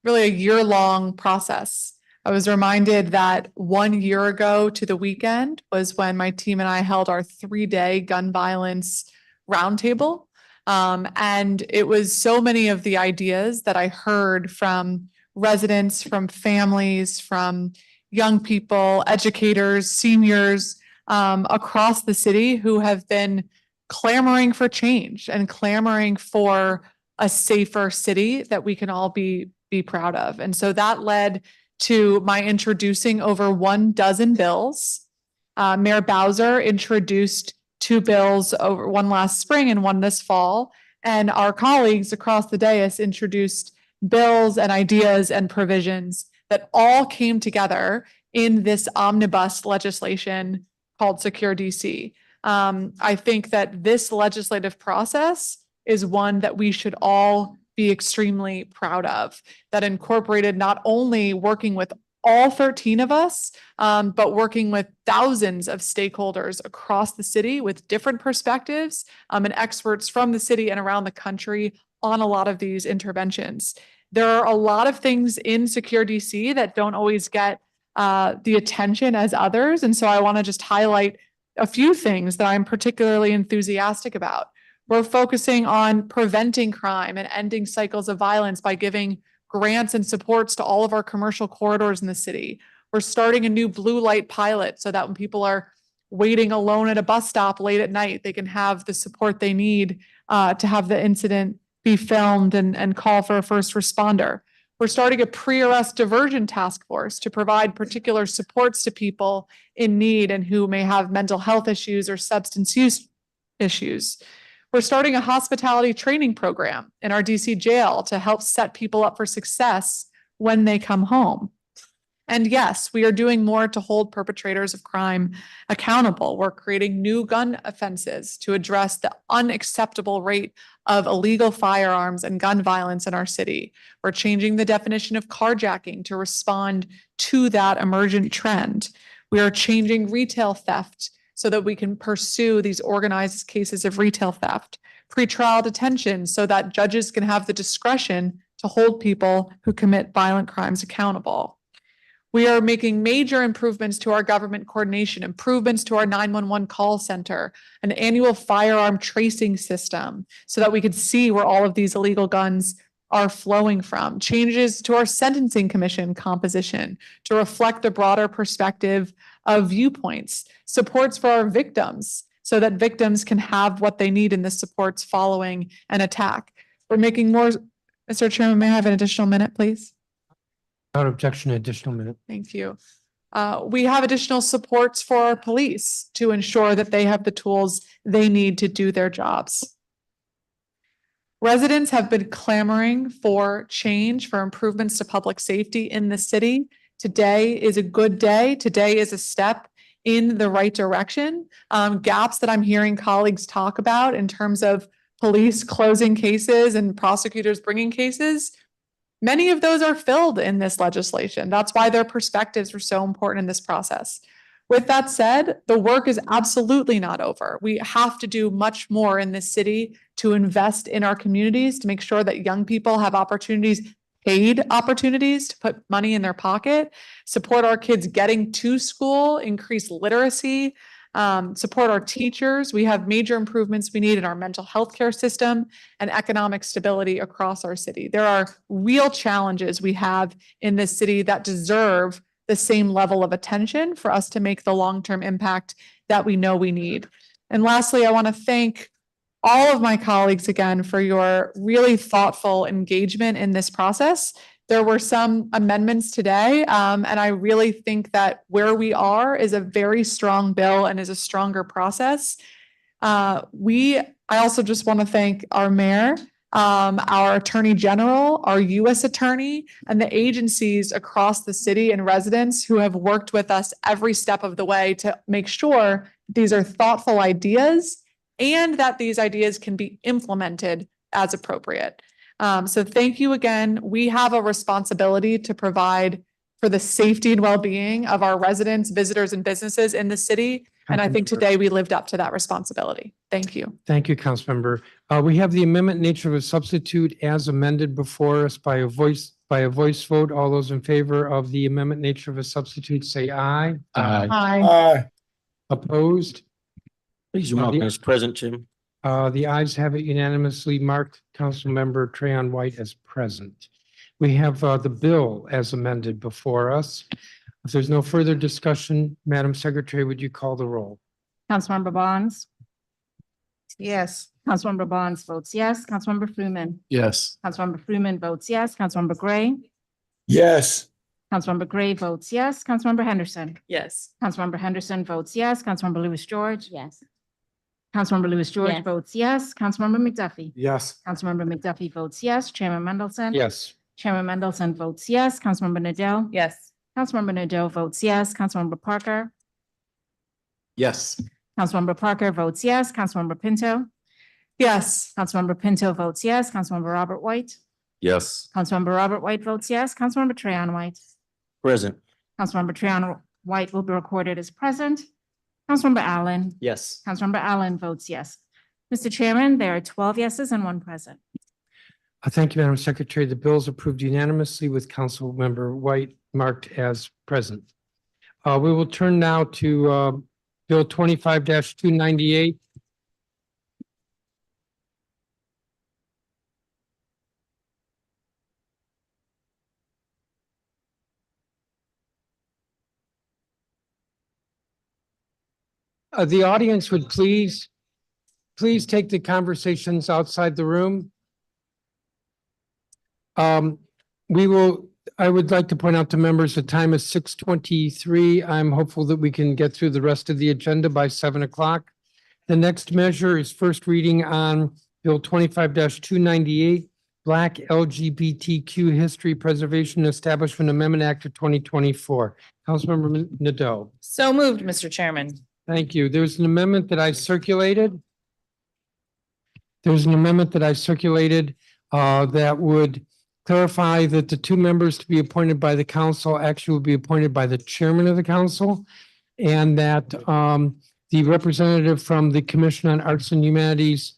really a year-long process. I was reminded that 1 year ago to the weekend was when my team and I held our 3-day gun violence roundtable. And it was so many of the ideas that I heard from residents, from families, from young people, educators, seniors across the city who have been clamoring for change and clamoring for a safer city that we can all be proud of. And so that led to my introducing over 12 bills. Mayor Bowser introduced 2 bills, one last spring and one this fall. And our colleagues across the dais introduced bills and ideas and provisions that all came together in this omnibus legislation called Secure DC. I think that this legislative process is one that we should all be extremely proud of, that incorporated not only working with all 13 of us, but working with thousands of stakeholders across the city with different perspectives and experts from the city and around the country on a lot of these interventions. There are a lot of things in Secure DC that don't always get the attention as others. And so I want to just highlight a few things that I'm particularly enthusiastic about. We're focusing on preventing crime and ending cycles of violence by giving grants and supports to all of our commercial corridors in the city. We're starting a new blue light pilot so that when people are waiting alone at a bus stop late at night, they can have the support they need to have the incident be filmed and call for a first responder. We're starting a pre-arrest diversion task force to provide particular supports to people in need and who may have mental health issues or substance use issues. We're starting a hospitality training program in our DC jail to help set people up for success when they come home. And yes, we are doing more to hold perpetrators of crime accountable. We're creating new gun offenses to address the unacceptable rate of illegal firearms and gun violence in our city. We're changing the definition of carjacking to respond to that emergent trend. We are changing retail theft so that we can pursue these organized cases of retail theft, pretrial detention so that judges can have the discretion to hold people who commit violent crimes accountable. We are making major improvements to our government coordination, improvements to our 911 call center, an annual firearm tracing system so that we could see where all of these illegal guns are flowing from, changes to our sentencing commission composition to reflect the broader perspective of viewpoints, supports for our victims so that victims can have what they need in the supports following an attack. We're making more, Mr. Chairman, may I have an additional minute, please? Without objection, additional minute. Thank you. We have additional supports for our police to ensure that they have the tools they need to do their jobs. Residents have been clamoring for change, for improvements to public safety in the city. Today is a good day. Today is a step in the right direction. Gaps that I'm hearing colleagues talk about in terms of police closing cases and prosecutors bringing cases, many of those are filled in this legislation. That's why their perspectives are so important in this process. With that said, the work is absolutely not over. We have to do much more in this city to invest in our communities, to make sure that young people have opportunities, paid opportunities to put money in their pocket, support our kids getting to school, increase literacy, support our teachers. We have major improvements we need in our mental health care system and economic stability across our city. There are real challenges we have in this city that deserve the same level of attention for us to make the long-term impact that we know we need. And lastly, I want to thank all of my colleagues again for your really thoughtful engagement in this process. There were some amendments today, and I really think that where we are is a very strong bill and is a stronger process. I also just want to thank our mayor, our attorney general, our U.S. attorney, and the agencies across the city and residents who have worked with us every step of the way to make sure these are thoughtful ideas and that these ideas can be implemented as appropriate. So thank you again. We have a responsibility to provide for the safety and well-being of our residents, visitors, and businesses in the city. And I think today we lived up to that responsibility. Thank you. Thank you, Councilmember. We have the amendment nature of a substitute as amended before us by a voice vote. All those in favor of the amendment nature of a substitute, say aye. Aye. Aye. Opposed? Please mark as present, Jim. The ayes have it unanimously marked Councilmember Trayon White as present. We have the bill as amended before us. If there's no further discussion, Madam Secretary, would you call the roll? Councilmember Bonds? Yes. Councilmember Bonds votes yes. Councilmember Freeman. Yes. Councilmember Freeman votes yes. Councilmember Gray. Yes. Councilmember Gray votes yes. Councilmember Henderson. Yes. Councilmember Henderson votes yes. Councilmember Lewis George. Yes. Councilmember Lewis George Yes. votes yes. Councilmember McDuffie. Yes. Councilmember McDuffie votes yes. Chairman Mendelson. Yes. Chairman Mendelson votes yes. Councilmember Nadeau. Yes. Councilmember Nadeau votes yes. Councilmember Parker. Yes. Councilmember Parker votes yes. Councilmember Pinto. Yes. Councilmember Pinto votes yes. Councilmember Robert White. Yes. Councilmember Robert White votes yes. Councilmember Trayon White. Present. Councilmember Trayon White will be recorded as present. Councilmember Allen. Yes. Councilmember Allen votes yes. Mr. Chairman, there are 12 yeses and 1 present. Thank you, Madam Secretary. The bill is approved unanimously with Councilmember White marked as present. We will turn now to Bill 25-298. The audience would please take the conversations outside the room. I would like to point out to members, the time is 6:23. I'm hopeful that we can get through the rest of the agenda by 7 o'clock. The next measure is first reading on Bill 25-298, Black LGBTQ History Preservation Establishment Amendment Act of 2024. Councilmember Nadeau. So moved, Mr. Chairman. Thank you. There's an amendment that I circulated. That would clarify that the 2 members to be appointed by the council actually will be appointed by the chairman of the council, and that the representative from the Commission on Arts and Humanities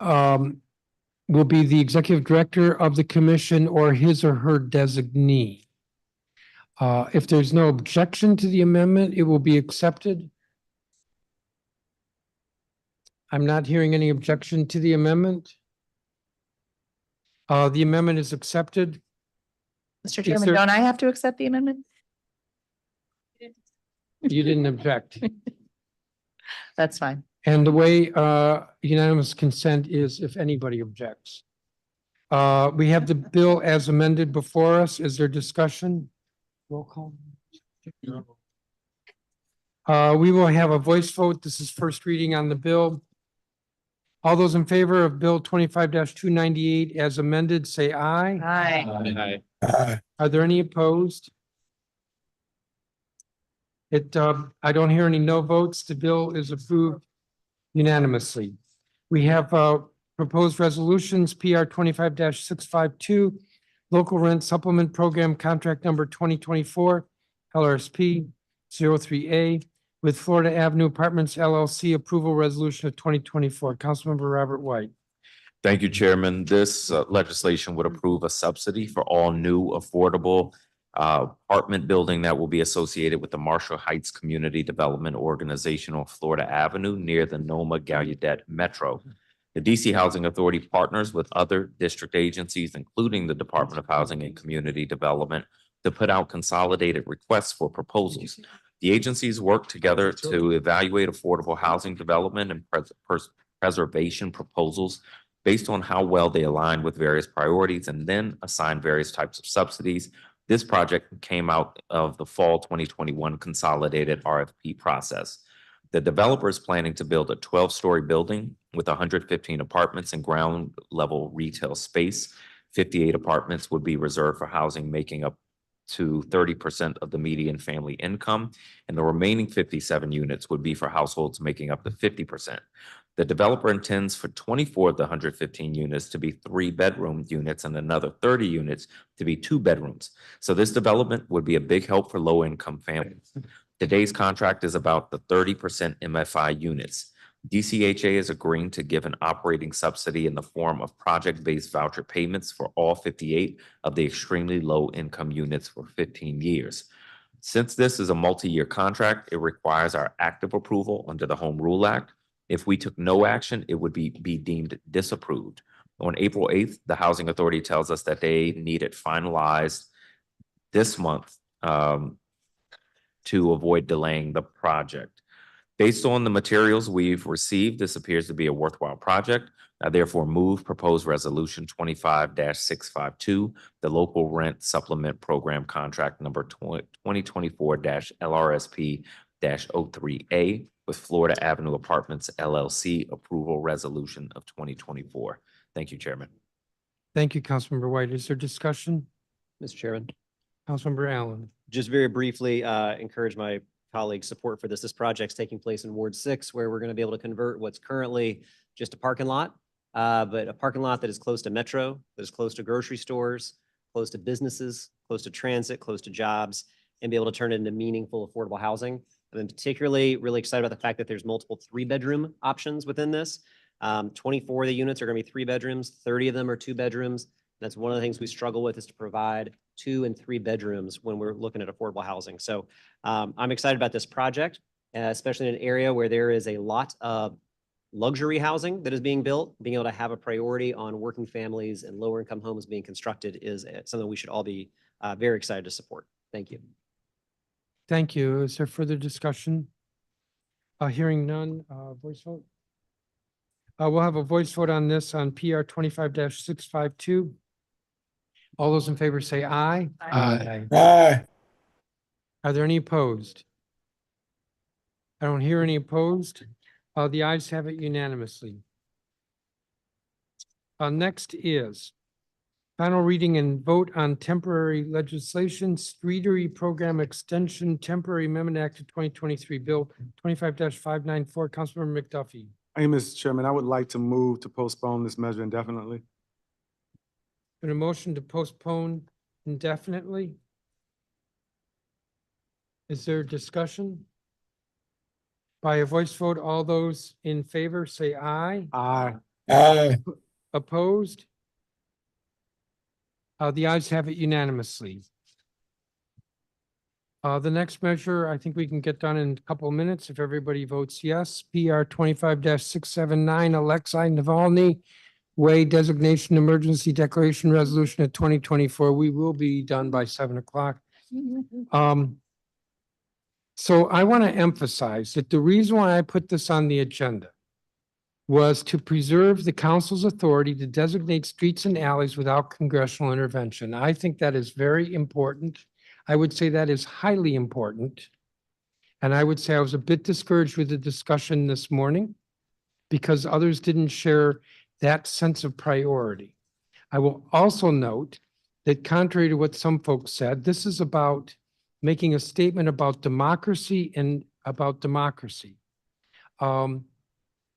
will be the executive director of the commission or his or her designee. If there's no objection to the amendment, it will be accepted. I'm not hearing any objection to the amendment. The amendment is accepted. Mr. Is Chairman, there- don't I have to accept the amendment? You didn't object. That's fine. And the way unanimous consent is if anybody objects. We have the bill as amended before us. Is there discussion? Roll call. We will have a voice vote. This is first reading on the bill. All those in favor of Bill 25-298 as amended, say aye. Aye. Aye. Are there any opposed? I don't hear any no votes. The bill is approved unanimously. We have proposed resolutions, PR 25-652, Local Rent Supplement Program Contract Number 2024, LRSP 03A, with Florida Avenue Apartments LLC Approval Resolution of 2024. Councilmember Robert White. Thank you, Chairman. This legislation would approve a subsidy for all new affordable apartment building that will be associated with the Marshall Heights Community Development Organization on Florida Avenue near the Noma Gallaudet Metro. The DC Housing Authority partners with other district agencies, including the Department of Housing and Community Development, to put out consolidated requests for proposals. The agencies work together to evaluate affordable housing development and preservation proposals based on how well they align with various priorities and then assign various types of subsidies. This project came out of the fall 2021 consolidated RFP process. The developer is planning to build a 12-story building with 115 apartments and ground level retail space. 58 apartments would be reserved for housing, making up to 30% of the median family income, and the remaining 57 units would be for households making up to 50%. The developer intends for 24 of the 115 units to be 3-bedroom units and another 30 units to be 2 bedrooms. So this development would be a big help for low-income families. Today's contract is about the 30% MFI units. DCHA is agreeing to give an operating subsidy in the form of project-based voucher payments for all 58 of the extremely low-income units for 15 years. Since this is a multi-year contract, it requires our active approval under the Home Rule Act. If we took no action, it would be deemed disapproved. On April 8th, the Housing Authority tells us that they need it finalized this month to avoid delaying the project. Based on the materials we've received, this appears to be a worthwhile project. I therefore move proposed resolution 25-652, the local rent supplement program contract number 2024-LRSP-03A with Florida Avenue Apartments LLC approval resolution of 2024. Thank you, Chairman. Thank you, Councilmember White. Is there discussion? Mr. Chairman, Councilmember Allen. just very briefly, encourage my colleagues' support for this. This project's taking place in Ward 6, where we're going to be able to convert what's currently just a parking lot, but a parking lot that is close to Metro, that is close to grocery stores, close to businesses, close to transit, close to jobs, and be able to turn it into meaningful, affordable housing. I'm particularly really excited about the fact that there's multiple 3-bedroom options within this. 24 of the units are going to be 3 bedrooms, 30 of them are 2 bedrooms. That's one of the things we struggle with, is to provide 2 and 3 bedrooms when we're looking at affordable housing. So I'm excited about this project, especially in an area where there is a lot of luxury housing that is being built. Being able to have a priority on working families and lower income homes being constructed is something we should all be very excited to support. Thank you. Thank you. Is there further discussion? Hearing none, voice vote. We'll have a voice vote on this on PR 25-652. All those in favor say aye. Aye. Aye. Are there any opposed? I don't hear any opposed. The ayes have it unanimously. Next is final reading and vote on temporary legislation, Streetery Program Extension, Temporary Amendment Act of 2023, Bill 25-594. Councilmember McDuffie. Hey, Mr. Chairman, I would like to move to postpone this measure indefinitely. Been a motion to postpone indefinitely. Is there discussion? By a voice vote, all those in favor say aye. Aye. Aye. Opposed? The ayes have it unanimously. The next measure, I think we can get done in a couple of minutes if everybody votes yes. PR 25-679, Alexei Navalny Way Designation Emergency Declaration Resolution of 2024. We will be done by 7 o'clock. So I want to emphasize that the reason why I put this on the agenda was to preserve the council's authority to designate streets and alleys without congressional intervention. I think that is very important. I would say that is highly important. And I would say I was a bit discouraged with the discussion this morning because others didn't share that sense of priority. I will also note that contrary to what some folks said, this is about making a statement about democracy and about democracy.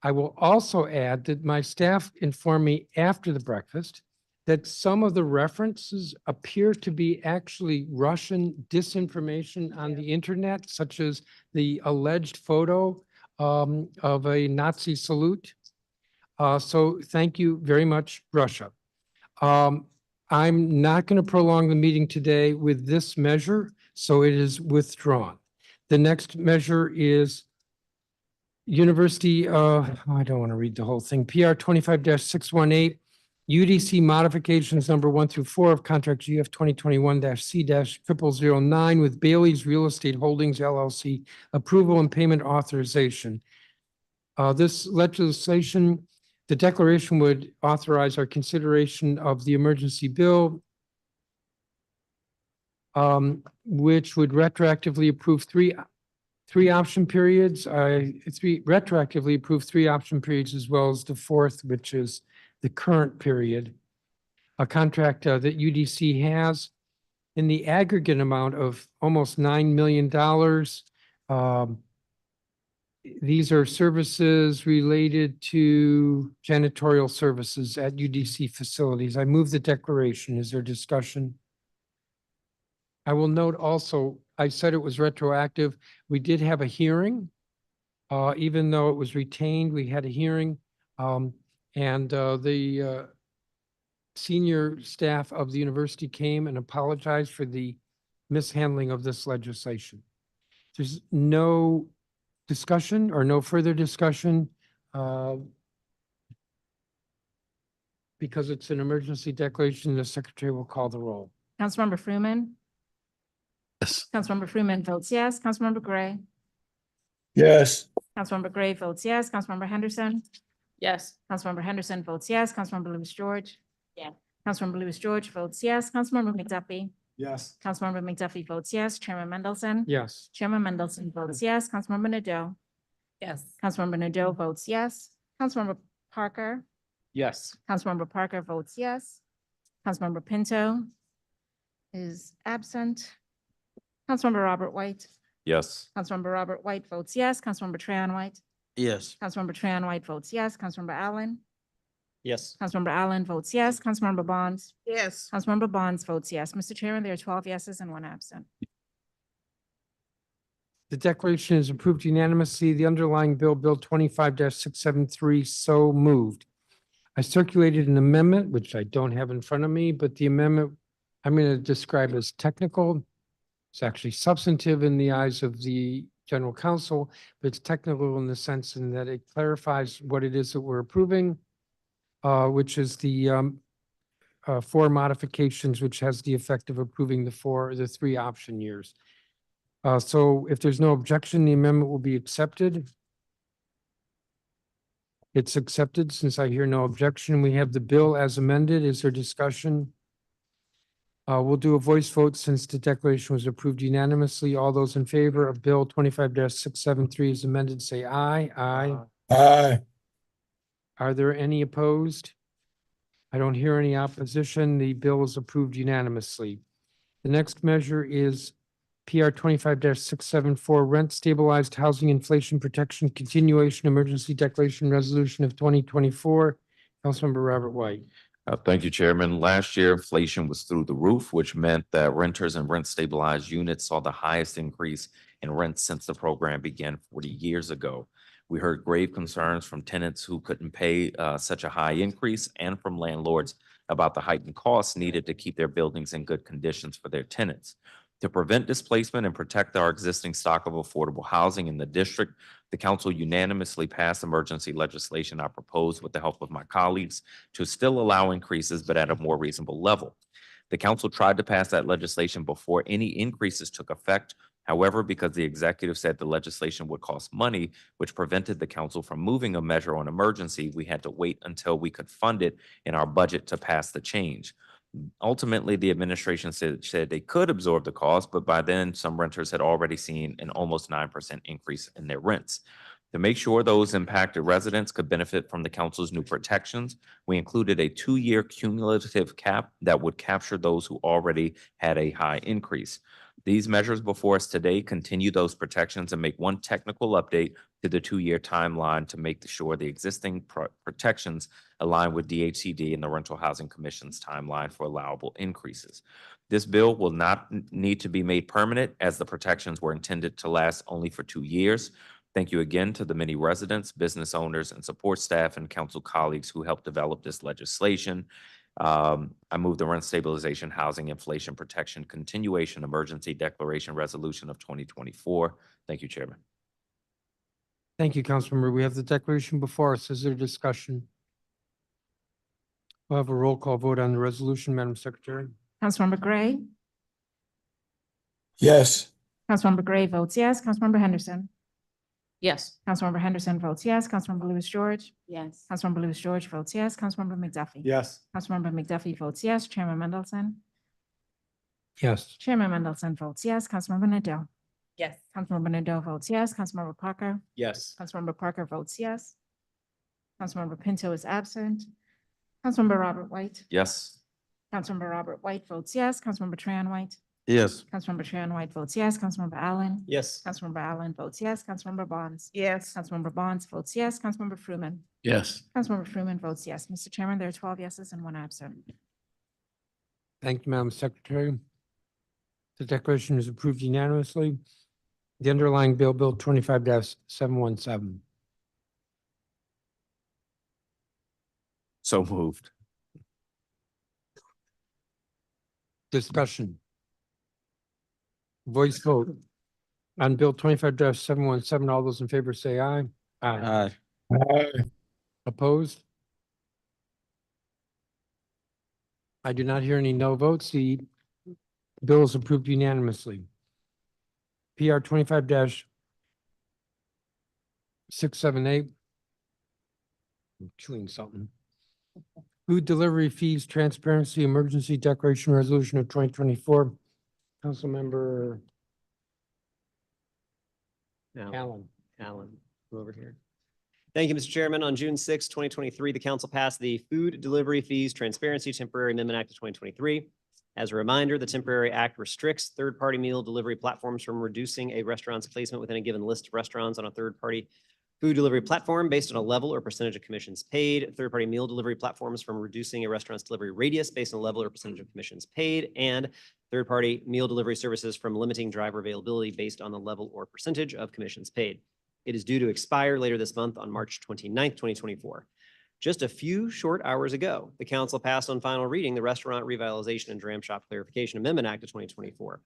I will also add that my staff informed me after the breakfast that some of the references appear to be actually Russian disinformation on the internet, such as the alleged photo of a Nazi salute. So thank you very much, Russia. I'm not going to prolong the meeting today with this measure, so it is withdrawn. The next measure is University, I don't want to read the whole thing, PR 25-618, UDC modifications number 1 through 4 of contract GF 2021-C-0009 with Bailey's Real Estate Holdings LLC, approval and payment authorization. This legislation, the declaration would authorize our consideration of the emergency bill, which would retroactively approve three option periods. Retroactively approve 3 option periods as well as the 4th, which is the current period. A contract that UDC has in the aggregate amount of almost $9 million. These are services related to janitorial services at UDC facilities. I move the declaration. Is there discussion? I will note also, I said it was retroactive. We did have a hearing. Even though it was retained, we had a hearing. And the senior staff of the university came and apologized for the mishandling of this legislation. There's no discussion or no further discussion. Because it's an emergency declaration, the secretary will call the roll. Councilmember Freeman. Yes. Councilmember Freeman votes yes. Councilmember Gray. Yes. Councilmember Gray votes yes. Councilmember Henderson. Yes. Councilmember Henderson votes yes. Councilmember Lewis George. Yeah. Councilmember Lewis George votes yes. Councilmember McDuffie. Yes. Councilmember McDuffie votes yes. Chairman Mendelson. Yes. Chairman Mendelson votes yes. Councilmember Nadeau. Yes. Councilmember Nadeau votes yes. Councilmember Parker. Yes. Councilmember Parker votes yes. Councilmember Pinto is absent. Councilmember Robert White. Yes. Councilmember Robert White votes yes. Councilmember Trahan White. Yes. Councilmember Trahan White votes yes. Councilmember Allen. Yes. Councilmember Allen votes yes. Councilmember Bonds. Yes. Councilmember Bonds votes yes. Mr. Chairman, there are 12 yeses and 1 absent. The declaration is approved unanimously. The underlying bill, Bill 25-673, so moved. I circulated an amendment, which I don't have in front of me, but the amendment I'm going to describe as technical. It's actually substantive in the eyes of the general counsel, but it's technical in the sense in that it clarifies what it is that we're approving, which is the 4 modifications, which has the effect of approving the 3 option years. So if there's no objection, the amendment will be accepted. It's accepted since I hear no objection. We have the bill as amended. Is there discussion? We'll do a voice vote since the declaration was approved unanimously. All those in favor of Bill 25-673 as amended, say aye. Aye. Aye. Are there any opposed? I don't hear any opposition. The bill is approved unanimously. The next measure is PR 25-674, Rent Stabilized Housing Inflation Protection Continuation Emergency Declaration Resolution of 2024. Councilmember Robert White. Thank you, Chairman. Last year, inflation was through the roof, which meant that renters and rent stabilized units saw the highest increase in rent since the program began 40 years ago. We heard grave concerns from tenants who couldn't pay such a high increase and from landlords about the heightened costs needed to keep their buildings in good conditions for their tenants. To prevent displacement and protect our existing stock of affordable housing in the district, the council unanimously passed emergency legislation I proposed with the help of my colleagues to still allow increases, but at a more reasonable level. The council tried to pass that legislation before any increases took effect. However, because the executive said the legislation would cost money, which prevented the council from moving a measure on emergency, we had to wait until we could fund it in our budget to pass the change. Ultimately, the administration said they could absorb the cost, but by then some renters had already seen an almost 9% increase in their rents. To make sure those impacted residents could benefit from the council's new protections, we included a 2-year cumulative cap that would capture those who already had a high increase. These measures before us today continue those protections and make one technical update to the 2-year timeline to make sure the existing protections align with DHCD and the Rental Housing Commission's timeline for allowable increases. This bill will not need to be made permanent as the protections were intended to last only for 2 years. Thank you again to the many residents, business owners, and support staff and council colleagues who helped develop this legislation. I move the Rent Stabilization, Housing Inflation Protection Continuation Emergency Declaration Resolution of 2024. Thank you, Chairman. Thank you, Councilmember. We have the declaration before us. Is there discussion? We'll have a roll call vote on the resolution, Madam Secretary. Councilmember Gray, Yes. Councilmember Gray votes yes. Councilmember Henderson, Yes. Councilmember Henderson votes yes. Councilmember Lewis George, Yes. Councilmember Lewis George votes yes. Councilmember McDuffie. Yes. Councilmember McDuffie votes yes. Chairman Mendelson. Yes. Chairman Mendelson votes yes. Councilmember Nadeau. Yes. Councilmember Nadeau votes yes. Councilmember Parker. Yes. Councilmember Parker votes yes. Councilmember Pinto is absent. Councilmember Robert White. Yes. Councilmember Robert White votes yes. Councilmember Tran White. Yes. Councilmember Tran White votes yes. Councilmember Allen. Yes. Councilmember Allen votes yes. Councilmember Bonds. Yes. Councilmember Bonds votes yes. Councilmember Fruman. Yes. Councilmember Fruman votes yes. Mr. Chairman, there are 12 yeses and 1 absent. Thank you, Madam Secretary. The declaration is approved unanimously. The underlying bill, Bill 25-717. So moved. Discussion. Voice vote. On Bill 25-717, all those in favor say aye. Aye. Opposed? I do not hear any no votes. The bill is approved unanimously. PR 25-678. I'm chewing something. Food delivery fees, transparency, emergency declaration resolution of 2024. Councilmember Allen. Allen, come over here. Thank you, Mr. Chairman. On June 6, 2023, the council passed the Food Delivery Fees Transparency Temporary Amendment Act of 2023. As a reminder, the temporary act restricts third-party meal delivery platforms from reducing a restaurant's placement within a given list of restaurants on a third-party food delivery platform based on a level or percentage of commissions paid, third-party meal delivery platforms from reducing a restaurant's delivery radius based on a level or percentage of commissions paid, and third-party meal delivery services from limiting driver availability based on the level or percentage of commissions paid. It is due to expire later this month on March 29th, 2024. Just a few short hours ago, the council passed on final reading the Restaurant Revitalization and Dram Shop Clarification Amendment Act of 2024.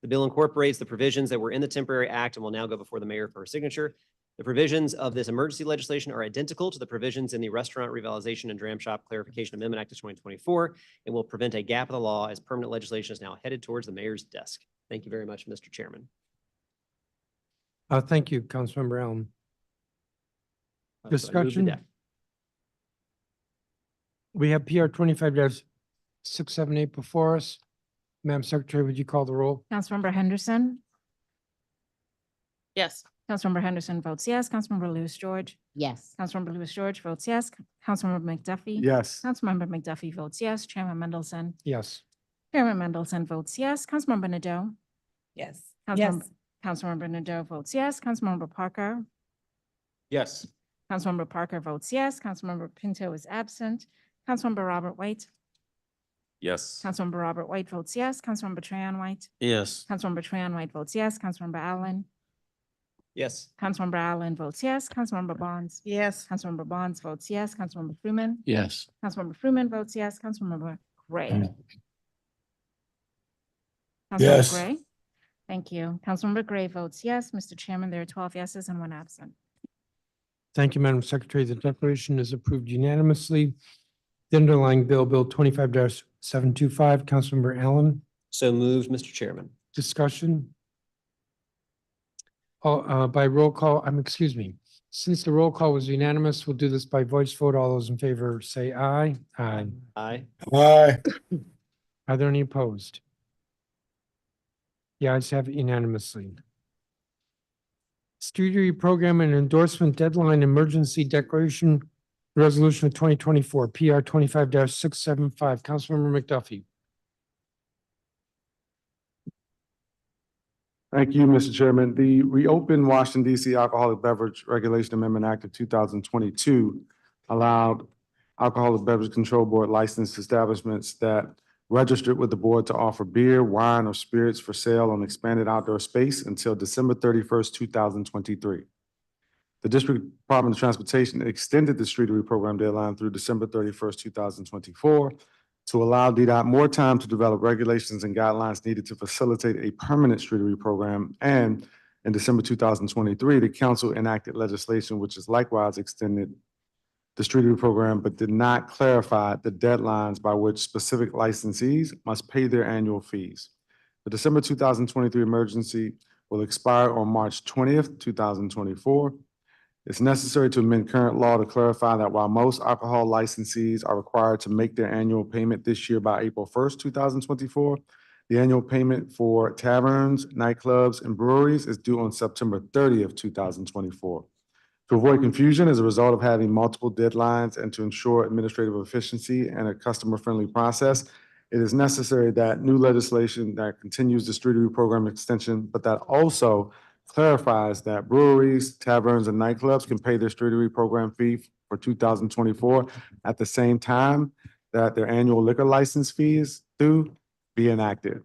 The bill incorporates the provisions that were in the temporary act and will now go before the mayor for her signature. The provisions of this emergency legislation are identical to the provisions in the Restaurant Revitalization and Dram Shop Clarification Amendment Act of 2024 and will prevent a gap in the law as permanent legislation is now headed towards the mayor's desk. Thank you very much, Mr. Chairman. Thank you, Councilmember Allen. So I move the Discussion. deck. We have PR 25-678 before us. Madam Secretary, would you call the roll? Councilmember Henderson. Yes. Councilmember Henderson votes yes. Councilmember Lewis George. Yes. Councilmember Lewis George votes yes. Councilmember McDuffie. Yes. Councilmember McDuffie votes yes. Chairman Mendelson. Yes. Chairman Mendelson votes yes. Councilmember Nadeau. Yes. Councilmember Nadeau votes yes. Councilmember Parker. Yes. Councilmember Parker votes yes. Councilmember Pinto is absent. Councilmember Robert White. Yes. Councilmember Robert White votes yes. Councilmember Tran White. Yes. Councilmember Tran White votes yes. Councilmember Allen. Yes. Councilmember Allen votes yes. Councilmember Bonds. Yes. Councilmember Bonds votes yes. Councilmember Fruman. Yes. Councilmember Fruman votes yes. Councilmember Gray. Yes. Councilmember Gray. Thank you. Councilmember Gray votes yes. Mr. Chairman, there are 12 yeses and 1 absent. Thank you, Madam Secretary. The declaration is approved unanimously. The underlying bill, Bill 25-725, Councilmember Allen. So moved, Mr. Chairman. Discussion. By roll call, excuse me. Since the roll call was unanimous, we'll do this by voice vote. All those in favor say aye. Aye. Aye. Aye. Are there any opposed? The ayes have it unanimously. Street reprogram and endorsement deadline emergency declaration resolution of 2024, PR 25-675. Councilmember McDuffie. Thank you, Mr. Chairman. The Reopen Washington DC Alcoholic Beverage Regulation Amendment Act of 2022 allowed Alcoholic Beverage Control Board licensed establishments that registered with the board to offer beer, wine, or spirits for sale on expanded outdoor space until December 31st, 2023. The District Department of Transportation extended the street reprogram deadline through December 31st, 2024. to allow DDOT more time to develop regulations and guidelines needed to facilitate a permanent streetery program. And in December 2023, the council enacted legislation which is likewise extended the streetery program, but did not clarify the deadlines by which specific licensees must pay their annual fees. The December 2023 emergency will expire on March 20th, 2024. It's necessary to amend current law to clarify that while most alcohol licensees are required to make their annual payment this year by April 1st, 2024, the annual payment for taverns, nightclubs, and breweries is due on September 30th, 2024. To avoid confusion as a result of having multiple deadlines and to ensure administrative efficiency and a customer-friendly process, it is necessary that new legislation that continues the streetery program extension, but that also clarifies that breweries, taverns, and nightclubs can pay their streetery program fee for 2024 at the same time that their annual liquor license fees do be enacted.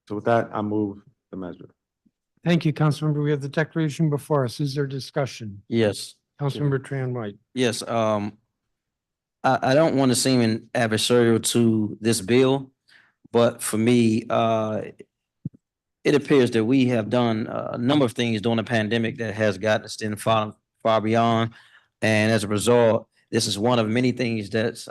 So with that, I move the measure. Thank you, Councilmember. We have the declaration before us. Is there discussion? Yes. Councilmember Tran White. Yes, I don't want to seem an adversarial to this bill, but for me, it appears that we have done a number of things during the pandemic that has gotten us in far beyond. And as a result, this is one of many things that's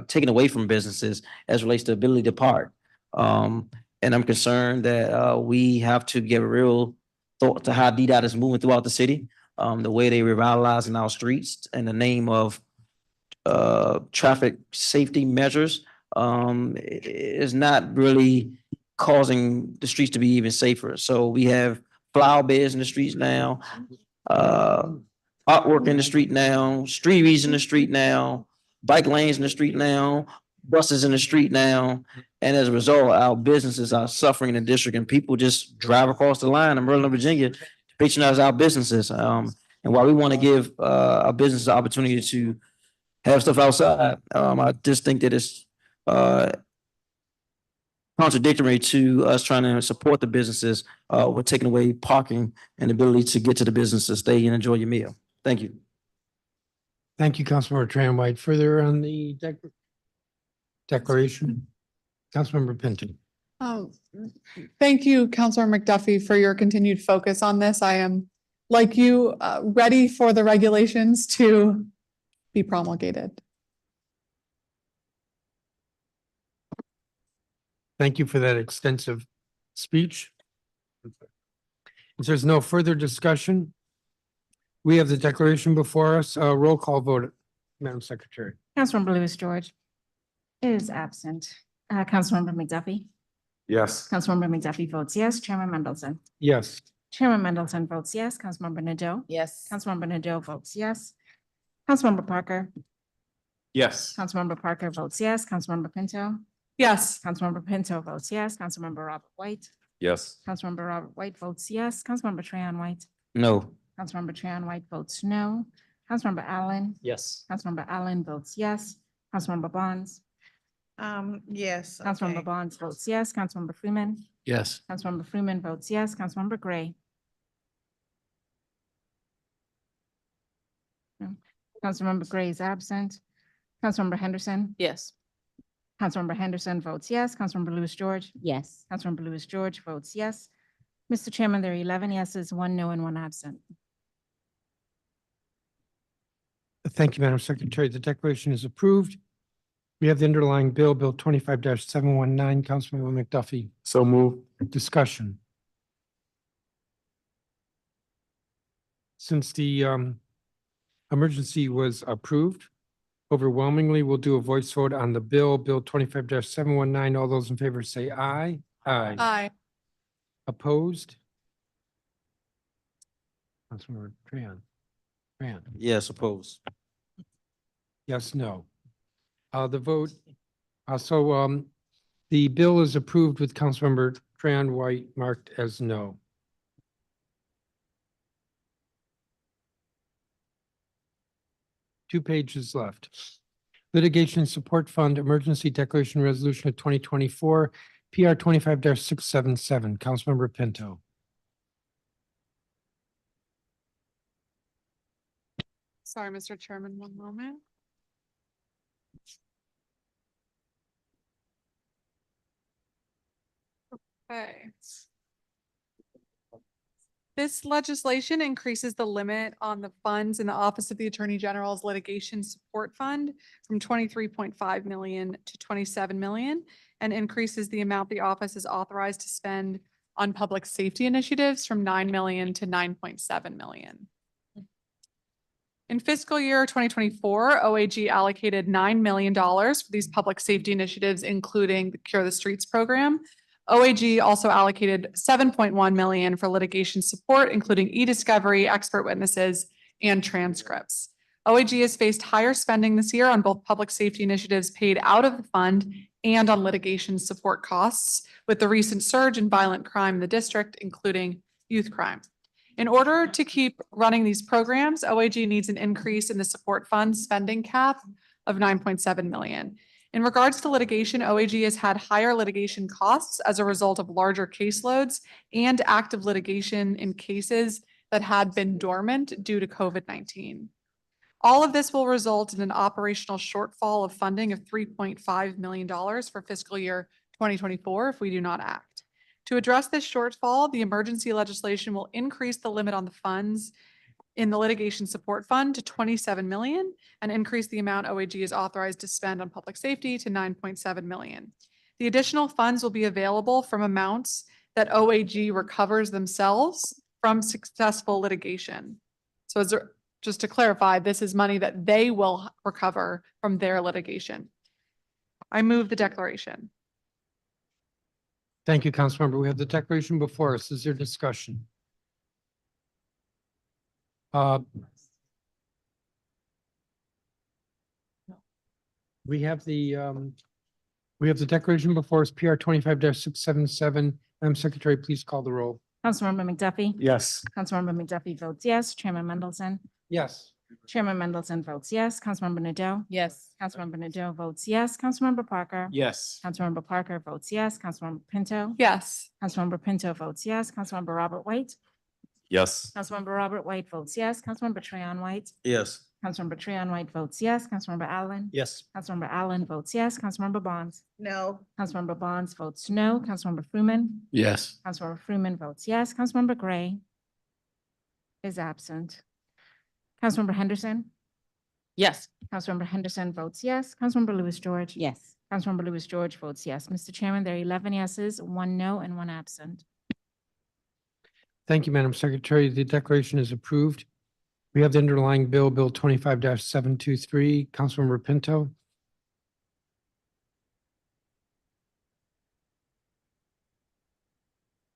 taken away from businesses as relates to ability to park. And I'm concerned that we have to give a real thought to how DDOT is moving throughout the city, the way they revitalizing our streets in the name of traffic safety measures is not really causing the streets to be even safer. So we have flower beds in the streets now, artwork in the street now, streeteries in the street now, bike lanes in the street now, buses in the street now. And as a result, our businesses are suffering in the district, and people just drive across the line in Maryland, Virginia to patronize our businesses. And while we want to give our business the opportunity to have stuff outside, I just think that it's contradictory to us trying to support the businesses. We're taking away parking and the ability to get to the business to stay and enjoy your meal. Thank you. Thank you, Councilmember Tran White. Further on the declaration, Councilmember Pinto. Thank you, Councilor McDuffie, for your continued focus on this. I am, like you, ready for the regulations to be promulgated. Thank you for that extensive speech. If there's no further discussion, we have the declaration before us. Roll call vote, Madam Secretary. Councilmember Lewis George is absent. Councilmember McDuffie. Yes. Councilmember McDuffie votes yes. Chairman Mendelson. Yes. Chairman Mendelson votes yes. Councilmember Nadeau. Yes. Councilmember Nadeau votes yes. Councilmember Parker. Yes. Councilmember Parker votes yes. Councilmember Pinto. Yes. Councilmember Pinto votes yes. Councilmember Robert White. Yes. Councilmember Robert White votes yes. Councilmember Trahan White. No. Councilmember Trahan White votes no. Councilmember Allen. Yes. Councilmember Allen votes yes. Councilmember Bonds. Yes. Councilmember okay. Bonds votes yes. Councilmember Freeman. Yes. Councilmember Freeman votes yes. Councilmember Gray. No. Councilmember Gray is absent. Councilmember Henderson. Yes. Councilmember Henderson votes yes. Councilmember Lewis George. Yes. Councilmember Lewis George votes yes. Mr. Chairman, there are 11 yeses, 1 no, and 1 absent. Thank you, Madam Secretary. The declaration is approved. We have the underlying bill, Bill 25-719. Councilmember McDuffie. So move. Discussion. Since the emergency was approved, overwhelmingly, we'll do a voice vote on the bill, Bill 25-719. All those in favor say aye. Aye. Aye. Opposed? Councilmember Tran. Tran. Yes, opposed. Yes, no. The vote, the bill is approved with Councilmember Tran White marked as no. Two pages left. Litigation Support Fund Emergency Declaration Resolution of 2024, PR 25-677. Councilmember Pinto. Sorry, Mr. Chairman, one moment. Okay. This legislation increases the limit on the funds in the Office of the Attorney General's Litigation Support Fund from 23.5 million to 27 million, and increases the amount the office is authorized to spend on public safety initiatives from 9 million to 9.7 million. In fiscal year 2024, OAG allocated $9 million for these public safety initiatives, including the Cure the Streets program. OAG also allocated 7.1 million for litigation support, including e-discovery, expert witnesses, and transcripts. OAG has faced higher spending this year on both public safety initiatives paid out of the fund and on litigation support costs, with the recent surge in violent crime in the district, including youth crime. In order to keep running these programs, OAG needs an increase in the support fund spending cap of 9.7 million. In regards to litigation, OAG has had higher litigation costs as a result of larger caseloads and active litigation in cases that had been dormant due to COVID-19. All of this will result in an operational shortfall of funding of $3.5 million for fiscal year 2024 if we do not act. To address this shortfall, the emergency legislation will increase the limit on the funds in the litigation support fund to 27 million and increase the amount OAG is authorized to spend on public safety to 9.7 million. The additional funds will be available from amounts that OAG recovers themselves from successful litigation. So just to clarify, this is money that they will recover from their litigation. I move the declaration. Thank you, Councilmember. We have the declaration before us. Is there discussion? We have the declaration before us, PR 25-677. Madam Secretary, please call the roll. Councilmember McDuffie? Yes. Councilmember McDuffie votes yes. Chairman Mendelson? Yes. Chairman Mendelson votes yes. Councilmember Nadeau? Yes. Councilmember Nadeau votes yes. Councilmember Parker? Yes. Councilmember Parker votes yes. Councilmember Pinto? Yes. Councilmember Pinto votes yes. Councilmember Robert White? Yes. Councilmember Robert White votes yes. Councilmember Trayon White? Yes. Councilmember Trayon White votes yes. Councilmember Allen? Yes. Councilmember Allen votes yes. Councilmember Bonds? No. Councilmember Bonds votes no. Councilmember Freeman? Yes. Councilmember Freeman votes yes. Councilmember Gray is absent. Councilmember Henderson? Yes. Councilmember Henderson votes yes. Councilmember Lewis George? Yes. Councilmember Lewis George votes yes. Mr. Chairman, there are 11 yeses, 1 no, and 1 absent. Thank you, Madam Secretary. The declaration is approved. We have the underlying bill, Bill 25-723. Councilmember Pinto.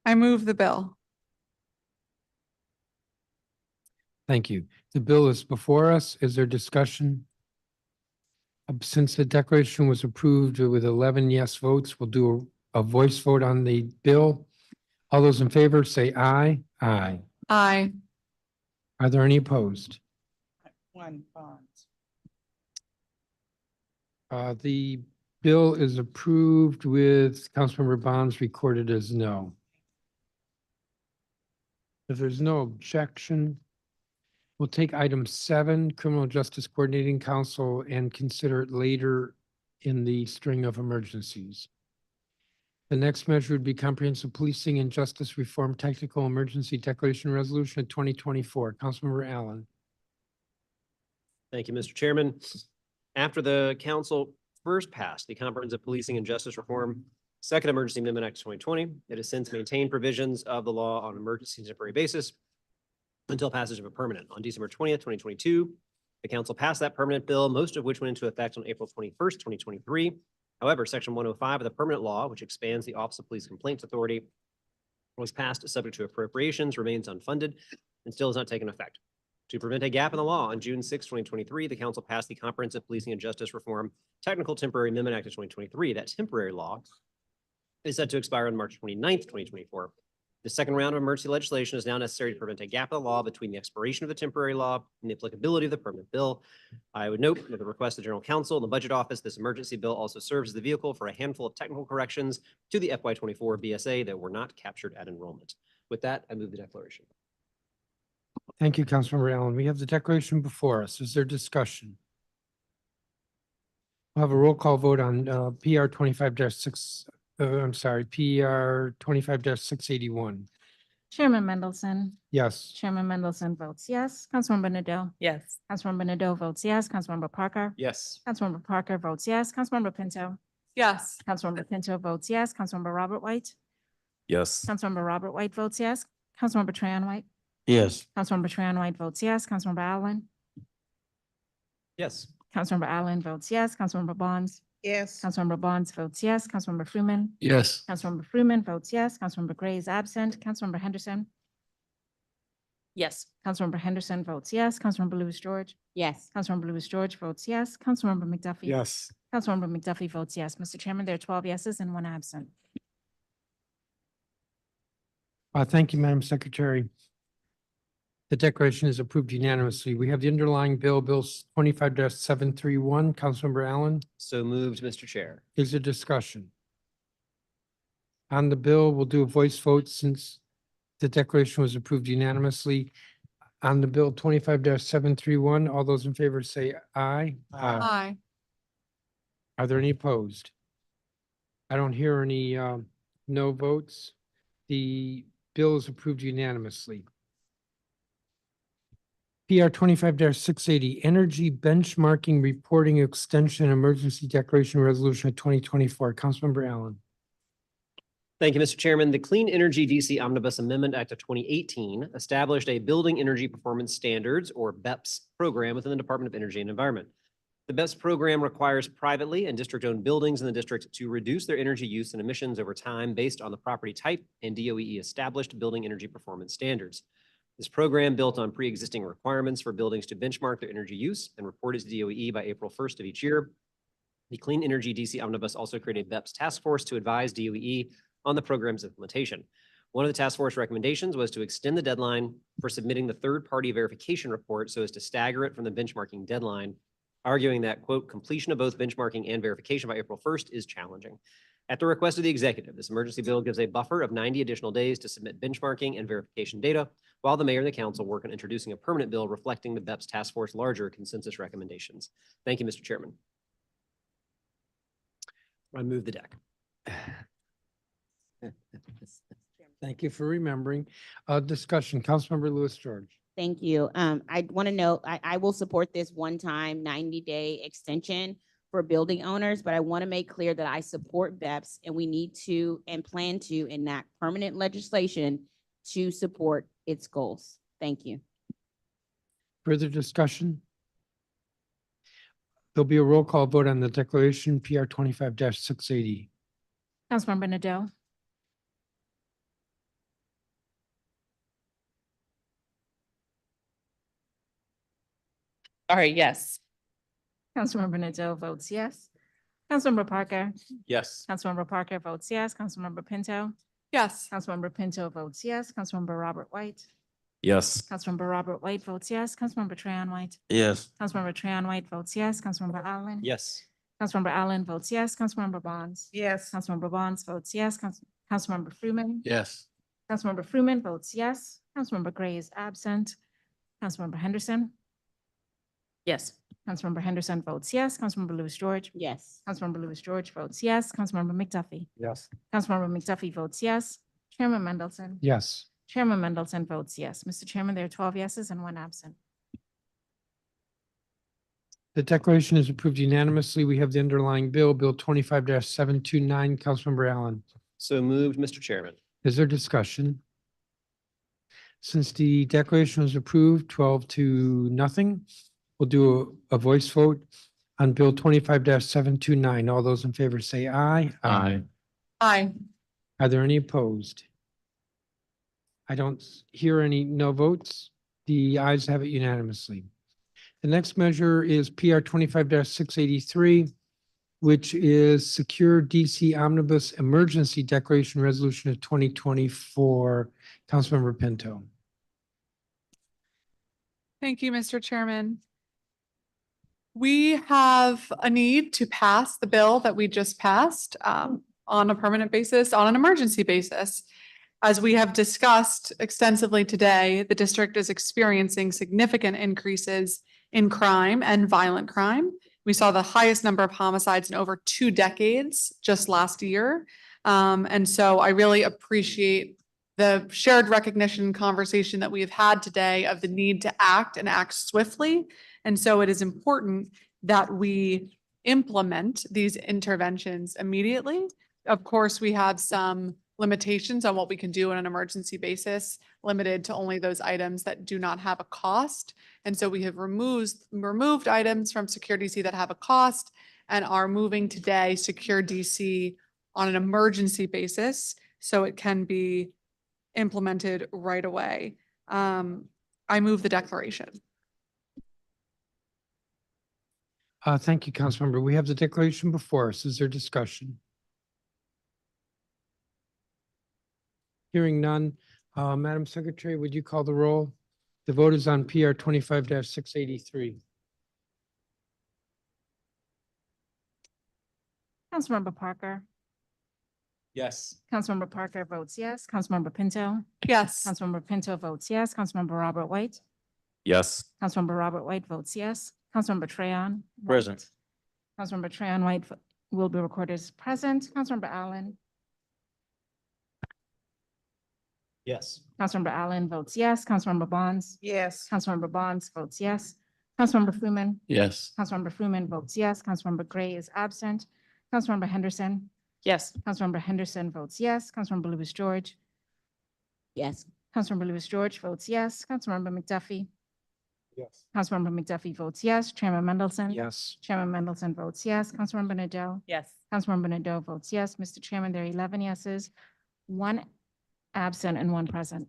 I move the bill. Thank you. The bill is before us. Is there discussion? Since the declaration was approved with 11 yes votes, we'll do a voice vote on the bill. All those in favor say aye. Aye. Aye. Are there any opposed? One Bonds. The bill is approved with Councilmember Bonds recorded as no. If there's no objection, we'll take item 7, Criminal Justice Coordinating Council, and consider it later in the string of emergencies. The next measure would be Comprehensive Policing and Justice Reform Technical Emergency Declaration Resolution of 2024. Councilmember Allen. Thank you, Mr. Chairman. After the council first passed the Comprehensive Policing and Justice Reform Second Emergency Amendment Act 2020, it has since maintained provisions of the law on an emergency and temporary basis until passage of a permanent. On December 20th, 2022, the council passed that permanent bill, most of which went into effect on April 21st, 2023. However, Section 105 of the permanent law, which expands the Office of Police Complaints Authority, was passed subject to appropriations, remains unfunded, and still has not taken effect. To prevent a gap in the law, on June 6, 2023, the council passed the Comprehensive Policing and Justice Reform Technical Temporary Amendment Act of 2023. That temporary law is set to expire on March 29th, 2024. The second round of emergency legislation is now necessary to prevent a gap in the law between the expiration of the temporary law and the applicability of the permanent bill. I would note, at the request of General Counsel and the Budget Office, this emergency bill also serves as the vehicle for a handful of technical corrections to the FY24 BSA that were not captured at enrollment. With that, I move the declaration. Thank you, Councilmember Allen. We have the declaration before us. Is there discussion? We'll have a roll call vote on PR 25-6 I'm sorry, PR 25-681. Chairman Mendelson. Yes. Chairman Mendelson votes yes. Councilmember Nadeau. Yes. Councilmember Nadeau votes yes. Councilmember Parker. Yes. Councilmember Parker votes yes. Councilmember Pinto. Yes. Councilmember Pinto votes yes. Councilmember Robert White. Yes. Councilmember Robert White votes yes. Councilmember Trahan White. Yes. Councilmember Trahan White votes yes. Councilmember Allen. Yes. Councilmember Allen votes yes. Councilmember Bonds. Yes. Councilmember Bonds votes yes. Councilmember Freeman. Yes. Councilmember Freeman votes yes. Councilmember Gray is absent. Councilmember Henderson. Yes. Councilmember Henderson votes yes. Councilmember Lewis George. Yes. Councilmember Lewis George votes yes. Councilmember McDuffie. Yes. Councilmember McDuffie votes yes. Mr. Chairman, there are 12 yeses and 1 absent. Thank you, Madam Secretary. The declaration is approved unanimously. We have the underlying bill, Bill 25-731. Councilmember Allen, So moved, Mr. Chair. is there discussion? On the bill, we'll do a voice vote since the declaration was approved unanimously. On the bill 25-731, all those in favor say aye. Aye. Are there any opposed? I don't hear any no votes. The bill is approved unanimously. PR 25-680, Energy Benchmarking Reporting Extension Emergency Declaration Resolution of 2024. Councilmember Allen. Thank you, Mr. Chairman. The Clean Energy DC Omnibus Amendment Act of 2018 established a Building Energy Performance Standards, or BEPS, program within the Department of Energy and Environment. The BEPS program requires privately and district-owned buildings in the district to reduce their energy use and emissions over time based on the property type and DOE established building energy performance standards. This program built on pre-existing requirements for buildings to benchmark their energy use and report its DOE by April 1st of each year. The Clean Energy DC Omnibus also created a BEPS task force to advise DOE on the program's implementation. One of the task force recommendations was to extend the deadline for submitting the third-party verification report so as to stagger it from the benchmarking deadline, arguing that, quote, completion of both benchmarking and verification by April 1st is challenging. At the request of the executive, this emergency bill gives a buffer of 90 additional days to submit benchmarking and verification data, while the mayor and the council work on introducing a permanent bill reflecting the BEPS task force larger consensus recommendations. Thank you, Mr. Chairman. I move the deck. Thank you for remembering. Discussion, Councilmember Lewis George. Thank you. I want to note, I will support this one-time 90-day extension for building owners, but I want to make clear that I support BEPS and we need to and plan to enact permanent legislation to support its goals. Thank you. Further discussion? There'll be a roll call vote on the declaration, PR 25-680. Councilmember Nadeau. All right, yes. Councilmember Nadeau votes yes. Councilmember Parker. Yes. Councilmember Parker votes yes. Councilmember Pinto. Yes. Councilmember Pinto votes yes. Councilmember Robert White. Yes. Councilmember Robert White votes yes. Councilmember Trahan White. Yes. Councilmember Trahan White votes yes. Councilmember Allen. Yes. Councilmember Allen votes yes. Councilmember Bonds. Yes. Councilmember Bonds votes yes. Councilmember Freeman. Yes. Councilmember Freeman votes yes. Councilmember Gray is absent. Councilmember Henderson. Yes. Councilmember Henderson votes yes. Councilmember Lewis George. Yes. Councilmember Lewis George votes yes. Councilmember McDuffie. Yes. Councilmember McDuffie votes yes. Chairman Mendelson. Yes. Chairman Mendelson votes yes. Mr. Chairman, there are 12 yeses and 1 absent. The declaration is approved unanimously. We have the underlying bill, Bill 25-729. Councilmember Allen. So moved, Mr. Chairman. Is there discussion? Since the declaration was approved 12-0, we'll do a voice vote on Bill 25-729. All those in favor say aye. Aye. Aye. Are there any opposed? I don't hear any no votes. The ayes have it unanimously. The next measure is PR 25-683, which is Secure DC Omnibus Emergency Declaration Resolution of 2024. Councilmember Pinto. Thank you, Mr. Chairman. We have a need to pass the bill that we just passed on a permanent basis, on an emergency basis. As we have discussed extensively today, the district is experiencing significant increases in crime and violent crime. We saw the highest number of homicides in over 2 decades just last year. And so I really appreciate the shared recognition conversation that we have had today of the need to act and act swiftly. And so it is important that we implement these interventions immediately. Of course, we have some limitations on what we can do on an emergency basis, limited to only those items that do not have a cost. And so we have removed items from Secure DC that have a cost and are moving today Secure DC on an emergency basis, so it can be implemented right away. I move the declaration. Thank you, Councilmember. We have the declaration before us. Is there discussion? Hearing none. Madam Secretary, would you call the roll? The vote is on PR 25-683. Councilmember Parker. Yes. Councilmember Parker votes yes. Councilmember Pinto. Yes. Councilmember Pinto votes yes. Councilmember Robert White. Yes. Councilmember Robert White votes yes. Councilmember Trayon. White. Present. Councilmember Trayon White will be recorded as present. Councilmember Allen. Yes. Councilmember Allen votes yes. Councilmember Bonds. Yes. Councilmember Bonds votes yes. Councilmember Freeman. Yes. Councilmember Freeman votes yes. Councilmember Gray is absent. Councilmember Henderson. Yes. Councilmember Henderson votes yes. Councilmember Lewis George. Yes. Councilmember Lewis George votes yes. Councilmember McDuffie. Yes. Councilmember McDuffie votes yes. Chairman Mendelson. Yes. Chairman Mendelson votes yes. Councilmember Nadeau. Yes. Councilmember Nadeau votes yes. Mr. Chairman, there are 11 yeses, 1 absent and 1 present.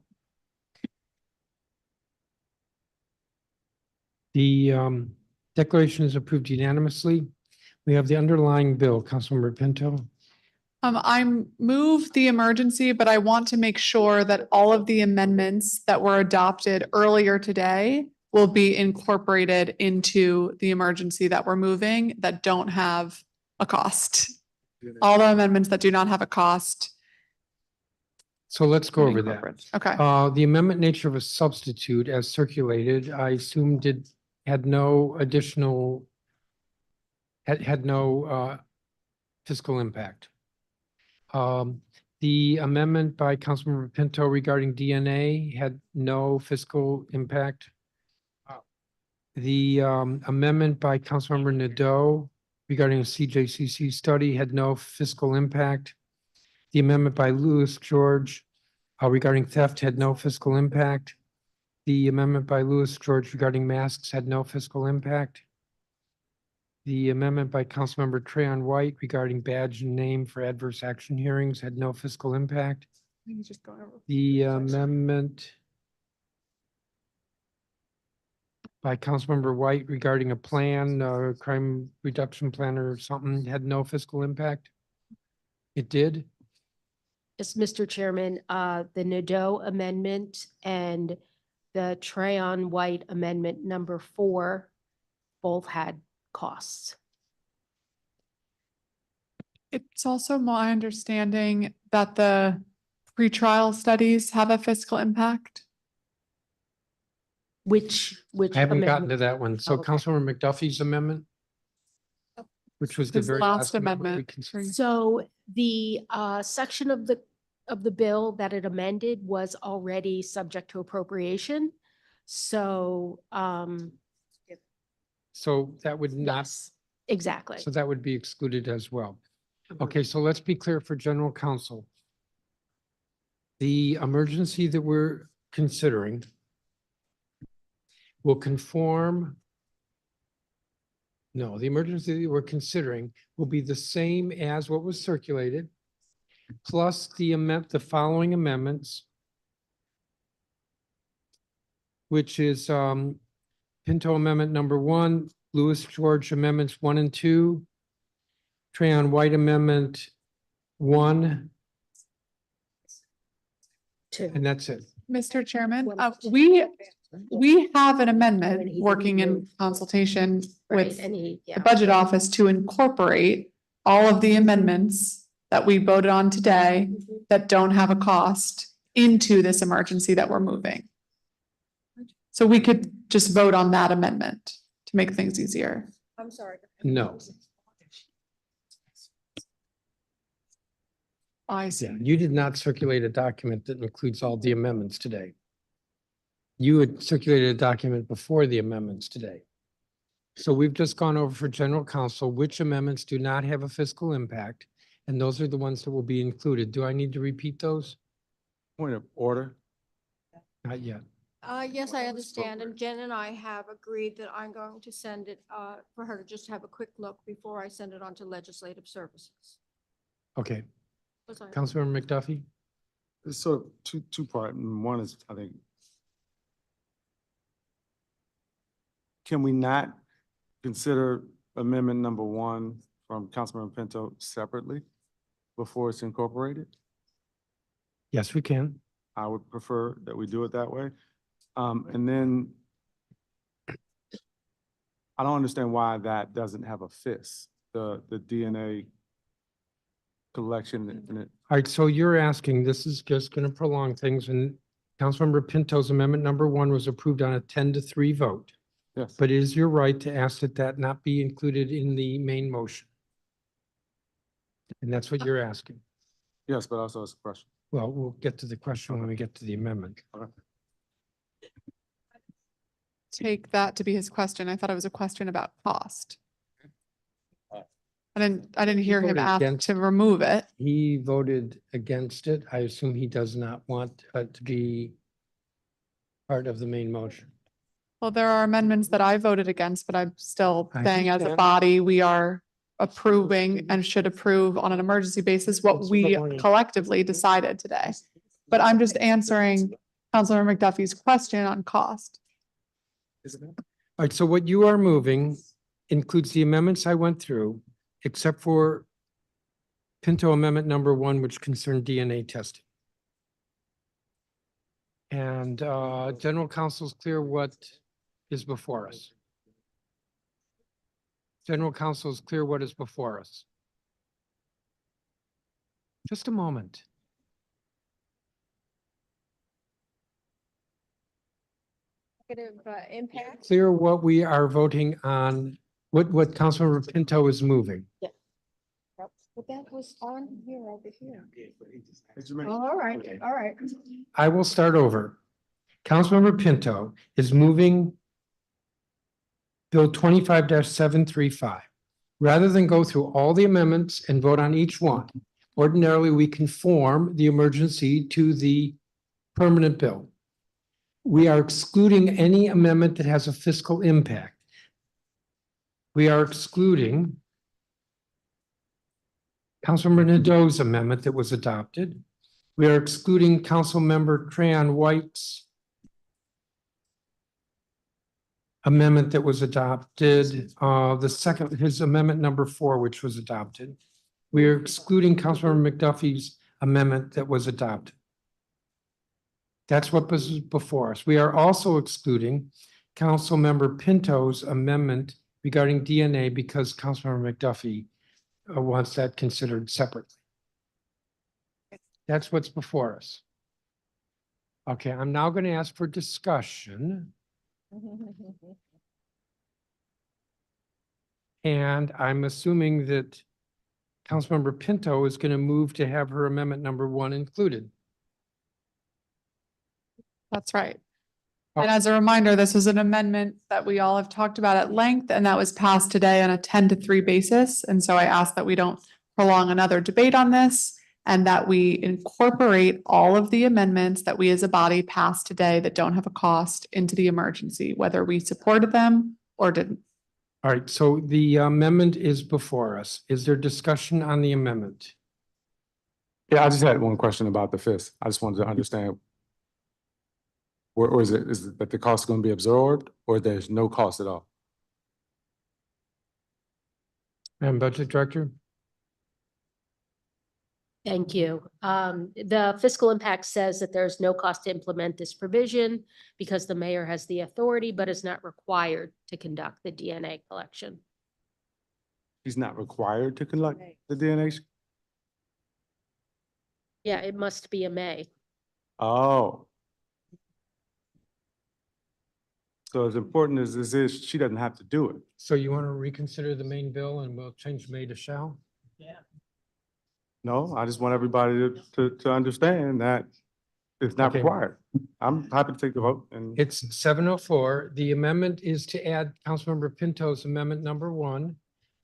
The declaration is approved unanimously. We have the underlying bill. Councilmember Pinto. I move the emergency, but I want to make sure that all of the amendments that were adopted earlier today will be incorporated into the emergency that we're moving that don't have a cost. All the amendments that do not have a cost. So let's go over that. Okay. The amendment nature of a substitute as circulated, I assume had no additional, had no fiscal impact. The amendment by Councilmember Pinto regarding DNA had no fiscal impact. The amendment by Councilmember Nadeau regarding a CJCC study had no fiscal impact. The amendment by Lewis George regarding theft had no fiscal impact. The amendment by Lewis George regarding masks had no fiscal impact. The amendment by Councilmember Trayon White regarding badge and name for adverse action hearings had no fiscal impact. The amendment by Councilmember White regarding a plan, crime reduction plan or something, had no fiscal impact. It did. Yes, Mr. Chairman, the Nadeau amendment and the Trayon White amendment number 4 both had costs. It's also my understanding that the pretrial studies have a fiscal impact. Which I haven't gotten to amendment? that one. So Okay. Councilmember McDuffie's amendment, which was the His very last last amendment we amendment. considered. So the section of the bill that it amended was already subject to appropriation. So So that would not, yes, exactly. so that would be excluded as well. Okay, so let's be clear for general counsel. The emergency that we're considering will conform. No, the emergency that we're considering will be the same as what was circulated, plus the following amendments, which is Pinto Amendment number 1, Lewis George Amendments 1 and 2, Trayon White Amendment 1, and that's it. Mr. Chairman, we have an amendment working in consultation Right, with and the Budget Office to incorporate all of the amendments that we voted on today that don't have a cost into this emergency that we're moving. So we could just vote on that amendment to make things easier. I'm sorry. No. I see. Yeah, you did not circulate a document that includes all the amendments today. You had circulated a document before the amendments today. So we've just gone over for general counsel, which amendments do not have a fiscal impact. And those are the ones that will be included. Do I need to repeat those? Point of order. Not yet. Yes, I understand. And Jen and I have agreed that I'm going to send it, for her to just have a quick look before I send it on to legislative services. Okay. Was I- Councilmember McDuffie? It's sort of two-part, and one is, I think, can we not consider amendment number 1 from Councilmember Pinto separately before it's incorporated? Yes, we can. I would prefer that we do it that way. And then I don't understand why that doesn't have a FIS, the DNA collection in it. All right, so you're asking, this is just going to prolong things, and Councilmember Pinto's amendment number 1 was approved on a 10-3 vote. Yes. But it is your right to ask that that not be included in the main motion. And that's what you're asking. Yes, but also it's a question. Well, we'll get to the question when we get to the amendment. Take that to be his question. I thought it was a question about cost. I didn't hear him voted ask against- to remove it. He voted against it. I assume he does not want it to be part of the main motion. Well, there are amendments that I voted against, but I'm still I saying as a understand. body, we are approving and should approve on an emergency basis what we collectively decided today. But I'm just answering Councilor McDuffie's question on cost. All right, so what you are moving includes the amendments I went through, except for Pinto Amendment number 1, which concerned DNA testing. And general counsel's clear what is before us. General counsel is clear what is before us. Just a moment. Negative impact. Clear what we are voting on, what Councilmember Pinto is moving. But that was on here over here. Oh, All right, all right. I will start over. Councilmember Pinto is moving Bill 25-735. Rather than go through all the amendments and vote on each one, ordinarily we conform the emergency to the permanent bill. We are excluding any amendment that has a fiscal impact. We are excluding Councilmember Nadeau's amendment that was adopted. We are excluding Councilmember Trayon White's amendment that was adopted, the second, his amendment number 4, which was adopted. We are excluding Councilmember McDuffie's amendment that was adopted. That's what was before us. We are also excluding Councilmember Pinto's amendment regarding DNA because Councilmember McDuffie wants that considered separately. That's what's before us. Okay, I'm now going to ask for discussion. And I'm assuming that Councilmember Pinto is going to move to have her amendment number 1 included. That's right. And as a reminder, this is an amendment that we all have talked about at length, and that was passed today on a 10-3 basis. And so I ask that we don't prolong another debate on this and that we incorporate all of the amendments that we as a body passed today that don't have a cost into the emergency, whether we supported them or didn't. All right, so the amendment is before us. Is there discussion on the amendment? Yeah, I just had one question about the FIS. I just wanted to understand. Or is it that the cost is going to be absorbed or there's no cost at all? Madam Budget Director? Thank you. The fiscal impact says that there's no cost to implement this provision because the mayor has the authority, but is not required to conduct the DNA collection. He's not required to conduct the DNA? Yeah, it must be a May. Oh. So as important as this is, she doesn't have to do it. So you want to reconsider the main bill and we'll change may to shall? No, I just want everybody to understand that it's not Okay. required. I'm happy to take the vote and It's 7:04. The amendment is to add Councilmember Pinto's amendment number 1.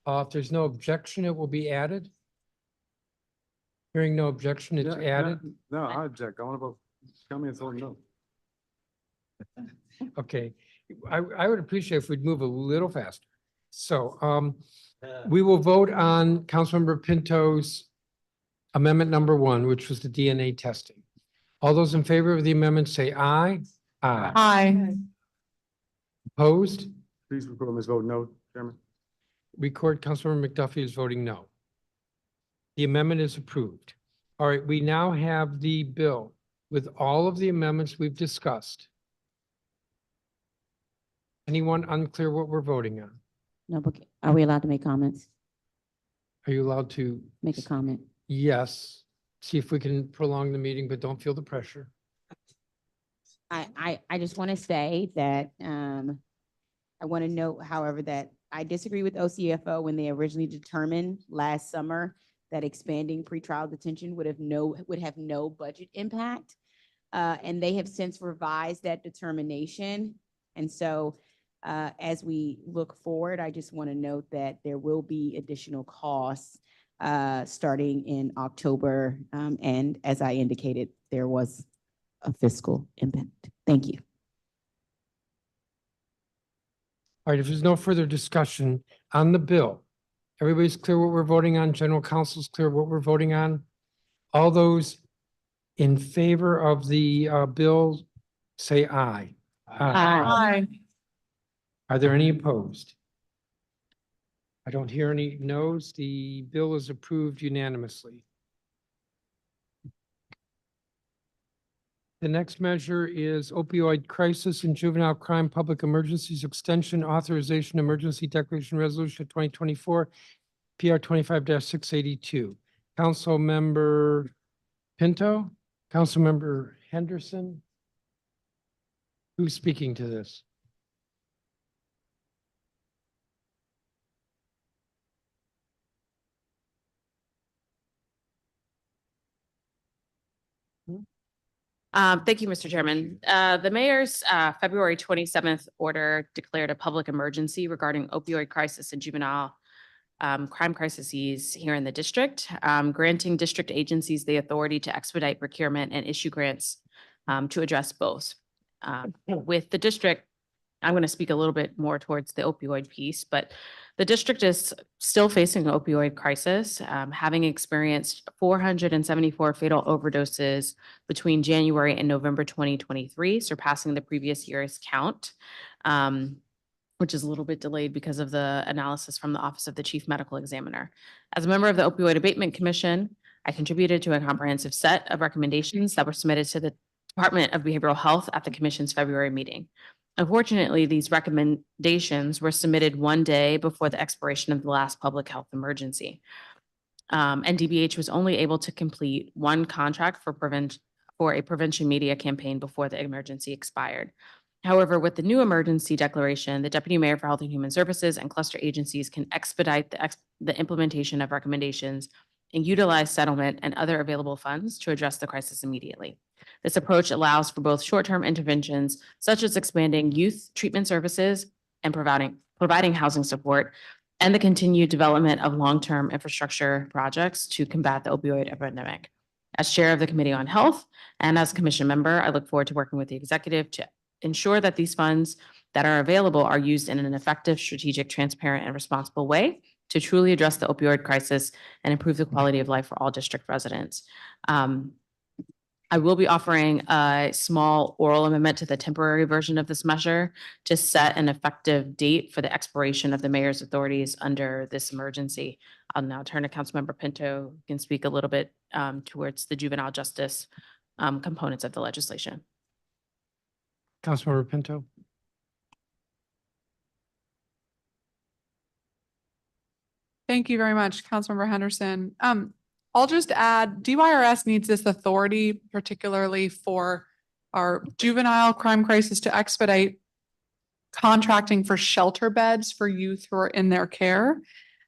If there's no objection, it will be added. Hearing no objection, it's added. No, I object. I want to vote. Tell me it's all no. Okay, I would appreciate if we'd move a little faster. So, we will vote on Councilmember Pinto's amendment number 1, which was the DNA testing. All those in favor of the amendment say aye. Aye. Aye. Opposed? Please record Ms. vote no, Chairman. Record Councilmember McDuffie is voting no. The amendment is approved. All right, we now have the bill with all of the amendments we've discussed. Anyone unclear what we're voting on? No, but are we allowed to make comments? Are you allowed to? Make a comment? Yes. See if we can prolong the meeting, but don't feel the pressure. I just want to say that, I want to note, however, that I disagree with OCFO when they originally determined last summer that expanding pretrial detention would have no budget impact. And they have since revised that determination. And so, as we look forward, I just want to note that there will be additional costs starting in October. And as I indicated, there was a fiscal impact. Thank you. All right, if there's no further discussion on the bill, everybody's clear what we're voting on, general counsel's clear what we're voting on. All those in favor of the bill, say aye. Aye. Are there any opposed? I don't hear any noes. The bill is approved unanimously. The next measure is opioid crisis and juvenile crime public emergencies extension authorization emergency declaration resolution 2024 PR 25-682. Council member Pinto, Council member Henderson. Who's speaking to this? Thank you, Mr. Chairman. The mayor's February 27th order declared a public emergency regarding opioid crisis and juvenile crime crises here in the district, granting district agencies the authority to expedite procurement and issue grants to address both. With the district, I'm going to speak a little bit more towards the opioid piece, but the district is still facing an opioid crisis, having experienced 474 fatal overdoses between January and November 2023, surpassing the previous year's count, which is a little bit delayed because of the analysis from the Office of the Chief Medical Examiner. As a member of the Opioid Abatement Commission, I contributed to a comprehensive set of recommendations that were submitted to the Department of Behavioral Health at the Commission's February meeting. Unfortunately, these recommendations were submitted one day before the expiration of the last public health emergency. And DBH was only able to complete one contract for a prevention media campaign before the emergency expired. However, with the new emergency declaration, the Deputy Mayor for Health and Human Services and cluster agencies can expedite the implementation of recommendations and utilize settlement and other available funds to address the crisis immediately. This approach allows for both short-term interventions, such as expanding youth treatment services and providing housing support, and the continued development of long-term infrastructure projects to combat the opioid epidemic. As chair of the Committee on Health and as commission member, I look forward to working with the executive to ensure that these funds that are available are used in an effective, strategic, transparent, and responsible way to truly address the opioid crisis and improve the quality of life for all district residents. I will be offering a small oral amendment to the temporary version of this measure to set an effective date for the expiration of the mayor's authorities under this emergency. I'll now turn to Councilmember Pinto, who can speak a little bit towards the juvenile justice components of the legislation. Councilmember Pinto. Thank you very much, Councilmember Henderson. I'll just add, DYRS needs this authority, particularly for our juvenile crime crisis, to expedite contracting for shelter beds for youth who are in their care.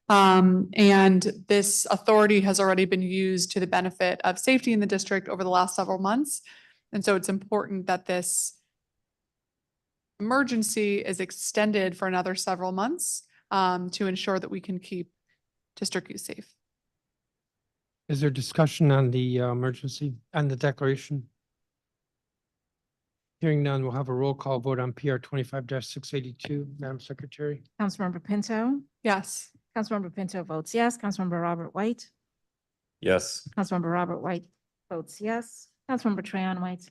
And this authority has already been used to the benefit of safety in the district over the last several months. And so it's important that this emergency is extended for another several months to ensure that we can keep district youth safe. Is there discussion on the emergency, on the declaration? Hearing none, we'll have a roll call vote on PR 25-682. Madam Secretary? Councilmember Pinto, Yes. Councilmember Pinto votes yes. Councilmember Robert White, Yes. Councilmember Robert White votes yes. Councilmember Trahan White.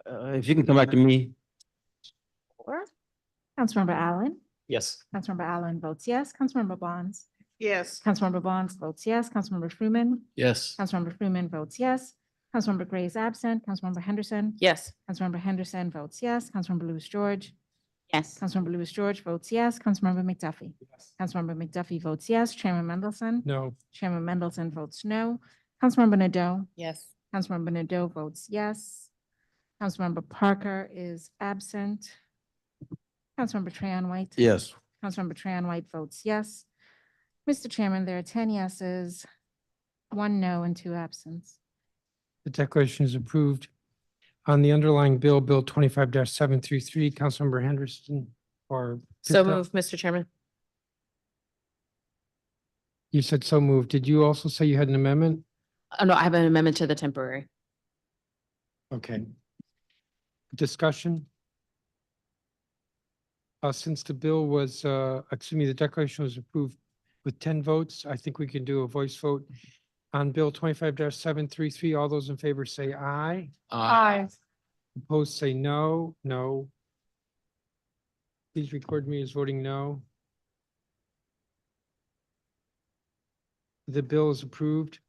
If you can come back to me, Or Councilmember Allen, Yes. Councilmember Allen votes yes. Councilmember Bonds, Yes. Councilmember Bonds votes yes. Councilmember Freeman, Yes. Councilmember Freeman votes yes. Councilmember Gray is absent. Councilmember Henderson, Yes. Councilmember Henderson votes yes. Councilmember Lewis George, Yes. Councilmember Lewis George votes yes. Councilmember McDuffie. Councilmember McDuffie votes yes. Chairman Mendelson. No. Chairman Mendelson votes no. Councilmember Nadeau. Yes. Councilmember Nadeau votes yes. Councilmember Parker is absent. Councilmember Trahan White. yes. Councilmember Trahan White votes yes. Mr. Chairman, there are 10 yeses, 1 no, and 2 absent. The declaration is approved. On the underlying bill, Bill 25-733, Councilmember Henderson or So Pinto? moved, Mr. Chairman. You said so moved. Did you also say you had an amendment? No, I have an amendment to the temporary. Okay. Discussion? Since the bill was, excuse me, the declaration was approved with 10 votes, I think we can do a voice vote. On Bill 25-733, all those in favor say aye. Aye. Opposed, say no. No. Please record me as voting no. The bill is approved.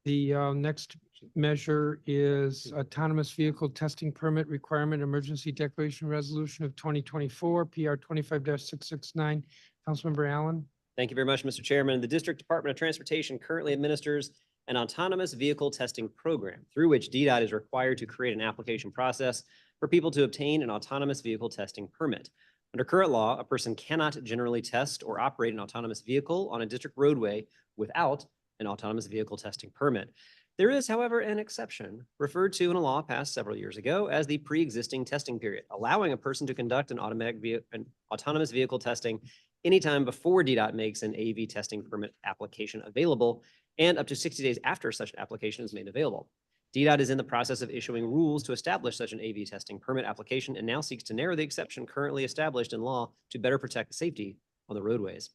The next measure is autonomous vehicle testing permit requirement emergency declaration resolution of 2024, PR 25-669. Councilmember Allen? Thank you very much, Mr. Chairman. The District Department of Transportation currently administers an autonomous vehicle testing program through which DDOT is required to create an application process for people to obtain an autonomous vehicle testing permit. Under current law, a person cannot generally test or operate an autonomous vehicle on a district roadway without an autonomous vehicle testing permit. There is, however, an exception referred to in a law passed several years ago as the pre-existing testing period, allowing a person to conduct an autonomous vehicle testing anytime before DDOT makes an AV testing permit application available and up to 60 days after such an application is made available. DDOT is in the process of issuing rules to establish such an AV testing permit application and now seeks to narrow the exception currently established in law to better protect the safety on the roadways.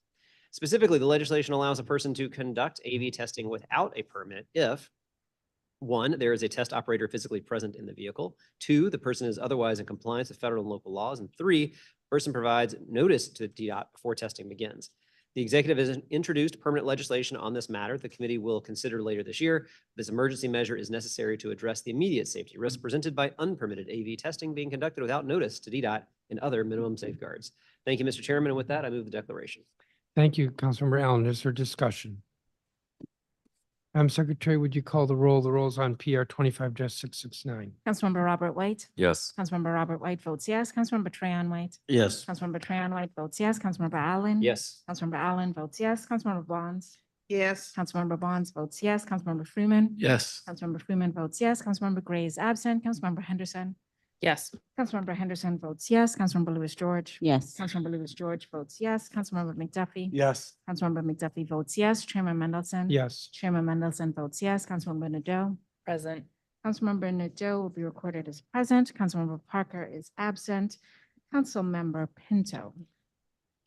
Specifically, the legislation allows a person to conduct AV testing without a permit if 1, there is a test operator physically present in the vehicle. 2, the person is otherwise in compliance with federal and local laws. And 3, the person provides notice to DDOT before testing begins. The executive has introduced permanent legislation on this matter. The committee will consider later this year. This emergency measure is necessary to address the immediate safety risk presented by unpermitted AV testing being conducted without notice to DDOT and other minimum safeguards. Thank you, Mr. Chairman. And with that, I move the declaration. Thank you, Councilmember Allen. Is there discussion? Madam Secretary, would you call the roll? The roll is on PR 25-669. Councilmember Robert White. Yes. Councilmember Robert White votes yes. Councilmember Trahan White. Yes. Councilmember Trahan White votes yes. Councilmember Allen. Yes. Councilmember Allen votes yes. Councilmember Bonds. Yes. Councilmember Bonds votes yes. Councilmember Freeman. Yes. Councilmember Freeman votes yes. Councilmember Gray is absent. Councilmember Henderson. Yes. Councilmember Henderson votes yes. Councilmember Lewis George. Yes. Councilmember Lewis George votes yes. Councilmember McDuffie. Yes. Councilmember McDuffie votes yes. Chairman Mendelson. Yes. Chairman Mendelson votes yes. Councilmember Nadeau. Present. Councilmember Nadeau will be recorded as present. Councilmember Parker is absent. Councilmember Pinto.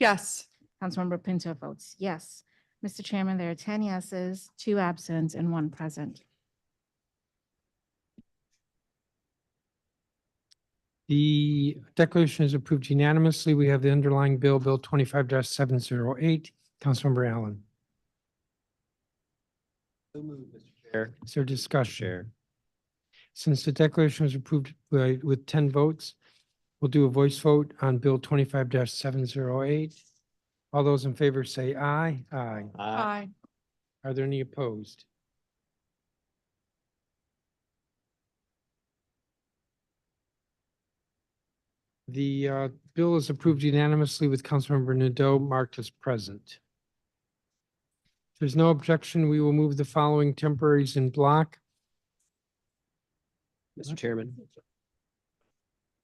Yes. Councilmember Pinto votes yes. Mr. Chairman, there are 10 yeses, 2 absent, and 1 present. The declaration is approved unanimously. We have the underlying bill, Bill 25-708. Councilmember Allen. So moved, Mr. Chair. Is there discussion? Since the declaration was approved with 10 votes, we'll do a voice vote on Bill 25-708. All those in favor say aye. Aye. Aye. Are there any opposed? The bill is approved unanimously with Councilmember Nadeau marked as present. If there's no objection, we will move the following temporaries in block. Mr. Chairman.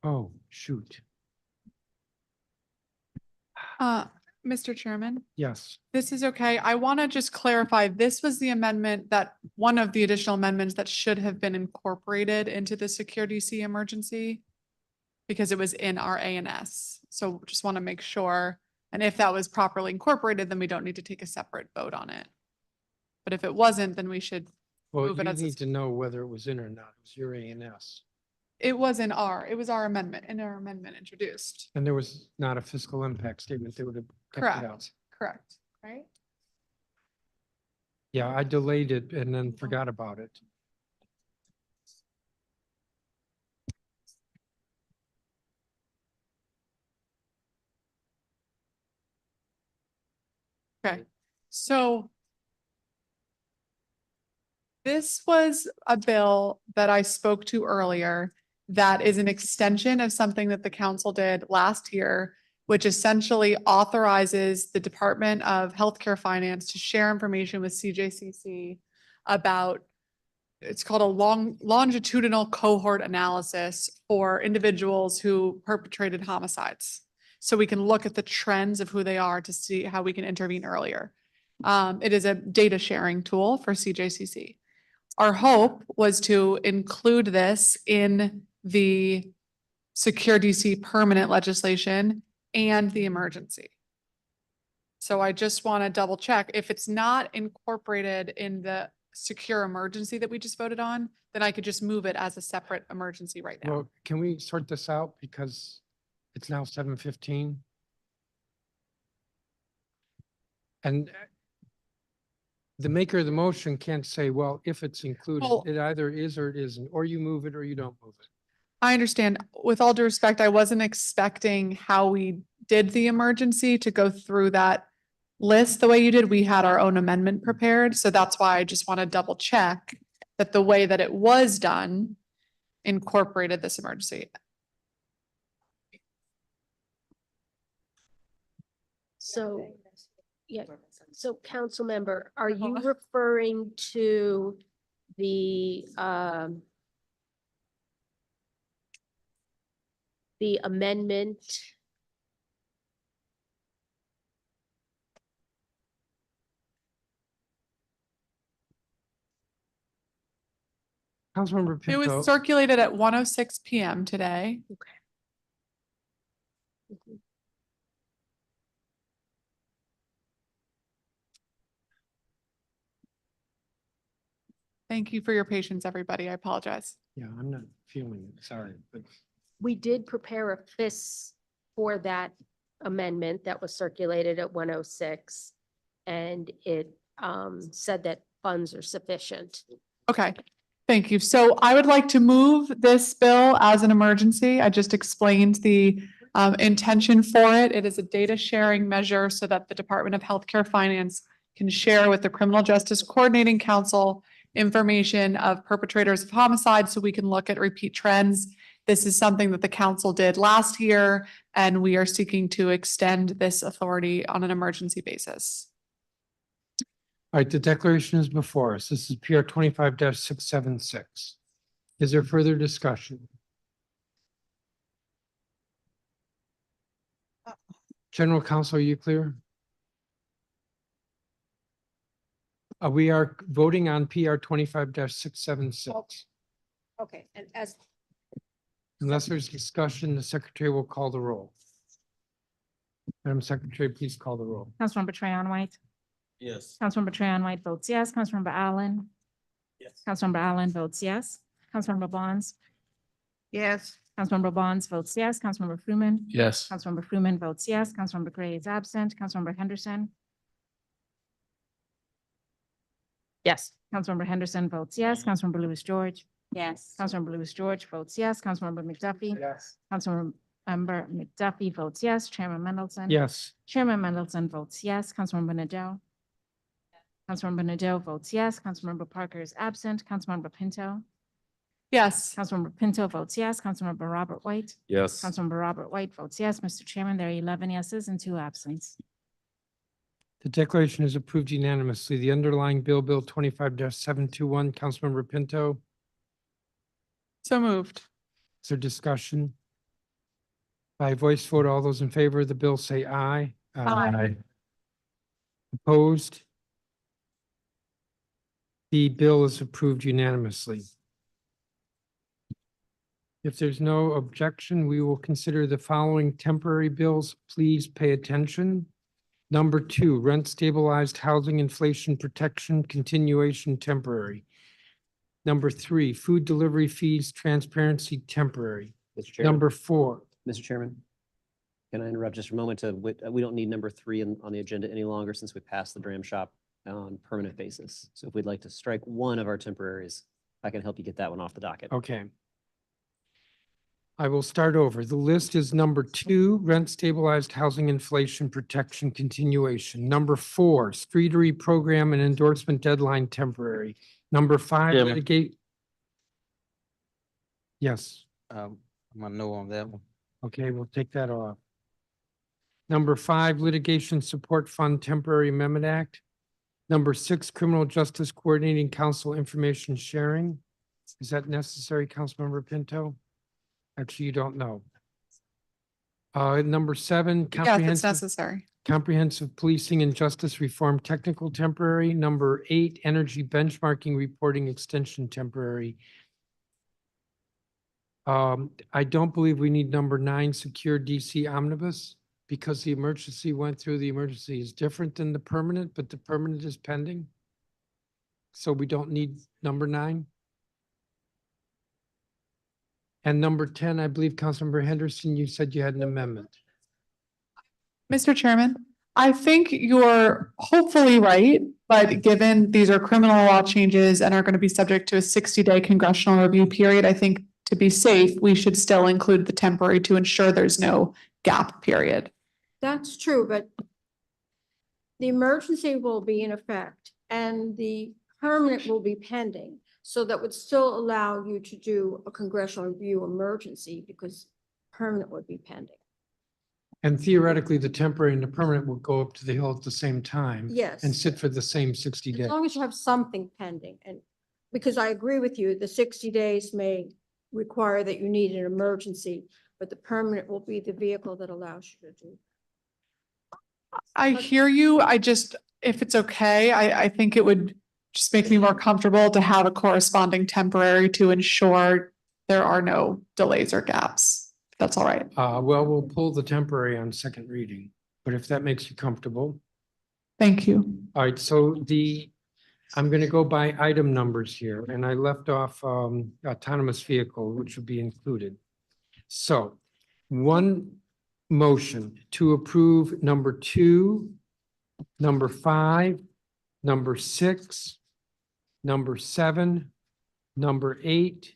Oh, shoot. Mr. Chairman, Yes. this is okay. I want to just clarify, this was the amendment that, one of the additional amendments that should have been incorporated into the Security C emergency because it was in our ANS. So just want to make sure, and if that was properly incorporated, then we don't need to take a separate vote on it. But if it wasn't, then we should Well, move it you as, need to know whether it was in or not. It was your ANS. it was our amendment, in our amendment introduced. And there was not a fiscal impact statement. They would have kept it out. Correct, right? Yeah, I delayed it and then forgot about it. Okay, so this was a bill that I spoke to earlier that is an extension of something that the council did last year, which essentially authorizes the Department of Healthcare Finance to share information with CJCC about, it's called a longitudinal cohort analysis for individuals who perpetrated homicides. So we can look at the trends of who they are to see how we can intervene earlier. It is a data sharing tool for CJCC. Our hope was to include this in the Secure DC permanent legislation and the emergency. So I just want to double check. If it's not incorporated in the secure emergency that we just voted on, then I could just move it as a separate emergency right now. Well, can we sort this out because it's now 7:15? And the maker of the motion can't say, well, if it's included, Well- it either is or it isn't, or you move it or you don't move it. I understand. With all due respect, I wasn't expecting how we did the emergency to go through that list the way you did. We had our own amendment prepared. So that's why I just want to double check that the way that it was done incorporated this emergency. So, yeah, so council member, are you Uh-huh. referring to the amendment? Councilmember It Pinto. was circulated at 1:06 PM today. Thank you for your patience, everybody. I apologize. Yeah, I'm not feeling it, sorry, but We did prepare a FIS for that amendment that was circulated at 1:06. And it said that funds are sufficient. Okay, thank you. So I would like to move this bill as an emergency. I just explained the intention for it. It is a data sharing measure so that the Department of Healthcare Finance can share with the Criminal Justice Coordinating Council information of perpetrators of homicide so we can look at repeat trends. This is something that the council did last year, and we are seeking to extend this authority on an emergency basis. all right, the declaration is before us. This is PR 25-676. Is there further discussion? General Counsel, are you clear? We are voting on PR 25-676. Okay, and as Unless there's discussion, the secretary will call the roll. Madam Secretary, please call the roll. Councilmember Trahan White. Yes. Councilmember Trahan White votes yes. Councilmember Allen. Yes. Councilmember Allen votes yes. Councilmember Bonds. Yes. Councilmember Bonds votes yes. Councilmember Fruman. Yes. Councilmember Fruman votes yes. Councilmember Gray is absent. Councilmember Henderson. Yes. Councilmember Henderson votes yes. Councilmember Lewis George. Yes. Councilmember Lewis George votes yes. Councilmember McDuffie. Yes. Councilmember McDuffie votes yes. Chairman Mendelson. Yes, Chairman Mendelson votes yes. Councilmember Nadeau. Councilmember Nadeau votes yes. Councilmember Parker is absent. Councilmember Pinto. Yes. Councilmember Pinto votes yes. Councilmember Robert White. Yes. Councilmember Robert White votes yes. Mr. Chairman, there are 11 yeses and 2 absent. The declaration is approved unanimously. The underlying bill, Bill 25-721, Councilmember Pinto, So moved. is there discussion? By voice vote, all those in favor of the bill say aye. Aye. Opposed? The bill is approved unanimously. If there's no objection, we will consider the following temporary bills. Please pay attention. Number 2, rent stabilized housing inflation protection continuation temporary. Number 3, food delivery fees transparency temporary. Mr. Chairman. Number 4, Mr. Chairman, can I interrupt just for a moment to, we don't need number 3 on the agenda any longer since we passed the Dram Shop on permanent basis. So if we'd like to strike one of our temporaries, I can help you get that one off the docket. okay. I will start over. The list is number 2, rent stabilized housing inflation protection continuation. Number 4, streetery program and endorsement deadline temporary. Number 5, Chairman. litigate. Yes, I'm a no on that one. okay, we'll take that off. Number 5, litigation support fund temporary amendment act. Number 6, criminal justice coordinating council information sharing. Is that necessary, Councilmember Pinto? Actually, you don't know. Number 7, Yes, it's comprehensive, necessary. comprehensive policing and justice reform technical temporary. Number 8, energy benchmarking reporting extension temporary. I don't believe we need number 9, secure DC omnibus, because the emergency went through. The emergency is different than the permanent, but the permanent is pending. So we don't need number 9. And number 10, I believe, Councilmember Henderson, you said you had an amendment. Mr. Chairman, I think you're hopefully right, but given these are criminal law changes and are going to be subject to a 60-day congressional review period, I think to be safe, we should still include the temporary to ensure there's no gap period. That's true, but the emergency will be in effect and the permanent will be pending. So that would still allow you to do a congressional review emergency because permanent would be pending. And theoretically, the temporary and the permanent will go up to the Hill at the same time. Yes. And sit for the same 60 As days. long as you have something pending, and because I agree with you, the 60 days may require that you need an emergency, but the permanent will be the vehicle that allows you to do. I hear you. I just, if it's okay, I think it would just make me more comfortable to have a corresponding temporary to ensure there are no delays or gaps. That's all right. Well, we'll pull the temporary on second reading, but if that makes you comfortable. Thank you. All right, so I'm going to go by item numbers here, and I left off autonomous vehicle, which will be included. So one motion to approve number 2, number 5, number 6, number 7, number 8,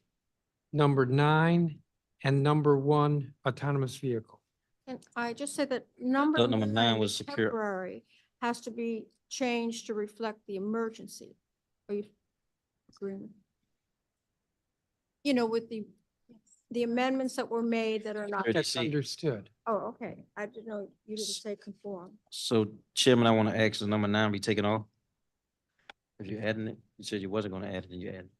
number 9, and number 1 autonomous vehicle. And I just said that number Thought number 9 9 was secure. temporary has to be changed to reflect the emergency. Are you agreeing? You know, with the amendments that were made that are not. That's understood. Oh, okay. I didn't know you didn't say conform. So Chairman, I want to ask, the number 9 be taken off? If you're adding it, you said you wasn't going to add it, and you added.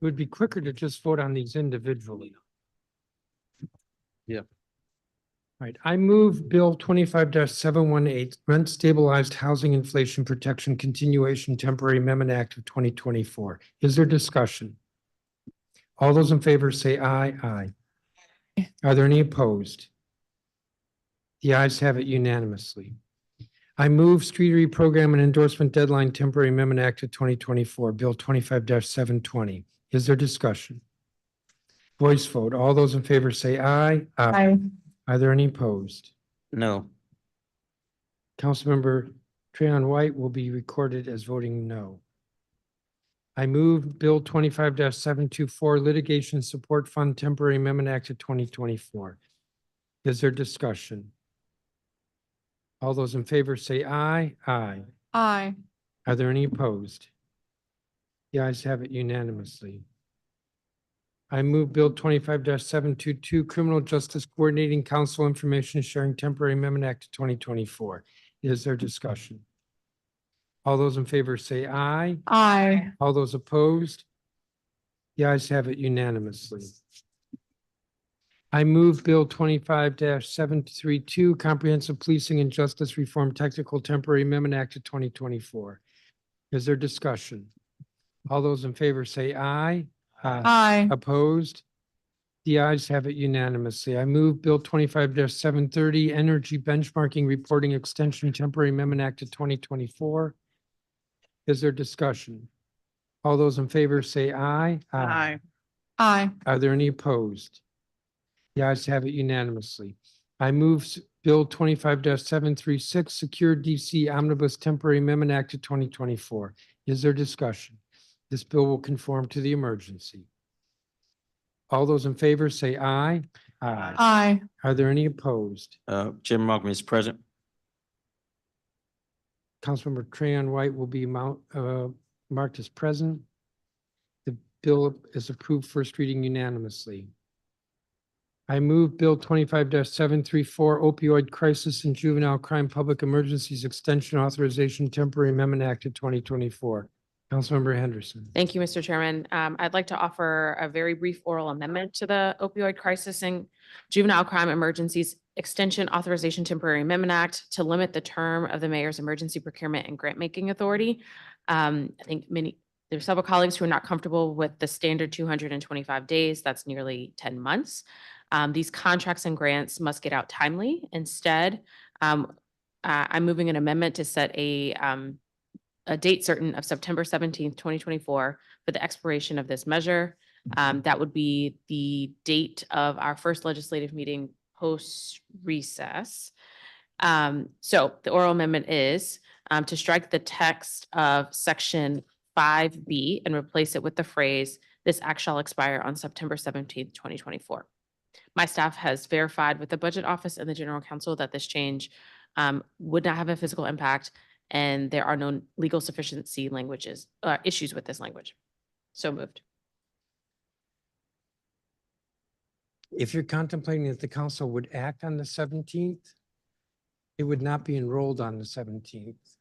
It would be quicker to just vote on these individually. Yeah. All right, I move Bill 25-718, Rent Stabilized Housing Inflation Protection Continuation Temporary Amendment Act of 2024. Is there discussion? All those in favor say aye. Aye. Are there any opposed? The ayes have it unanimously. I move Streetery Program and Endorsement Deadline Temporary Amendment Act of 2024, Bill 25-720. Is there discussion? Voice vote. All those in favor say aye. Aye. Are there any opposed? No. Councilmember Trayon White will be recorded as voting no. I move Bill 25-724 Litigation Support Fund Temporary Amendment Act of 2024. Is there discussion? All those in favor say aye. Aye. Aye. Are there any opposed? The ayes have it unanimously. I move Bill 25-722, Criminal Justice Coordinating Council Information Sharing Temporary Amendment Act of 2024. Is there discussion? All those in favor say aye. Aye. All those opposed? The ayes have it unanimously. I move Bill 25-732, Comprehensive Policing and Justice Reform Technical Temporary Amendment Act of 2024. Is there discussion? All those in favor say aye. Aye. Opposed? The ayes have it unanimously. I move Bill 25-730, Energy Benchmarking Reporting Extension Temporary Amendment Act of 2024. Is there discussion? All those in favor say aye. Aye. Are there any opposed? The ayes have it unanimously. I move Bill 25-736, Secure DC Omnibus Temporary Amendment Act of 2024. Is there discussion? This bill will conform to the emergency. All those in favor say aye. Aye. Are there any opposed? Chairman Malcolm is present. Councilmember Trayon White will be marked as present. The bill is approved first reading unanimously. I move Bill 25-734, Opioid Crisis and Juvenile Crime Public Emergencies Extension Authorization Temporary Amendment Act of 2024. Councilmember Henderson. Thank you, Mr. Chairman. I'd like to offer a very brief oral amendment to the Opioid Crisis and Juvenile Crime Emergencies Extension Authorization Temporary Amendment Act to limit the term of the mayor's emergency procurement and grant-making authority. I think there's several colleagues who are not comfortable with the standard 225 days. That's nearly 10 months. These contracts and grants must get out timely. Instead, I'm moving an amendment to set a date certain of September 17th, 2024 for the expiration of this measure. That would be the date of our first legislative meeting post recess. So the oral amendment is to strike the text of section 5B and replace it with the phrase, "This act shall expire on September 17th, 2024. My staff has verified with the Budget Office and the General Counsel that this change would not have a physical impact, and there are no legal sufficiency issues with this language. So moved. If you're contemplating that the council would act on the 17th, it would not be enrolled on the 17th.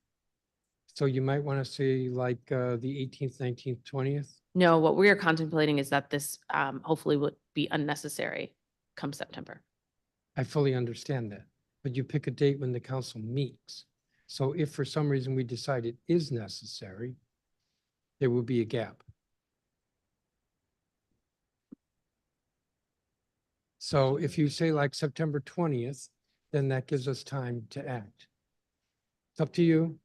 So you might want to say like the 18th, 19th, 20th. No, what we are contemplating is that this hopefully would be unnecessary come September. I fully understand that, but you pick a date when the council meets. So if for some reason we decide it is necessary, there will be a gap. So if you say like September 20th, then that gives us time to act. It's up to you.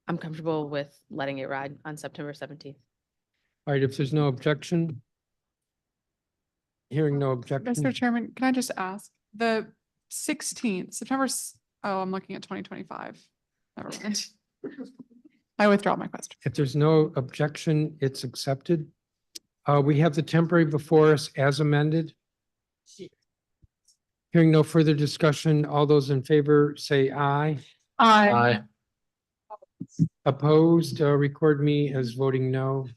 I'm comfortable with letting it ride on September 17th. All right, if there's no objection. Hearing no objection. Mr. Chairman, can I just ask, the 16th, oh, I'm looking at 2025. Never mind. I withdraw my question. If there's no objection, it's accepted. We have the temporary before us as amended. Hearing no further discussion, all those in favor say aye. Aye. Opposed, record me as voting no.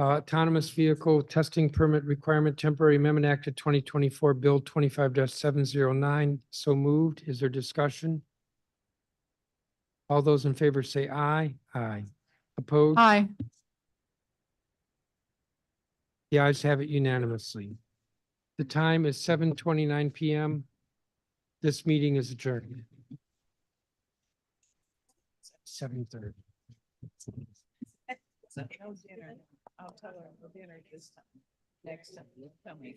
Autonomous Vehicle Testing Permit Requirement Temporary Amendment Act of 2024, Bill 25-709. So moved. Is there discussion? All those in favor say aye. Aye. Opposed? Aye. The ayes have it unanimously. The time is 7:29 PM. This meeting is adjourned. 7:30. I'll tell her for dinner this time. Next time, tell me.